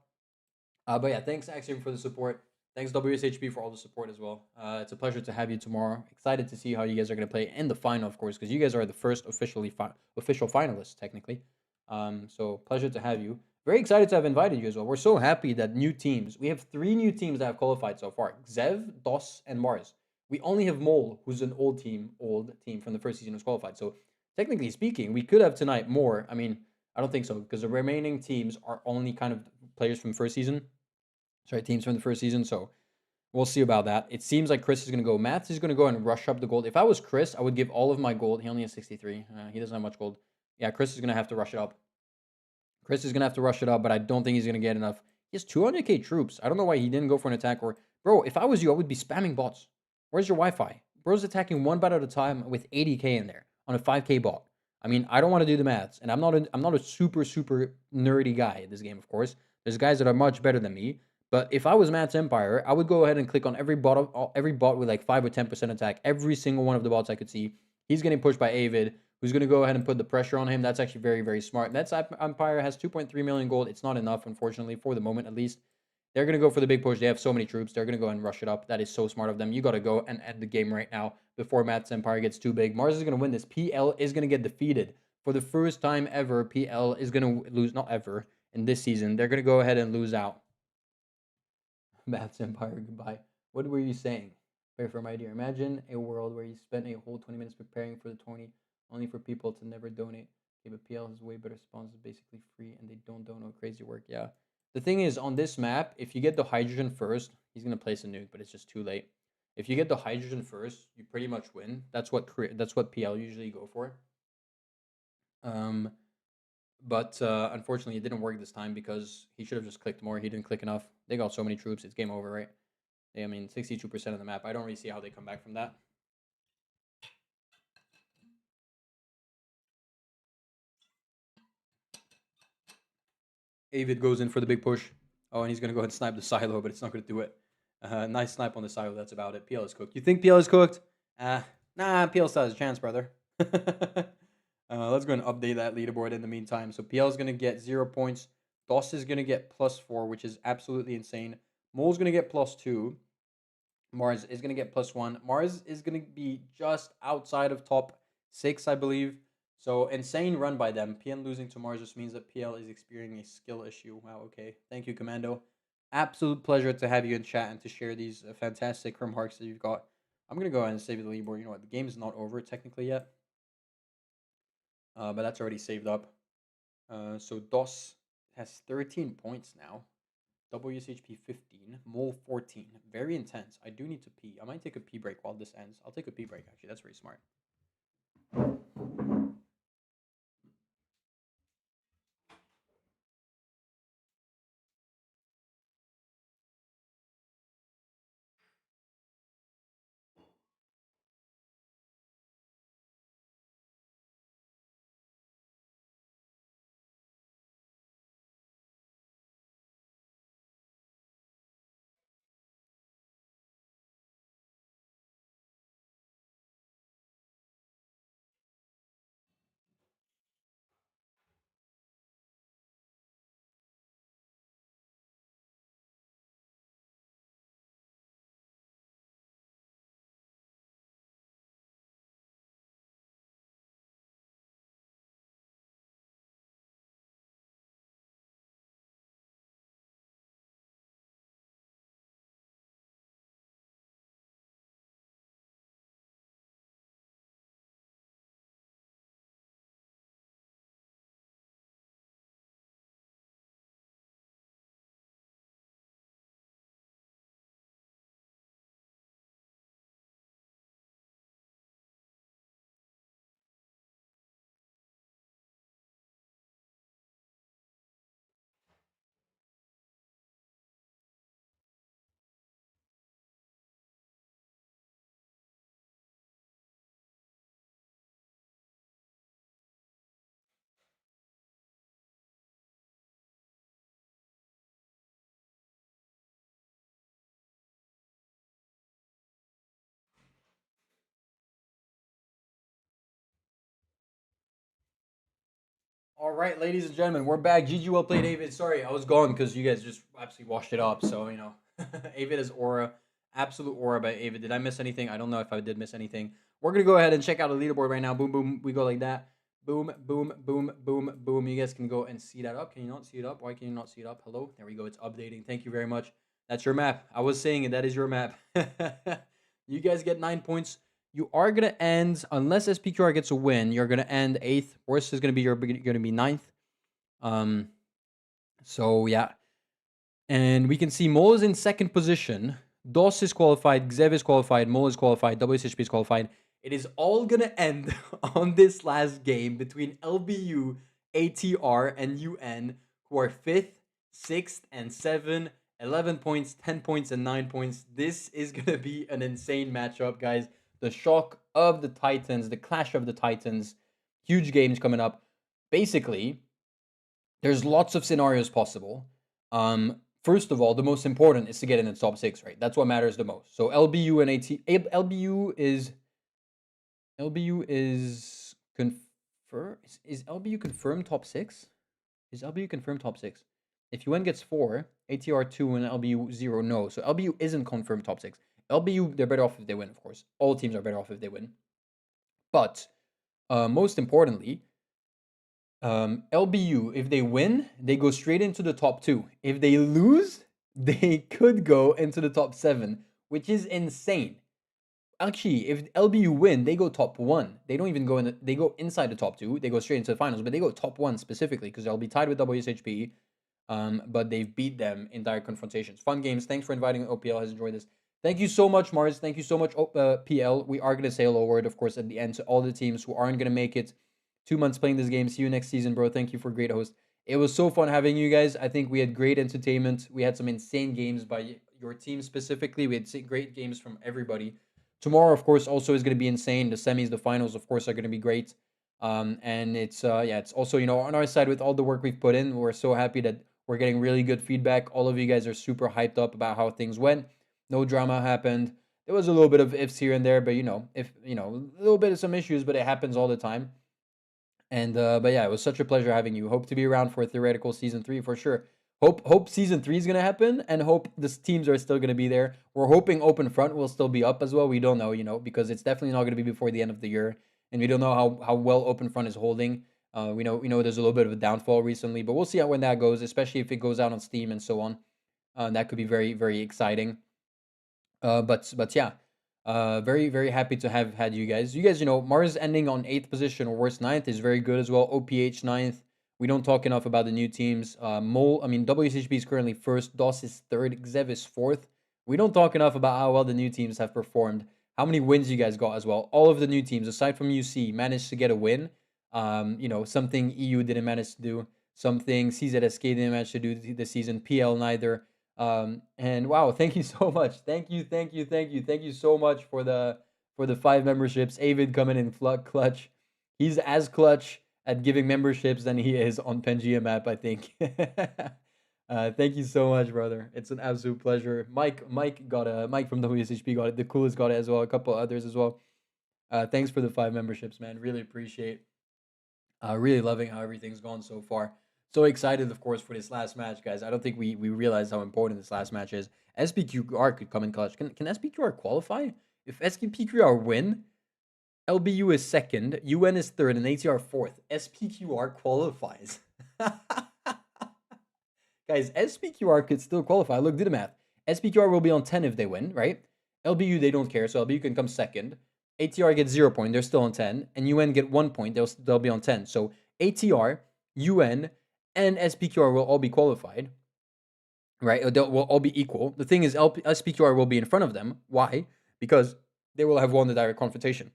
Speaker 1: But yeah, thanks, Axiom, for the support. Thanks, WSHP, for all the support as well. It's a pleasure to have you tomorrow. Excited to see how you guys are going to play in the final, of course, because you guys are the first official finalists, technically. So pleasure to have you. Very excited to have invited you as well. We're so happy that new teams. We have 3 new teams that have qualified so far. Zev, DOS, and Mars. We only have Mole, who's an old team from the first season who's qualified. So technically speaking, we could have tonight more. I mean, I don't think so, because the remaining teams are only kind of players from first season. Sorry, teams from the first season. So we'll see about that. It seems like Chris is going to go. Maths is going to go and rush up the gold. If I was Chris, I would give all of my gold. He only has 63. He doesn't have much gold. Yeah, Chris is going to have to rush it up. Chris is going to have to rush it up, but I don't think he's going to get enough. He has 200k troops. I don't know why he didn't go for an attack. Or, bro, if I was you, I would be spamming bots. Where's your Wi-Fi? Bro's attacking 1 bot at a time with 80k in there on a 5k bot. I mean, I don't want to do the maths, and I'm not a super nerdy guy in this game, of course. There's guys that are much better than me. But if I was Matt's Empire, I would go ahead and click on every bot with like 5 or 10% attack. Every single one of the bots I could see. He's getting pushed by Avid, who's going to go ahead and put the pressure on him. That's actually very smart. That's Empire has 2.3 million gold. It's not enough, unfortunately, for the moment at least. They're going to go for the big push. They have so many troops. They're going to go and rush it up. That is so smart of them. You got to go and end the game right now before Matt's Empire gets too big. Mars is going to win this. PL is going to get defeated. For the first time ever, PL is going to lose. Not ever. In this season. They're going to go ahead and lose out. Matt's Empire, goodbye. What were you saying? Prepare for my dear. Imagine a world where you spent a whole 20 minutes preparing for the tourney, only for people to never donate. Okay, but PL has way better spawns, it's basically free, and they don't do no crazy work. Yeah. The thing is, on this map, if you get the hydrogen first, he's gonna place a nuke, but it's just too late. If you get the hydrogen first, you pretty much win. That's what PL usually go for. But unfortunately, it didn't work this time because he should have just clicked more. He didn't click enough. They got so many troops. It's game over, right? I mean, 62% of the map. I don't really see how they come back from that. Avid goes in for the big push. Oh, and he's going to go ahead and snipe the silo, but it's not going to do it. Nice snipe on the silo. That's about it. PL is cooked. You think PL is cooked? Nah, PL still has a chance, brother. Let's go and update that leaderboard in the meantime. So PL is going to get 0 points. DOS is going to get +4, which is absolutely insane. Mole's going to get +2. Mars is going to get +1. Mars is going to be just outside of top 6, I believe. So insane run by them. PN losing to Mars just means that PL is experiencing a skill issue. Wow, okay. Thank you, Commando. Absolute pleasure to have you in chat and to share these fantastic Chrome Harks that you've got. I'm going to go ahead and save the leaderboard. You know what? The game is not over technically yet. But that's already saved up. So DOS has 13 points now. WSHP 15, Mole 14. Very intense. I do need to pee. I might take a pee break while this ends. I'll take a pee break, actually. That's very smart. All right, ladies and gentlemen, we're back. GG, well played, Avid. Sorry, I was gone because you guys just absolutely washed it up. So, you know, Avid is aura. Absolute aura by Avid. Did I miss anything? I don't know if I did miss anything. We're going to go ahead and check out the leaderboard right now. Boom, boom. We go like that. Boom, boom, boom, boom, boom. You guys can go and see that up. Can you not see it up? Why can you not see it up? Hello? There we go. It's updating. Thank you very much. That's your map. I was saying it. That is your map. You guys get 9 points. You are going to end, unless SPQR gets a win, you're going to end 8th. Worst is going to be you're going to be 9th. So yeah. And we can see Mole is in 2nd position. DOS is qualified, Xev is qualified, Mole is qualified, WSHP is qualified. It is all going to end on this last game between LBU, ATR, and UN, who are 5th, 6th, and 7th. 11 points, 10 points, and 9 points. This is going to be an insane matchup, guys. The shock of the Titans, the clash of the Titans. Huge games coming up. Basically, there's lots of scenarios possible. First of all, the most important is to get in the top 6, right? That's what matters the most. So LBU and AT LBU is confirmed. Is LBU confirmed top 6? Is LBU confirmed top 6? If UN gets 4, ATR 2, and LBU 0, no. So LBU isn't confirmed top 6. LBU, they're better off if they win, of course. All teams are better off if they win. But most importantly, LBU, if they win, they go straight into the top 2. If they lose, they could go into the top 7, which is insane. Actually, if LBU win, they go top 1. They don't even go in. They go inside the top 2. They go straight into the finals, but they go top 1 specifically because they'll be tied with WSHP. But they've beat them in direct confrontations. Fun games. Thanks for inviting OPL. Has enjoyed this. Thank you so much, Mars. Thank you so much, PL. We are gonna say a little word, of course, at the end to all the teams who aren't gonna make it. 2 months playing this game. See you next season, bro. Thank you for great host. It was so fun having you guys. I think we had great entertainment. We had some insane games by your team specifically. We had great games from everybody. Tomorrow, of course, also is going to be insane. The semis, the finals, of course, are going to be great. And it's yeah, it's also on our side with all the work we've put in. We're so happy that we're getting really good feedback. All of you guys are super hyped up about how things went. No drama happened. There was a little bit of ifs here and there, but if a little bit of some issues, but it happens all the time. And but yeah, it was such a pleasure having you. Hope to be around for theoretical season 3 for sure. Hope season 3 is gonna happen, and hope the teams are still gonna be there. We're hoping OpenFront will still be up as well. We don't know, because it's definitely not gonna be before the end of the year, and we don't know how well OpenFront is holding. We know there's a little bit of a downfall recently, but we'll see how when that goes, especially if it goes out on Steam and so on. That could be very very exciting. But yeah, very very happy to have had you guys. Mars ending on 8th position or worse 9th is very good as well. OPH 9th. We don't talk enough about the new teams. WSHB is currently first. DOS is third. Xev is fourth. We don't talk enough about how well the new teams have performed. How many wins you guys got as well. All of the new teams, aside from UC, managed to get a win. Something EU didn't manage to do. Something CZSK didn't manage to do this season. PL neither. And wow, thank you so much. Thank you so much for the 5 memberships. Avid coming in clutch. He's as clutch at giving memberships than he is on Pangea map, I think. Thank you so much, brother. It's an absolute pleasure. Mike from WSHP got it. The coolest got it as well. A couple others as well. Thanks for the 5 memberships, man. Really appreciate. Really loving how everything's gone so far. So excited, of course, for this last match, guys. I don't think we realize how important this last match is. SPQR could come in clutch. Can SPQR qualify? If SPQR win, LBU is second, UN is third, and ATR fourth. SPQR qualifies. Guys, SPQR could still qualify. Look, do the math. SPQR will be on 10 if they win, right? LBU, they don't care, so LBU can come second. ATR gets 0 point, they're still on 10. And UN get 1 point, they'll be on 10. So ATR, UN, and SPQR will all be qualified, right? They'll will all be equal. The thing is, SPQR will be in front of them. Why? Because they will have won the direct confrontation.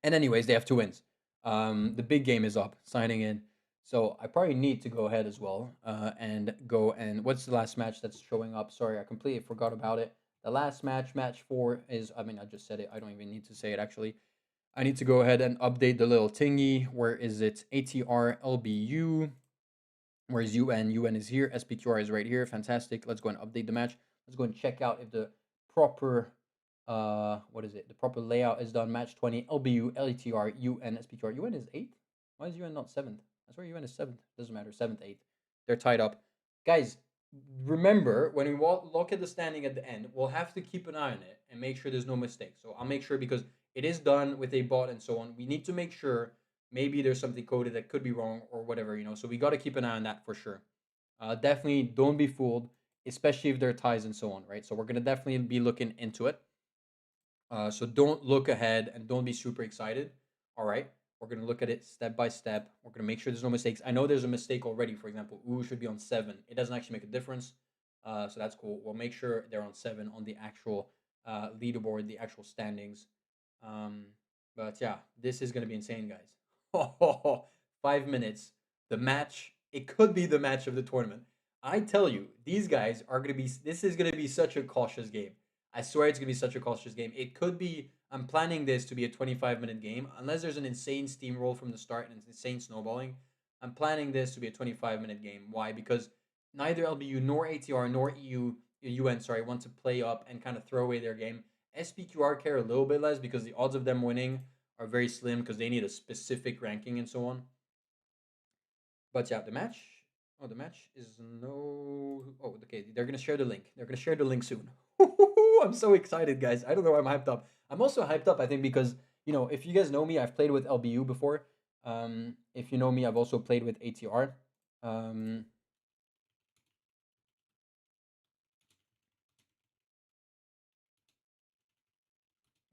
Speaker 1: And anyways, they have 2 wins. The big game is up, signing in. So I probably need to go ahead as well and go and what's the last match that's showing up? Sorry, I completely forgot about it. The last match, match 4 is, I just said it. I don't even need to say it actually. I need to go ahead and update the little thingy. Where is it? ATR, LBU. Where's UN? UN is here. SPQR is right here. Fantastic. Let's go and update the match. Let's go and check out if the proper what is it? The proper layout is done. Match 20, LBU, LETR, UN, SPQR. UN is 8th? Why is UN not 7th? I swear UN is 7th. Doesn't matter. 7th, 8th. They're tied up. Guys, remember, when we look at the standing at the end, we'll have to keep an eye on it and make sure there's no mistake. So I'll make sure, because it is done with a bot and so on. We need to make sure maybe there's something coded that could be wrong or whatever, so we got to keep an eye on that for sure. Definitely don't be fooled, especially if there are ties and so on, right? So we're going to definitely be looking into it. So don't look ahead and don't be super excited. All right. We're going to look at it step by step. We're going to make sure there's no mistakes. I know there's a mistake already. For example, Ooh should be on 7. It doesn't actually make a difference. So that's cool. We'll make sure they're on 7 on the actual leaderboard, the actual standings. But yeah, this is going to be insane, guys. 5 minutes. The match. It could be the match of the tournament. I tell you, these guys are going to be, this is going to be such a cautious game. I swear it's going to be such a cautious game. It could be, I'm planning this to be a 25-minute game. Unless there's an insane steamroll from the start and insane snowballing, I'm planning this to be a 25-minute game. Why? Because neither LBU nor ATR nor UN want to play up and kind of throw away their game. SPQR care a little bit less because the odds of them winning are very slim because they need a specific ranking and so on. But yeah, the match is no... Oh, okay, they're going to share the link. They're going to share the link soon. I'm so excited, guys. I don't know why I'm hyped up. I'm also hyped up, I think, because, if you guys know me, I've played with LBU before. If you know me, I've also played with ATR.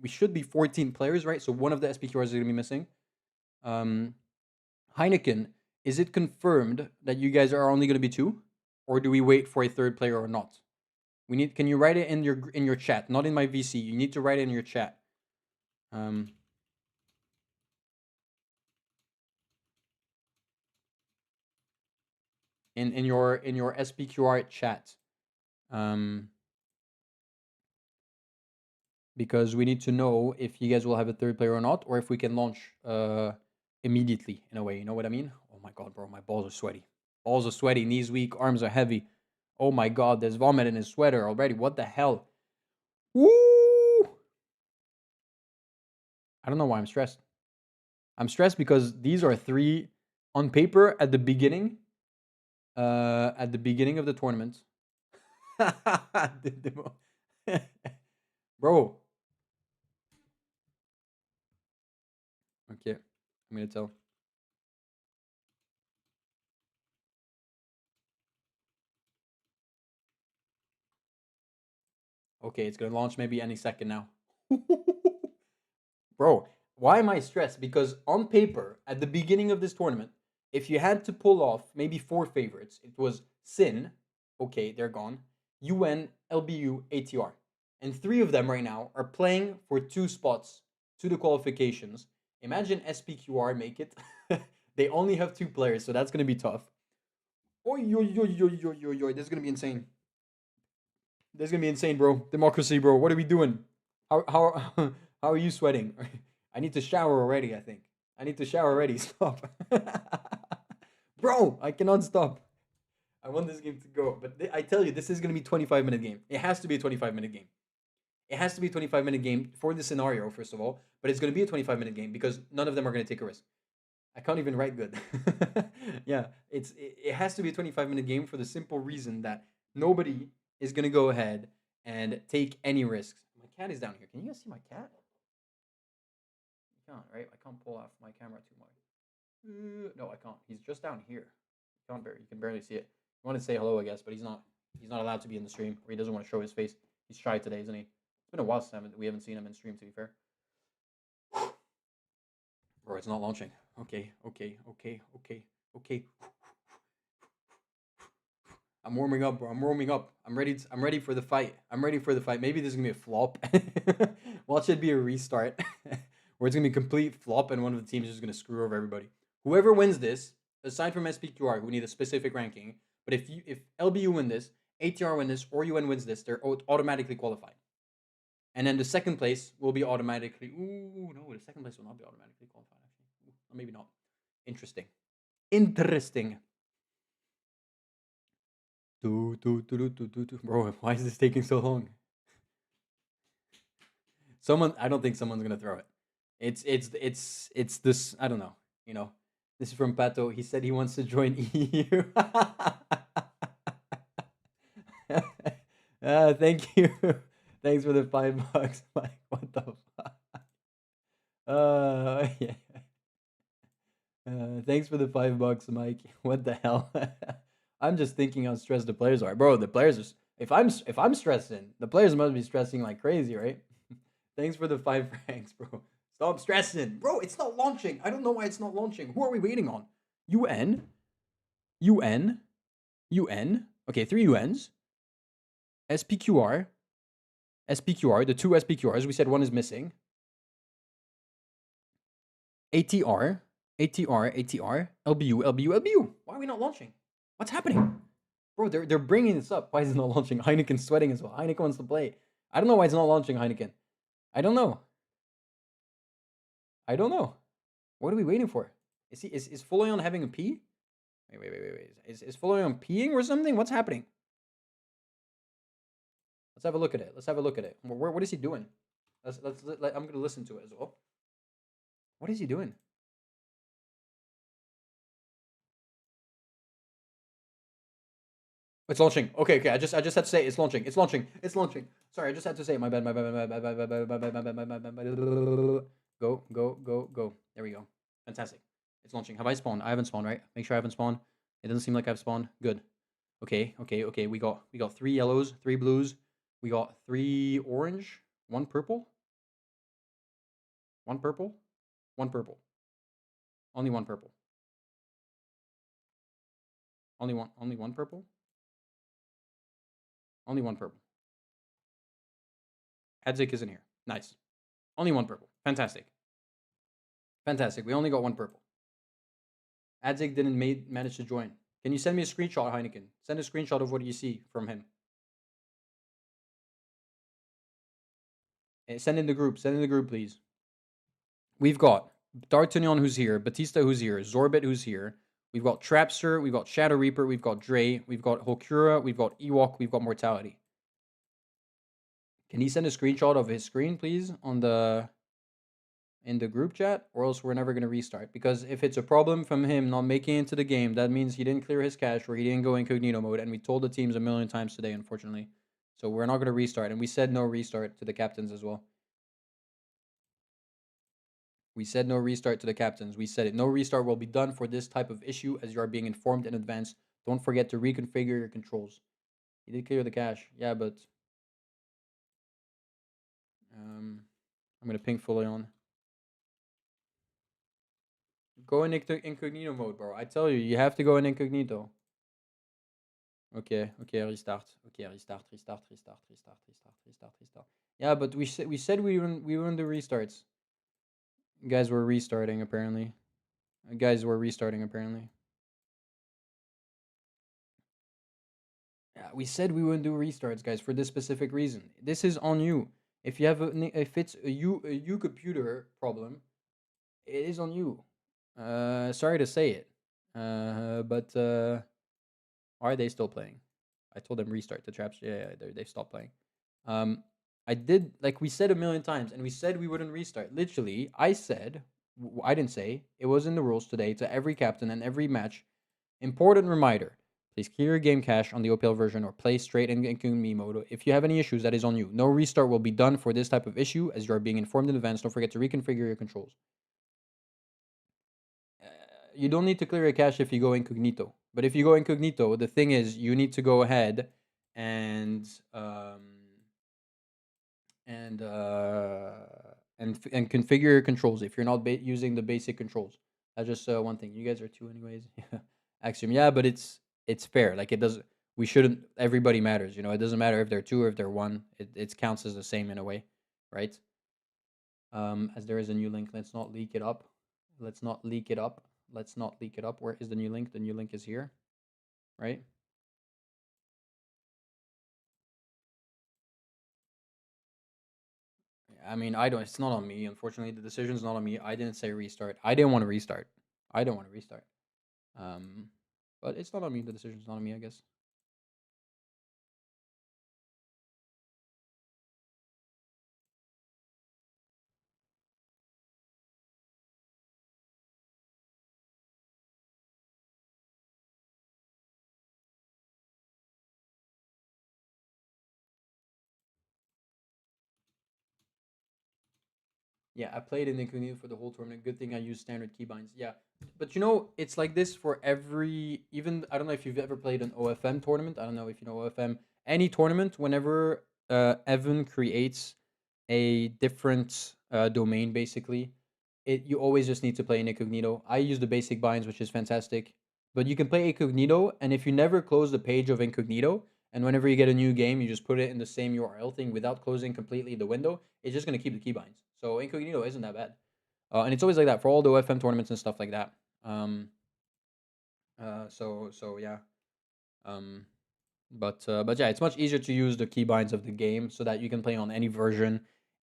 Speaker 1: we should be 14 players, right? So one of the SPQRs is going to be missing. Heineken, is it confirmed that you guys are only going to be 2, or do we wait for a third player or not? We need. Can you write it in your chat? Not in my VC. You need to write it in your chat. In your SPQR chat. Because we need to know if you guys will have a third player or not, or if we can launch immediately in a way. You know what I mean? Oh my god, bro, my balls are sweaty. Balls are sweaty, knees weak, arms are heavy. Oh my god, there's vomit in his sweater already. What the hell? Woo! I don't know why I'm stressed. I'm stressed because these are 3 on paper at the beginning. At the beginning of the tournament. Bro. Okay, I'm gonna tell. Okay, it's gonna launch maybe any second now. Bro, why am I stressed? Because on paper, at the beginning of this tournament, if you had to pull off maybe 4 favorites, it was Sin, okay, they're gone, UN, LBU, ATR. And 3 of them right now are playing for 2 spots to the qualifications. Imagine SPQR make it. They only have 2 players, so that's gonna be tough. Oi, this is gonna be insane. This is gonna be insane, bro. Democracy, bro. What are we doing? How how are you sweating? I need to shower already. I think I need to shower already. Stop, bro. I cannot stop. I want this game to go, but I tell you, this is gonna be 25-minute game. It has to be a 25-minute game. It has to be a 25-minute game for the scenario, first of all. But it's gonna be a 25-minute game because none of them are gonna take a risk. I can't even write good. Yeah, it has to be a 25-minute game for the simple reason that nobody is gonna go ahead and take any risks. My cat is down here. Can you guys see my cat? You can't, right? I can't pull off my camera too much. No, I can't. He's just down here. You can barely see it. You want to say hello, I guess, but he's not. He's not allowed to be in the stream, or he doesn't want to show his face. He's shy today, isn't he? It's been a while since we haven't seen him in stream. To be fair. Bro, it's not launching. Okay. I'm warming up, bro. I'm warming up. I'm ready for the fight. Maybe this is gonna be a flop. Watch it be a restart. Or it's gonna be a complete flop and one of the teams is just gonna screw over everybody. Whoever wins this, aside from SPQR, who need a specific ranking, but if LBU win this, ATR win this, or UN wins this, they're automatically qualified. And then the second place will be automatically. Ooh, no, the second place will not be automatically qualified. Actually, maybe not. Interesting. Bro, why is this taking so long? I don't think someone's gonna throw it. It's this. I don't know. You know, this is from Pato. He said he wants to join EU. Thank you. Thanks for the $5, Mike. What the fuck? Yeah. Thanks for the $5, Mike. What the hell? I'm just thinking how stressed the players are, bro. The players are. If I'm stressing, the players must be stressing like crazy, right? Thanks for the 5 francs, bro. Stop stressing, bro. It's not launching. I don't know why it's not launching. Who are we waiting on? UN. Okay, 3 UNs. SPQR. The 2 SPQRs. We said 1 is missing. ATR. LBU. Why are we not launching? What's happening? Bro, they're bringing this up. Why is it not launching? Heineken's sweating as well. Heineken wants to play. I don't know why it's not launching, Heineken. I don't know. What are we waiting for? Is Foloyon having a pee? Wait. Is Foloyon peeing or something? What's happening? Let's have a look at it. What is he doing? I'm gonna listen to it as well. What is he doing? It's launching. Okay. I just had to say it's launching. Sorry, I just had to say it. My bad. Go. There we go. Fantastic. It's launching. Have I spawned? I haven't spawned, right? Make sure I haven't spawned. It doesn't seem like I've spawned. Good. Okay. We got 3 yellows, 3 blues. We got 3 orange, 1 purple. One purple? One purple. Only one purple. Only one purple? Only one purple. Hedzik isn't here. Nice. Only one purple. Fantastic. Fantastic. We only got one purple. Adzik didn't manage to join. Can you send me a screenshot, Heineken? Send a screenshot of what you see from him. Send in the group. Send in the group, please. We've got D'Artagnan, who's here. Batista, who's here. Zorbit, who's here. We've got Trapster. We've got Shadow Reaper. We've got Dre. We've got Hokura. We've got Ewok. We've got Mortality. Can he send a screenshot of his screen, please, in the group chat, or else we're never going to restart? Because if it's a problem from him not making it into the game, that means he didn't clear his cache or he didn't go incognito mode, and we told the teams a million times today, unfortunately. So we're not going to restart, and we said no restart to the captains as well. We said no restart to the captains. We said it. No restart will be done for this type of issue as you are being informed in advance. Don't forget to reconfigure your controls. He did clear the cache. Yeah, but I'm going to ping fully on. Go in incognito mode, bro. I tell you, you have to go in incognito. Okay, restart. Okay, restart. Yeah, but we said we wouldn't do restarts. Guys were restarting apparently. Yeah, we said we wouldn't do restarts, guys, for this specific reason. This is on you. If you have if it's a you computer problem, it is on you. Sorry to say it. But are they still playing? I told them restart the traps. Yeah, they stopped playing. I did, like we said a million times, and we said we wouldn't restart. Literally, I said, I didn't say, it was in the rules today to every captain and every match. Important reminder: please clear your game cache on the OPL version or play straight in me mode. If you have any issues, that is on you. No restart will be done for this type of issue, as you are being informed in advance. Don't forget to reconfigure your controls. You don't need to clear your cache if you go incognito. But if you go incognito, the thing is, you need to go ahead and configure your controls if you're not using the basic controls. That's just one thing. You guys are two anyways. Axiom, yeah, but it's fair. Like it doesn't. We shouldn't. Everybody matters. You know, it doesn't matter if they're two or if they're one. It counts as the same in a way, right? As there is a new link. Let's not leak it up. Let's not leak it up. Where is the new link? The new link is here, right? I mean, I don't. It's not on me. Unfortunately, the decision's not on me. I didn't say restart. I didn't want to restart. But it's not on me. The decision's not on me, I guess. Yeah, I played in incognito for the whole tournament. Good thing I used standard keybinds. Yeah, but you know, it's like this for every. Even I don't know if you've ever played an OFM tournament. I don't know if you know OFM. Any tournament, whenever Evan creates a different domain, basically, you always just need to play in incognito. I use the basic binds, which is fantastic. But you can play incognito, and if you never close the page of incognito, and whenever you get a new game, you just put it in the same URL thing without closing completely the window, it's just gonna keep the keybinds. So incognito isn't that bad, and it's always like that for all the OFM tournaments and stuff like that. So yeah. But yeah, it's much easier to use the keybinds of the game so that you can play on any version,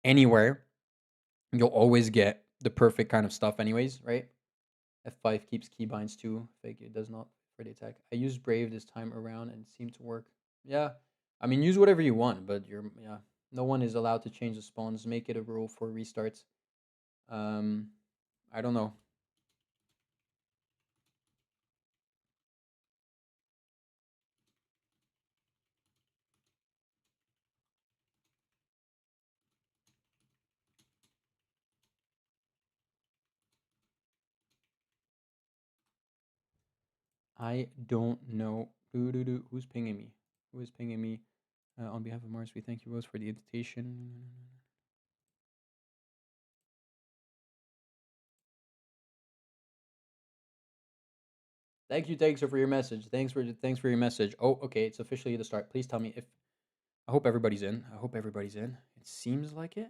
Speaker 1: anywhere. You'll always get the perfect kind of stuff, anyways, right? F5 keeps keybinds too. Fake it does not for the attack. I used Brave this time around and it seemed to work. Yeah, I mean use whatever you want, but yeah. No one is allowed to change the spawns. Make it a rule for restarts. I don't know. I don't know. Who's pinging me? Who is pinging me? On behalf of Mars, we thank you both for the invitation. Thank you, Taxer, for your message. Thanks for your message. Oh, okay, it's officially the start. Please tell me if. I hope everybody's in. I hope everybody's in. It seems like it.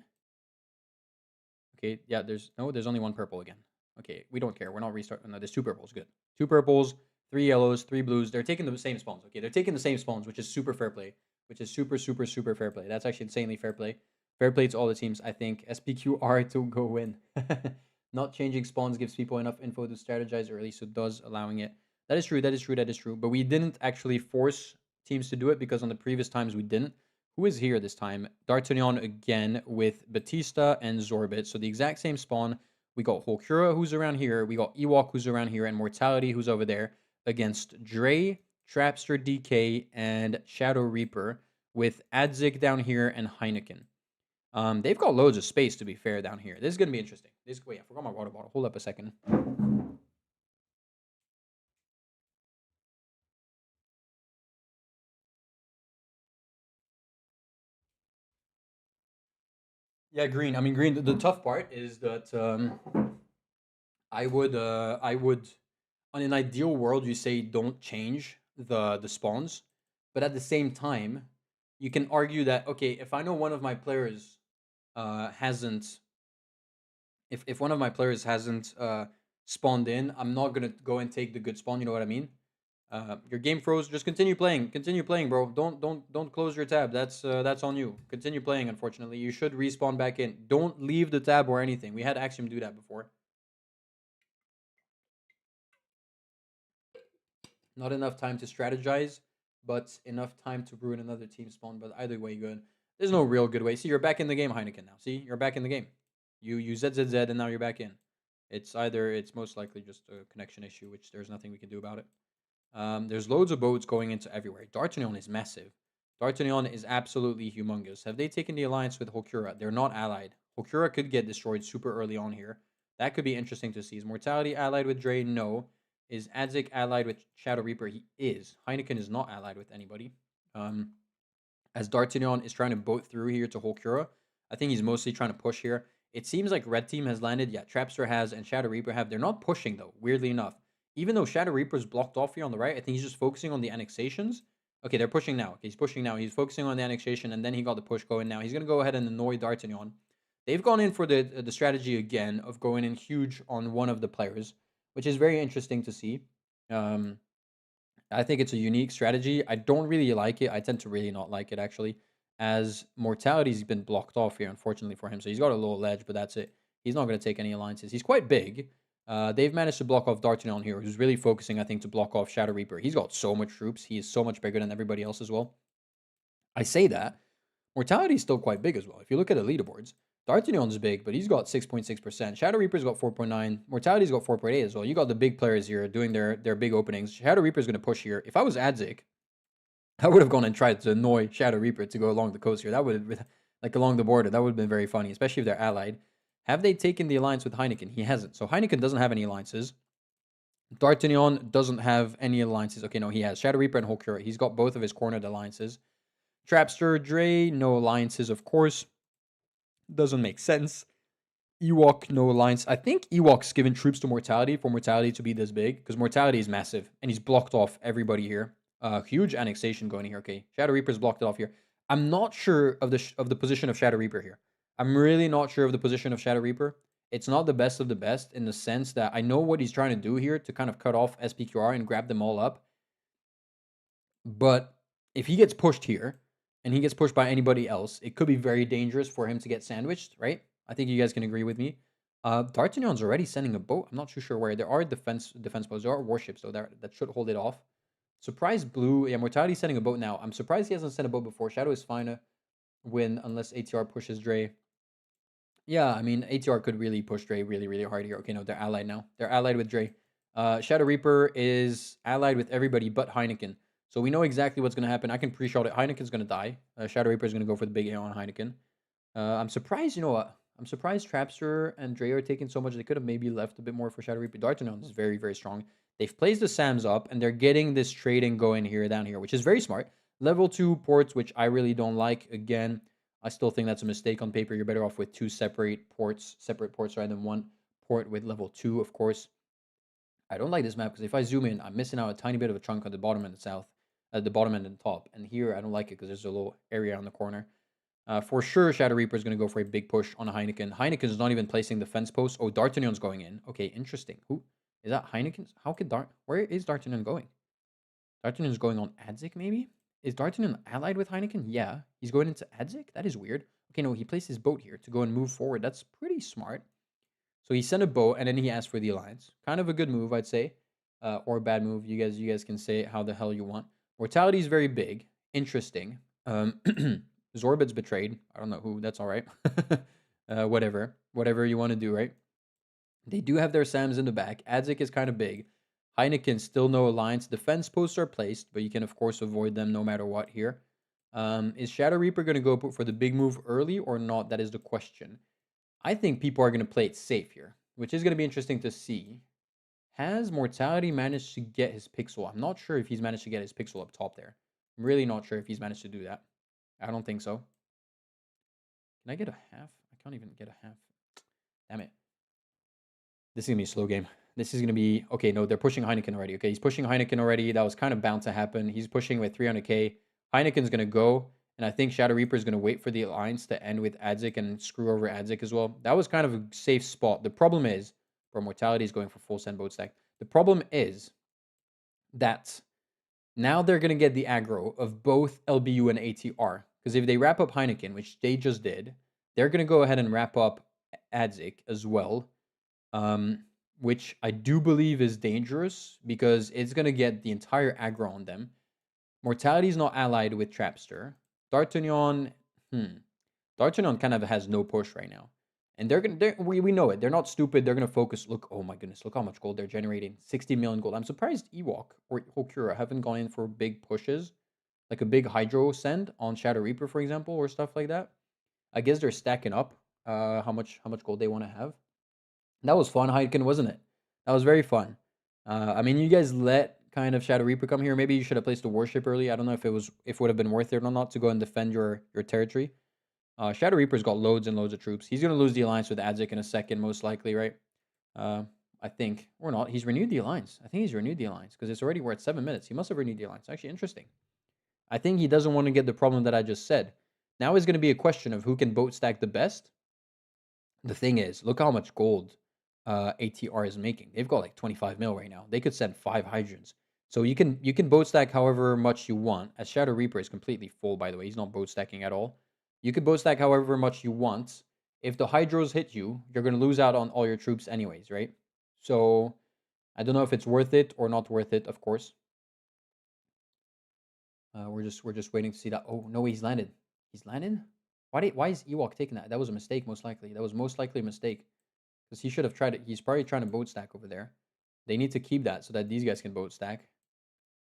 Speaker 1: Okay, yeah. There's only one purple again. Okay, we don't care. We're not restarting. No, there's two purples. Good. Two purples, three yellows, three blues. They're taking the same spawns. Okay, they're taking the same spawns, which is super fair play. Which is super fair play. That's actually insanely fair play. Fair play to all the teams. I think SPQR to go win. Not changing spawns gives people enough info to strategize, or at least it does, allowing it. That is true. That is true. That is true. But we didn't actually force teams to do it because on the previous times we didn't. Who is here this time? D'Artagnan again with Batista and Zorbit. So the exact same spawn. We got Holkura, who's around here. We got Ewok, who's around here. And Mortality, who's over there. Against Dre, Trapster, DK, and Shadow Reaper. With Adzik down here and Heineken. They've got loads of space, to be fair, down here. This is going to be interesting. Wait, I forgot my water bottle. Hold up a second. Yeah, Green. I mean, Green, the tough part is that I would, on an ideal world, you say don't change the spawns. But at the same time, you can argue that, okay, if I know one of my players hasn't if one of my players hasn't spawned in, I'm not gonna go and take the good spawn. You know what I mean? Your game froze. Just continue playing. Continue playing, bro. Don't close your tab. That's on you. Continue playing. Unfortunately, you should respawn back in. Don't leave the tab or anything. We had Axiom do that before. Not enough time to strategize, but enough time to ruin another team spawn. But either way, good. There's no real good way. See, you're back in the game, Heineken. Now, see, you're back in the game. You ZZZ and now you're back in. It's most likely just a connection issue, which there's nothing we can do about it. There's loads of boats going into everywhere. D'Artagnan is massive. D'Artagnan is absolutely humongous. Have they taken the alliance with Holkura? They're not allied. Holkura could get destroyed super early on here. That could be interesting to see. Is Mortality allied with Dre? No. Is Adzik allied with Shadow Reaper? He is. Heineken is not allied with anybody. As D'Artagnan is trying to boat through here to Holkura, I think he's mostly trying to push here. It seems like Red Team has landed. Yeah, Trapster has and Shadow Reaper have. They're not pushing, though, weirdly enough. Even though Shadow Reaper is blocked off here on the right, I think he's just focusing on the annexations. Okay, they're pushing now. Okay, he's pushing now. He's focusing on the annexation, and then he got the push going now. He's going to go ahead and annoy D'Artagnan. They've gone in for the strategy again of going in huge on one of the players, which is very interesting to see. I think it's a unique strategy. I don't really like it. I tend to really not like it, actually, as Mortality's been blocked off here, unfortunately for him. So he's got a little ledge, but that's it. He's not going to take any alliances. He's quite big. They've managed to block off D'Artagnan here, who's really focusing, I think, to block off Shadow Reaper. He's got so much troops. He is so much bigger than everybody else as well. I say that. Mortality is still quite big as well. If you look at the leaderboards, D'Artagnan's big, but he's got 6.6%. Shadow Reaper's got 4.9. Mortality's got 4.8 as well. You got the big players here doing their big openings. Shadow Reaper's going to push here. If I was Adzik, I would have gone and tried to annoy Shadow Reaper to go along the coast here. That would have, like along the border, that would have been very funny, especially if they're allied. Have they taken the alliance with Heineken? He hasn't. So Heineken doesn't have any alliances. D'Artagnan doesn't have any alliances. Okay, no, he has Shadow Reaper and Holkura. He's got both of his cornered alliances. Trapster, Dre, no alliances, of course. Doesn't make sense. Ewok, no alliance. I think Ewok's given troops to Mortality for Mortality to be this big, because Mortality is massive, and he's blocked off everybody here. Huge annexation going here. Okay, Shadow Reaper's blocked it off here. I'm not sure of the position of Shadow Reaper here. I'm really not sure of the position of Shadow Reaper. It's not the best of the best in the sense that I know what he's trying to do here to kind of cut off SPQR and grab them all up. But if he gets pushed here, and he gets pushed by anybody else, it could be very dangerous for him to get sandwiched, right? I think you guys can agree with me. D'Artagnan's already sending a boat. I'm not too sure where. There are defense boats. There are warships, though, that should hold it off. Surprise Blue. Yeah, Mortality's sending a boat now. I'm surprised he hasn't sent a boat before. Shadow is fine to win unless ATR pushes Dre. Yeah, I mean, ATR could really push Dre really, really hard here. Okay, no, they're allied now. They're allied with Dre. Shadow Reaper is allied with everybody but Heineken. So we know exactly what's going to happen. I can pre-shot it. Heineken's going to die. Shadow Reaper is going to go for the big A on Heineken. I'm surprised, you know what? I'm surprised Trapster and Dre are taking so much. They could have maybe left a bit more for Shadow Reaper. D'Artagnan is very, very strong. They've placed the SAMs up, and they're getting this trading going here, down here, which is very smart. Level 2 ports, which I really don't like. Again, I still think that's a mistake on paper. You're better off with two separate ports rather than one port with level 2, of course. I don't like this map because if I zoom in, I'm missing out a tiny bit of a chunk at the bottom and the south, at the bottom and the top. And here, I don't like it because there's a little area on the corner. For sure, Shadow Reaper is going to go for a big push on a Heineken. Heineken is not even placing the fence post. Oh, D'Artagnan's going in. Okay, interesting. Who is that? Heineken? How could Where is D'Artagnan going? D'Artagnan's going on Adzik, maybe? Is D'Artagnan allied with Heineken? Yeah. He's going into Adzik? That is weird. Okay, no, he placed his boat here to go and move forward. That's pretty smart. So he sent a boat and then he asked for the alliance. Kind of a good move, I'd say. Or a bad move. You guys can say it how the hell you want. Mortality is very big. Interesting. Zorbit's betrayed. I don't know who. That's all right. Whatever. Whatever you want to do, right? They do have their Sams in the back. Adzik is kind of big. Heineken still no alliance. Defense posts are placed, but you can, of course, avoid them no matter what here. Is Shadow Reaper going to go for the big move early or not? That is the question. I think people are going to play it safe here, which is going to be interesting to see. Has Mortality managed to get his pixel? I'm not sure if he's managed to get his pixel up top there. I'm really not sure if he's managed to do that. I don't think so. Can I get a half? I can't even get a half. Damn it. This is going to be a slow game. This is going to be... Okay, no, they're pushing Heineken already. Okay, he's pushing Heineken already. That was kind of bound to happen. He's pushing with 300k. Heineken's going to go. And I think Shadow Reaper is going to wait for the alliance to end with Adzik and screw over Adzik as well. That was kind of a safe spot. The problem is... Bro, Mortality is going for full send boat stack. The problem is that now they're going to get the aggro of both LBU and ATR. Because if they wrap up Heineken, which they just did, they're going to go ahead and wrap up Adzik as well. Which I do believe is dangerous because it's going to get the entire aggro on them. Mortality is not allied with Trapster. D'Artagnan, D'Artagnan kind of has no push right now. And we know it. They're not stupid. They're going to focus. Look, oh my goodness, look how much gold they're generating. 60 million gold. I'm surprised Ewok or Hokura haven't gone in for big pushes. Like a big Hydro send on Shadow Reaper, for example, or stuff like that. I guess they're stacking up how much gold they want to have. That was fun, Heineken, wasn't it? That was very fun. I mean, you guys let kind of Shadow Reaper come here. Maybe you should have placed a warship early. I don't know if it would have been worth it or not to go and defend your territory. Shadow Reaper's got loads and loads of troops. He's going to lose the alliance with Adzik in a second, most likely, right? I think. Or not. He's renewed the alliance. I think he's renewed the alliance because we're at 7 minutes. He must have renewed the alliance. Actually, interesting. I think he doesn't want to get the problem that I just said. Now is going to be a question of who can boat stack the best. The thing is, look how much gold ATR is making. They've got like 25 mil right now. They could send 5 hydrogens. So you can boat stack however much you want. As Shadow Reaper is completely full, by the way. He's not boat stacking at all. You could boat stack however much you want. If the hydros hit you, you're going to lose out on all your troops anyways, right? So I don't know if it's worth it or not worth it, of course. We're just waiting to see that. Oh, no, he's landed. He's landed? Why is Ewok taking that? That was a mistake, most likely. That was most likely a mistake. Because he should have tried it. He's probably trying to boat stack over there. They need to keep that so that these guys can boat stack.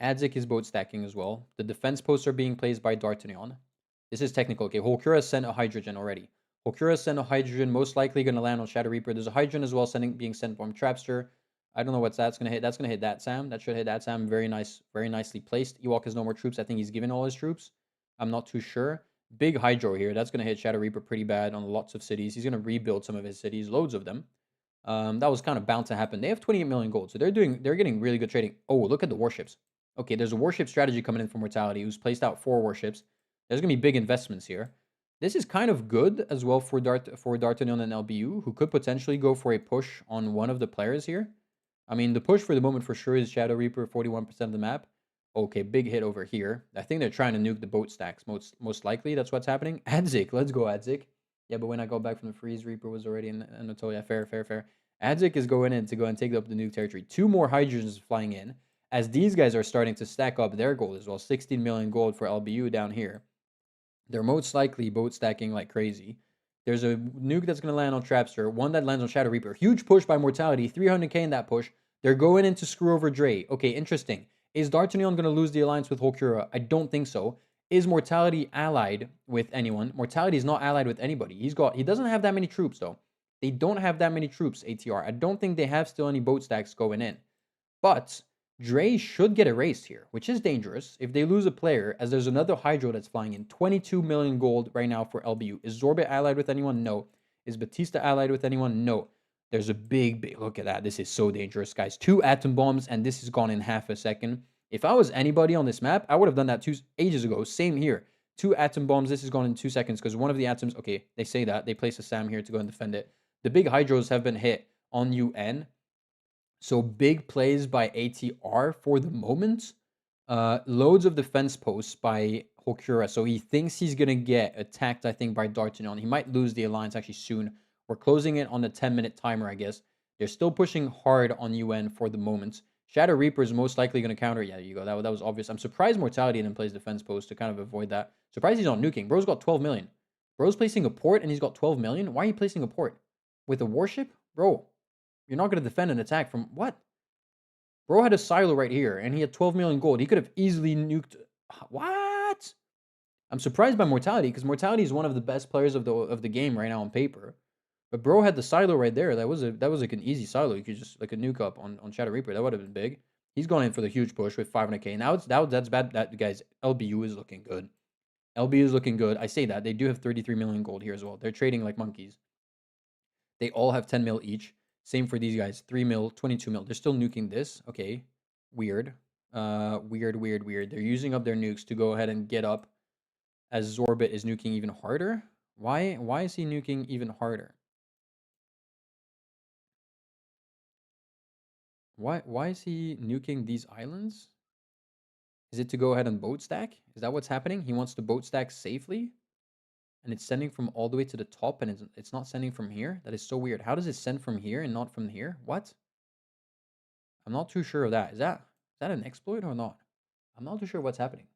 Speaker 1: Adzik is boat stacking as well. The defense posts are being placed by D'Artagnan. This is technical. Okay, Hokura sent a hydrogen already. Hokura sent a hydrogen, most likely going to land on Shadow Reaper. There's a hydrogen as well being sent from Trapster. I don't know what that's going to hit. That's going to hit that Sam. That should hit that Sam. Very nice, very nicely placed. Ewok has no more troops. I think he's given all his troops. I'm not too sure. Big Hydro here. That's going to hit Shadow Reaper pretty bad on lots of cities. He's going to rebuild some of his cities, loads of them. That was kind of bound to happen. They have 28 million gold, so they're getting really good trading. Oh, look at the warships. Okay, there's a warship strategy coming in for Mortality, who's placed out 4 warships. There's going to be big investments here. This is kind of good as well for D'Artagnan and LBU, who could potentially go for a push on one of the players here. I mean, the push for the moment for sure is Shadow Reaper, 41% of the map. Okay, big hit over here. I think they're trying to nuke the boat stacks, most likely. That's what's happening. Adzik, let's go, Adzik. Yeah, but when I got back from the freeze, Reaper was already in Anatolia. Fair. Adzik is going in to go and take up the nuke territory. 2 more hydrogens flying in, as these guys are starting to stack up their gold as well. 16 million gold for LBU down here. They're most likely boat stacking like crazy. There's a nuke that's going to land on Trapster, one that lands on Shadow Reaper. Huge push by Mortality, 300k in that push. They're going in to screw over Dre. Okay, interesting. Is D'Artagnan going to lose the alliance with Hokura? I don't think so. Is Mortality allied with anyone? Mortality is not allied with anybody. He doesn't have that many troops, though. They don't have that many troops, ATR. I don't think they have still any boat stacks going in. But Dre should get erased here, which is dangerous if they lose a player, as there's another Hydro that's flying in. 22 million gold right now for LBU. Is Zorbit allied with anyone? No. Is Batista allied with anyone? No. There's a big, look at that. This is so dangerous, guys. 2 atom bombs, and this is gone in half a second. If I was anybody on this map, I would have done that ages ago. Same here. 2 atom bombs. This is gone in 2 seconds because one of the atoms, okay, they say that. They place a SAM here to go and defend it. The big hydros have been hit on UN. So big plays by ATR for the moment. Loads of defense posts by Hokura. So he thinks he's going to get attacked, I think, by D'Artagnan. He might lose the alliance actually soon. We're closing it on the 10-minute timer, I guess. They're still pushing hard on UN for the moment. Shadow Reaper is most likely going to counter. Yeah, there you go. That was obvious. I'm surprised Mortality didn't place defense post to kind of avoid that. Surprised he's not nuking. Bro's got 12 million. Bro's placing a port and he's got 12 million. Why are you placing a port? With a warship? Bro, you're not going to defend an attack from what? Bro had a silo right here and he had 12 million gold. He could have easily nuked. What? I'm surprised by Mortality because Mortality is one of the best players of the game right now on paper. But bro had the silo right there. That was like an easy silo. You could just like a nuke up on Shadow Reaper. That would have been big. He's going in for the huge push with 500k. Now that's bad. That guys, LBU is looking good. LBU is looking good. I say that they do have 33 million gold here as well. They're trading like monkeys. They all have 10 mil each. Same for these guys. 3 mil, 22 mil. They're still nuking this. Okay. Weird. Weird. They're using up their nukes to go ahead and get up as Zorbit is nuking even harder. Why is he nuking even harder? Why is he nuking these islands? Is it to go ahead and boat stack? Is that what's happening? He wants to boat stack safely? And it's sending from all the way to the top and it's not sending from here? That is so weird. How does it send from here and not from here? What? I'm not too sure of that. Is that an exploit or not? I'm not too sure what's happening.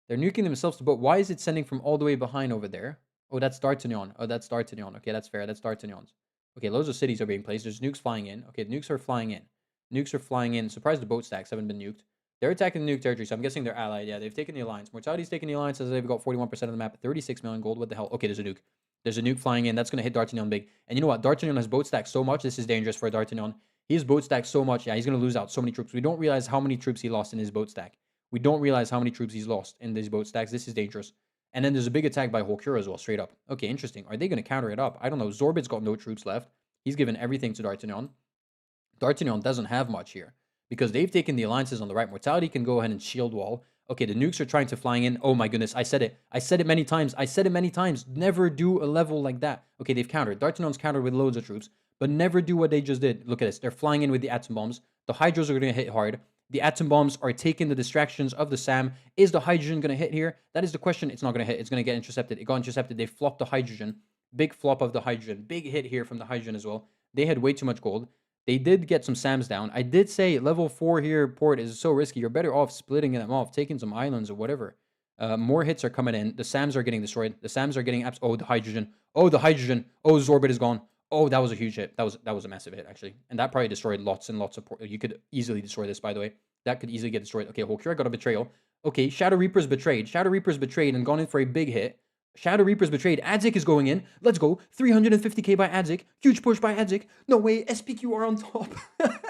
Speaker 1: They're nuking themselves to boat. Why is it sending from all the way behind over there? Oh, that's D'Artagnan. Oh, that's D'Artagnan. Okay, that's fair. That's D'Artagnan's. Okay, loads of cities are being placed. There's nukes flying in. Okay, the nukes are flying in. Nukes are flying in. Surprised the boat stacks haven't been nuked. They're attacking the nuke territory, so I'm guessing they're allied. Yeah, they've taken the alliance. Mortality's taking the alliance as they've got 41% of the map, 36 million gold. What the hell? Okay, there's a nuke. There's a nuke flying in. That's going to hit D'Artagnan big. And you know what? D'Artagnan has boat stacked so much. This is dangerous for D'Artagnan. He's boat stacked so much. Yeah, he's going to lose out so many troops. We don't realize how many troops he lost in his boat stack. We don't realize how many troops he's lost in these boat stacks. This is dangerous. And then there's a big attack by Hokura as well, straight up. Okay, interesting. Are they going to counter it up? I don't know. Zorbit's got no troops left. He's given everything to D'Artagnan. D'Artagnan doesn't have much here because they've taken the alliances on the right. Mortality can go ahead and shield wall. Okay, the nukes are trying to flying in. Oh my goodness, I said it. I said it many times. Never do a level like that. Okay, they've countered. D'Artagnan's countered with loads of troops, but never do what they just did. Look at this. They're flying in with the atom bombs. The hydros are going to hit hard. The atom bombs are taking the distractions of the SAM. Is the hydrogen going to hit here? That is the question. It's not going to hit. It's going to get intercepted. It got intercepted. They flopped the hydrogen. Big flop of the hydrogen. Big hit here from the hydrogen as well. They had way too much gold. They did get some SAMs down. I did say level 4 here port is so risky. You're better off splitting them off, taking some islands or whatever. More hits are coming in. The SAMs are getting destroyed. The SAMs are getting oh, the hydrogen. Oh, the hydrogen. Oh, Zorbit is gone. Oh, that was a huge hit. That was a massive hit, actually. And that probably destroyed lots and lots of port. You could easily destroy this, by the way. That could easily get destroyed. Okay, Hokura got a betrayal. Okay, Shadow Reaper's betrayed. Shadow Reaper's betrayed and gone in for a big hit. Shadow Reaper's betrayed. Adzik is going in. Let's go. 350k by Adzik. Huge push by Adzik. No way. SPQR on top.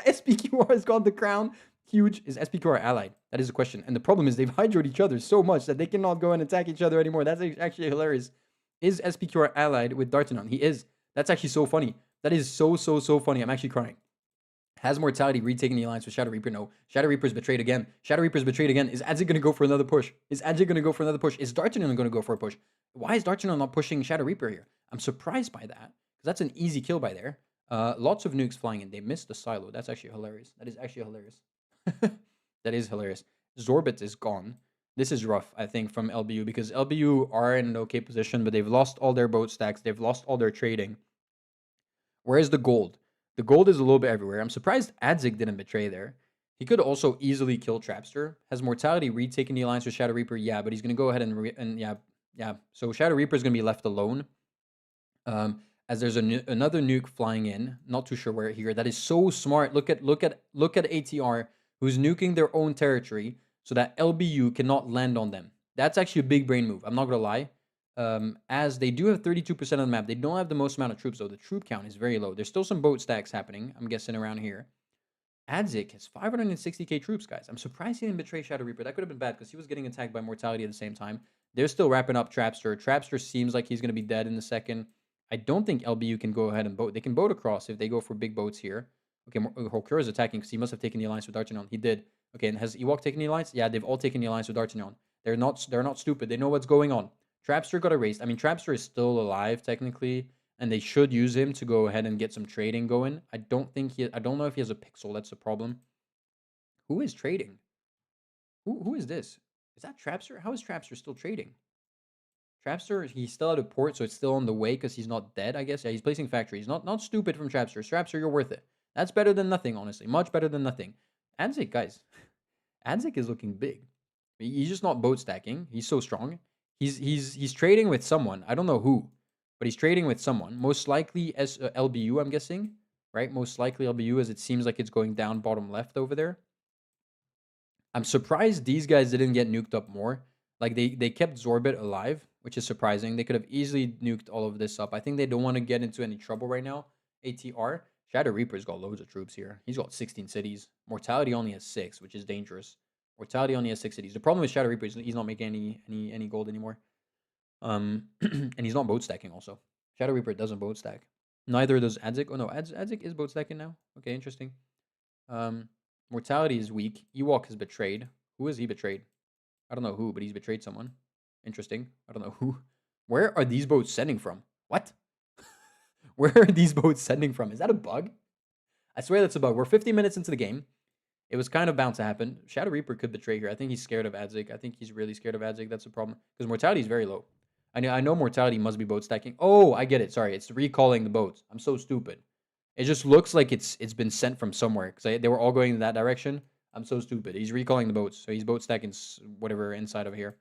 Speaker 1: SPQR has got the crown. Huge. Is SPQR allied? That is a question. And the problem is they've hydroed each other so much that they cannot go and attack each other anymore. That's actually hilarious. Is SPQR allied with D'Artagnan? He is. That's actually so funny. That is so funny. I'm actually crying. Has Mortality retaken the alliance with Shadow Reaper? No. Shadow Reaper's betrayed again. Shadow Reaper's betrayed again. Is Adzik going to go for another push? Is D'Artagnan going to go for a push? Why is D'Artagnan not pushing Shadow Reaper here? I'm surprised by that, because that's an easy kill by there. Lots of nukes flying in. They missed the silo. That's actually hilarious. That is actually hilarious. That is hilarious. Zorbit is gone. This is rough, I think, from LBU, because LBU are in an okay position, but they've lost all their boat stacks. They've lost all their trading. Where's the gold? The gold is a little bit everywhere. I'm surprised Adzik didn't betray there. He could also easily kill Trapster. Has Mortality retaken the alliance with Shadow Reaper? Yeah, but he's going to go ahead and yeah. So Shadow Reaper is going to be left alone. As there's another nuke flying in. Not too sure where here. That is so smart. Look at ATR, who's nuking their own territory so that LBU cannot land on them. That's actually a big brain move. I'm not going to lie. As they do have 32% of the map. They don't have the most amount of troops, though. The troop count is very low. There's still some boat stacks happening, I'm guessing, around here. Adzik has 560k troops, guys. I'm surprised he didn't betray Shadow Reaper. That could have been bad, because he was getting attacked by Mortality at the same time. They're still wrapping up Trapster. Trapster seems like he's going to be dead in a second. I don't think LBU can go ahead and boat. They can boat across if they go for big boats here. Okay, Hokura is attacking because he must have taken the alliance with D'Artagnan. He did. Okay, and has Ewok taken the alliance? Yeah, they've all taken the alliance with D'Artagnan. They're not stupid. They know what's going on. Trapster got erased. I mean, Trapster is still alive technically, and they should use him to go ahead and get some trading going. I don't know if he has a pixel. That's the problem. Who is trading? Who is this? Is that Trapster? How is Trapster still trading? Trapster, he's still out of port, so it's still on the way because he's not dead, I guess. Yeah, he's placing factories. Not stupid from Trapster. Trapster, you're worth it. That's better than nothing, honestly. Much better than nothing. Adzik, guys. Adzik is looking big. He's just not boat stacking. He's so strong. He's trading with someone. I don't know who, but he's trading with someone. Most likely LBU, I'm guessing. Right? Most likely LBU, as it seems like it's going down bottom left over there. I'm surprised these guys didn't get nuked up more. Like they kept Zorbit alive, which is surprising. They could have easily nuked all of this up. I think they don't want to get into any trouble right now. ATR. Shadow Reaper's got loads of troops here. He's got 16 cities. Mortality only has 6, which is dangerous. Mortality only has 6 cities. The problem with Shadow Reaper is he's not making any gold anymore. And he's not boat stacking also. Shadow Reaper doesn't boat stack. Neither does Adzik. Oh no, Adzik is boat stacking now. Okay, interesting. Mortality is weak. Ewok has betrayed. Who has he betrayed? I don't know who, but he's betrayed someone. Interesting. I don't know who. Where are these boats sending from? What? Where are these boats sending from? Is that a bug? I swear that's a bug. We're 50 minutes into the game. It was kind of bound to happen. Shadow Reaper could betray here. I think he's scared of Adzik. I think he's really scared of Adzik. That's a problem. Because mortality is very low. I know mortality must be boat stacking. Oh, I get it. Sorry. It's recalling the boats. I'm so stupid. It just looks like it's been sent from somewhere. Because they were all going in that direction. I'm so stupid. He's recalling the boats. So he's boat stacking whatever inside of here.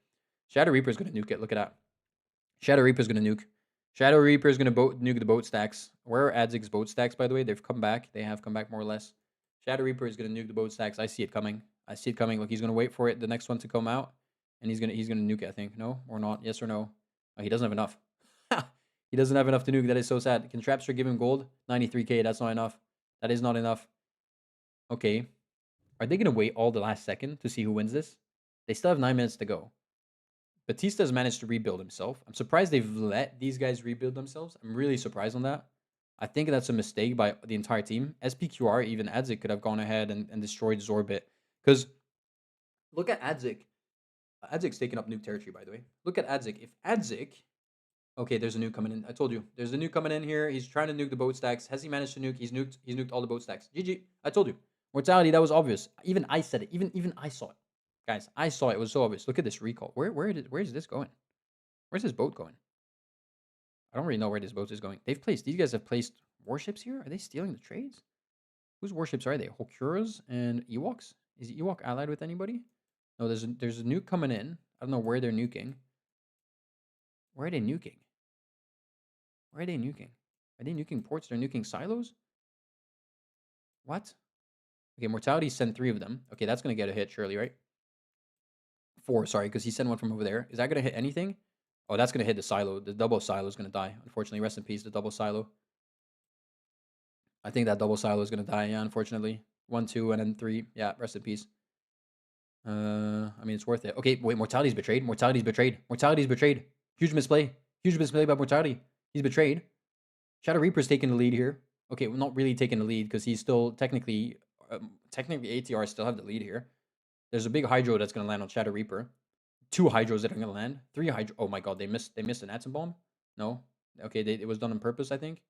Speaker 1: Shadow Reaper's going to nuke it. Look at that. Shadow Reaper's going to nuke. Shadow Reaper's going to nuke the boat stacks. Where are Adzik's boat stacks, by the way? They've come back. They have come back more or less. Shadow Reaper is going to nuke the boat stacks. I see it coming. I see it coming. Look, he's going to wait for it, the next one to come out. And he's gonna nuke it, I think. No? Or not? Yes or no? Oh, he doesn't have enough. He doesn't have enough to nuke. That is so sad. Can Trapster give him gold? 93k. That's not enough. That is not enough. Okay. Are they going to wait all the last second to see who wins this? They still have 9 minutes to go. Batista's managed to rebuild himself. I'm surprised they've let these guys rebuild themselves. I'm really surprised on that. I think that's a mistake by the entire team. SPQR, even Adzik, could have gone ahead and destroyed Zorbit. Because look at Adzik. Adzik's taking up nuke territory, by the way. Look at Adzik. If Adzik... Okay, there's a nuke coming in. I told you. There's a nuke coming in here. He's trying to nuke the boat stacks. Has he managed to nuke? He's nuked all the boat stacks. GG. I told you. Mortality, that was obvious. Even I said it. Even I saw it. Guys, I saw it. It was so obvious. Look at this recall. Where is this going? Where's this boat going? I don't really know where this boat is going. These guys have placed warships here? Are they stealing the trades? Whose warships are they? Hokuras and Ewoks? Is Ewok allied with anybody? No, there's a nuke coming in. I don't know where they're nuking. Where are they nuking? Where are they nuking? Are they nuking ports? They're nuking silos? What? Okay, Mortality sent 3 of them. Okay, that's going to get a hit, surely, right? 4, sorry, because he sent one from over there. Is that going to hit anything? Oh, that's going to hit the silo. The double silo is going to die. Unfortunately, rest in peace, the double silo. I think that double silo is going to die, yeah, unfortunately. 1, 2, and then 3. Yeah, rest in peace. I mean, it's worth it. Okay, wait, Mortality's betrayed. Mortality's betrayed. Mortality's betrayed. Huge misplay. Huge misplay by Mortality. He's betrayed. Shadow Reaper's taking the lead here. Okay, well, not really taking the lead because he's still technically ATR still have the lead here. There's a big Hydro that's going to land on Shadow Reaper. 2 Hydros that are going to land. 3 Hydro. Oh my god, they missed an atom bomb? No? Okay, it was done on purpose, I think.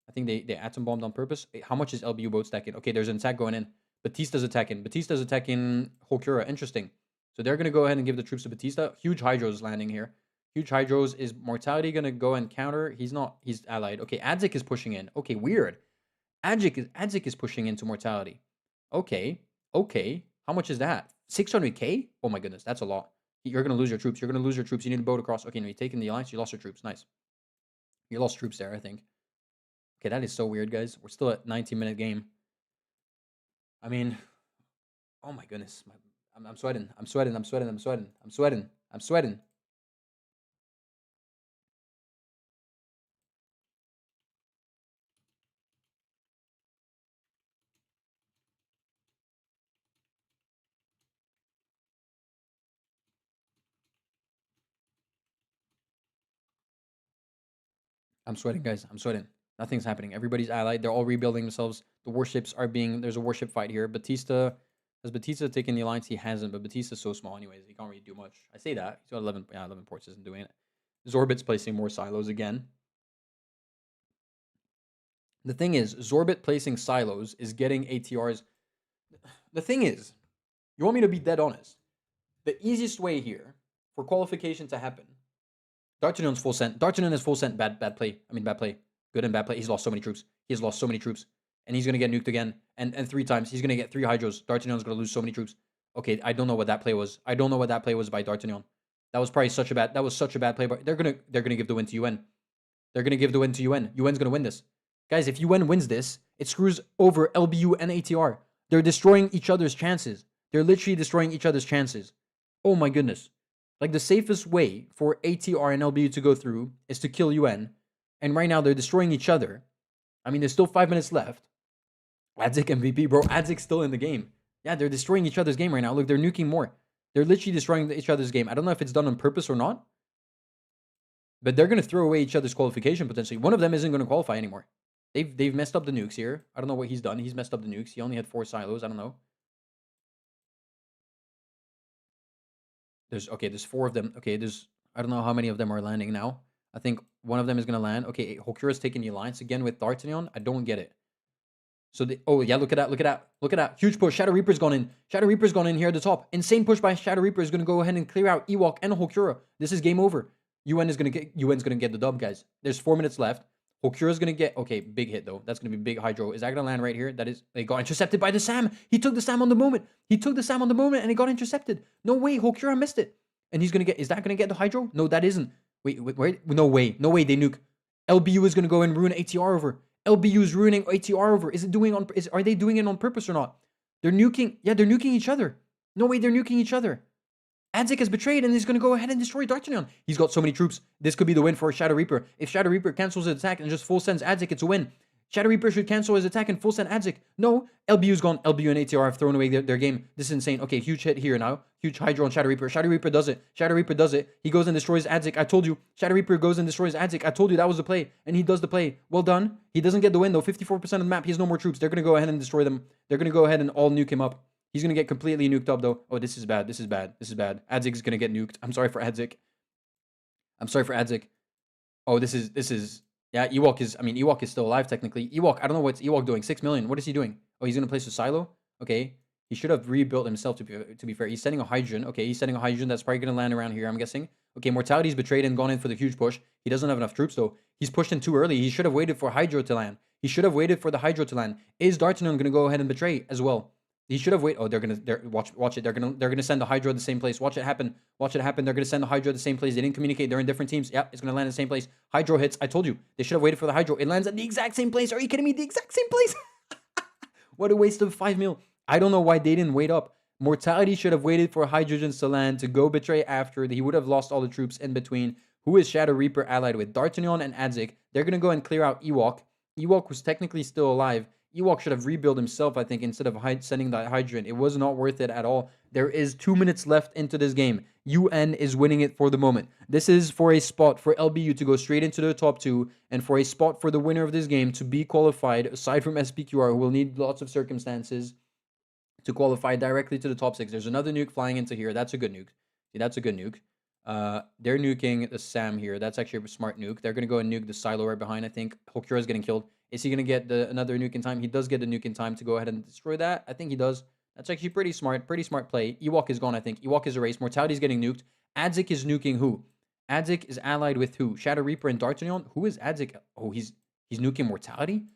Speaker 1: I think they atom bombed on purpose. How much is LBU boat stacking? Okay, there's an attack going in. Batista's attacking. Batista's attacking Hokura. Interesting. So they're going to go ahead and give the troops to Batista. Huge Hydros landing here. Huge Hydros. Is Mortality going to go and counter? He's not. He's allied. Okay, Adzik is pushing in. Okay, weird. Adzik is pushing into Mortality. Okay. Okay. How much is that? 600k? Oh my goodness, that's a lot. You're going to lose your troops. You're going to lose your troops. You need to boat across. Okay, no, you're taking the alliance. You lost your troops. Nice. You lost troops there, I think. Okay, that is so weird, guys. We're still at 19-minute game. I mean, oh my goodness. I'm sweating. I'm sweating. I'm sweating. I'm sweating. I'm sweating. I'm sweating. I'm sweating, guys. I'm sweating. Nothing's happening. Everybody's allied. They're all rebuilding themselves. The warships are being... There's a warship fight here. Batista... Has Batista taken the alliance? He hasn't, but Batista's so small anyways. He can't really do much. I say that. He's got 11... Yeah, 11 ports isn't doing it. Zorbit's placing more silos again. The thing is, Zorbit placing silos is getting ATRs. The thing is, you want me to be dead honest. The easiest way here for qualification to happen... D'Artagnan's full sent. D'Artagnan is full sent. Bad play. I mean, bad play. Good and bad play. He's lost so many troops. He has lost so many troops. And he's going to get nuked again. And 3 times. He's going to get 3 hydros. D'Artagnan's going to lose so many troops. Okay, I don't know what that play was. I don't know what that play was by D'Artagnan. That was probably such a bad... That was such a bad play. But they're gonna give the win to UN. They're going to give the win to UN. UN's going to win this. Guys, if UN wins this, it screws over LBU and ATR. They're destroying each other's chances. They're literally destroying each other's chances. Oh my goodness. Like, the safest way for ATR and LBU to go through is to kill UN. And right now, they're destroying each other. I mean, there's still 5 minutes left. Adzik MVP, bro. Adzik's still in the game. Yeah, they're destroying each other's game right now. Look, they're nuking more. They're literally destroying each other's game. I don't know if it's done on purpose or not. But they're going to throw away each other's qualification, potentially. One of them isn't going to qualify anymore. They've messed up the nukes here. I don't know what he's done. He's messed up the nukes. He only had 4 silos. I don't know. There's 4 of them. Okay, I don't know how many of them are landing now. I think one of them is going to land. Okay, Hokura's taking the alliance again with D'Artagnan. I don't get it. So, oh yeah, look at that, look at that, look at that. Huge push. Shadow Reaper's gone in. Shadow Reaper's gone in here at the top. Insane push by Shadow Reaper is going to go ahead and clear out Ewok and Hokura. This is game over. UN's going to get the dub, guys. There's 4 minutes left. Hokura's going to get... Okay, big hit, though. That's going to be big hydro. Is that going to land right here? That is... They got intercepted by the SAM. He took the SAM on the moment. He took the SAM on the moment, and it got intercepted. No way. Hokura missed it. And he's going to get... Is that going to get the hydro? No, that isn't. Wait. No way. No way. They nuke. LBU is going to go and ruin ATR over. LBU is ruining ATR over. Are they doing it on purpose or not? They're nuking... Yeah, they're nuking each other. No way. They're nuking each other. Adzik has betrayed and he's going to go ahead and destroy D'Artagnan. He's got so many troops. This could be the win for Shadow Reaper. If Shadow Reaper cancels his attack and just full sends Adzik, it's a win. Shadow Reaper should cancel his attack and full send Adzik. No, LBU's gone. LBU and ATR have thrown away their game. This is insane. Okay, huge hit here now. Huge hydro on Shadow Reaper. Shadow Reaper does it. Shadow Reaper does it. He goes and destroys Adzik. I told you. Shadow Reaper goes and destroys Adzik. I told you that was the play. And he does the play. Well done. He doesn't get the win though. 54% of the map. He has no more troops. They're going to go ahead and destroy them. They're going to go ahead and all nuke him up. He's going to get completely nuked up, though. Oh, this is bad. This is bad. This is bad. Adzik is going to get nuked. I'm sorry for Adzik. I'm sorry for Adzik. Oh, this is... Yeah, Ewok is still alive, technically. Ewok, I don't know what's Ewok doing. 6 million. What is he doing? Oh, he's going to place a silo? Okay. He should have rebuilt himself, to be fair. He's sending a hydrogen. Okay, he's sending a hydrogen. That's probably going to land around here, I'm guessing. Okay, Mortality's betrayed and gone in for the huge push. He doesn't have enough troops, though. He's pushed in too early. He should have waited for Hydro to land. He should have waited for the Hydro to land. Is D'Artagnan going to go ahead and betray as well? He should have waited. Oh, watch it. They're gonna send the Hydro at the same place. Watch it happen. Watch it happen. They're gonna send the Hydro at the same place. They didn't communicate. They're in different teams. Yeah, it's gonna land in the same place. Hydro hits. I told you. They should have waited for the Hydro. It lands at the exact same place. Are you kidding me? The exact same place. What a waste of 5 mil. I don't know why they didn't wait up. Mortality should have waited for Hydrogens to land to go betray after. He would have lost all the troops in between. Who is Shadow Reaper allied with? D'Artagnan and Adzik. They're gonna go and clear out Ewok. Ewok was technically still alive. Ewok should have rebuilt himself, I think, instead of sending that Hydrogen. It was not worth it at all. There is 2 minutes left into this game. UN is winning it for the moment. This is for a spot for LBU to go straight into the top 2, and for a spot for the winner of this game to be qualified, aside from SPQR, who will need lots of circumstances to qualify directly to the top 6. There's another nuke flying into here. That's a good nuke. See, that's a good nuke. They're nuking the SAM here. That's actually a smart nuke. They're going to go and nuke the silo right behind, I think. Hokura's getting killed. Is he going to get another nuke in time? He does get the nuke in time to go ahead and destroy that. I think he does. That's actually pretty smart play. Ewok is gone, I think. Ewok is erased. Mortality's getting nuked. Adzik is nuking who? Adzik is allied with who? Shadow Reaper and D'Artagnan? Who is Adzik? Oh, he's nuking Mortality?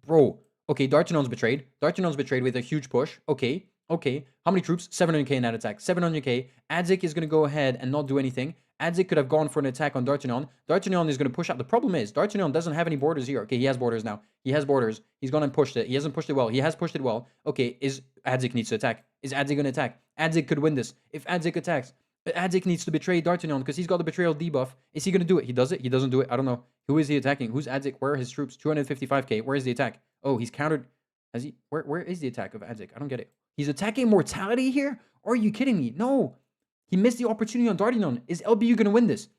Speaker 1: Bro. Okay, D'Artagnan's betrayed. D'Artagnan's betrayed with a huge push. Okay. How many troops? 700k in that attack. 700k. Adzik is going to go ahead and not do anything. Adzik could have gone for an attack on D'Artagnan. D'Artagnan is going to push out. The problem is, D'Artagnan doesn't have any borders here. Okay, he has borders now. He has borders. He's gone and pushed it. He hasn't pushed it well. He has pushed it well. Okay, Adzik needs to attack. Is Adzik going to attack? Adzik could win this. If Adzik attacks, Adzik needs to betray D'Artagnan because he's got the betrayal debuff. Is he going to do it? He does it. He doesn't do it. I don't know. Who is he attacking? Who's Adzik? Where are his troops? 255k. Where is the attack? Oh, he's countered. Has he? Where is the attack of Adzik? I don't get it. He's attacking Mortality here? Are you kidding me? No. He missed the opportunity on D'Artagnan. Is LBU going to win this?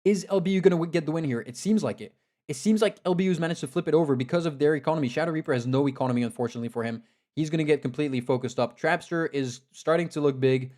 Speaker 1: Is LBU going to get the win here? It seems like it. it seems like LBU's managed to flip it over because of their economy. Shadow Reaper has no economy, unfortunately, for him. He's going to get completely focused up. Trapster is starting to look big.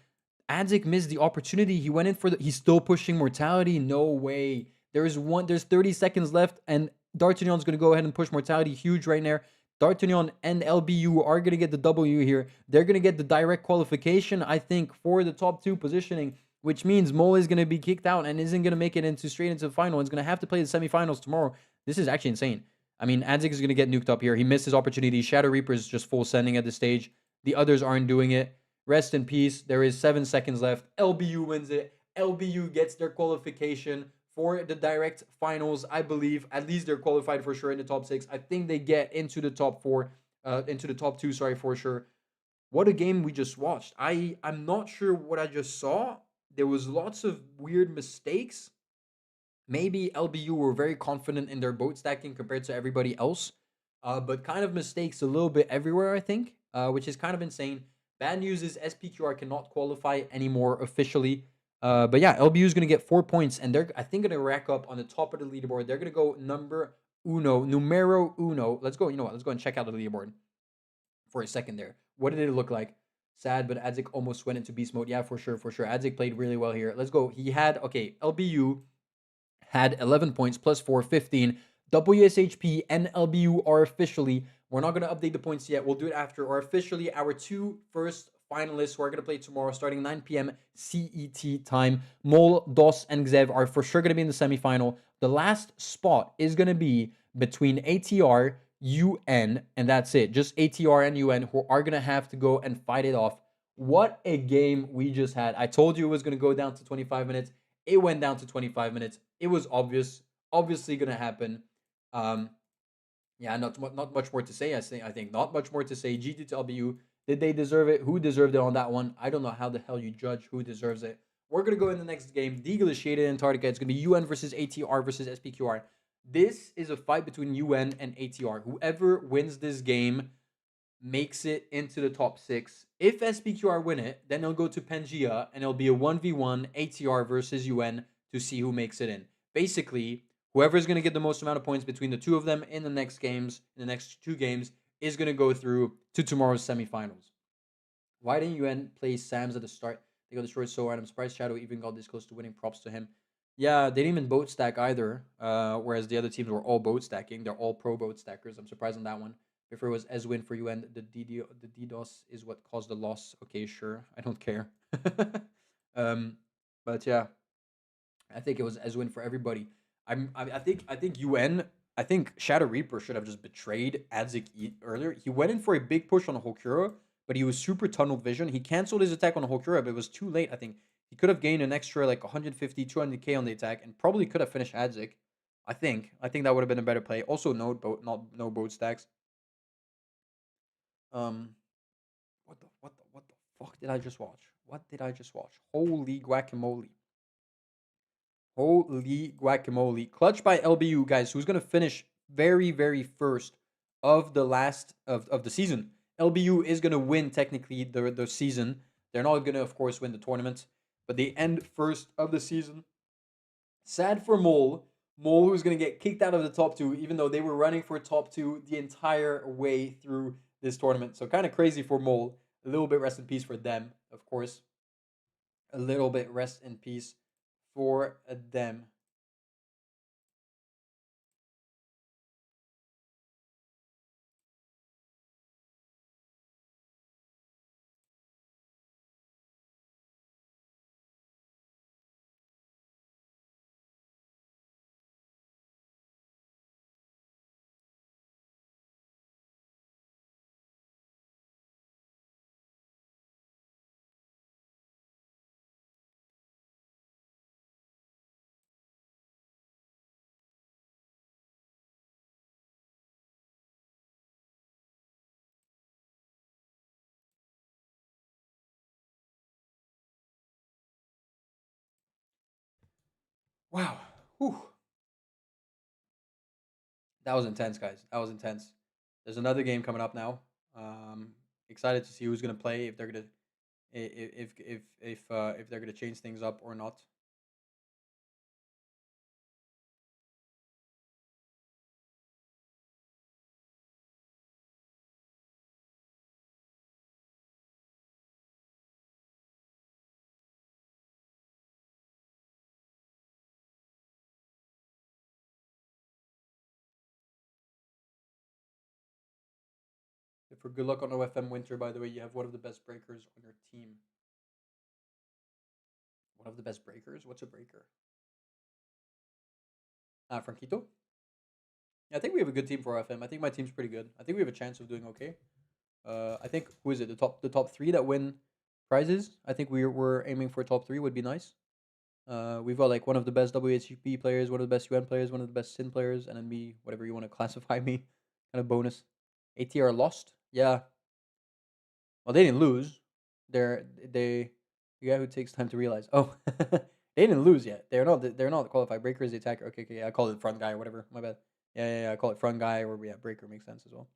Speaker 1: Adzik missed the opportunity. He went in for the. He's still pushing Mortality. No way. There's 30 seconds left, and D'Artagnan's going to go ahead and push Mortality huge right there. D'Artagnan and LBU are going to get the W here. They're going to get the direct qualification, I think, for the top 2 positioning, which means Mole is going to be kicked out and isn't going to make it straight into the final. He's going to have to play the semifinals tomorrow. This is actually insane. I mean, Adzik is going to get nuked up here. He missed his opportunity. Shadow Reaper is just full sending at this stage. The others aren't doing it. Rest in peace. There is 7 seconds left. LBU wins it. LBU gets their qualification for the direct finals. I believe at least they're qualified for sure in the top 6. I think they get into the top 4, into the top 2, sorry, for sure. What a game we just watched. I'm not sure what I just saw. There was lots of weird mistakes. Maybe LBU were very confident in their boat stacking compared to everybody else, but kind of mistakes a little bit everywhere, I think, which is kind of insane. Bad news is SPQR cannot qualify anymore officially. But yeah, LBU is going to get 4 points, and they're, I think, going to rack up on the top of the leaderboard. They're going to go numero uno. Let's go. You know what? Let's go and check out the leaderboard for a second there. What did it look like? Sad, but Adzik almost went into beast mode. Yeah, for sure, for sure. Adzik played really well here. Let's go. He had, okay, LBU had 11 points, plus 4, 15. WSHP and LBU are officially, we're not going to update the points yet. We'll do it after, are officially our 2 first finalists who are going to play tomorrow starting 9 p.m. CET time. Mol, DOS, and Xev are for sure going to be in the semifinal. The last spot is going to be between ATR, UN, and that's it. Just ATR and UN who are going to have to go and fight it off. What a game we just had. I told you it was going to go down to 25 minutes. It went down to 25 minutes. It was obviously going to happen. Yeah, not much more to say. I think not much more to say. GG to LBU. Did they deserve it? Who deserved it on that one? I don't know how the hell you judge who deserves it. We're going to go in the next game. Deglaciated Antarctica. It's going to be UN versus ATR versus SPQR. This is a fight between UN and ATR. Whoever wins this game makes it into the top 6. If SPQR win it, then it'll go to Pangea, and it'll be a 1v1 ATR versus UN to see who makes it in. Basically, whoever's going to get the most amount of points between the 2 of them in the next 2 games, is going to go through to tomorrow's semifinals. Why didn't UN play Sams at the start? They got destroyed so hard. I'm surprised Shadow even got this close to winning. Props to him. Yeah, they didn't even boat stack either, whereas the other teams were all boat stacking. They're all pro boat stackers. I'm surprised on that one. If it was as win for UN, the DDoS is what caused the loss. Okay, sure. I don't care. But yeah, I think it was as win for everybody. I think UN. I think Shadow Reaper should have just betrayed Adzik earlier. He went in for a big push on Hokura, but he was super tunnel vision. He canceled his attack on Hokura, but it was too late. I think he could have gained an extra like 150, 200k on the attack, and probably could have finished Adzik. I think that would have been a better play. Also, no boat stacks. What the fuck did I just watch? What did I just watch? Holy guacamole. Holy guacamole. Clutch by LBU, guys, who's going to finish very, very first of the last of the season. LBU is going to win, technically, the season. They're not going to, of course, win the tournament, but they end first of the season. Sad for Mole. Mole, who's going to get kicked out of the top 2, even though they were running for top 2 the entire way through this tournament. So kind of crazy for Mole. A little bit rest in peace for them, of course. A little bit rest in peace for them. Wow. Whew. That was intense, guys. That was intense. There's another game coming up now. Excited to see who's gonna play, if they're gonna if they're gonna change things up or not. For good luck on OFM Winter, by the way, you have one of the best breakers on your team. One of the best breakers? What's a breaker? Franquito? Yeah, I think we have a good team for OFM. I think my team's pretty good. I think we have a chance of doing okay. I think, who is it? The top 3 that win prizes? I think we're aiming for top 3 would be nice. We've got like one of the best WHP players, one of the best UN players, one of the best Sin players, and then me, whatever you want to classify me, kind of bonus. ATR lost, yeah. Well, they didn't lose. The guy who takes time to realize. Oh, they didn't lose yet. They're not qualified breakers. The attacker. Okay. I call it front guy or whatever. My bad. Yeah. I call it front guy or breaker makes sense as well.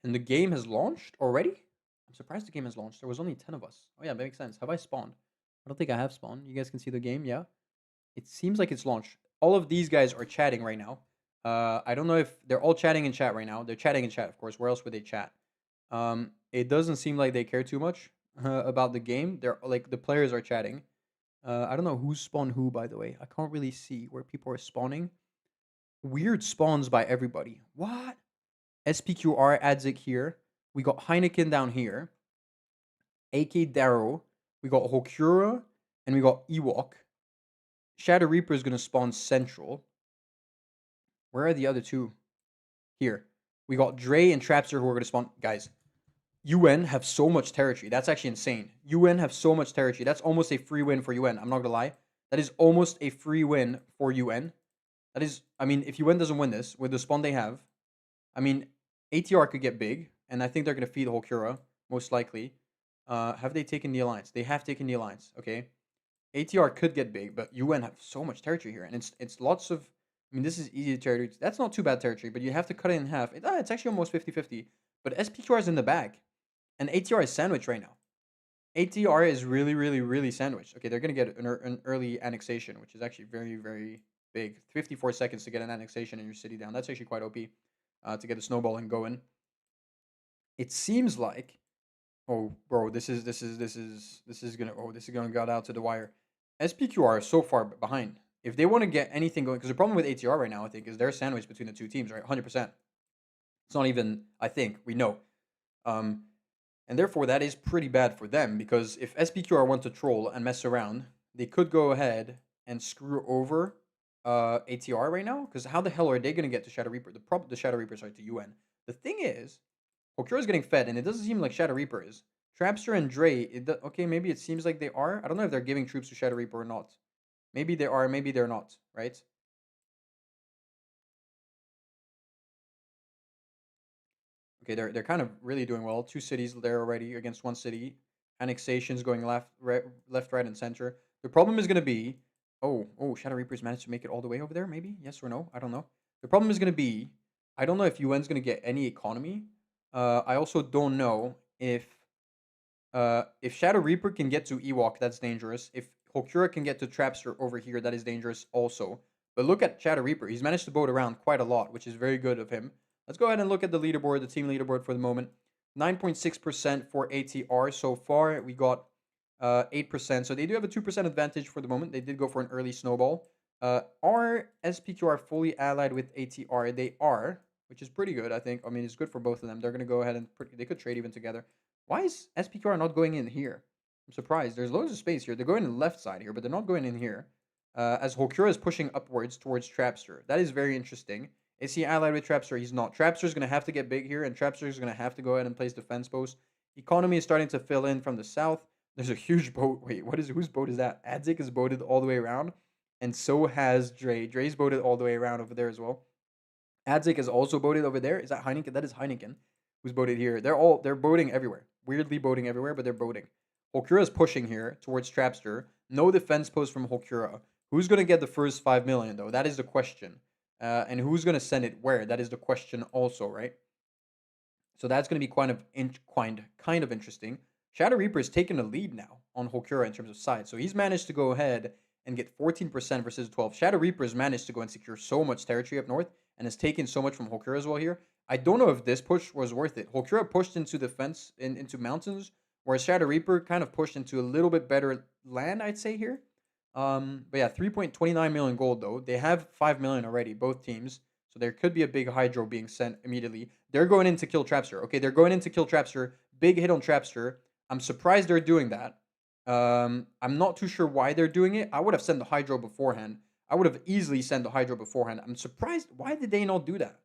Speaker 1: And the game has launched already? I'm surprised the game has launched. There was only 10 of us. Oh yeah, that makes sense. Have I spawned? I don't think I have spawned. You guys can see the game, yeah? It seems like it's launched. All of these guys are chatting right now. I don't know if they're all chatting in chat right now. They're chatting in chat, of course. Where else would they chat? It doesn't seem like they care too much about the game. They're like the players are chatting. I don't know who's spawned who, by the way. I can't really see where people are spawning. Weird spawns by everybody. What? SPQR Adzik here. We got Heineken down here. AK Darrow. We got Hokura. And we got Ewok. Shadow Reaper is going to spawn central. Where are the other two? Here. We got Dre and Trapster who are going to spawn. Guys, UN have so much territory. That's actually insane. UN have so much territory. That's almost a free win for UN. I'm not going to lie. That is almost a free win for UN. That is, I mean, if UN doesn't win this, with the spawn they have, I mean, ATR could get big, and I think they're going to feed Hokura, most likely. Have they taken the alliance? They have taken the alliance, okay? ATR could get big, but UN have so much territory here, and it's lots of, I mean, this is easy territory. That's not too bad territory, but you have to cut it in half. It's actually almost 50-50, but SPQR is in the back, and ATR is sandwiched right now. ATR is really, really, really sandwiched. Okay, they're going to get an early annexation, which is actually very, very big. 54 seconds to get an annexation in your city down. That's actually quite OP to get a snowballing going. It seems like, oh, bro, this is gonna go out to the wire. SPQR is so far behind. If they want to get anything going, because the problem with ATR right now, I think, is they're sandwiched between the two teams, right? 100%. It's not even, I think, we know. And therefore, that is pretty bad for them, because if SPQR want to troll and mess around, they could go ahead and screw over ATR right now, because how the hell are they going to get to Shadow Reaper? The Shadow Reaper, sorry, to UN. The thing is, Hokura is getting fed, and it doesn't seem like Shadow Reaper is. Trapster and Dre, okay, maybe it seems like they are. I don't know if they're giving troops to Shadow Reaper or not. Maybe they are, maybe they're not, right? Okay, they're kind of really doing well. 2 cities there already against 1 city. Annexations going left, right, and center. The problem is going to be, oh, Shadow Reapers managed to make it all the way over there, maybe? Yes or no? I don't know. The problem is going to be, I don't know if UN's going to get any economy. I also don't know if Shadow Reaper can get to Ewok, that's dangerous. If Hokura can get to Trapster over here, that is dangerous also. But look at Shadow Reaper. He's managed to boat around quite a lot, which is very good of him. Let's go ahead and look at the leaderboard, the team leaderboard for the moment. 9.6% for ATR so far. We got 8%. So they do have a 2% advantage for the moment. They did go for an early snowball. Are SPQR fully allied with ATR? They are, which is pretty good, I think. I mean, it's good for both of them. They're going to go ahead and they could trade even together. Why is SPQR not going in here? I'm surprised. There's loads of space here. They're going in the left side here, but they're not going in here. As Hokura is pushing upwards towards Trapster. That is very interesting. Is he allied with Trapster? He's not. Trapster's going to have to get big here, and Trapster's going to have to go ahead and place defense posts. Economy is starting to fill in from the south. There's a huge boat. Wait, whose boat is that? Adzik is boated all the way around, and so has Dre. Dre's boated all the way around over there as well. Adzik is also boated over there. Is that Heineken? That is Heineken, who's boated here. They're boating everywhere. Weirdly boating everywhere, but they're boating. Hokura is pushing here towards Trapster. No defense post from Hokura. Who's going to get the first 5 million, though? That is the question. And who's going to send it where? That is the question also, right? So that's going to be kind of interesting. Shadow Reaper is taking the lead now on Hokura in terms of size. So he's managed to go ahead and get 14% versus 12. Shadow Reaper has managed to go and secure so much territory up north. and has taken so much from Hokura as well here. I don't know if this push was worth it. Hokura pushed into the fence, into mountains, whereas Shadow Reaper kind of pushed into a little bit better land, I'd say here. But yeah, 3.29 million gold though. They have 5 million already, both teams. So there could be a big Hydro being sent immediately. They're going in to kill Trapster. Okay, they're going in to kill Trapster. Big hit on Trapster. I'm surprised they're doing that. I'm not too sure why they're doing it. I would have sent the Hydro beforehand. I would have easily sent the Hydro beforehand. I'm surprised. Why did they not do that?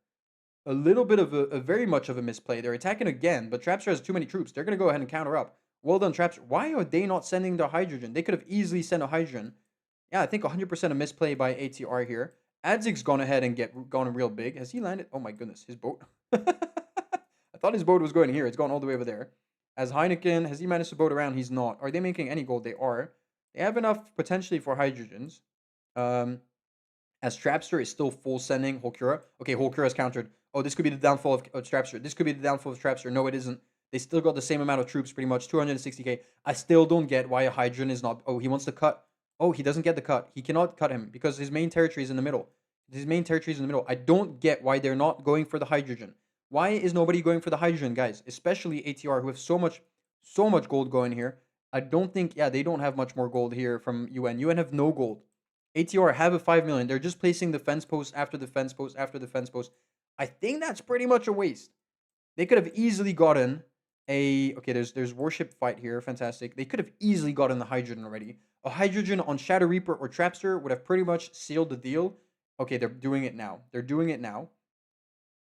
Speaker 1: A little bit of a very much of a misplay. They're attacking again, but Trapster has too many troops. They're going to go ahead and counter up. Well done, Trapster. Why are they not sending the Hydrogen? They could have easily sent a Hydrogen. Yeah, I think 100% a misplay by ATR here. Adzig's gone ahead and gone real big. Has he landed? Oh my goodness, his boat. I thought his boat was going here. It's gone all the way over there. As Heineken, has he managed to boat around? He's not. Are they making any gold? They are. They have enough potentially for hydrogens. As Trapster is still full sending Holkura. Okay, Holkura is countered. Oh, this could be the downfall of Trapster. This could be the downfall of Trapster. No, it isn't. They still got the same amount of troops, pretty much 260k. I still don't get why a hydrogen is not. Oh, he wants to cut. Oh, he doesn't get the cut. He cannot cut him because his main territory is in the middle. His main territory is in the middle. I don't get why they're not going for the hydrogen. Why is nobody going for the hydrogen, guys? Especially ATR, who have so much gold going here. I don't think, yeah, they don't have much more gold here from UN. UN have no gold. ATR have a 5 million. They're just placing the fence post after the fence post after the fence post. I think that's pretty much a waste. They could have easily gotten a... Okay, there's warship fight here. Fantastic. They could have easily gotten the hydrogen already. A hydrogen on Shadow Reaper or Trapster would have pretty much sealed the deal. Okay, they're doing it now. They're doing it now,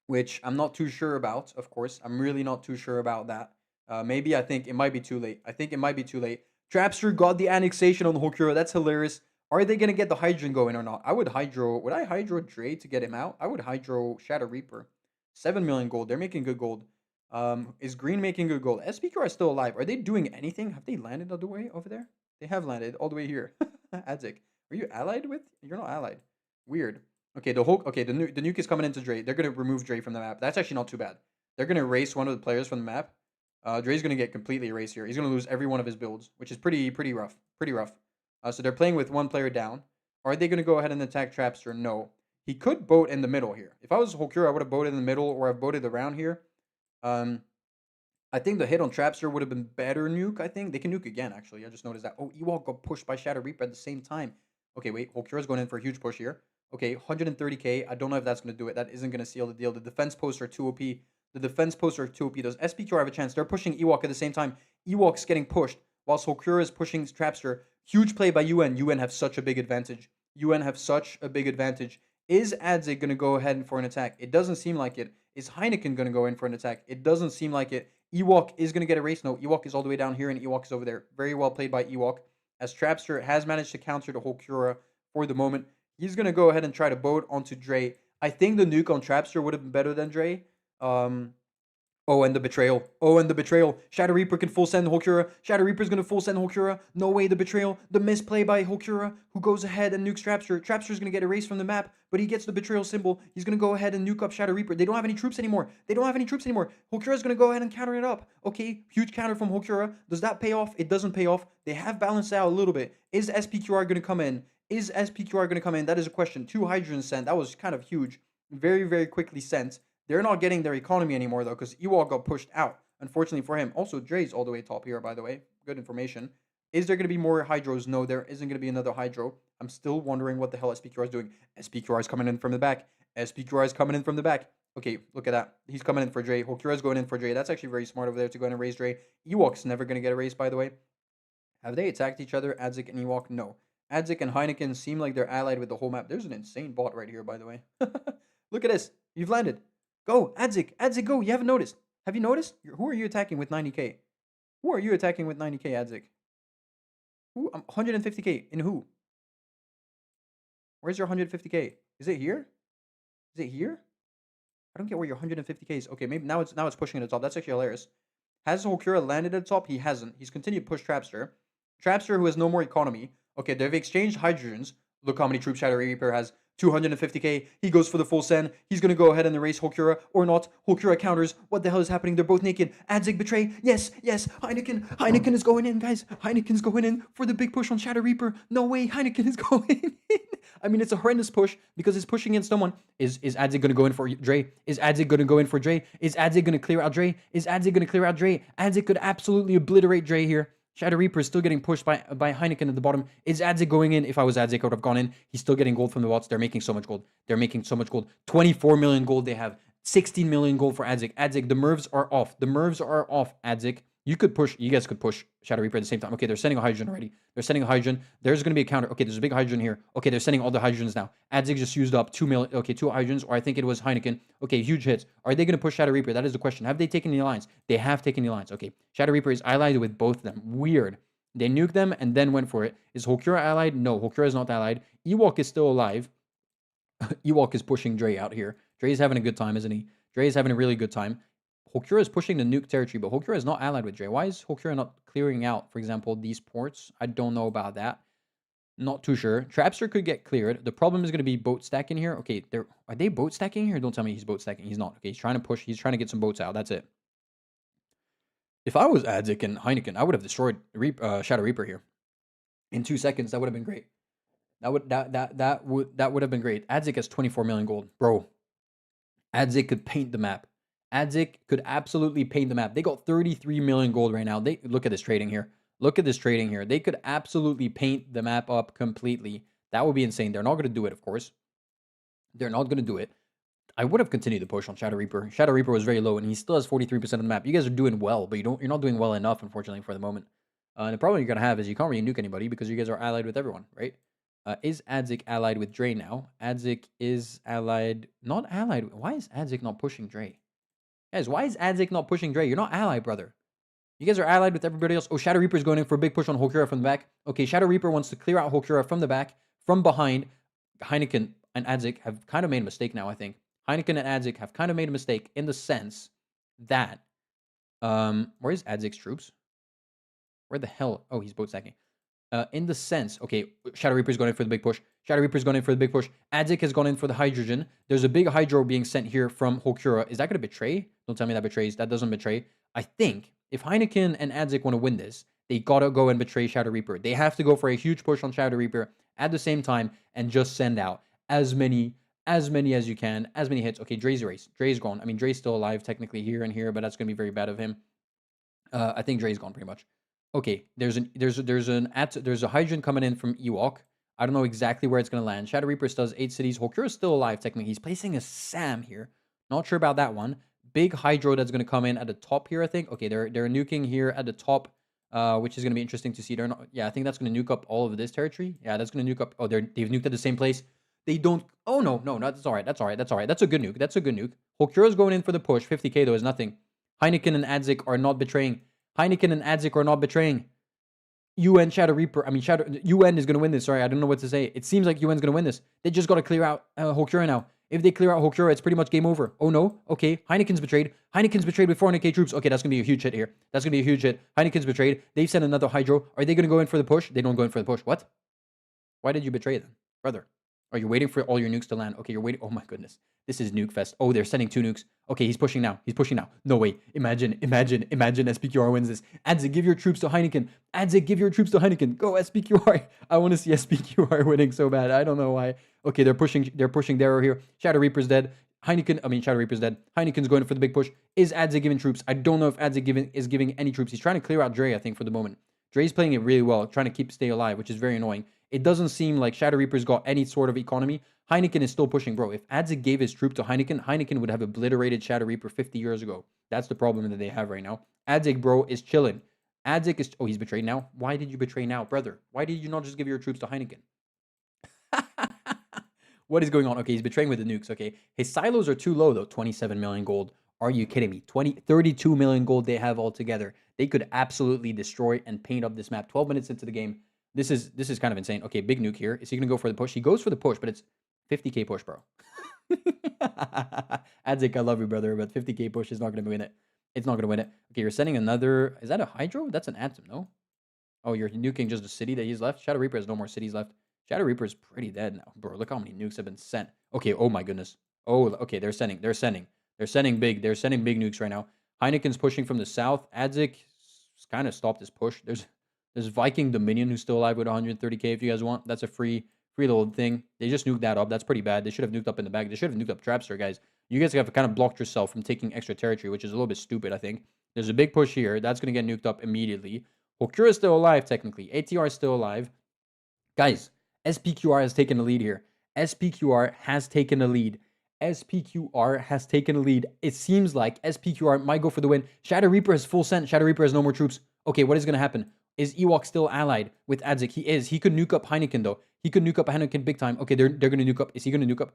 Speaker 1: which I'm not too sure about, of course. I'm really not too sure about that. Maybe I think it might be too late. I think it might be too late. Trapster got the annexation on the Hokura. That's hilarious. Are they going to get the hydrogen going or not? Would I hydro Dre to get him out? I would hydro Shadow Reaper. 7 million gold. They're making good gold. Is Green making good gold? SPQ are still alive. Are they doing anything? Have they landed all the way over there? They have landed all the way here. Adzik, are you allied with? You're not allied. Weird. Okay, the nuke is coming into Dre. They're gonna remove Dre from the map. That's actually not too bad. They're gonna erase one of the players from the map. Dre's gonna get completely erased here. He's gonna lose every one of his builds, which is pretty rough. Pretty rough. So they're playing with one player down. Are they gonna go ahead and attack Trapster? No. He could boat in the middle here. If I was Hokura, I would have boated in the middle, or I've boated around here. I think the hit on Trapster would have been better nuke, I think. They can nuke again, actually. I just noticed that. Oh, Ewok got pushed by Shadow Reaper at the same time. Okay, wait. Hokura's going in for a huge push here. Okay, 130k. I don't know if that's going to do it. That isn't going to seal the deal. The defense posts are too OP. The defense posts are too OP. Does SPQ have a chance? They're pushing Ewok at the same time. Ewok's getting pushed whilst Hokura is pushing Trapster. Huge play by UN. UN have such a big advantage. UN have such a big advantage. Is Adzig going to go ahead for an attack? It doesn't seem like it. Is Heineken going to go in for an attack? It doesn't seem like it. Ewok is going to get a race. No, Ewok is all the way down here, and Ewok is over there. Very well played by Ewok, as Trapster has managed to counter the Hokura for the moment. He's going to go ahead and try to boat onto Dre. I think the nuke on Trapster would have been better than Dre. Oh, and the betrayal. Oh, and the betrayal. Shadow Reaper can full send Hokura. Shadow Reaper's going to full send Hokura. No way, the betrayal. The misplay by Hokura, who goes ahead and nukes Trapster. Trapster's going to get erased from the map, but he gets the betrayal symbol. He's going to go ahead and nuke up Shadow Reaper. They don't have any troops anymore. Hokura's going to go ahead and counter it up. Okay, huge counter from Hokura. Does that pay off? It doesn't pay off. They have balanced out a little bit. Is SPQR going to come in? That is a question. 2 hydrogens sent. That was kind of huge. Very, very quickly sent. They're not getting their economy anymore, though, because Ewok got pushed out, unfortunately for him. Also, Dre's all the way top here, by the way. Good information. Is there going to be more Hydros? No, there isn't going to be another Hydro. I'm still wondering what the hell SPQR is doing. SPQR is coming in from the back. Okay, look at that. He's coming in for Dre. Hokura's going in for Dre. That's actually very smart over there to go in and raise Dre. Ewok's never going to get erased, by the way. Have they attacked each other, Adzik and Ewok? No. Adzik and Heineken seem like they're allied with the whole map. There's an insane bot right here, by the way. Look at this. You've landed. Go, Adzik, go. You haven't noticed. Have you noticed? Who are you attacking with 90k? Adzik? Who? 150k. In who? Where's your 150k? Is it here? I don't get where your 150k is. Okay, maybe now it's pushing at the top. That's actually hilarious. Has Hokura landed at the top? He hasn't. He's continued to push Trapster. Trapster, who has no more economy. Okay, they've exchanged hydrogens. Look how many troops Shadow Reaper has. 250k. He goes for the full send. He's going to go ahead and erase Hulkura or not. Hulkura counters. What the hell is happening? They're both naked. Adzig betray. Yes, yes. Heineken is going in, guys. Heineken's going in for the big push on Shadow Reaper. No way. Heineken is going in. I mean, it's a horrendous push because it's pushing against someone. Is Adzig going to go in for Dre? Is Adzig going to go in for Dre? Is Adzig going to clear out Dre? Is Adzig going to clear out Dre? Adzig could absolutely obliterate Dre here. Shadow Reaper is still getting pushed by Heineken at the bottom. Is Adzig going in? If I was Adzig, I would have gone in. He's still getting gold from the bots. They're making so much gold. They're making so much gold. 24 million gold they have. 16 million gold for Adzig. Adzig, the Mervs are off. The Mervs are off, Adzig. You guys could push Shadow Reaper at the same time. Okay, they're sending a Hydrogen already. They're sending a Hydrogen. There's going to be a counter. Okay, there's a big Hydrogen here. Okay, they're sending all the Hydrogens now. Adzig just used up 2 million. Okay, 2 Hydrogens, or I think it was Heineken. Okay, huge hits. Are they going to push Shadow Reaper? That is the question. Have they taken the alliance? They have taken the alliance. Okay, Shadow Reaper is allied with both of them. Weird. They nuked them and then went for it. Is Hulkura allied? No, Hulkura is not allied. Ewok is still alive. Ewok is pushing Dre out here. Dre's having a good time, isn't he? Dre is having a really good time. Hulkura is pushing the nuke territory, but Hulkura is not allied with Dre. Why is Hulkura not clearing out, for example, these ports? I don't know about that. Not too sure. Trapster could get cleared. The problem is going to be boat stacking here. Okay, are they boat stacking here? Don't tell me he's boat stacking. He's not. Okay, he's trying to push. He's trying to get some boats out. That's it. If I was Adzig and Heineken, I would have destroyed Shadow Reaper here in 2 seconds. That would have been great. That would have been great. Adzig has 24 million gold, bro. Adzig could paint the map. Adzig could absolutely paint the map. They got 33 million gold right now. They look at this trading here. Look at this trading here. They could absolutely paint the map up completely. That would be insane. They're not going to do it, of course. They're not going to do it. I would have continued the push on Shadow Reaper. Shadow Reaper was very low, and he still has 43% of the map. You guys are doing well, but you're not doing well enough, unfortunately, for the moment. And the problem you're going to have is you can't really nuke anybody because you guys are allied with everyone, right? Is Adzig allied with Dre now? Adzig is allied... Not allied... Why is Adzig not pushing Dre? Guys, why is Adzig not pushing Dre? You're not allied, brother. You guys are allied with everybody else. Oh, Shadow Reaper is going in for a big push on Hulkura from the back. Okay, Shadow Reaper wants to clear out Hulkura from the back, from behind. Heineken and Adzig have kind of made a mistake now, I think. Heineken and Adzig have kind of made a mistake in the sense that... where is Adzig's troops? Where the hell? Oh, he's boat stacking. In the sense, okay, Shadow Reaper is going in for the big push. Shadow Reaper is going in for the big push. Adzig has gone in for the Hydrogen. There's a big Hydro being sent here from Hulkura. Is that going to betray? Don't tell me that betrays. That doesn't betray. I think if Heineken and Adzig want to win this, they got to go and betray Shadow Reaper. They have to go for a huge push on Shadow Reaper at the same time and just send out as many as you can, as many hits. Okay, Dre's erased. Dre's gone. I mean, Dre's still alive technically here and here, but that's going to be very bad of him. I think Dre's gone pretty much. Okay, there's a Hydrogen coming in from Ewok. I don't know exactly where it's going to land. Shadow Reaper still has 8 cities. Hulkura is still alive, technically. He's placing a Sam here. Not sure about that one. Big Hydro that's going to come in at the top here, I think. Okay, they're nuking here at the top, which is going to be interesting to see. They're not, yeah, I think that's going to nuke up all of this territory. Yeah, that's going to nuke up. Oh, they've nuked at the same place. They don't. Oh, no, that's all right. That's all right. That's all right. That's a good nuke. That's a good nuke. Hulkura's going in for the push. 50k, though, is nothing. Heineken and Adzig are not betraying. Heineken and Adzig are not betraying. UN Shadow Reaper. I mean, UN is going to win this. Sorry, I don't know what to say. It seems like UN's going to win this. They just got to clear out Hulkura now. If they clear out Hulkura, it's pretty much game over. Oh, no. Okay. Heineken's betrayed. Heineken's betrayed with 400k troops. Okay, that's going to be a huge hit here. That's going to be a huge hit. Heineken's betrayed. They've sent another Hydro. Are they going to go in for the push? They don't go in for the push. What? Why did you betray them? Brother. Are you waiting for all your nukes to land? Okay, you're waiting. Oh, my goodness. This is nuke fest. Oh, they're sending 2 nukes. Okay, he's pushing now. He's pushing now. No way. Imagine SPQR wins this. Adzig, give your troops to Heineken. Adzig, give your troops to Heineken. Go SPQR. I want to see SPQR winning so bad. I don't know why. Okay, they're pushing Darrow here. Shadow Reaper's dead. Shadow Reaper's dead. Heineken's going for the big push. Is Adzig giving troops? I don't know if Adzig is giving any troops. He's trying to clear out Dre, I think, for the moment. Dre's playing it really well, trying to stay alive, which is very annoying. It doesn't seem like Shadow Reaper's got any sort of economy. Heineken is still pushing, bro. If Adzig gave his troop to Heineken, Heineken would have obliterated Shadow Reaper 50 years ago. That's the problem that they have right now. Adzig, bro, is chilling. Adzig is... Oh, he's betrayed now? Why did you betray now, brother? Why did you not just give your troops to Heineken? What is going on? Okay, he's betraying with the nukes, okay. His silos are too low, though. 27 million gold. Are you kidding me? 32 million gold they have altogether. They could absolutely destroy and paint up this map. 12 minutes into the game. This is kind of insane. Okay, big nuke here. Is he going to go for the push? He goes for the push, but it's 50k push, bro. Adzig, I love you, brother, but 50k push is not going to win it. It's not going to win it. Okay, you're sending another... Is that a Hydro? That's an Atom, no? Oh, you're nuking just a city that he's left? Shadow Reaper has no more cities left. Shadow Reaper is pretty dead now. Bro, look how many nukes have been sent. Okay, oh my goodness. Oh, okay, they're sending big nukes right now. Heineken's pushing from the south. Adzik kind of stopped his push. There's Viking Dominion who's still alive with 130k if you guys want. That's a free little thing. They just nuked that up. That's pretty bad. They should have nuked up in the back. They should have nuked up Trapster, guys. You guys have kind of blocked yourself from taking extra territory, which is a little bit stupid, I think. There's a big push here. That's going to get nuked up immediately. Hokura is still alive, technically. ATR is still alive. Guys, SPQR has taken the lead here. SPQR has taken the lead. SPQR has taken the lead. It seems like SPQR might go for the win. Shadow Reaper has full sent. Shadow Reaper has no more troops. Okay, what is going to happen? Is Ewok still allied with Adzik? He is. He could nuke up Heineken, though. He could nuke up Heineken big time. Okay, they're going to nuke up. Is he going to nuke up?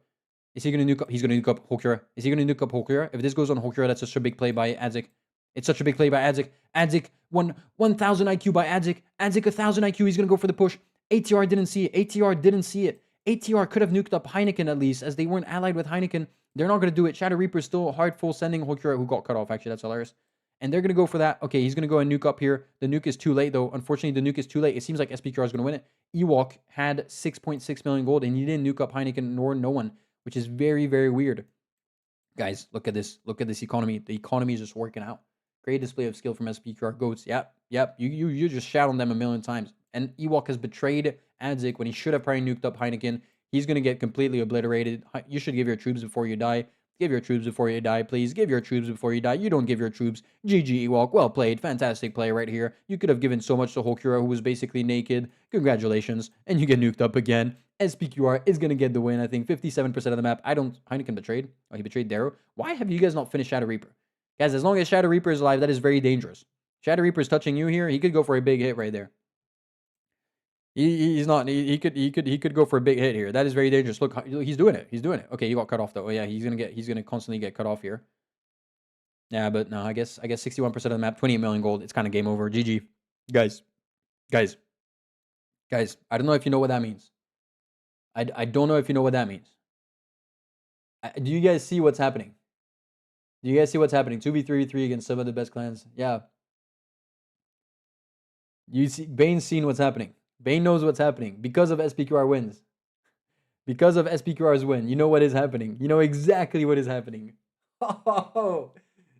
Speaker 1: Is he going to nuke up? He's going to nuke up Hokura. Is he going to nuke up Hokura? If this goes on Hokura, that's such a big play by Adzik. It's such a big play by Adzik. Adzik, 1,000 IQ by Adzik. Adzik, 1,000 IQ. He's going to go for the push. ATR didn't see it. ATR didn't see it. ATR could have nuked up Heineken at least, as they weren't allied with Heineken. They're not going to do it. Shadow Reaper still hard full sending Hokura, who got cut off. Actually, that's hilarious. And they're going to go for that. Okay, he's going to go and nuke up here. The nuke is too late, though. Unfortunately, the nuke is too late. It seems like SPQR is going to win it. Ewok had 6.6 million gold, and he didn't nuke up Heineken nor no one, which is very, very weird. Guys, look at this. Look at this economy. The economy is just working out. Great display of skill from SPQR. Goats. Yep. You just shout on them a million times. And Ewok has betrayed Adzik when he should have probably nuked up Heineken. He's going to get completely obliterated. You should give your troops before you die. Give your troops before you die, please. Give your troops before you die. You don't give your troops. GG, Ewok. Well played. Fantastic play right here. You could have given so much to Hokura, who was basically naked. Congratulations. And you get nuked up again. SPQR is going to get the win, I think. 57% of the map. Heineken betrayed. Oh, he betrayed Darrow. Why have you guys not finished Shadow Reaper? Guys, as long as Shadow Reaper is alive, that is very dangerous. Shadow Reaper is touching you here. He could go for a big hit right there. He's not. He could go for a big hit here. That is very dangerous. Look, he's doing it. He's doing it. Okay, he got cut off though. Oh yeah, he's gonna constantly get cut off here. Yeah, but no, I guess 61% of the map, 28 million gold. It's kind of game over. GG, guys. I don't know if you know what that means. I don't know if you know what that means. Do you guys see what's happening? Do you guys see what's happening? 2v3v3 against some of the best clans. Yeah. You see, Bane's seen what's happening. Bane knows what's happening because of SPQR wins. Because of SPQR's win, you know what is happening. You know exactly what is happening. Oh,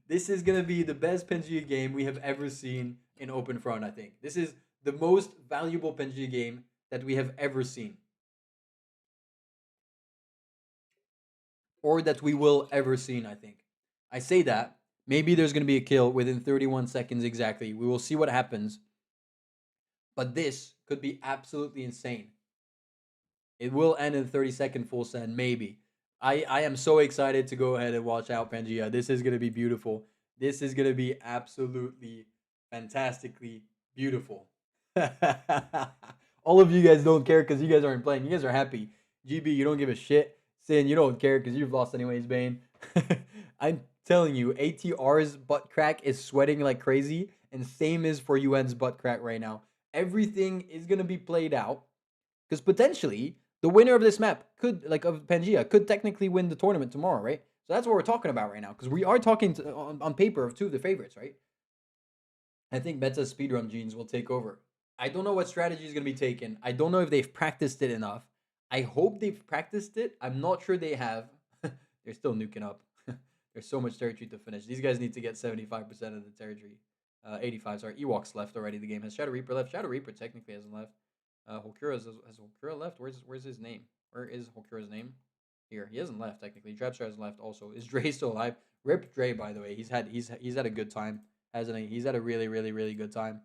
Speaker 1: this is going to be the best Pangea game we have ever seen in OpenFront, I think. This is the most valuable Pangea game that we have ever seen. Or that we will ever seen, I think. I say that. Maybe there's going to be a kill within 31 seconds exactly. We will see what happens. But this could be absolutely insane. It will end in 30-second full send, maybe. I am so excited to go ahead and watch out Pangea. This is going to be beautiful. This is going to be absolutely fantastically beautiful. All of you guys don't care because you guys aren't playing. You guys are happy. GB, you don't give a shit. Sin, you don't care because you've lost anyways, Bane. I'm telling you, ATR's butt crack is sweating like crazy, and same is for UN's butt crack right now. Everything is going to be played out because potentially the winner of this map could, of Pangea, could technically win the tournament tomorrow, right? So that's what we're talking about right now because we are talking on paper of two of the favorites, right? I think Meta's speedrun genes will take over. I don't know what strategy is going to be taken. I don't know if they've practiced it enough. I hope they've practiced it. I'm not sure they have. They're still nuking up. There's so much territory to finish. These guys need to get 75% of the territory. 85, sorry. Ewoks left already. The game has Shadow Reaper left. Shadow Reaper technically hasn't left. Hokura has Hokura left? Where's his name? Where is Hokura's name? Here. He hasn't left technically. Trapstar hasn't left also. Is Dre still alive? Rip Dre, by the way. He's had a good time, hasn't he? He's had a really, really, really good time.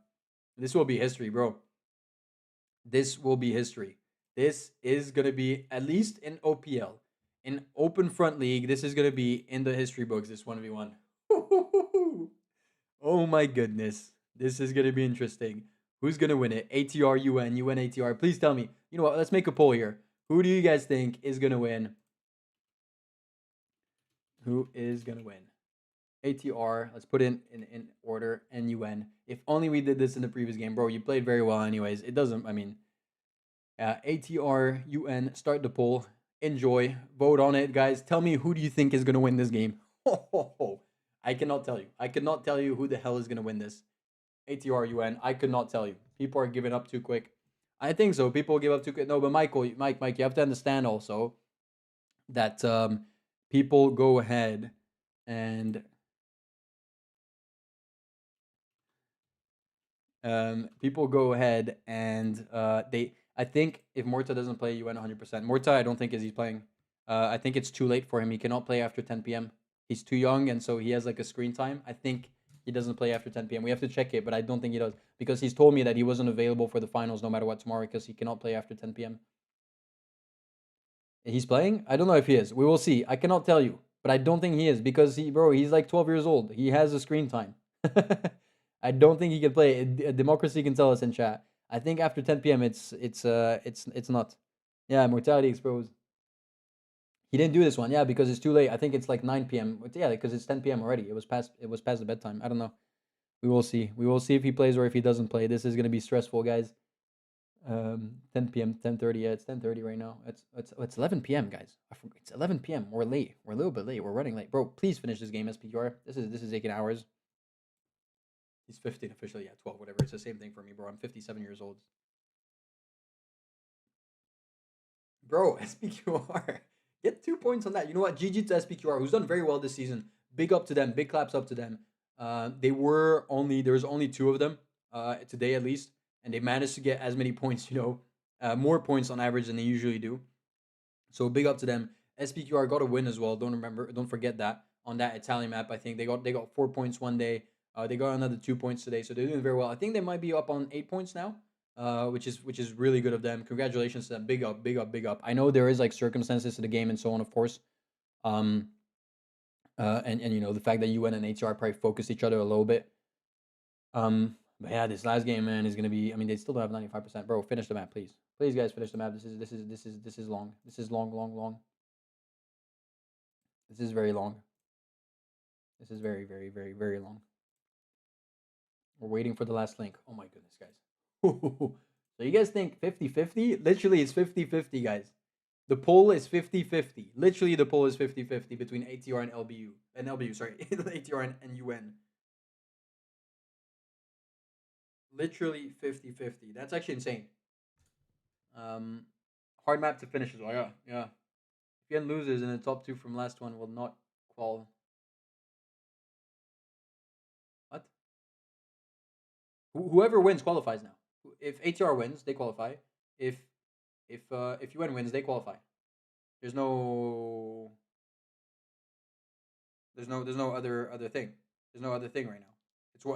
Speaker 1: This will be history, bro. This will be history. This is gonna be, at least in OPL, in OpenFront League, this is gonna be in the history books, this 1v1. Oh my goodness. This is gonna be interesting. Who's gonna win it? ATR, UN, UN, ATR. Please tell me. You know what? Let's make a poll here. Who do you guys think is gonna win? Who is gonna win? ATR. Let's put in order. And UN. If only we did this in the previous game, bro. You played very well, anyways. It doesn't. I mean, ATR, UN. Start the poll. Enjoy. Vote on it, guys. Tell me who do you think is gonna win this game? I cannot tell you. I could not tell you who the hell is gonna win this. ATR, UN. I could not tell you. People are giving up too quick. I think so. People give up 2K. No, but Mike, you have to understand also that people go ahead and people go ahead and they. I think if Morta doesn't play, you win 100%. Morta, I don't think he's playing. I think it's too late for him. He cannot play after 10 p.m. He's too young, and so he has like a screen time. I think he doesn't play after 10 p.m. We have to check it, but I don't think he does because he's told me that he wasn't available for the finals no matter what tomorrow because he cannot play after 10 p.m. He's playing? I don't know if he is. We will see. I cannot tell you, but I don't think he is because he's like 12 years old. He has a screen time. I don't think he can play. Democracy can tell us in chat. I think after 10 p.m. it's not. Yeah, mortality exposed. He didn't do this one. Yeah, because it's too late. I think it's like 9 p.m. Yeah, because it's 10 p.m. already. It was past the bedtime. I don't know. We will see. We will see if he plays or if he doesn't play. This is gonna be stressful, guys. 10 p.m. 10:30. Yeah, it's 10:30 right now. It's 11 p.m. guys. It's 11 p.m. We're late. We're a little bit late. We're running late, bro. Please finish this game, SPQR. This is taking hours. He's 15 officially. Yeah, 12, whatever. It's the same thing for me, bro. I'm 57 years old. Bro, SPQR. Get 2 points on that. You know what? GG to SPQR, who's done very well this season. Big up to them. Big claps up to them. There was only 2 of them today at least, and they managed to get as many points, more points on average than they usually do. So big up to them. SPQR got a win as well. Don't forget that on that Italian map. I think they got 4 points one day. They got another 2 points today, so they're doing very well. I think they might be up on 8 points now, which is really good of them. Congratulations to them. Big up, big up, big up. I know there is like circumstances to the game and so on, of course. And the fact that UN and ATR probably focused each other a little bit. But yeah, this last game, man, is gonna be. I mean, they still don't have 95%. Bro, finish the map, please. Please, guys, finish the map. This is long. This is long. This is very long. This is very, very, very, very long. We're waiting for the last link. Oh my goodness, guys. So you guys think 50-50? Literally, it's 50-50, guys. The poll is 50-50. Literally, the poll is 50-50 between ATR and LBU. And LBU, sorry. ATR and UN. Literally 50-50. That's actually insane. Hard map to finish as well. Yeah. If UN loses and the top 2 from last one will not qual. What? Whoever wins qualifies now. If ATR wins, they qualify. If UN wins, they qualify. There's no other thing. There's no other thing right now.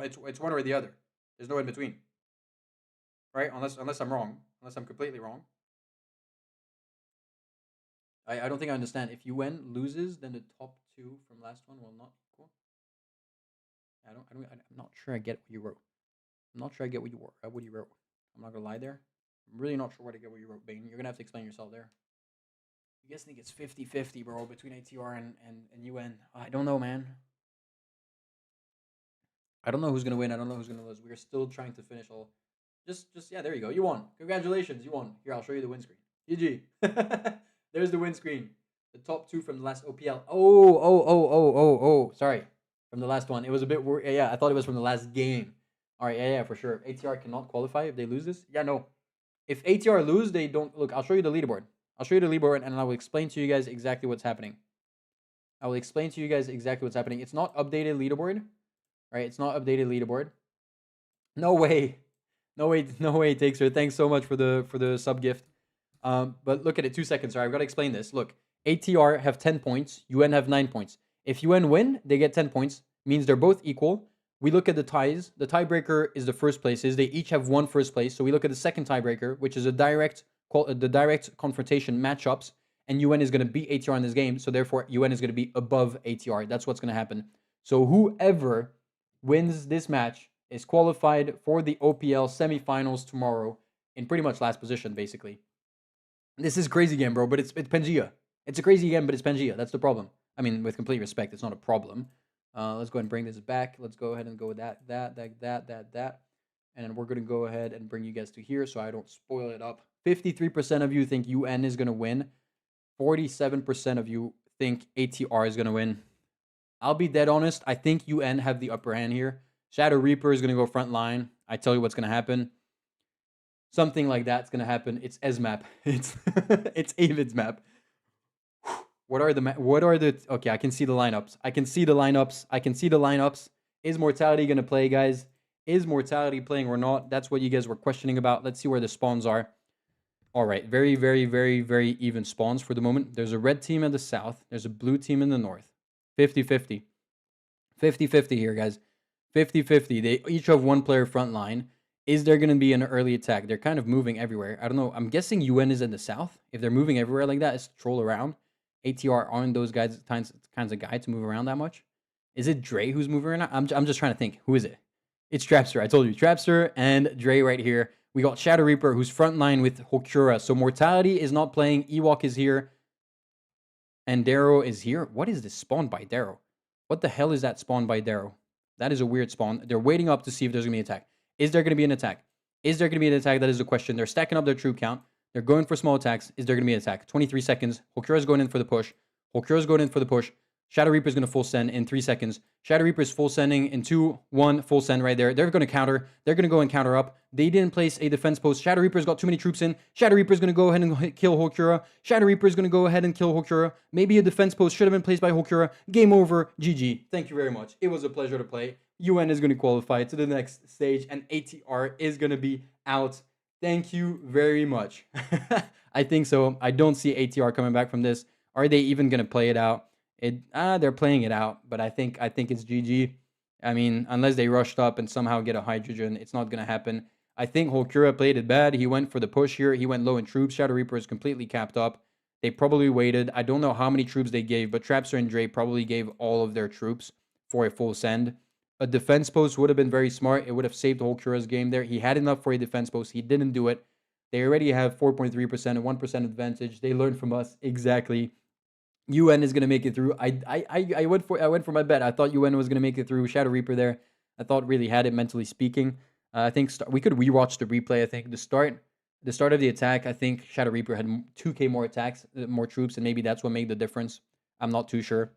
Speaker 1: It's one or the other. There's no in between. Right? Unless I'm wrong. Unless I'm completely wrong. I don't think I understand. If UN loses, then the top 2 from last one will not equal. I'm not sure I get what you wrote. I'm not sure I get what you wrote. I'm not gonna lie there. I'm really not sure what to get what you wrote, Bane. You're gonna have to explain yourself there. You guys think it's 50-50, bro, between ATR and UN? I don't know, man. I don't know who's gonna win. I don't know who's gonna lose. We're still trying to finish all. Just yeah, there you go. You won. Congratulations, you won. Here, I'll show you the win screen. GG. There's the win screen. The top 2 from the last OPL. Oh. Sorry. From the last one. It was a bit yeah, I thought it was from the last game. Alright, yeah, for sure. ATR cannot qualify if they lose this. Yeah, no. If ATR lose, they don't look, I'll show you the leaderboard. And I will explain to you guys exactly what's happening. It's not updated leaderboard. Right? It's not updated leaderboard. No way. No way, Takes her. Thanks so much for the sub gift. But look at it. 2 seconds. Sorry, I've got to explain this. Look, ATR have 10 points. UN have 9 points. If UN win, they get 10 points. Means they're both equal. We look at the ties. The tiebreaker is the first places. They each have 1 first place. So we look at the second tiebreaker, which is the direct confrontation matchups. And UN is going to beat ATR in this game. So therefore, UN is going to be above ATR. That's what's going to happen. So whoever wins this match is qualified for the OPL semifinals tomorrow in pretty much last position, basically. This is crazy game, bro, but it's Pangea. It's a crazy game, but it's Pangea. That's the problem. I mean, with complete respect, it's not a problem. Let's go ahead and bring this back. Let's go ahead and go with that. And then we're going to go ahead and bring you guys to here so I don't spoil it up. 53% of you think UN is going to win. 47% of you think ATR is going to win. I'll be dead honest. I think UN have the upper hand here. Shadow Reaper is going to go front line. I tell you what's going to happen. something like that's gonna happen. It's map. It's it's Avid's map. What are the okay, I can see the lineups. I can see the lineups. Is Mortality gonna play, guys? Is Mortality playing or not? That's what you guys were questioning about. Let's see where the spawns are. All right, very, very, very, very even spawns for the moment. There's a red team in the south. There's a blue team in the north. 50-50. 50-50 here, guys. 50-50. They each have one player front line. Is there going to be an early attack? They're kind of moving everywhere. I don't know. I'm guessing UN is in the south. If they're moving everywhere like that, it's troll around. ATR aren't those guys kinds of guy to move around that much. Is it Dre who's moving around? I'm just trying to think. Who is it? It's Trapster. I told you. Trapster and Dre right here. We got Shadow Reaper who's front line with Hokura. So Mortality is not playing. Ewok is here. And Darrow is here. What is this spawn by Darrow? What the hell is that spawn by Darrow? That is a weird spawn. They're waiting up to see if there's going to be an attack. Is there going to be an attack? Is there going to be an attack? That is the question. They're stacking up their troop count. They're going for small attacks. Is there going to be an attack? 23 seconds. Hokura's going in for the push. Hokura's going in for the push. Shadow Reaper's going to full send in 3 seconds. Shadow Reaper's full sending in 2, 1, full send right there. They're going to counter. They're going to go and counter up. They didn't place a defense post. Shadow Reaper's got too many troops in. Shadow Reaper's going to go ahead and kill Hokura. Shadow Reaper's going to go ahead and kill Hokura. Maybe a defense post should have been placed by Hokura. Game over. GG. Thank you very much. It was a pleasure to play. UN is going to qualify to the next stage, and ATR is going to be out. Thank you very much. I think so. I don't see ATR coming back from this. Are they even going to play it out? They're playing it out, but I think it's GG. I mean, unless they rushed up and somehow get a hydrogen, it's not going to happen. I think Hokura played it bad. He went for the push here. He went low in troops. Shadow Reaper is completely capped up. They probably waited. I don't know how many troops they gave, but Trapster and Dre probably gave all of their troops for a full send. A defense post would have been very smart. It would have saved Hokura's game there. He had enough for a defense post. He didn't do it. They already have 4.3% and 1% advantage. They learned from us. Exactly. UN is gonna make it through. I went for my bet. I thought UN was gonna make it through. Shadow Reaper there. I thought really had it mentally speaking. I think we could rewatch the replay. I think the start of the attack. I think Shadow Reaper had 2K more attacks, more troops, and maybe that's what made the difference. I'm not too sure.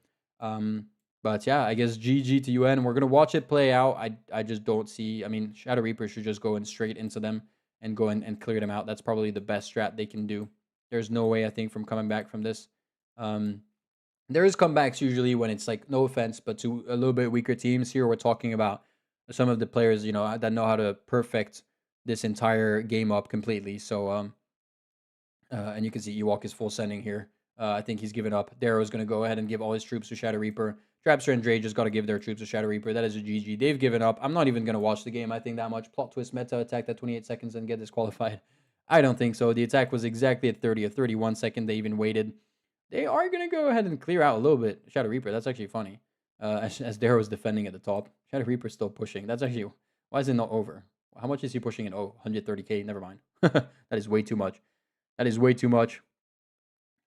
Speaker 1: But yeah, I guess GG to UN. We're gonna watch it play out. I just don't see. I mean, Shadow Reaper should just go in straight into them and go in and clear them out. That's probably the best strat they can do. There's no way I think from coming back from this. There is comebacks usually when it's like, no offense, but to a little bit weaker teams. Here we're talking about some of the players, you know, that know how to perfect this entire game up completely. So and you can see Ewok is full sending here. I think he's given up. Darrow's going to go ahead and give all his troops to Shadow Reaper. Trapster and Dre just got to give their troops to Shadow Reaper. That is a GG. They've given up. I'm not even going to watch the game, I think, that much. Plot twist, meta attack at 28 seconds and get disqualified. I don't think so. The attack was exactly at 30 or 31 second. They even waited. They are going to go ahead and clear out a little bit. Shadow Reaper, that's actually funny. As Darrow is defending at the top. Shadow Reaper's still pushing. That's actually... Why is it not over? How much is he pushing it? Oh, 130k. Never mind. That is way too much. That is way too much.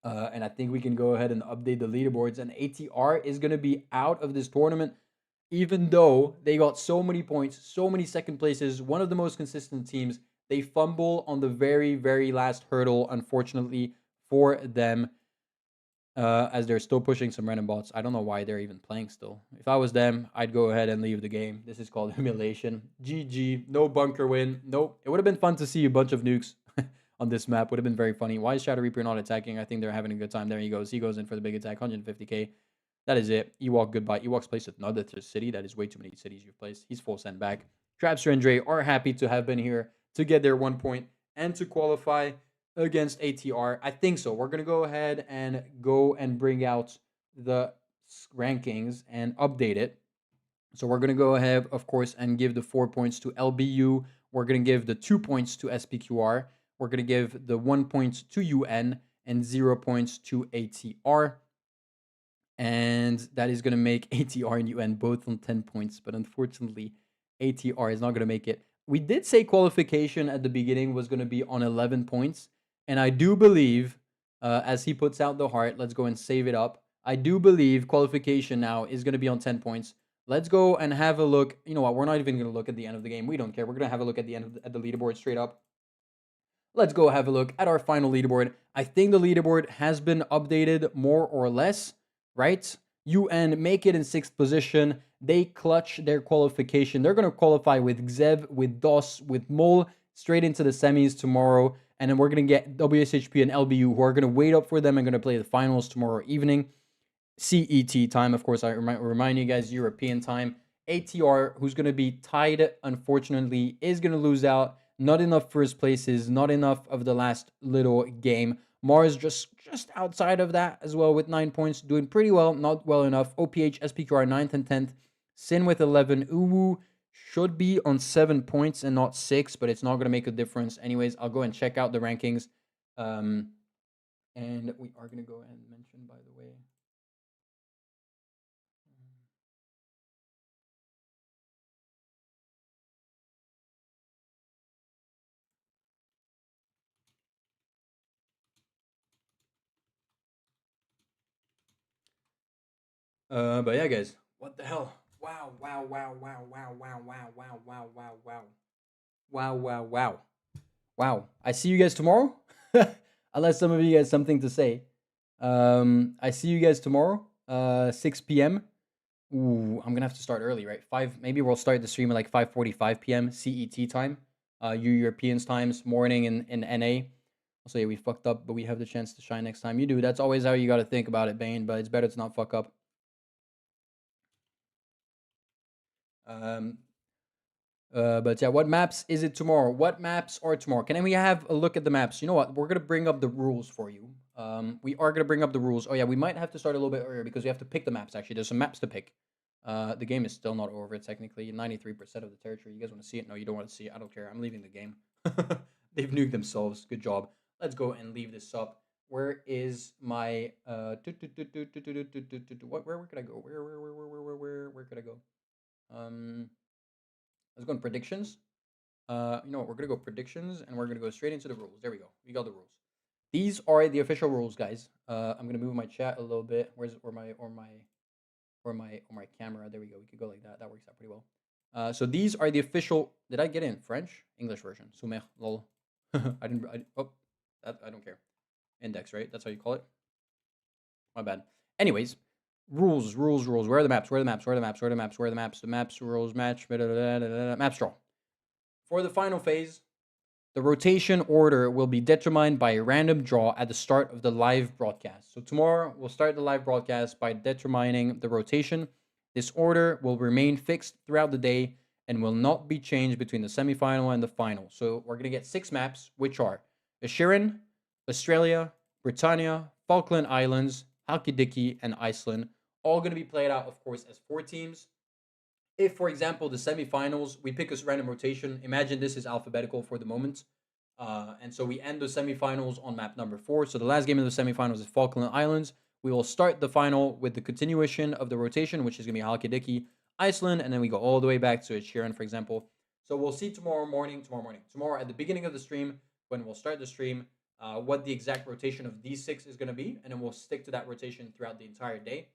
Speaker 1: And I think we can go ahead and update the leaderboards. And ATR is going to be out of this tournament, even though they got so many points, so many second places, one of the most consistent teams. They fumble on the very, very last hurdle, unfortunately, for them. As they're still pushing some random bots. I don't know why they're even playing still. If I was them, I'd go ahead and leave the game. This is called humiliation. GG. No bunker win. Nope. It would have been fun to see a bunch of nukes on this map. Would have been very funny. Why is Shadow Reaper not attacking? I think they're having a good time. There he goes. He goes in for the big attack. 150k. That is it. Ewok, goodbye. Ewok's placed another city. That is way too many cities you've placed. He's full send back. Trapster and Dre are happy to have been here to get their 1 point and to qualify against ATR. I think so. We're going to go ahead and bring out the rankings and update it. So we're going to go ahead, of course, and give the 4 points to LBU. We're going to give the 2 points to SPQR. We're going to give the 1 point to UN and 0 points to ATR. And that is going to make ATR and UN both on 10 points. But unfortunately, ATR is not going to make it. We did say qualification at the beginning was going to be on 11 points. And I do believe, as he puts out the heart, let's go and save it up. I do believe qualification now is going to be on 10 points. Let's go and have a look. You know what? We're not even going to look at the end of the game. We don't care. We're going to have a look at the end of the leaderboard straight up. Let's go have a look at our final leaderboard. I think the leaderboard has been updated more or less, right? UN make it in 6th position. They clutch their qualification. They're going to qualify with Zev, with DOS, with Mol, straight into the semis tomorrow. And then we're going to get WSHP and LBU, who are going to wait up for them and going to play the finals tomorrow evening. CET time, of course, I remind you guys, European time. ATR, who's going to be tied, unfortunately, is going to lose out. Not enough first places, not enough of the last little game. Mars just outside of that as well with 9 points, doing pretty well, not well enough. OPH, SPQR 9th and 10th. Sin with 11. Uwu should be on 7 points and not 6, but it's not going to make a difference. Anyways, I'll go and check out the rankings. And we are going to go and mention, by the way. But yeah, guys, what the hell? Wow. Wow. I see you guys tomorrow. Unless some of you guys something to say. I see you guys tomorrow, 6 p.m. Ooh, I'm gonna have to start early, right? 5. Maybe we'll start the stream at like 5:45 p.m. CET time. You Europeans times, morning in NA. Also, yeah, we fucked up, but we have the chance to shine next time. You do. That's always how you got to think about it, Bane. But it's better to not fuck up. But yeah, what maps is it tomorrow? What maps are tomorrow? Can we have a look at the maps? You know what? We're gonna bring up the rules for you. We are gonna bring up the rules. Oh yeah, we might have to start a little bit earlier because we have to pick the maps. Actually, there's some maps to pick. The game is still not over technically. 93% of the territory. You guys want to see it? No, you don't want to see it. I don't care. I'm leaving the game. They've nuked themselves. Good job. Let's go and leave this up. Where is my where could I go? Where could I go? Let's go in predictions. You know what? We're gonna go predictions, and we're gonna go straight into the rules. There we go. We got the rules. These are the official rules, guys. I'm gonna move my chat a little bit. Where's my camera? There we go. We could go like that. That works out pretty well. So these are the official. Did I get in French? English version. Soumer. Lol. I didn't. I don't care. Index, right? That's how you call it. My bad. Anyways. Rules. Where are the maps? The maps, rules, match, maps draw. For the final phase, the rotation order will be determined by a random draw at the start of the live broadcast. So tomorrow, we'll start the live broadcast by determining the rotation. This order will remain fixed throughout the day and will not be changed between the semifinal and the final. So we're going to get 6 maps, which are Ashirin, Australia, Britannia, Falkland Islands, Halkidiki, and Iceland, all going to be played out, of course, as 4 teams. If, for example, the semifinals, we pick a random rotation. Imagine this is alphabetical for the moment. And so we end the semifinals on map number 4. So the last game of the semifinals is Falkland Islands. We will start the final with the continuation of the rotation, which is going to be Halkidiki, Iceland, and then we go all the way back to Sheeran, for example. So we'll see tomorrow at the beginning of the stream, when we'll start the stream, what the exact rotation of these 6 is going to be, and then we'll stick to that rotation throughout the entire day.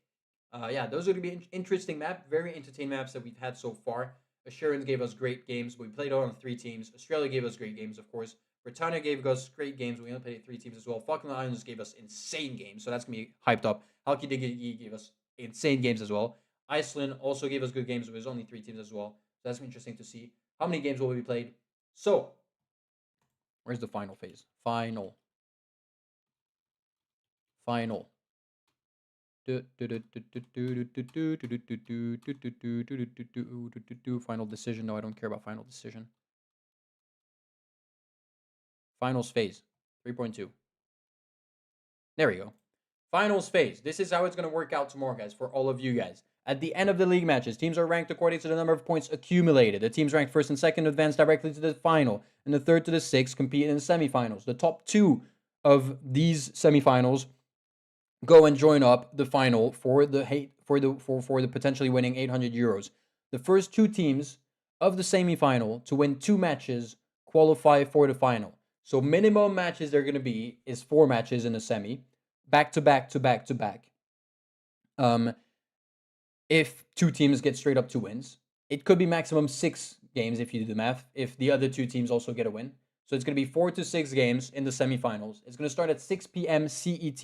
Speaker 1: Yeah, those are going to be interesting maps, very entertaining maps that we've had so far. Assurance gave us great games. We played on 3 teams. Australia gave us great games, of course. Britannia gave us great games. We only played 3 teams as well. Falkland Islands gave us insane games, so that's going to be hyped up. Halkidiki gave us insane games as well. Iceland also gave us good games. It was only 3 teams as well. So that's going to be interesting to see. How many games will we played? So, where's the final phase? Final. Final decision. No, I don't care about final decision. Finals phase 3.2. There we go. Finals phase. This is how it's going to work out tomorrow, guys, for all of you guys. At the end of the league matches, teams are ranked according to the number of points accumulated. The teams ranked first and second advance directly to the final, and the third to the sixth compete in the semifinals. The top 2 of these semifinals go and join up the final for the potentially winning 800 euros. The first 2 teams of the semifinal to win 2 matches qualify for the final. So minimum matches they're going to be is 4 matches in a semi, back to back to back to back. If 2 teams get straight up 2 wins, it could be maximum 6 games if you do the math, if the other 2 teams also get a win. So it's going to be 4 to 6 games in the semifinals. It's going to start at 6 p.m. CET.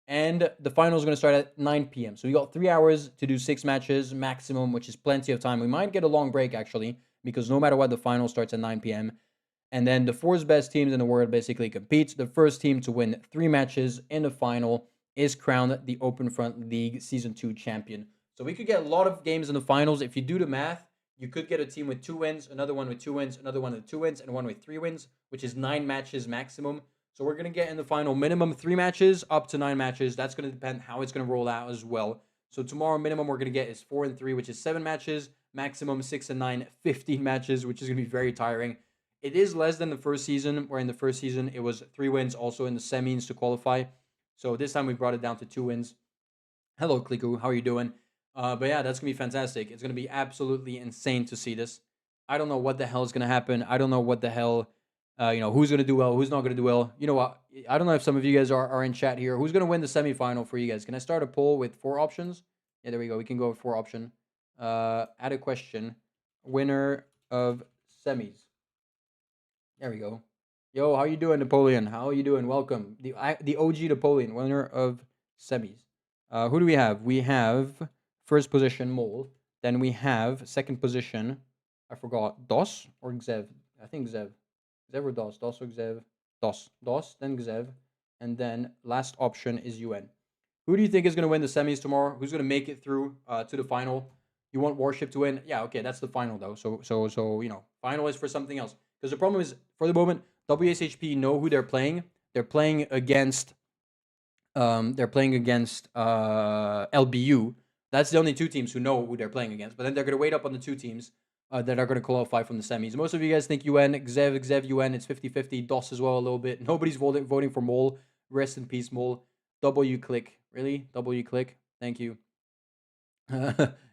Speaker 1: And the final is going to start at 9 p.m. So we got 3 hours to do 6 matches maximum, which is plenty of time. We might get a long break, actually, because no matter what, the final starts at 9 p.m. And then the 4 best teams in the world basically compete. The first team to win 3 matches in the final is crowned the OpenFront League Season 2 champion. So we could get a lot of games in the finals. If you do the math, you could get a team with 2 wins, another one with 2 wins, another one with 2 wins, and one with 3 wins, which is 9 matches maximum. So we're going to get in the final minimum 3 matches up to 9 matches. That's going to depend how it's going to roll out as well. So tomorrow minimum we're going to get is 4 and 3, which is 7 matches, maximum 6 and 9, 15 matches, which is going to be very tiring. It is less than the first season, where in the first season it was 3 wins also in the semis to qualify. So this time we brought it down to 2 wins. Hello, Kliku. How are you doing? But yeah, that's going to be fantastic. It's going to be absolutely insane to see this. I don't know what the hell is going to happen. I don't know what the hell, who's going to do well, who's not going to do well. You know what? I don't know if some of you guys are in chat here. Who's going to win the semifinal for you guys? Can I start a poll with 4 options? Yeah, there we go. We can go with 4 option. Add a question. Winner of semis. There we go. Yo, how you doing, Napoleon? How are you doing? Welcome. The OG Napoleon, winner of semis. Who do we have? We have first position Mole. Then we have second position. I forgot. DOS or Xev? I think Xev. Xev or DOS? DOS or Xev? DOS. DOS, then Xev. And then last option is UN. Who do you think is going to win the semis tomorrow? Who's going to make it through to the final? You want Warship to win? Yeah, okay, that's the final though. So final is for something else. Because the problem is, for the moment, WSHP know who they're playing. They're playing against LBU. That's the only 2 teams who know who they're playing against. But then they're going to wait up on the 2 teams that are going to qualify from the semis. Most of you guys think UN, Xev, UN. It's 50-50. DOS as well a little bit. Nobody's voting for Mole. Rest in peace, Mole. W click. Really? W click. Thank you.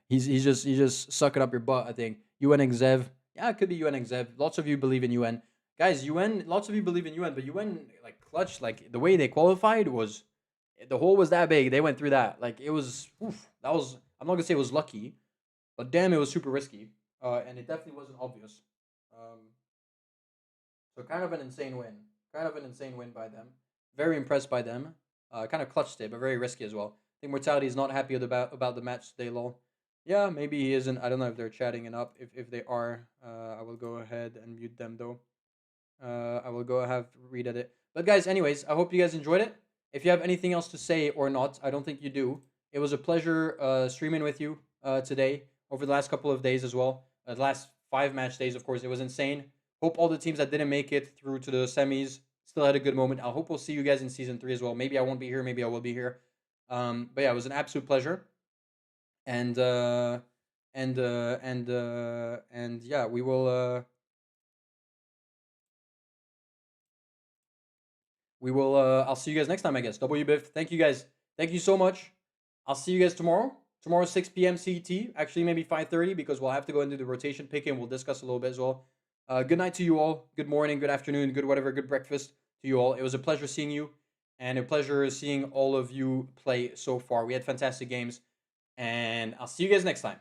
Speaker 1: he's just sucking up your butt, I think. UN and Xev. Yeah, it could be UN and Xev. Lots of you believe in UN. Guys, UN, lots of you believe in UN, but UN, like, clutch, like, the way they qualified was, the hole was that big. They went through that. Like, it was, that was, I'm not going to say it was lucky, but damn, it was super risky. And it definitely wasn't obvious. So kind of an insane win. Kind of an insane win by them. Very impressed by them. Kind of clutched it, but very risky as well. I think Mortality is not happy about the Matchday lol. Yeah, maybe he isn't. I don't know if they're chatting it up. If they are, I will go ahead and mute them though. I will go have read at it. But guys, anyways, I hope you guys enjoyed it. If you have anything else to say or not, I don't think you do. It was a pleasure streaming with you today over the last couple of days as well. The last 5 match days, of course, it was insane. Hope all the teams that didn't make it through to the semis still had a good moment. I hope we'll see you guys in season 3 as well. Maybe I won't be here. Maybe I will be here. But yeah, it was an absolute pleasure. And yeah, we will I'll see you guys next time, I guess. WBIF. Thank you guys. Thank you so much. I'll see you guys tomorrow. Tomorrow 6 p.m. CET. Actually, maybe 5:30 because we'll have to go into the rotation pick and we'll discuss a little bit as well. Good night to you all. Good morning, good afternoon, good whatever, good breakfast to you all. It was a pleasure seeing you and a pleasure seeing all of you play so far. We had fantastic games and I'll see you guys next time.